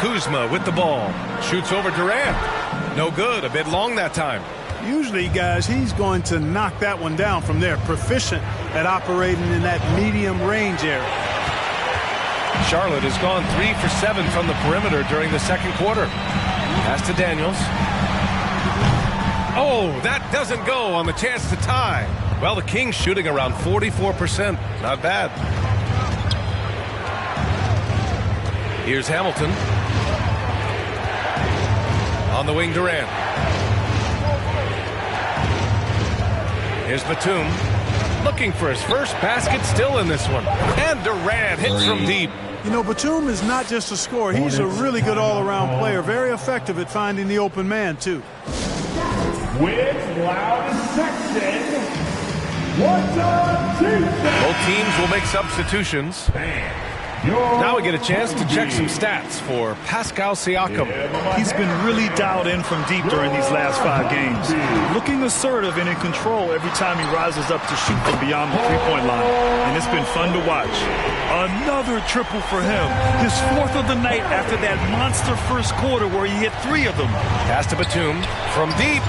Kuzma with the ball. Shoots over Durant. No good. A bit long that time. Usually, guys, he's going to knock that one down from there. Proficient at operating in that medium range area. Charlotte has gone 3 for 7 from the perimeter during the second quarter. Pass to Daniels. Oh, that doesn't go on the chance to tie. Well, the Kings shooting around 44%. Not bad. Here's Hamilton. On the wing, Durant. Here's Batum. Looking for his first basket, still in this one. And Durant hits from deep. You know, Batum is not just a scorer. He's a really good all-around player. Very effective at finding the open man, too. With loud section, what's up, teacher? Both teams will make substitutions. Now we get a chance to check some stats for Pascal Siakam. He's been really dialed in from deep during these last 5 games. Looking assertive and in control every time he rises up to shoot from beyond the three-point line. And it's been fun to watch. Another triple for him. His 4th of the night after that monster first quarter where he hit 3 of them. Pass to Batum from deep.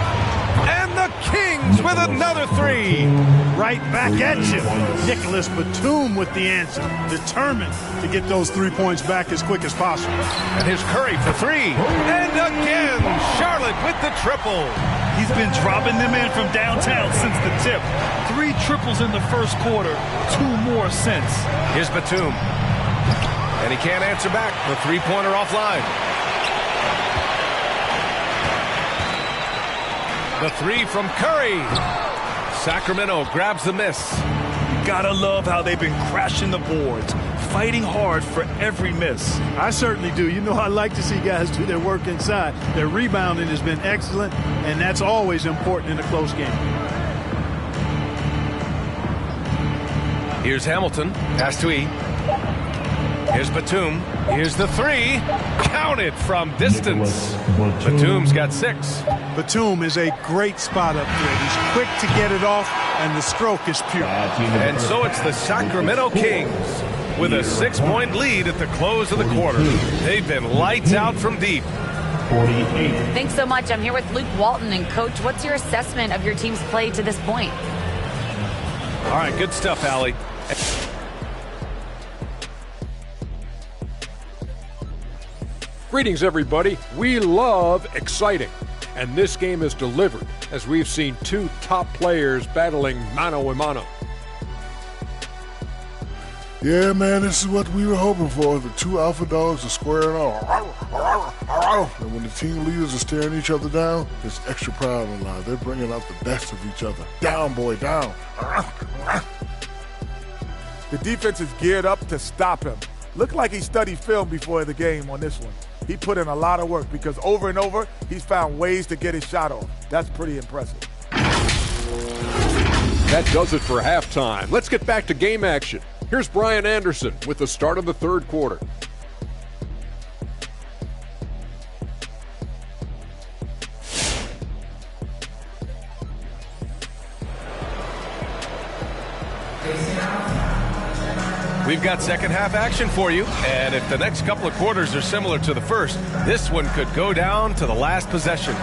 And the Kings with another 3. Right back at you. Nicholas Batum with the answer. Determined to get those 3 points back as quick as possible. And here's Curry for 3. And again, Charlotte with the triple. He's been dropping them in from downtown since the tip. 3 triples in the first quarter, 2 more since. Here's Batum. And he can't answer back. The three-pointer offline. The 3 from Curry. Sacramento grabs the miss. Gotta love how they've been crashing the boards. fighting hard for every miss. I certainly do. You know, I like to see guys do their work inside. Their rebounding has been excellent, and that's always important in a close game. Here's Hamilton. Pass to E. Here's Batum. Here's the three. Counted from distance. Batum's got 6. Batum is a great spot up there. He's quick to get it off, and the stroke is pure. And so it's the Sacramento Kings with a 6-point lead at the close of the quarter. They've been lights out from deep. 48. Thanks so much. I'm here with Luke Walton. And, Coach, what's your assessment of your team's play to this point? All right, good stuff, Allie. Greetings, everybody. We love exciting, and this game is delivered as we've seen 2 top players battling mano-a-mano. Yeah, man, this is what we were hoping for. The 2 alpha dogs are squaring off. And when the team leaders are staring each other down, there's extra pride on the line. They're bringing out the best of each other. Down, boy, down. The defense is geared up to stop him. Looked like he studied film before the game on this one. He put in a lot of work because over and over, he's found ways to get his shot off. That's pretty impressive. That does it for halftime. Let's get back to game action. Here's Brian Anderson with the start of the third quarter. We've got second half action for you, and if the next couple of quarters are similar to the first, this one could go down to the last possession.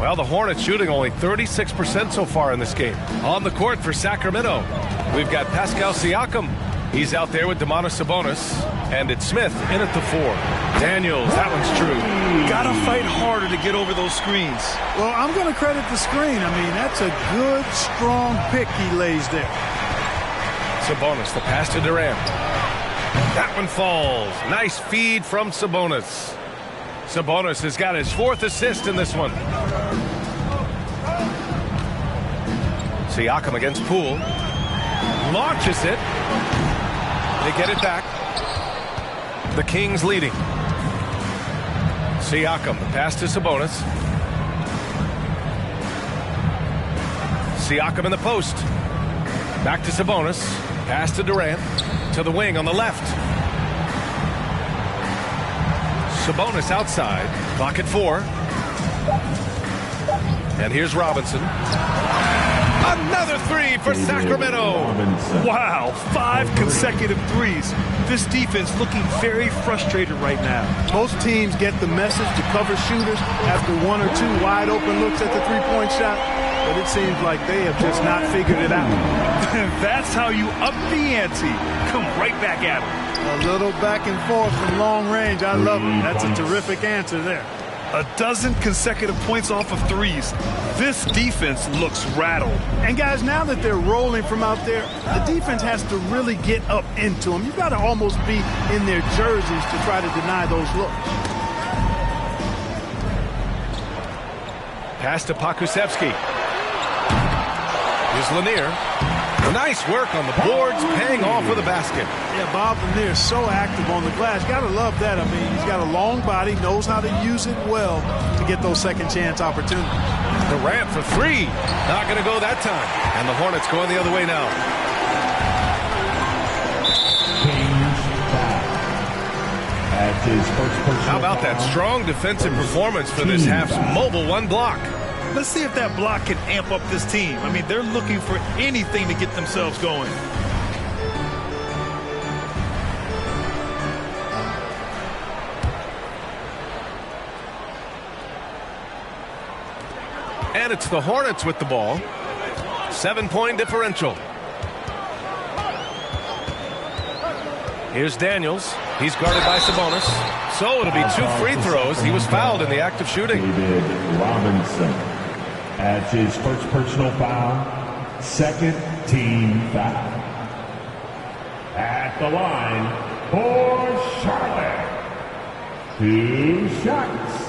Well, the Hornets shooting only 36% so far in this game. On the court for Sacramento, we've got Pascal Siakam. He's out there with Domantas Sabonis, and it's Smith in at the 4. Daniels, that one's true. Gotta fight harder to get over those screens. Well, I'm going to credit the screen. I mean, that's a good, strong pick he lays there. Sabonis, the pass to Durant. That one falls. Nice feed from Sabonis. Sabonis has got his 4th assist in this one. Siakam against Poole. Launches it. They get it back. The Kings leading. Siakam, the pass to Sabonis. Siakam in the post. Back to Sabonis. Pass to Durant. To the wing on the left. Sabonis outside. Clock at 4. And here's Robinson. Another 3 for Sacramento. Wow, 5 consecutive threes. This defense looking very frustrated right now. Most teams get the message to cover shooters after 1 or 2 wide open looks at the three-point shot, but it seems like they have just not figured it out. That's how you up the ante. Come right back at them. A little back and forth from long range. I love it. That's a terrific answer there. A dozen consecutive points off of threes. This defense looks rattled. And guys, now that they're rolling from out there, the defense has to really get up into them. You've got to almost be in their jerseys to try to deny those looks. Pass to Pokusevski. Here's Lanier. Nice work on the boards, paying off with a basket. Yeah, Bob Lanier is so active on the glass. Got to love that. I mean, he's got a long body, knows how to use it well to get those second chance opportunities. Durant for 3. Not going to go that time. And the Hornets going the other way now. How about that strong defensive performance for this half's mobile 1 block? Let's see if that block can amp up this team. I mean, they're looking for anything to get themselves going. And it's the Hornets with the ball. 7-point differential. Here's Daniels. He's guarded by Sabonis. So it'll be 2 free throws. He was fouled in the act of shooting. David Robinson adds his first personal foul, second team foul. At the line for Charlotte, 2 shots.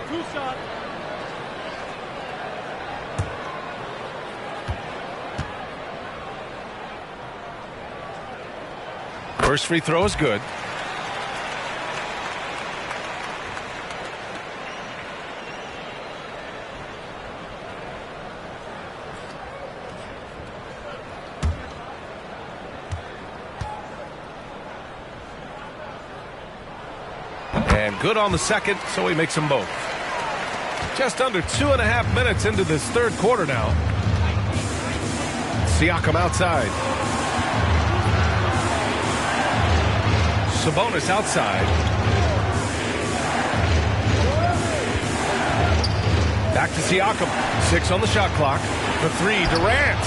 2 shots. First free throw is good. And good on the second, so he makes them both. Just under 2.5 minutes into this third quarter now. Siakam outside. Sabonis outside. Back to Siakam. 6 on the shot clock. The 3, Durant.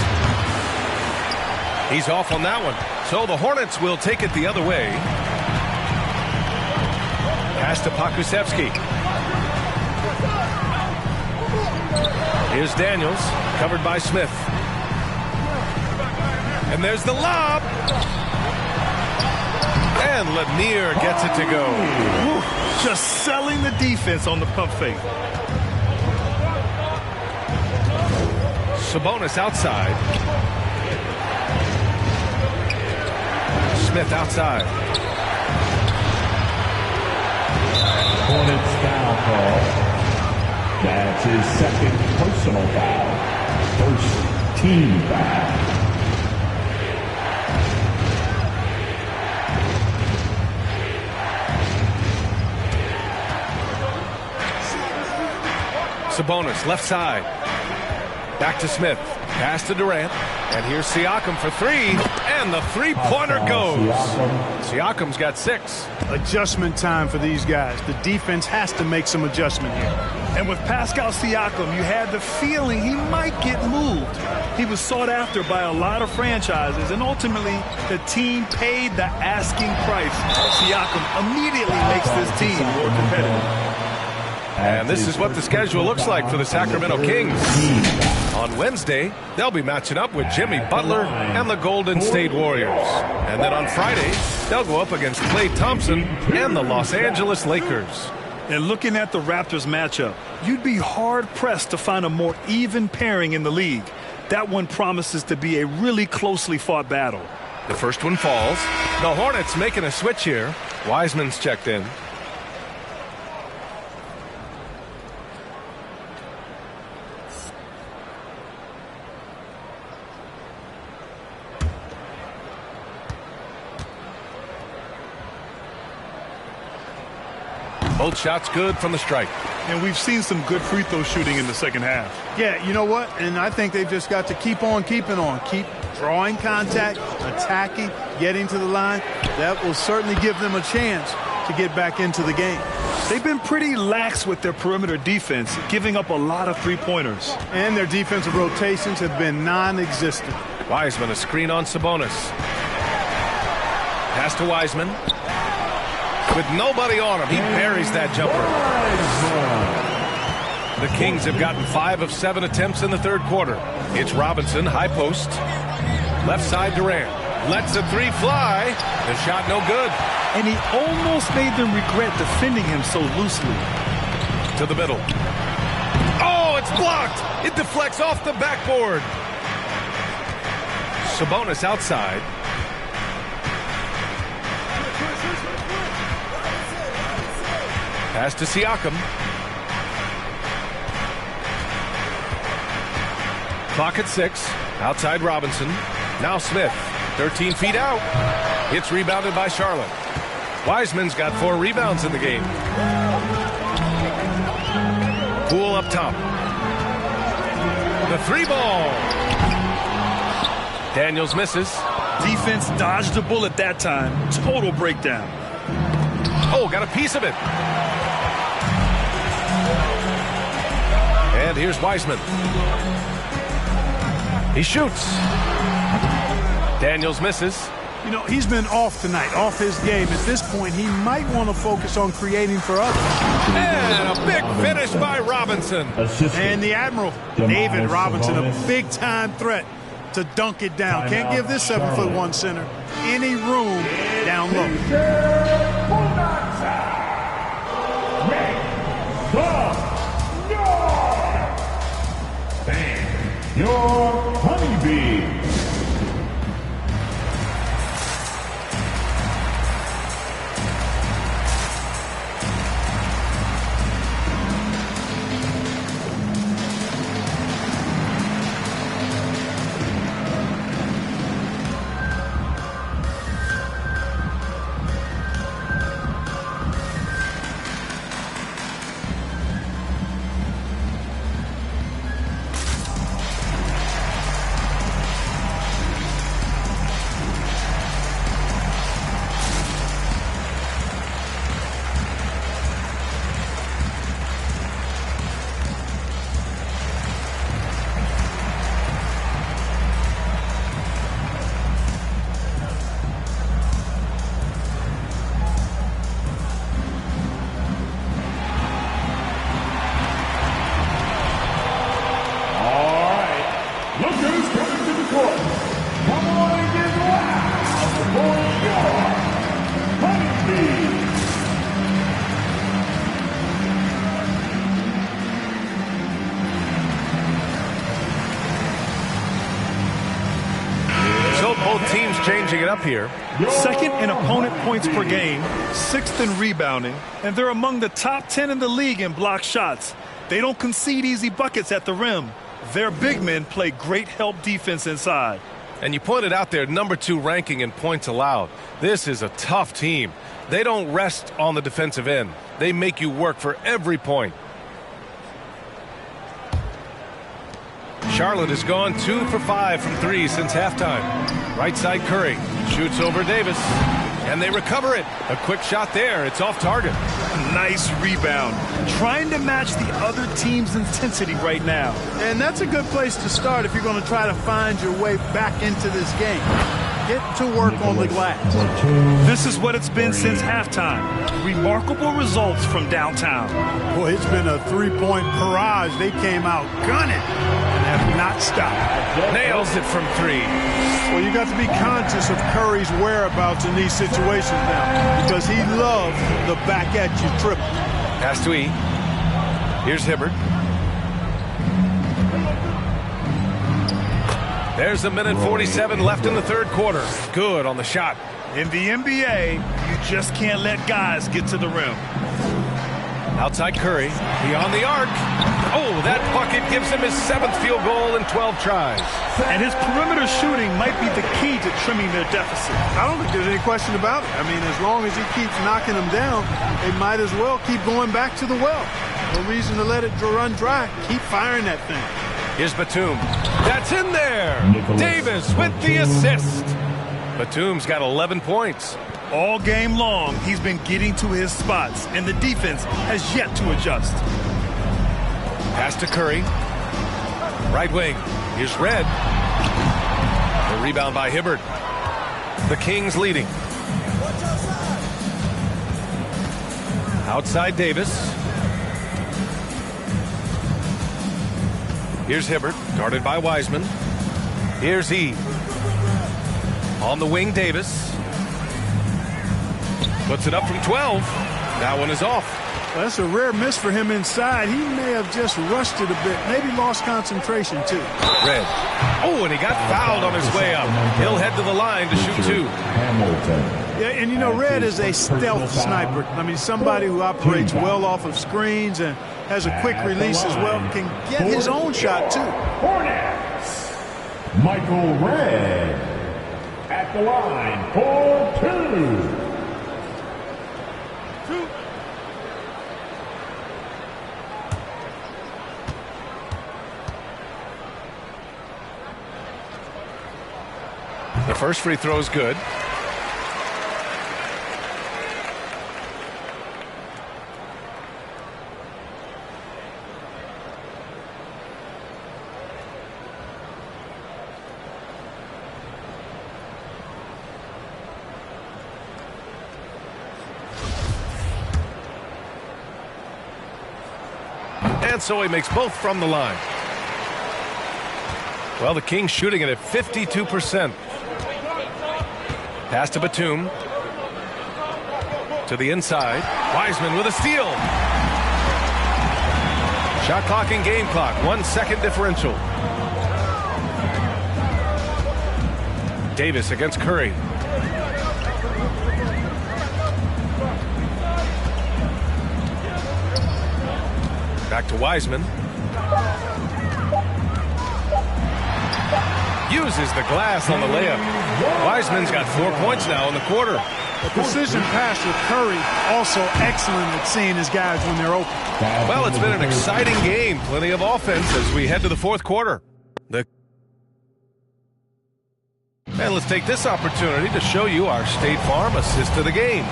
He's off on that one. So the Hornets will take it the other way. Pass to Pokusevski. Here's Daniels, covered by Smith. And there's the lob. And Lanier gets it to go. Woo, just selling the defense on the pump fake. Sabonis outside. Smith outside. Hornets foul call. That's his second personal foul. First team foul. Sabonis left side. Back to Smith. Pass to Durant. And here's Siakam for 3. And the three-pointer goes. Siakam's got 6. Adjustment time for these guys. The defense has to make some adjustment here. And with Pascal Siakam, you had the feeling he might get moved. He was sought after by a lot of franchises, and ultimately the team paid the asking price. Siakam immediately makes this team more competitive. And this is what the schedule looks like for the Sacramento Kings. On Wednesday, they'll be matching up with Jimmy Butler and the Golden State Warriors. And then on Friday, they'll go up against Klay Thompson and the Los Angeles Lakers. And looking at the Raptors matchup, you'd be hard-pressed to find a more even pairing in the league. That one promises to be a really closely fought battle. The first one falls. The Hornets making a switch here. Wiseman's checked in. Both shots good from the stripe. And we've seen some good free throw shooting in the second half. Yeah, you know what? And I think they've just got to keep on keeping on. Keep drawing contact, attacking, getting to the line. That will certainly give them a chance to get back into the game. They've been pretty lax with their perimeter defense, giving up a lot of three-pointers. And their defensive rotations have been non-existent. Wiseman, a screen on Sabonis. Pass to Wiseman. With nobody on him, he buries that jumper. The Kings have gotten 5 of 7 attempts in the third quarter. It's Robinson, high post. Left side Durant. Lets the 3 fly. The shot no good. And he almost made them regret defending him so loosely. To the middle. Oh, it's blocked. It deflects off the backboard. Sabonis outside. Pass to Siakam. Clock at 6. Outside Robinson. Now Smith. 13 feet out. It's rebounded by Charlotte. Wiseman's got 4 rebounds in the game. Poole up top. The 3 ball. Daniels misses. Defense dodged a bullet that time. Total breakdown. Oh, got a piece of it. And here's Wiseman. He shoots. Daniels misses. You know, he's been off tonight, off his game. At this point, he might want to focus on creating for others. And a big finish by Robinson. And the Admiral, David Robinson, a big-time threat to dunk it down. Can't give this 7'1" center any room down low. Your honeybee. changing it up here. Second in opponent points per game, sixth in rebounding, and they're among the top 10 in the league in block shots. They don't concede easy buckets at the rim. Their big men play great help defense inside. And you pointed out their #2 ranking in points allowed. This is a tough team. They don't rest on the defensive end. They make you work for every point. Charlotte has gone 2 for 5 from 3 since halftime. Right side Curry shoots over Davis, and they recover it. A quick shot there. It's off target. Nice rebound. Trying to match the other team's intensity right now. And that's a good place to start if you're going to try to find your way back into this game. Get to work on the glass. This is what it's been since halftime. Remarkable results from downtown. Boy, it's been a three-point barrage. They came out gunning and have not stopped. Nails it from 3. Well, you got to be conscious of Curry's whereabouts in these situations now because he loves the back-at-you triple. Pass to E. Here's Hibbert. There's 1:47 left in the third quarter. Good on the shot. In the NBA, you just can't let guys get to the rim. Outside Curry, beyond the arc. Oh, that bucket gives him his 7th field goal in 12 tries. And his perimeter shooting might be the key to trimming their deficit. I don't think there's any question about it. I mean, as long as he keeps knocking them down, they might as well keep going back to the well. No reason to let it run dry. Keep firing that thing. Here's Batum. That's in there. Davis with the assist. Batum's got 11 points. All game long, he's been getting to his spots, and the defense has yet to adjust. Pass to Curry. Right wing. Here's Red. The rebound by Hibbert. The Kings leading. Outside Davis. Here's Hibbert, guarded by Wiseman. Here's E. On the wing, Davis. Puts it up from 12. That one is off. Well, that's a rare miss for him inside. He may have just rushed it a bit. Maybe lost concentration, too. Red. Oh, and he got fouled on his way up. He'll head to the line to shoot 2. Yeah, and you know, Red is a stealth sniper. I mean, somebody who operates well off of screens and has a quick release as well. Can get his own shot, too. Hornets, Michael Red at the line for 2. The first free throw is good. And so he makes both from the line. Well, the Kings shooting it at 52%. Pass to Batum. To the inside. Wiseman with a steal. Shot clock and game clock. 1 second differential. Davis against Curry. Back to Wiseman. Uses the glass on the layup. Wiseman's got 4 points now in the quarter. A precision pass with Curry, also excellent at seeing his guys when they're open. Well, it's been an exciting game. Plenty of offense as we head to the fourth quarter. And let's take this opportunity to show you our State Farm assist of the game.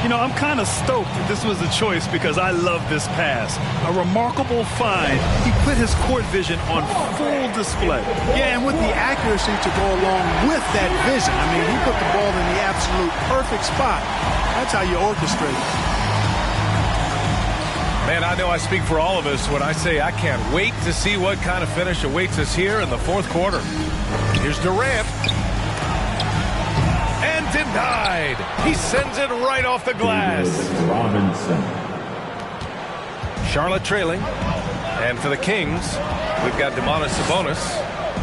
You know, I'm kind of stoked that this was a choice because I love this pass. A remarkable find. He put his court vision on full display. Yeah, and with the accuracy to go along with that vision. I mean, he put the ball in the absolute perfect spot. That's how you orchestrate it. Man, I know I speak for all of us when I say I can't wait to see what kind of finish awaits us here in the fourth quarter. Here's Durant. And denied. He sends it right off the glass. Robinson. Charlotte trailing. And for the Kings, we've got Sabonis.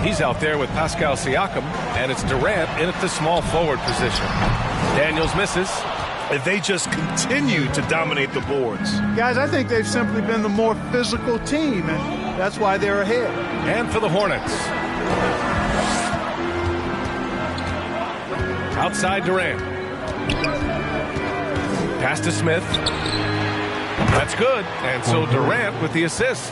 He's out there with Pascal Siakam, and it's Durant in at the small forward position. Daniels misses. And they just continue to dominate the boards. Guys, I think they've simply been the more physical team, and that's why they're ahead. And for the Hornets. Outside Durant. Pass to Smith. That's good. And so Durant with the assist.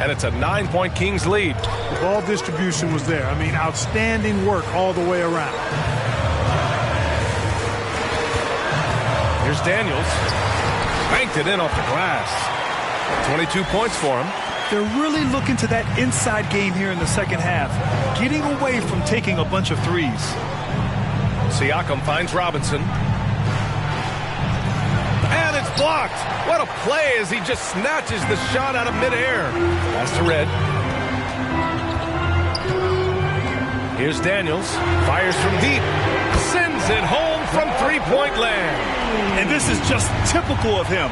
And it's a 9-point Kings lead. The ball distribution was there. I mean, outstanding work all the way around. Here's Daniels. Banked it in off the glass. 22 points for him. They're really looking to that inside game here in the second half, getting away from taking a bunch of threes. Siakam finds Robinson. And it's blocked. What a play as he just snatches the shot out of midair. Pass to Red. Here's Daniels. Fires from deep. Sends it home from three-point land. And this is just typical of him.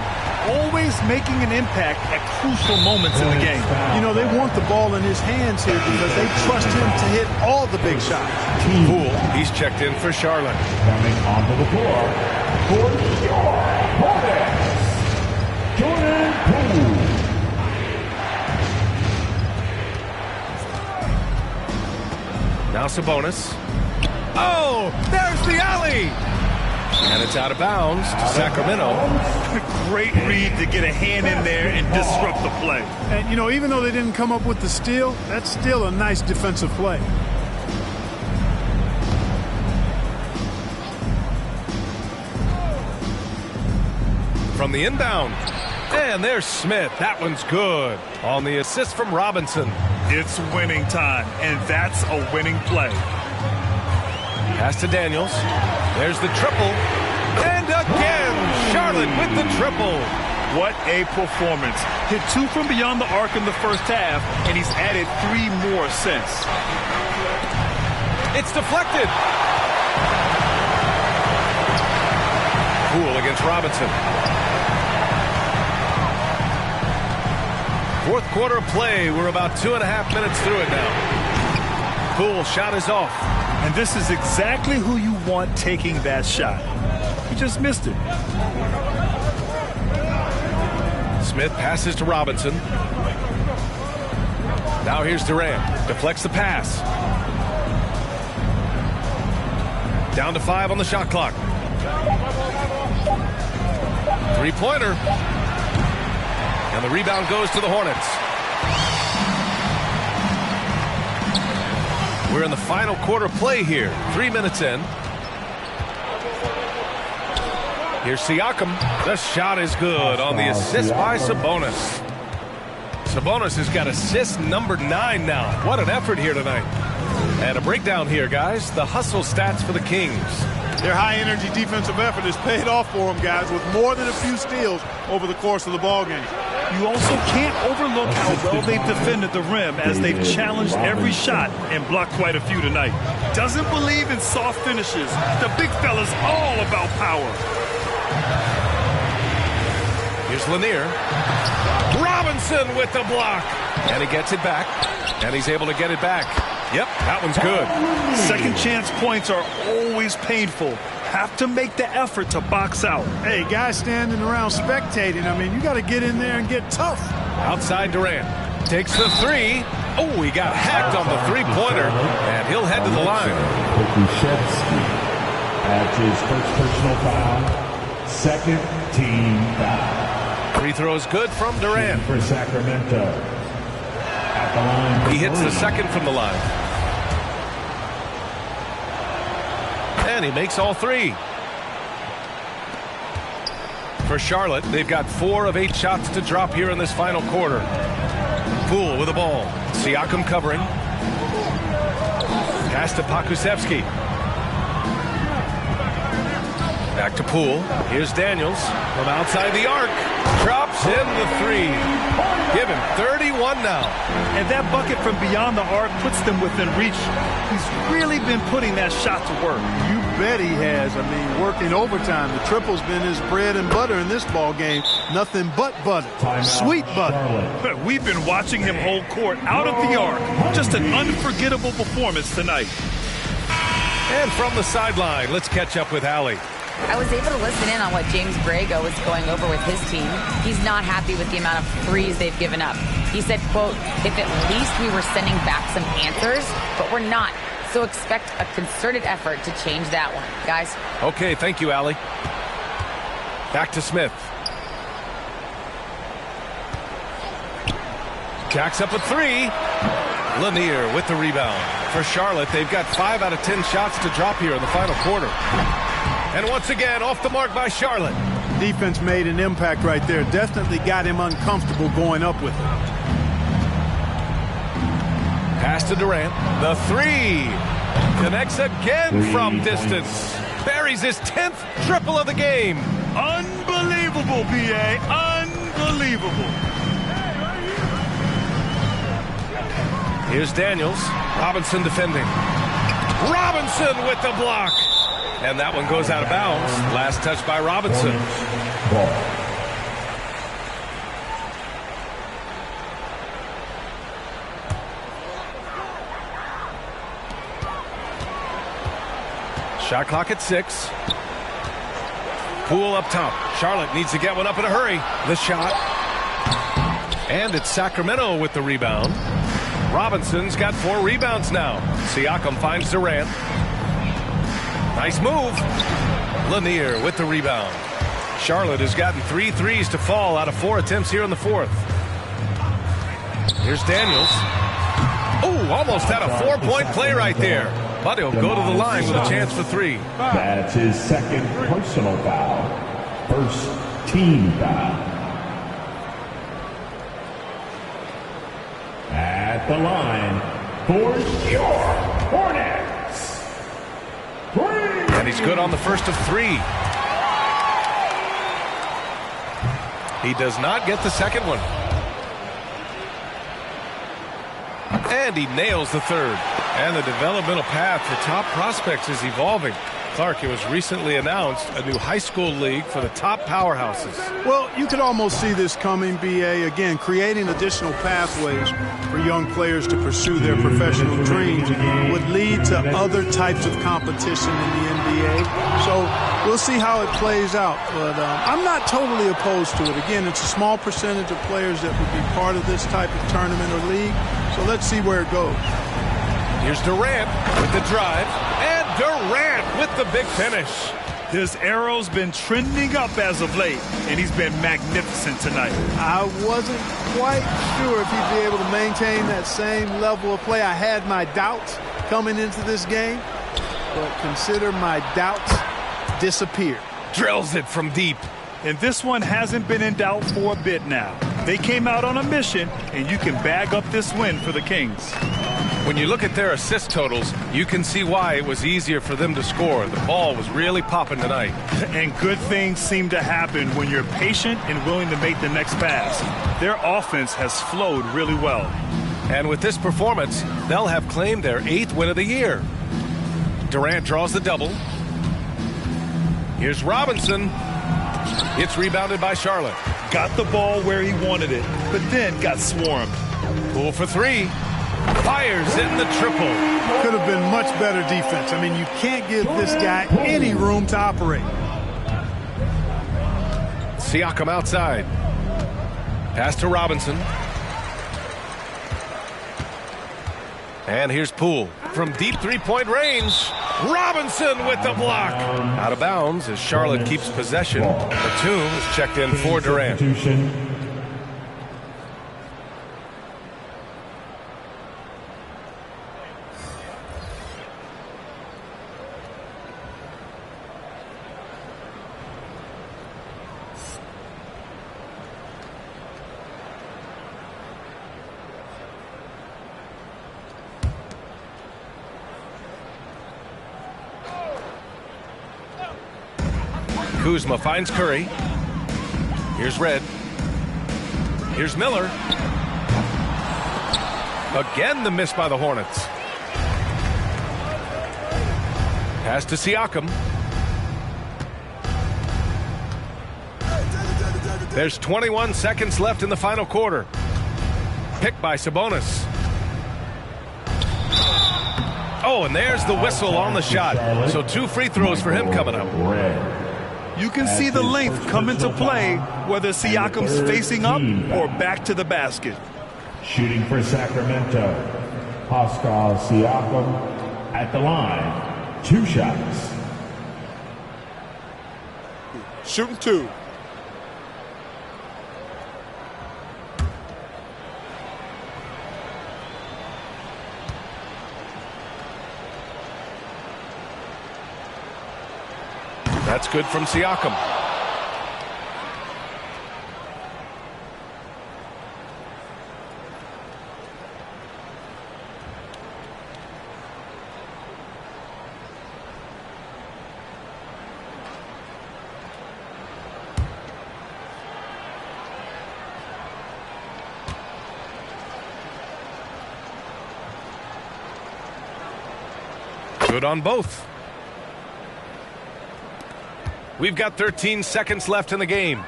Always making an impact at crucial moments in the game. You know, they want the ball in his hands here because they trust him to hit all the big shots. Poole, he's checked in for Charlotte. Coming onto the floor for your Hornets, Jordan Poole. Now Sabonis. Oh, there's the alley. And it's out of bounds to Sacramento. Great read to get a hand in there and disrupt the play. And, you know, even though they didn't come up with the steal, that's still a nice defensive play. From the inbound. And there's Smith. That one's good. On the assist from Robinson. It's winning time, and that's a winning play. Pass to Daniels. There's the triple. And again, Charlotte with the triple. What a performance. Hit 2 from beyond the arc in the first half, and he's added 3 more since. It's deflected. Poole against Robinson. Fourth quarter of play. We're about 2.5 minutes through it now. Poole shot is off. And this is exactly who you want taking that shot. He just missed it. Smith passes to Robinson. Now here's Durant. Deflects the pass. Down to 5 on the shot clock. Three-pointer. And the rebound goes to the Hornets. We're in the final quarter play here. 3 minutes in. Here's Siakam. The shot is good on the assist by Sabonis. Sabonis has got assist number 9 now. What an effort here tonight. And a breakdown here, guys. The hustle stats for the Kings. Their high-energy defensive effort has paid off for them, guys, with more than a few steals over the course of the ballgame. You also can't overlook how well they've defended the rim as they've challenged every shot and blocked quite a few tonight. Doesn't believe in soft finishes. The big fella's all about power. Here's Lanier. Robinson with the block. And he gets it back. And he's able to get it back. Yep, that one's good. Second chance points are always painful. Have to make the effort to box out. Hey, guys standing around spectating, I mean, you got to get in there and get tough. Outside Durant. Takes the 3. Oh, he got hacked on the three-pointer. And he'll head to the line. That's his first personal foul. Second team foul. Free throw is good from Durant. For Sacramento. At the line. He hits the second from the line. And he makes all 3. For Charlotte, they've got 4 of 8 shots to drop here in this final quarter. Poole with the ball. Siakam covering. Pass to Pokusevski. Back to Poole. Here's Daniels from outside the arc. Drops in the three. Give him 31 now. And that bucket from beyond the arc puts them within reach. He's really been putting that shot to work. You bet he has. I mean, working overtime. The triple's been his bread and butter in this ball game. Nothing but butter. Sweet butter. We've been watching him hold court out of the arc. Just an unforgettable performance tonight. And from the sideline, let's catch up with Allie. I was able to listen in on what James Borrego was going over with his team. He's not happy with the amount of threes they've given up. He said, quote, if at least we were sending back some answers, but we're not. So expect a concerted effort to change that one. Guys? Okay, thank you, Allie. Back to Smith. Jacks up a three. Lanier with the rebound. For Charlotte, they've got 5 out of 10 shots to drop here in the final quarter. And once again, off the mark by Charlotte. Defense made an impact right there. Definitely got him uncomfortable going up with it. Pass to Durant. The three. Connects again from distance. Buries his 10th triple of the game. Unbelievable, B.A. Unbelievable. Here's Daniels. Robinson defending. Robinson with the block. And that one goes out of bounds. Last touch by Robinson. Shot clock at 6. Poole up top. Charlotte needs to get one up in a hurry. The shot. And it's Sacramento with the rebound. Robinson's got 4 rebounds now. Siakam finds Durant. Nice move. Lanier with the rebound. Charlotte has gotten 3 threes to fall out of 4 attempts here in the fourth. Here's Daniels. Oh, almost had a 4-point play right there. But he'll go to the line with a chance for 3. That's his second personal foul. First team foul. At the line for your Hornets. And he's good on the first of 3. He does not get the second one. And he nails the third. And the developmental path for top prospects is evolving. Clark, it was recently announced a new high school league for the top powerhouses. Well, you could almost see this coming, B.A. Again, creating additional pathways for young players to pursue their professional dreams would lead to other types of competition in the NBA. So we'll see how it plays out. But I'm not totally opposed to it. Again, it's a small percentage of players that would be part of this type of tournament or league. So let's see where it goes. Here's Durant with the drive. And Durant with the big finish. His arrow's been trending up as of late, and he's been magnificent tonight. I wasn't quite sure if he'd be able to maintain that same level of play. I had my doubts coming into this game, but consider my doubts disappeared. Drills it from deep. And this one hasn't been in doubt for a bit now. They came out on a mission, and you can bag up this win for the Kings. When you look at their assist totals, you can see why it was easier for them to score. The ball was really popping tonight. And good things seem to happen when you're patient and willing to make the next pass. Their offense has flowed really well. And with this performance, they'll have claimed their 8th win of the year. Durant draws the double. Here's Robinson. It's rebounded by Charlotte. Got the ball where he wanted it, but then got swarmed. Poole for 3. Fires in the triple. Could have been much better defense. I mean, you can't give this guy any room to operate. Siakam outside. Pass to Robinson. And here's Poole from deep 3-point range. Robinson with the block. Out of bounds as Charlotte keeps possession. Batum is checked in for Durant. Kuzma finds Curry. Here's Red. Here's Miller. Again, the miss by the Hornets. Pass to Siakam. There's 21 seconds left in the final quarter. Picked by Sabonis. Oh, and there's the whistle on the shot. So 2 free throws for him coming up. You can see the length come into play whether Siakam's facing up or back to the basket. Shooting for Sacramento, Pascal Siakam at the line. 2 shots. Shooting 2. That's good from Siakam. Good on both. We've got 13 seconds left in the game.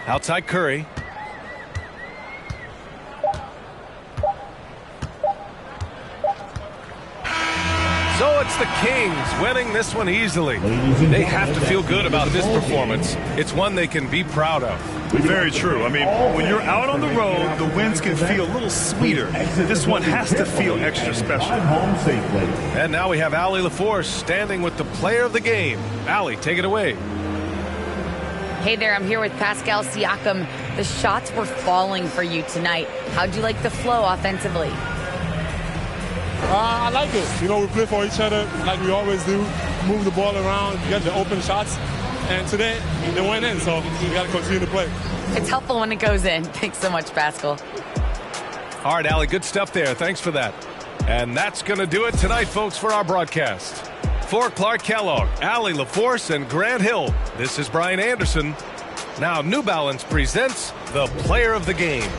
Outside Curry. So it's the Kings winning this one easily. They have to feel good about this performance. It's one they can be proud of. Very true. I mean, when you're out on the road, the wins can feel a little sweeter. This one has to feel extra special. And now we have Allie LaForce standing with the player of the game. Allie, take it away. Hey there, I'm here with Pascal Siakam. The shots were falling for you tonight. How'd you like the flow offensively? I like it. You know, we play for each other like we always do. Move the ball around, get the open shots. And today, they went in, so we got to continue to play. It's helpful when it goes in. Thanks so much, Pascal. All right, Allie, good stuff there. Thanks for that. And that's going to do it tonight, folks, for our broadcast. For Clark Kellogg, Allie LaForce, and Grant Hill, this is Brian Anderson. Now, New Balance presents the Player of the Game.